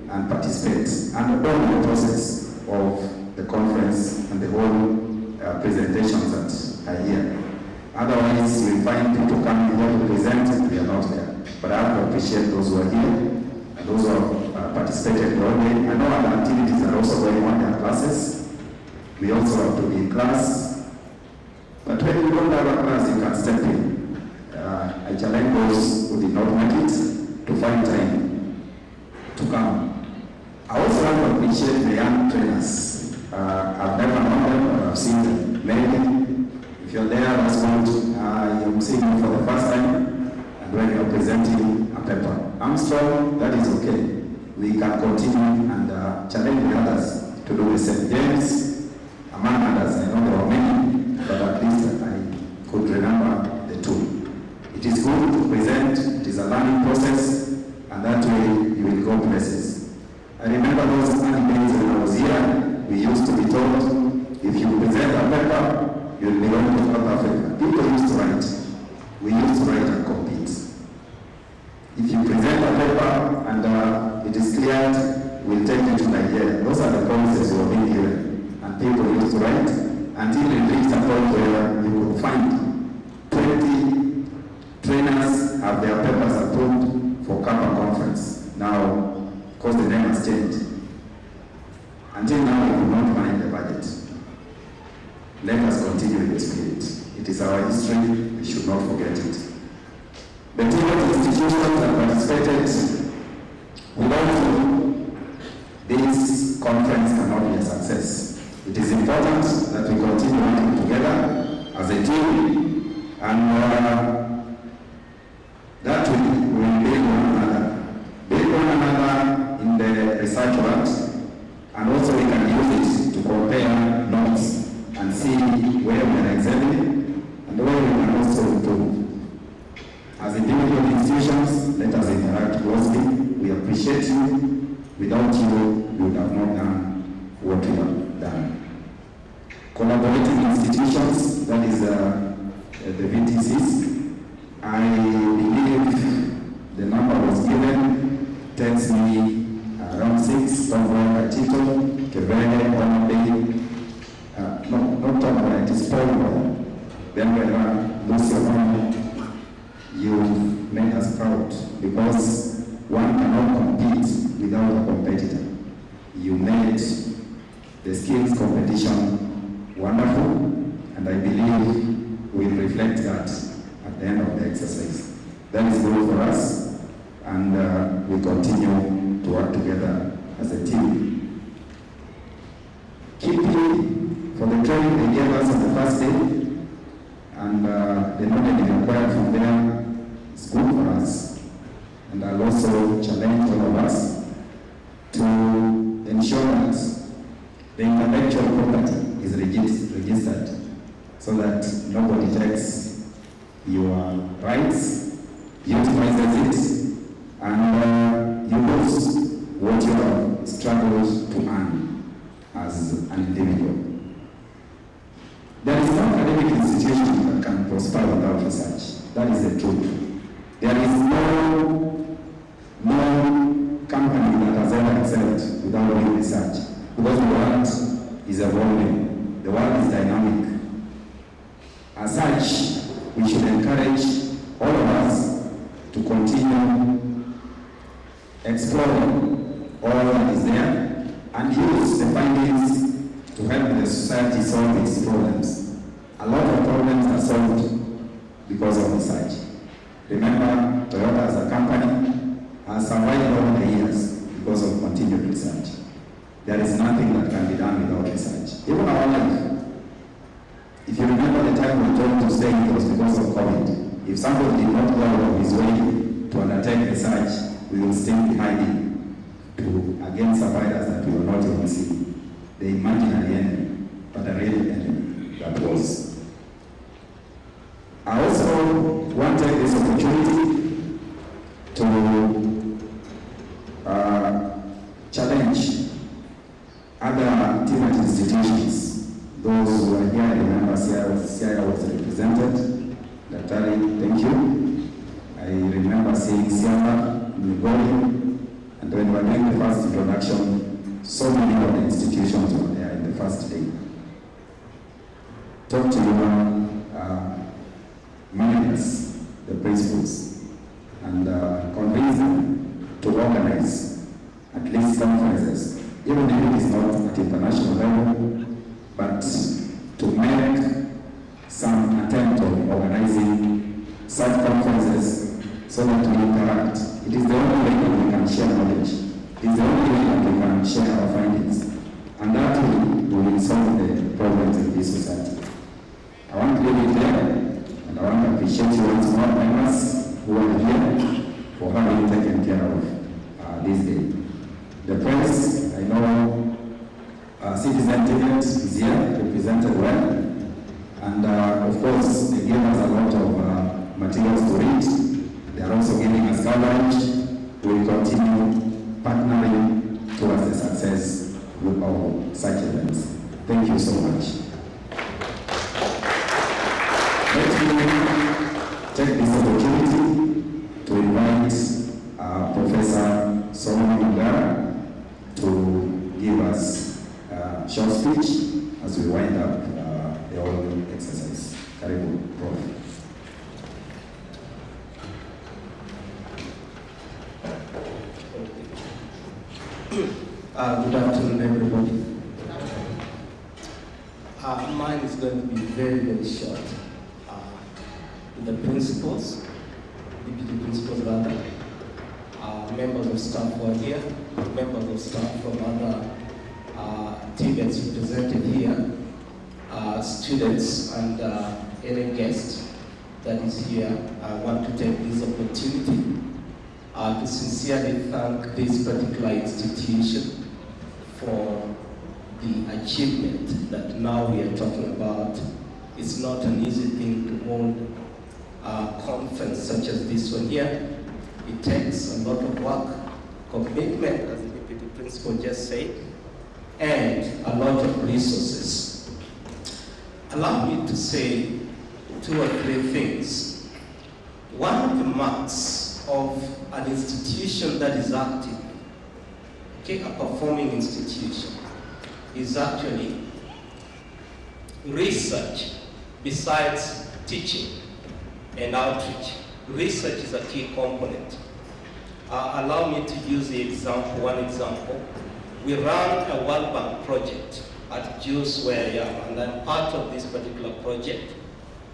and participate. And all the process of the conference and the whole presentations that are here. Otherwise, you will find people coming here to present and we are not there. But I have to appreciate those who are here and those who have participated all day. I know other activities are also going on in their classes. We also have to be in class. But when you don't have a class, you can step in. I challenge those who did not make it to find time to come I also want to appreciate the young trainers. I've never known them, but I've seen them. Maybe if you're there, that's good. You're seeing them for the first time, and when you're presenting a paper. I'm strong, that is okay. We can continue and challenge the others to do the same. James, among others, I know there were many, but at least I could remember the two. It is good to present, it is a learning process, and that way you will go places. I remember those early days when I was here, we used to be told, if you present a paper, you'll be going to South Africa. People used to write. We used to write and compete. If you present a paper and it is cleared, we'll take you to Nigeria. Those are the promises you were being given. And people used to write until it reached a point where you could find 20 trainers have their papers approved for Kappa conference. Now, of course, the name has changed. Until now, we could not manage the budget. Let us continue in the spirit. It is our history, we should not forget it. The TVET institutions that participated, without you, this conference cannot be a success. It is important that we continue working together as a team, and that way we will build one another. Build one another in the research work, and also we can use it to compare notes and see where we are excelling and where we can also improve. As individual institutions, let us interact closely. We appreciate you. Without you, we would have not done what we have done. Collaborating institutions, that is the VTCs. I believe the number was given, takes me around 6, Tomboy, Katito, Kevene, Omabey, not Tomboy, it is Paul, then we are Lucio. You've made us proud because one cannot compete without a competitor. You made the skills competition wonderful, and I believe we'll reflect that at the end of the exercise. That is good for us, and we continue to work together as a team. Keep leading for the training they gave us on the first day, and the knowledge we acquired from there is good for us. And I'll also challenge all of us to ensure that the intellectual property is registered so that nobody takes your rights, utilizes it, and you lose what you have struggled to earn as an individual. There is no academic institution that can prosper without research. That is the truth. There is no company that has ever excelled without doing research. Because the world is evolving. The world is dynamic. As such, we should encourage all of us to continue exploring all that is there and use the findings to help the society solve its problems. A lot of problems are solved because of research. Remember, Toyota as a company has survived over the years because of continued research. There is nothing that can be done without research. Even our life. If you remember the time we told to stay, it was because of COVID. If somebody did not go out of his way to undertake research, we will still be hiding against a virus that we will not even see. The imaginary enemy, but a real enemy that was. I also want to take this opportunity to challenge other TVET institutions. Those who are here, I remember Sierra was represented. Daktari, thank you. I remember seeing Sierra, Migori, and when we were doing the first introduction, so many of the institutions were there in the first day. Talk to your managers, the principals, and convince them to organize at least conferences, even if it is not at international level, but to make some attempt of organizing such conferences so that we interact. It is the only way that we can share knowledge. It is the only way that we can can share our findings. And that way, we will solve the problems in this society. I want to leave it there, and I want to appreciate you once more, members who are here, for having taken care of this day. The press, I know Citizen Ticket is here, represented well, and of course, they gave us a lot of materials to read. They are also giving us coverage. We will continue partnering towards the success with all such events. Thank you so much. Let me take this opportunity to invite Professor Solomon Mugara to give us a short speech as we wind up the whole exercise. Karibu, Prof. Good afternoon, everybody. Mine is going to be very, very short. The principals, deputy principals rather, members of staff who are here, members of staff from other TVETs represented here, students, and any guest that is here. I want to take this opportunity to sincerely thank this particular institution for the achievement that now we are talking about. It's not an easy thing to hold a conference such as this one here. It takes a lot of work, commitment, as the deputy principal just said, and a lot of resources. Allow me to say 2 or 3 things. One of the marks of an institution that is active, okay, a performing institution, is actually research besides teaching and outreach. Research is a key component. Allow me to use one example. We run a World Bank project at JUICE where I am, and I'm part of this particular project,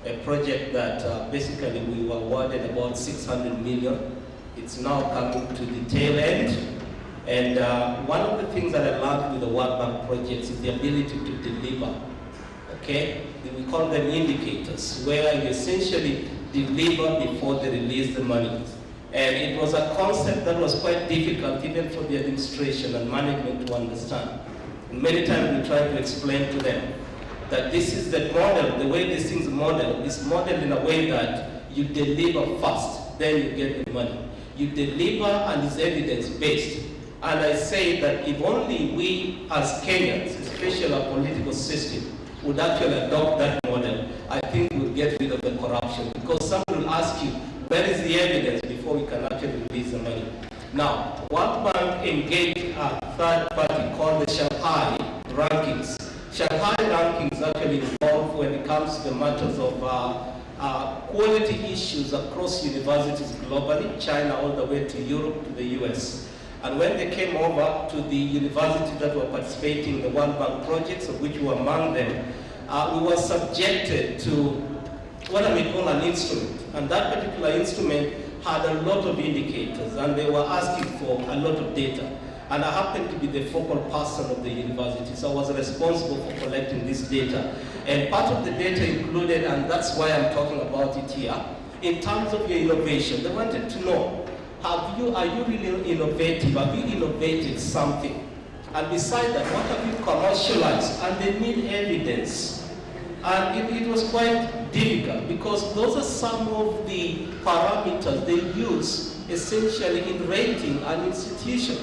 a project that basically we were awarded about 600 million. It's now coming to the tail end. And one of the things that I learned with the World Bank projects is the ability to deliver. Okay? We call them indicators, where you essentially deliver before they release the money. And it was a concept that was quite difficult even for the administration and management to understand. And many times we try to explain to them that this is the model, the way these things model is modeled in a way that you deliver first, then you get the money. You deliver and it's evidence-based. And I say that if only we as Kenyans, especially our political system, would actually adopt that model, I think we'll get rid of the corruption. Because someone will ask you, where is the evidence before we can actually release the money? Now, World Bank engaged a third party called the Shanghai rankings. Shanghai rankings actually involve when it comes to the matters of quality issues across universities globally, China all the way to Europe to the US. And when they came over to the universities that were participating in the World Bank projects, of which we were among them, we were subjected to what I may call an instrument. And that particular instrument had a lot of indicators, and they were asking for a lot of data. And I happened to be the focal person of the university, so I was responsible for collecting this data. And part of the data included, and that's why I'm talking about it here, in terms of your innovation, they wanted to know, are you really innovative? Have you innovated something? And beside that, what have you commercialized? And they need evidence. And it was quite difficult because those are some of the parameters they use essentially in rating an institution.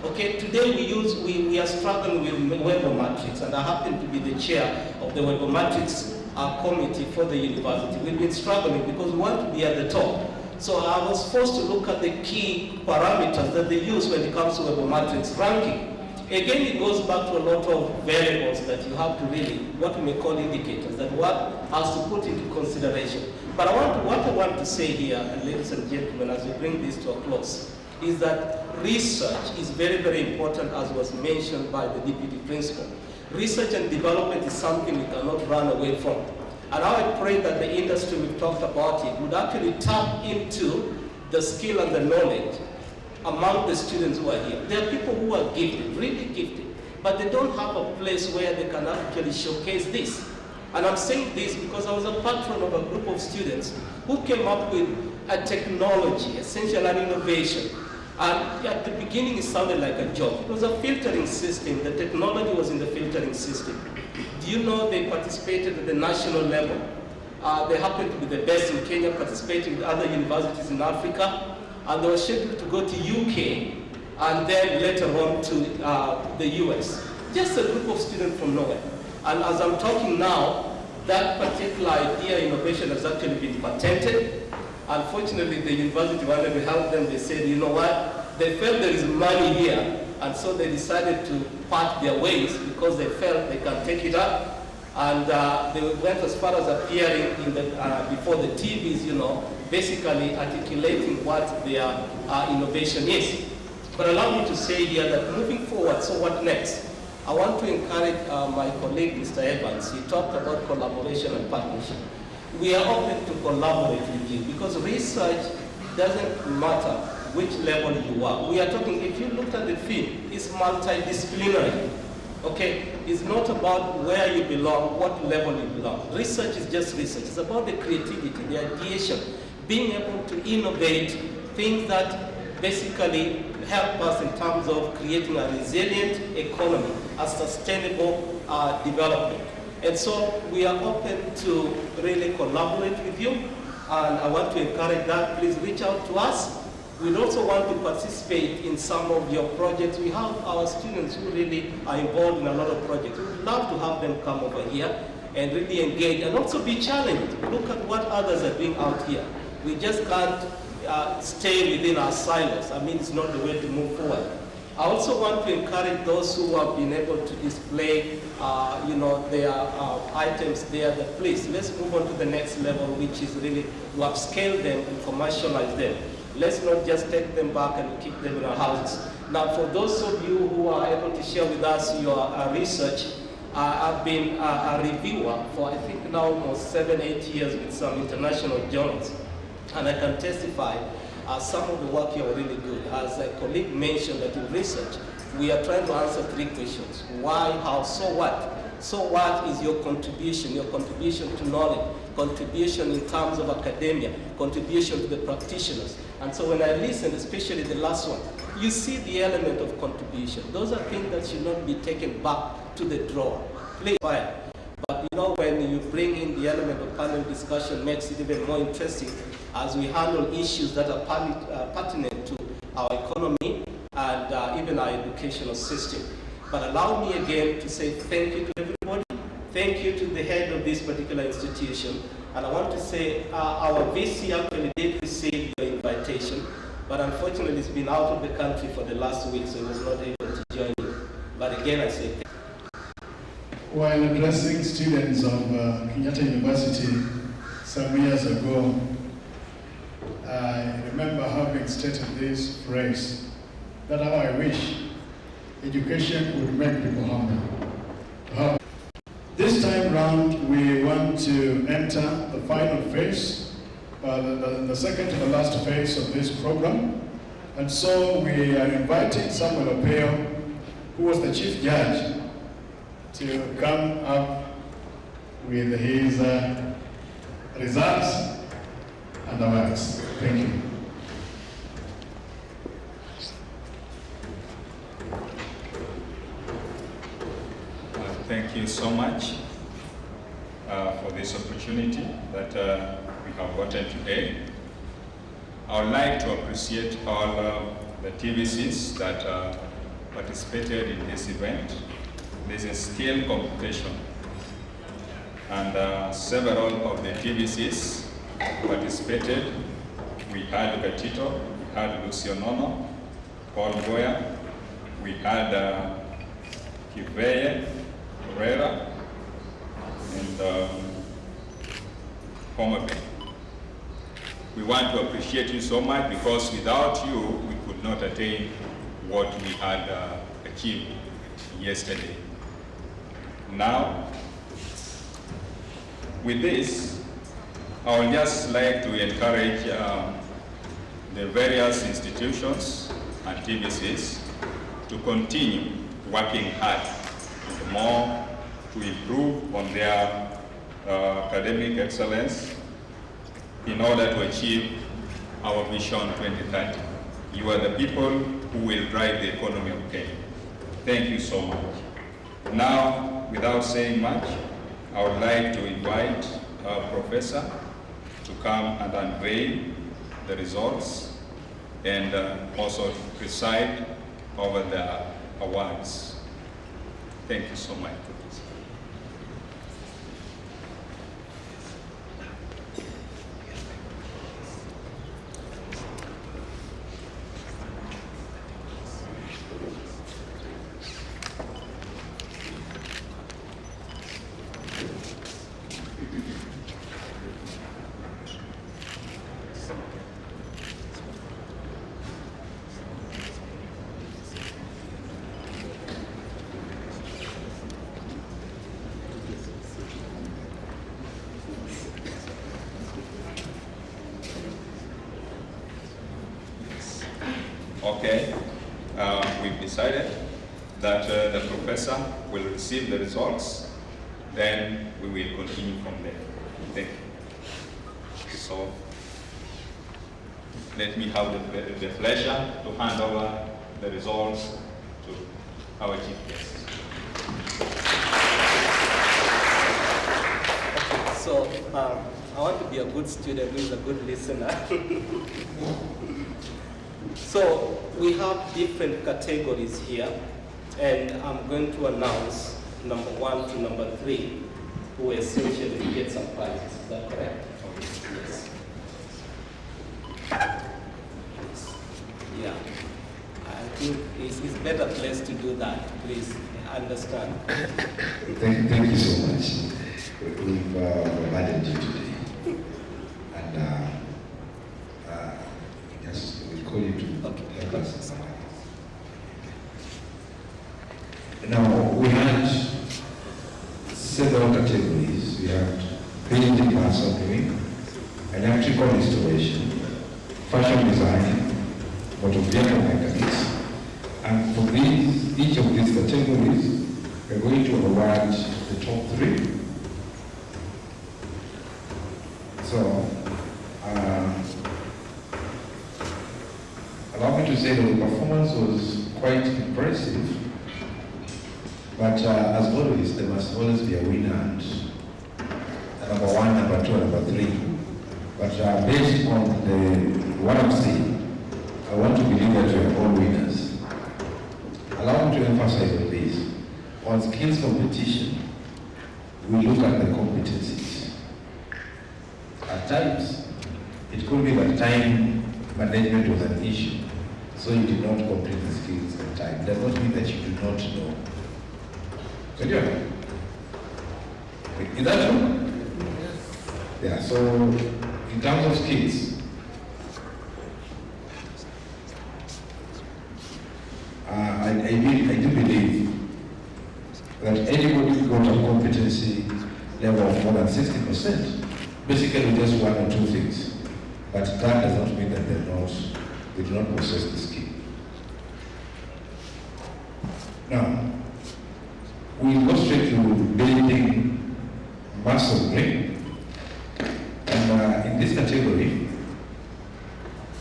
Okay, today we are struggling with Webometrics, and I happen to be the chair of the Webometrics committee for the university. We've been struggling because we want to be at the top. So I was forced to look at the key parameters that they use when it comes to Webometrics ranking. Again, it goes back to a lot of variables that you have to really, what we may call indicators, that one has to put into consideration. But what I want to say here, and ladies and gentlemen, as we bring this to a close, is that research is very, very important, as was mentioned by the deputy principal. Research and development is something we cannot run away from. And I pray that the industry we've talked about it would actually tap into the skill and the knowledge among the students who are here. There are people who are gifted, really gifted, but they don't have a place where they can actually showcase this. And I'm saying this because I was a patron of a group of students who came up with a technology, essentially an innovation. And at the beginning, it sounded like a joke. It was a filtering system. The technology was in the filtering system. Do you know they participated at the national level? They happened to be the best in Kenya, participating with other universities in Africa. And they were scheduled to go to UK and then later on to the US. Just a group of students from nowhere. And as I'm talking now, that particular idea, innovation, has actually been patented. Unfortunately, the university wanted to help them. They said, you know what? They felt there is money here, and so they decided to part their ways because they felt they can take it up. And they went as far as appearing in the, before the TVs, you know, basically articulating what their innovation is. But allow me to say here that moving forward, so what next? I want to encourage my colleague, Mr. Evans. He talked about collaboration and partnership. We are open to collaborate with you because research doesn't matter which level you are. We are talking, if you look at the field, it's multidisciplinary. Okay, it's not about where you belong, what level you belong. Research is just research. It's about the creativity, the ideation, being able to innovate things that basically help us in terms of creating a resilient economy, a sustainable development. And so we are open to really collaborate with you, and I want to encourage that. Please reach out to us. We also want to participate in some of your projects. We have our students who really are involved in a lot of projects. We would love to have them come over here and really engage and also be challenged. Look at what others are doing out here. We just can't stay within our silos. I mean, it's not the way to move forward. I also want to encourage those who have been able to display, you know, their items there. That please, let's move on to the next level, which is really to upscale them and commercialize them. Let's not just take them back and keep them in our houses. Now, for those of you who are able to share with us your research, I've been a reviewer for I think now almost 7-8 years with some international journals, and I can testify. Some of the work here are really good. As a colleague mentioned that in research, we are trying to answer 3 questions. Why, how, so what? So what is your contribution to knowledge, contribution in terms of academia, contribution to the practitioners. And so when I listen, especially the last one, you see the element of contribution. Those are things that should not be taken back to the drawer. Please, fine. But you know, when you bring in the element of panel discussion, makes it even more interesting as we handle issues that are pertinent to our economy and even our educational system. But allow me again to say thank you to everybody. Thank you to the head of this particular institution. And I want to say our VC actually did receive your invitation, but unfortunately it's been out of the country for the last week, so he was not able to join you. But again, I say thank you. While addressing students of Kenyatta University some years ago, I remember having stated this phrase, that how I wish education would make people humble. This time round, we want to enter the final phase, the second to the last phase of this program. And so we are inviting Samuel Opeo, who was the chief judge, to come up with his results and awards. Thank you. Thank you so much for this opportunity that we have gotten today. I would like to appreciate all the TVCs that participated in this event. This is a skill competition, and several of the TVCs participated. We had Gatito, we had Lucio Nono, Paul Goya, we had Kiveye, Herrera, and Homer Bay. We want to appreciate you so much because without you, we could not attain what we had achieved yesterday. Now, with this, I would just like to encourage the various institutions and TVCs to continue working hard and more to improve on their academic excellence in order to achieve our Vision 2030. You are the people who will drive the economy of Kenya. Thank you so much. Now, without saying much, I would like to invite our professor to come and unveil the results and also preside over the awards. Thank you so much. Okay, we've decided that the professor will receive the results, then we will continue from there. Thank you. So, let me have the pleasure to hand over the results to our chief guest. So, I want to be a good student who is a good listener. So, we have different categories here, and I'm going to announce number 1 to number 3, who essentially get some prizes. Is that correct? Yes. Yeah. I think it's better place to do that. Please understand. Thank you so much. We've provided you today. And yes, we'll call you to help us. Now, we had several categories. We had painting, glass opening, electrical installation, fashion design, motor vehicle mechanics. And for each of these categories, we're going to award the top 3. So, allow me to say that the performance was quite impressive, but as always, there must always be a winner and number 1, number 2, and number 3. But based on what I'm saying, I want to believe that we are all winners. Allow me to emphasize on this. On skills competition, we look at the competencies. At times, it could be that time management was an issue, so you did not complete the skills on time. It does not mean that you do not know. So, yeah. Is that true? Yeah, so in terms of skills, I do believe that anybody who got a competency level of more than 60%, basically just 1 or 2 things. But that does not mean that they do not possess the skill. Now, we go straight to building massively. And in this category,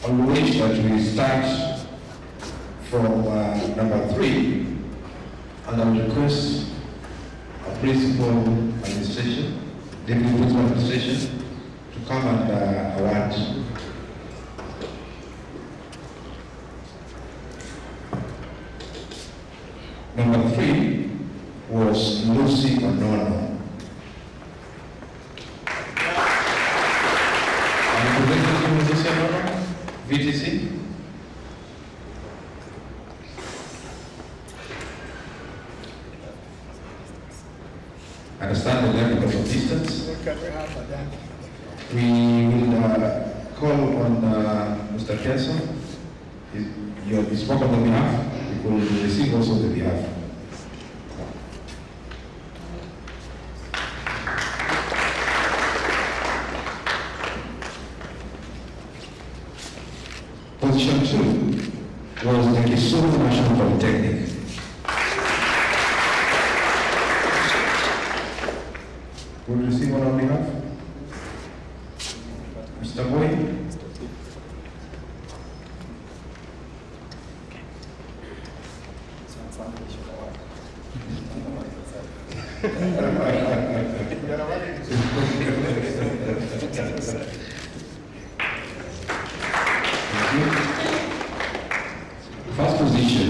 I wish that we start from number 3, and I will request a principal administration, deputy principal administration, to come and award. Number 3 was Lucy Onono. VTC? Understand the level because of distance. We will call on Mr. Pearson. You have spoken on the behalf. We will receive also the behalf. Position 2 was the Kisumu National Polytechnic. Will you receive on our behalf? Mr. Boy? First position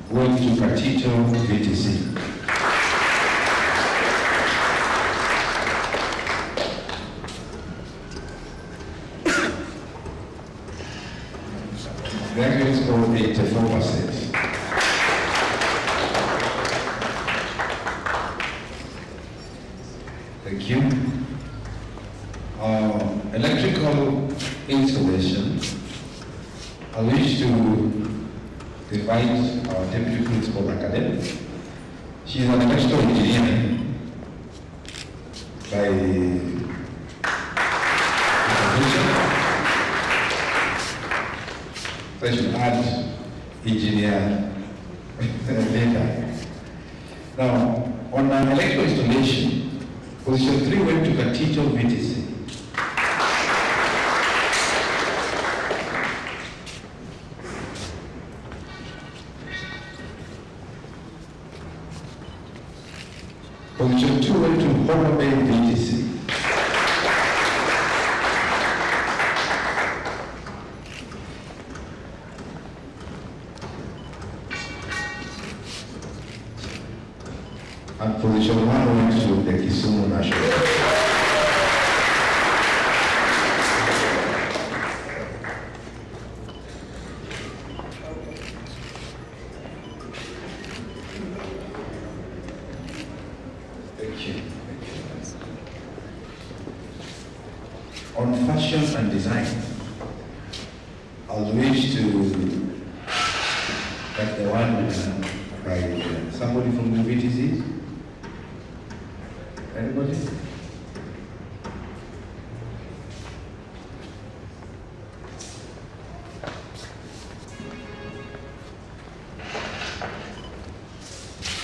went to Katito VTC. The aggregate scored 84%. Thank you. Electrical installation. I wish to invite our Deputy Principal Academic. She is an electrical engineer by profession. So I should add engineer later. Now, on an electrical installation, position 3 went to Katito VTC. Position 2 went to Homa Bay VTC. And position 1 went to the Kisumu National. On fashion and design, I would wish to get the one by somebody from the VTC. Anybody?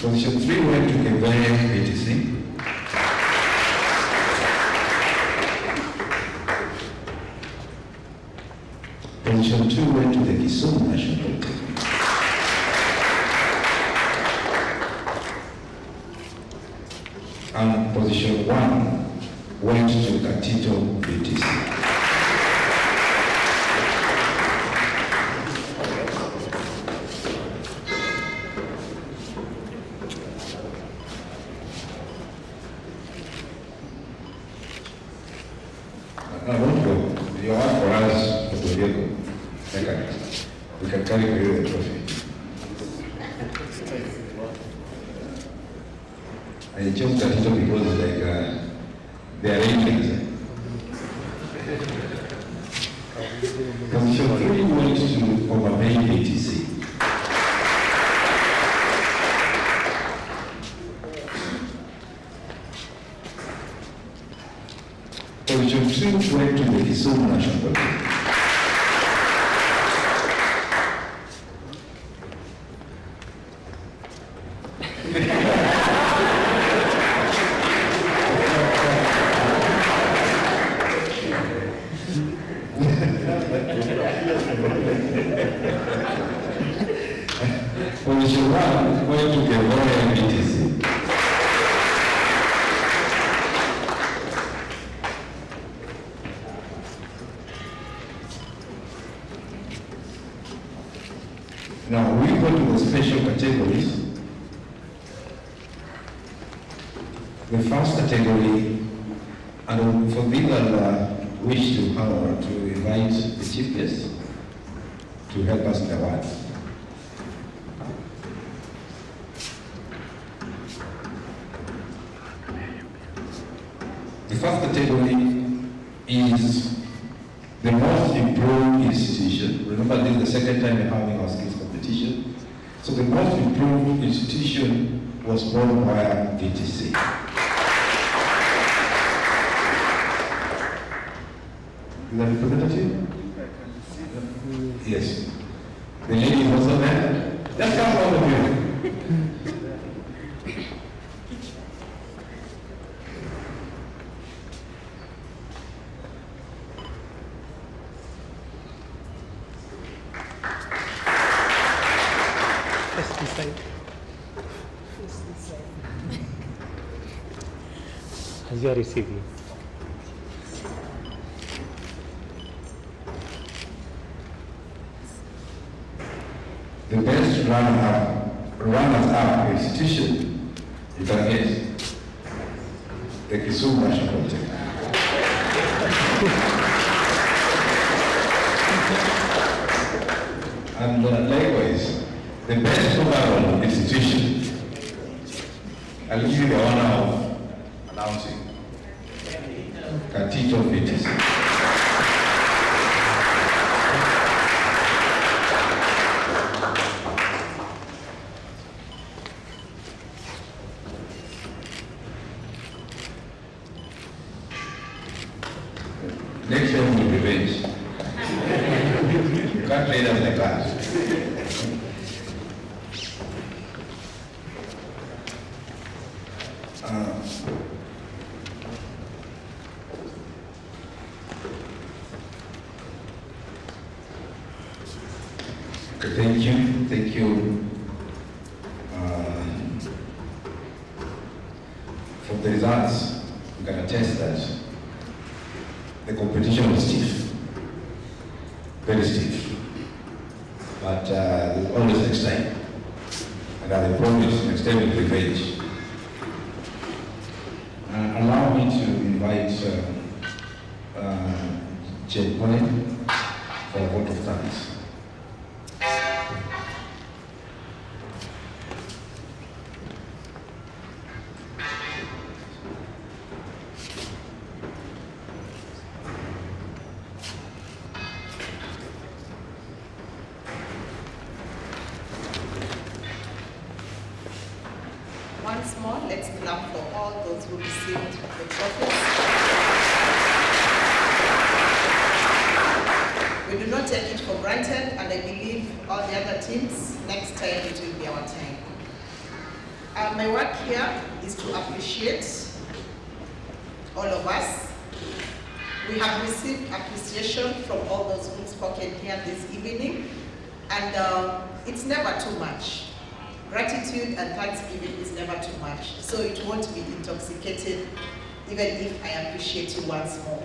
Position 3 went to Kevin VTC. Position 2 went to the Kisumu National Polytechnic. And position 1 went to Katito VTC. Now don't go. You are for us, for the vehicle. We can carry for you the trophy. I chose Katito because it's like they are arrangements. Position 3 went to Overbay VTC. Position 2 went to the Kisumu National Polytechnic. Position 1 went to the Royal VTC. Now we go to the special categories. The first category, and for these I'll wish to invite the chief guest to help us in the awards. The first category is the most improved institution. Remember, this is the second time we're having our skills competition. So the most improved institution was born via VTC. Is that representative? Yes. The lady is also there. Just come all of you. As you are receiving. The best runners-up institution, you can guess, the Kisumu National Polytechnic. And likewise, the best overall institution, I'll give you the honor of announcing Katito VTC. Next time will be revenge. You can't play that in the class. Okay, thank you. Thank you for the results. We can attest that the competition was stiff, very stiff, but there's always next time. And as I promised, next time will be revenge. Allow me to invite Jane Monin for a vote of thanks. Once more, let's clap for all those who received the trophies. We do not take it for granted, and I believe all the other teams, next time it will be our time. My work here is to appreciate all of us. We have received appreciation from all those who've spoken here this evening, and it's never too much. Gratitude and thanksgiving is never too much, so it won't be intoxicating even if I appreciate you once more.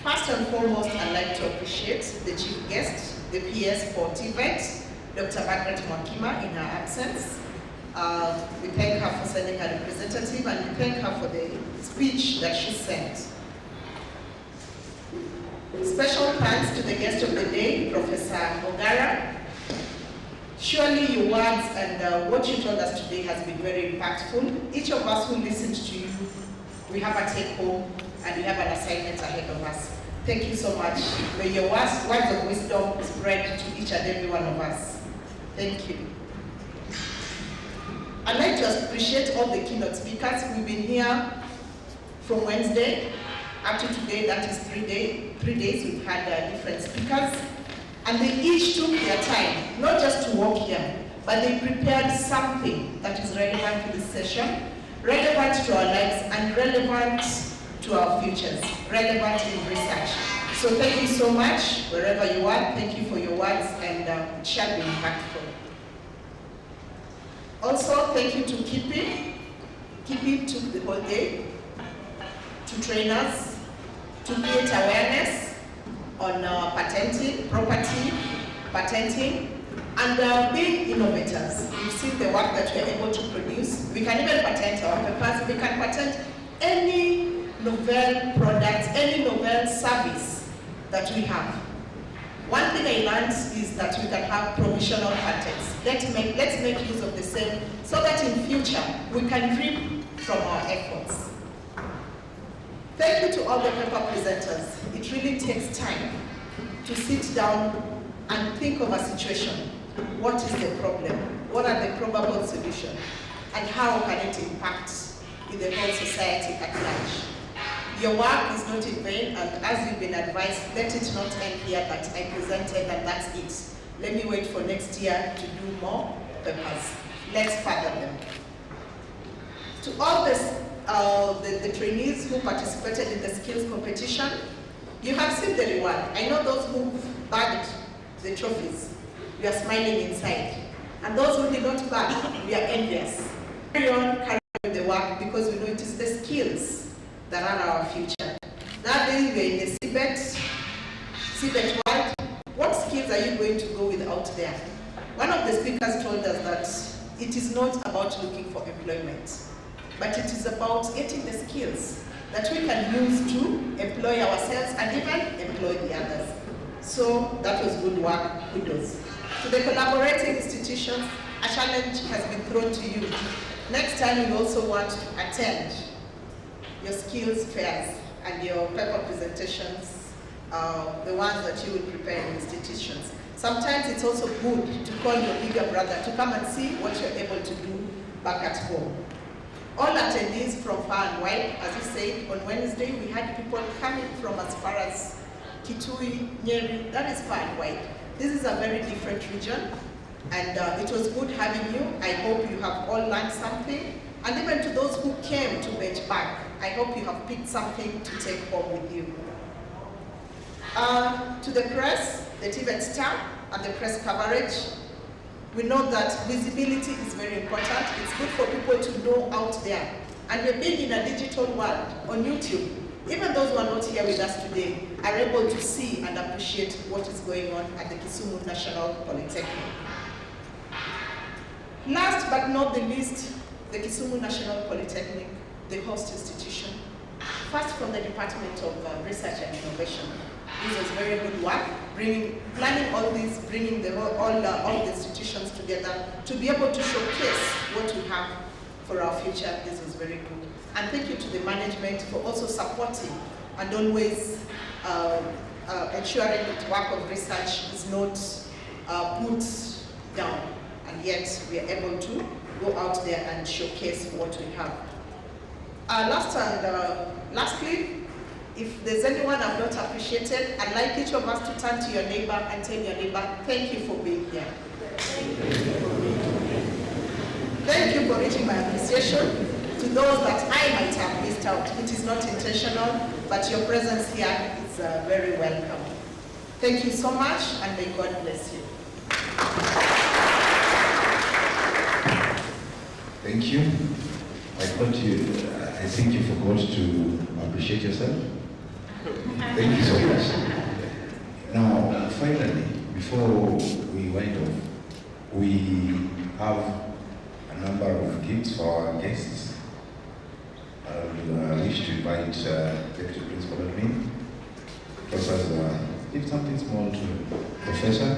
First and foremost, I'd like to appreciate the chief guest, the PS for TVET, Dr. Margaret Mwakima, in her absence. We thank her for sending her representative, and we thank her for the speech that she sent. Special thanks to the guest of the day, Professor Ogara. Surely your words and what you told us today has been very impactful. Each of us who listened to you, we have a take home and we have an assignment ahead of us. Thank you so much. May your words of wisdom spread to each and every one of us. Thank you. I'd like to appreciate all the keynote speakers. We've been here from Wednesday up to today, that is 3 days. We've had different speakers. And they each took their time, not just to walk here, but they prepared something that is relevant to this session, relevant to our lives, and relevant to our futures, relevant in research. So thank you so much, wherever you are. Thank you for your words, and it shall be impactful. Also, thank you to Kipi. Kipi took the whole day to train us, to create awareness on patenting, property, patenting, and being innovators. We've seen the work that we are able to produce. We can even patent our papers. We can patent any novel product, any novel service that we have. One thing I learned is that we can have provisional patents. Let's make use of the same so that in future we can reap from our efforts. Thank you to all the paper presenters. It really takes time to sit down and think of a situation. What is the problem? What are the probable solutions? And how can it impact in the whole society at large? Your work is not in vain, and as you've been advised, let it not end here that I presented and that's it. let me wait for next year to do more papers. Let's further them. To all the trainees who participated in the skills competition, you have seen the reward. I know those who bagged the trophies, we are smiling inside. And those who did not bag, we are envious. Carry on carrying the work because we know it is the skills that are our future. Nowadays we are in the CBET world. What skills are you going to go with out there? One of the speakers told us that it is not about looking for employment, but it is about getting the skills that we can use to employ ourselves and even employ the others. So that was good work, kudos. To the collaborating institutions, a challenge has been thrown to you. Next time you also want to attend your skills fairs and your paper presentations, the ones that you will prepare in institutions. Sometimes it's also good to call your bigger brother to come and see what you're able to do back at home. All attendees from far and wide, as you said, on Wednesday we had people coming from as far as Kitui, Nyeri, that is far and wide. This is a very different region, and it was good having you. I hope you have all learned something. And even to those who came to benchmark, I hope you have picked something to take home with you. To the press, the TVET staff, and the press coverage, we know that visibility is very important. It's good for people to know out there. And we're being in a digital world on YouTube. Even those who are not here with us today are able to see and appreciate what is going on at the Kisumu National Polytechnic. Last but not the least, the Kisumu National Polytechnic, the host institution. First from the Department of Research and Innovation. This was very good work, planning all this, bringing all the institutions together to be able to showcase what we have for our future. This was very good. And thank you to the management for also supporting and always ensuring that work of research is not put down. And yet we are able to go out there and showcase what we have. Lastly, if there's anyone I've not appreciated, I'd like each of us to turn to your neighbor and tell your neighbor, thank you for being here. Thank you for reaching my appreciation. To those that I might have missed out, it is not intentional, but your presence here is very welcome. Thank you so much, and may God bless you. Thank you. I think you forgot to appreciate yourself. Thank you so much. Now, finally, before we wind off, we have a number of gifts for our guests. I wish to invite Deputy Principal and me. Professor, give something small to Professor.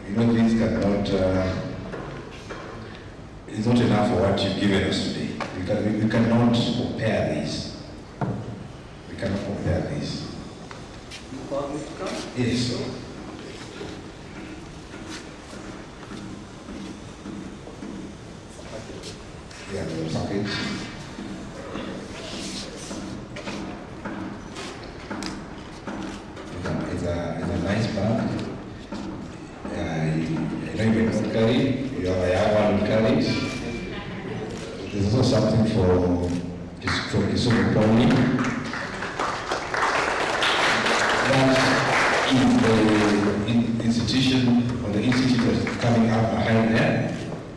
You know, things cannot, it's not enough for what you've given us today. We cannot compare these. We cannot compare these. You want me to come? Yes. Yeah, the package. It's a nice bag. I know you may not carry, you have a young one who carries. There's also something from Kisumu Poly. That if the institution or the institute is coming up behind there,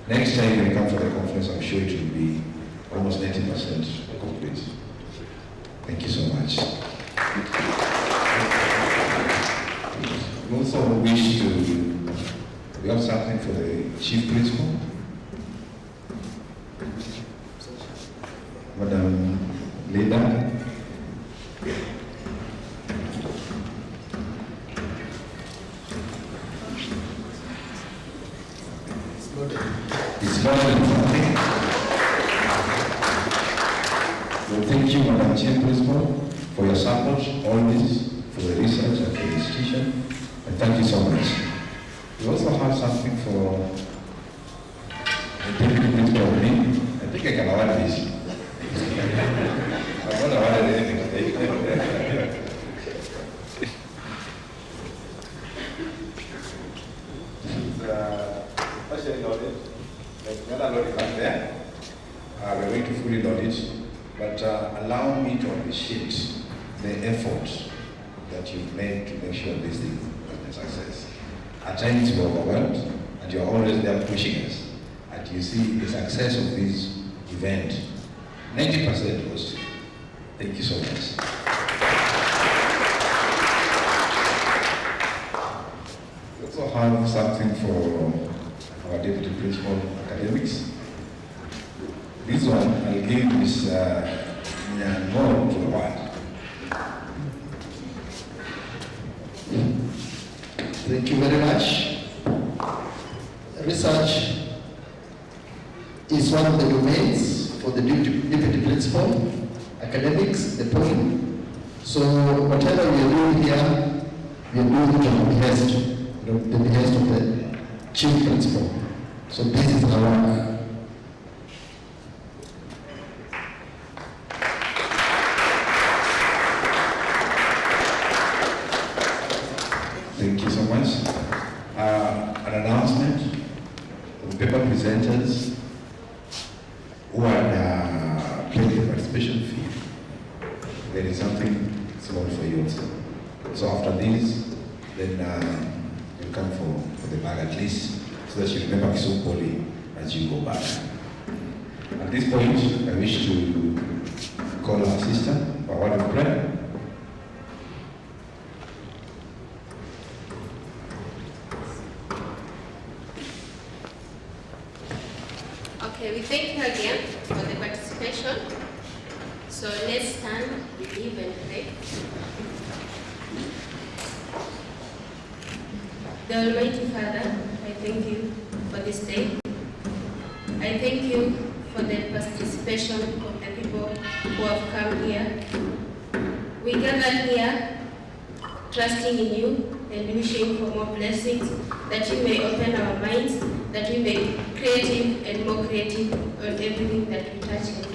next time when you come for the conference, I'm sure it will be almost 90% complete. Thank you so much. We also wish to, we have something for the Chief Principal. Madam Leda. It's not something. Well, thank you, Madam Chief Principal, for your support, all this, for the research and for the institution, and thank you so much. We also have something for the Deputy Principal of me. I think I can award this. I'm not awarded anything today. the other load is up there. We're going to fully load it, but allow me to appreciate the effort that you've made to make sure this thing has been a success. At times you're overwhelmed, and you're always there pushing us, and you see the success of this event. 90% goes to you. Thank you so much. We also have something for our Deputy Principal Academics. This one, I'll give Ms. Nyanmo to the word. Thank you very much. Research is one of the domains for the Deputy Principal, Academics, the Poly. So whatever we are doing here, we are doing it on the behest of the Chief Principal. So this is our work. Thank you so much. An announcement of the paper presenters who had paid the participation fee. There is something small for you also. So after this, then you come for the bag at least, so that you remember Kisumu Poly as you go back. At this point, I wish to call our sister for a word of prayer. Okay, we thank you again for the participation. So let's stand, believe and pray. The Almighty Father, I thank you for this day. I thank you for the participation of the people who have come here. We gather here trusting in you and wishing for more blessings, that you may open our minds, that we may be creative and more creative on everything that we touch and do.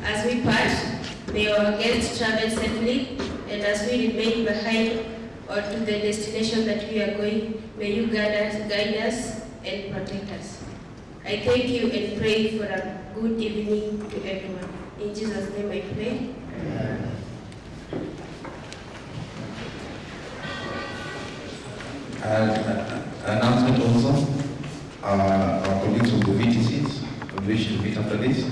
As we part, may our guests travel safely, and as we remain behind or to the destination that we are going, may you guide us and protect us. I thank you and pray for a good evening to everyone. In Jesus' name I pray. Amen. Announcement also, our colleagues from the VTCs will wish to meet after this.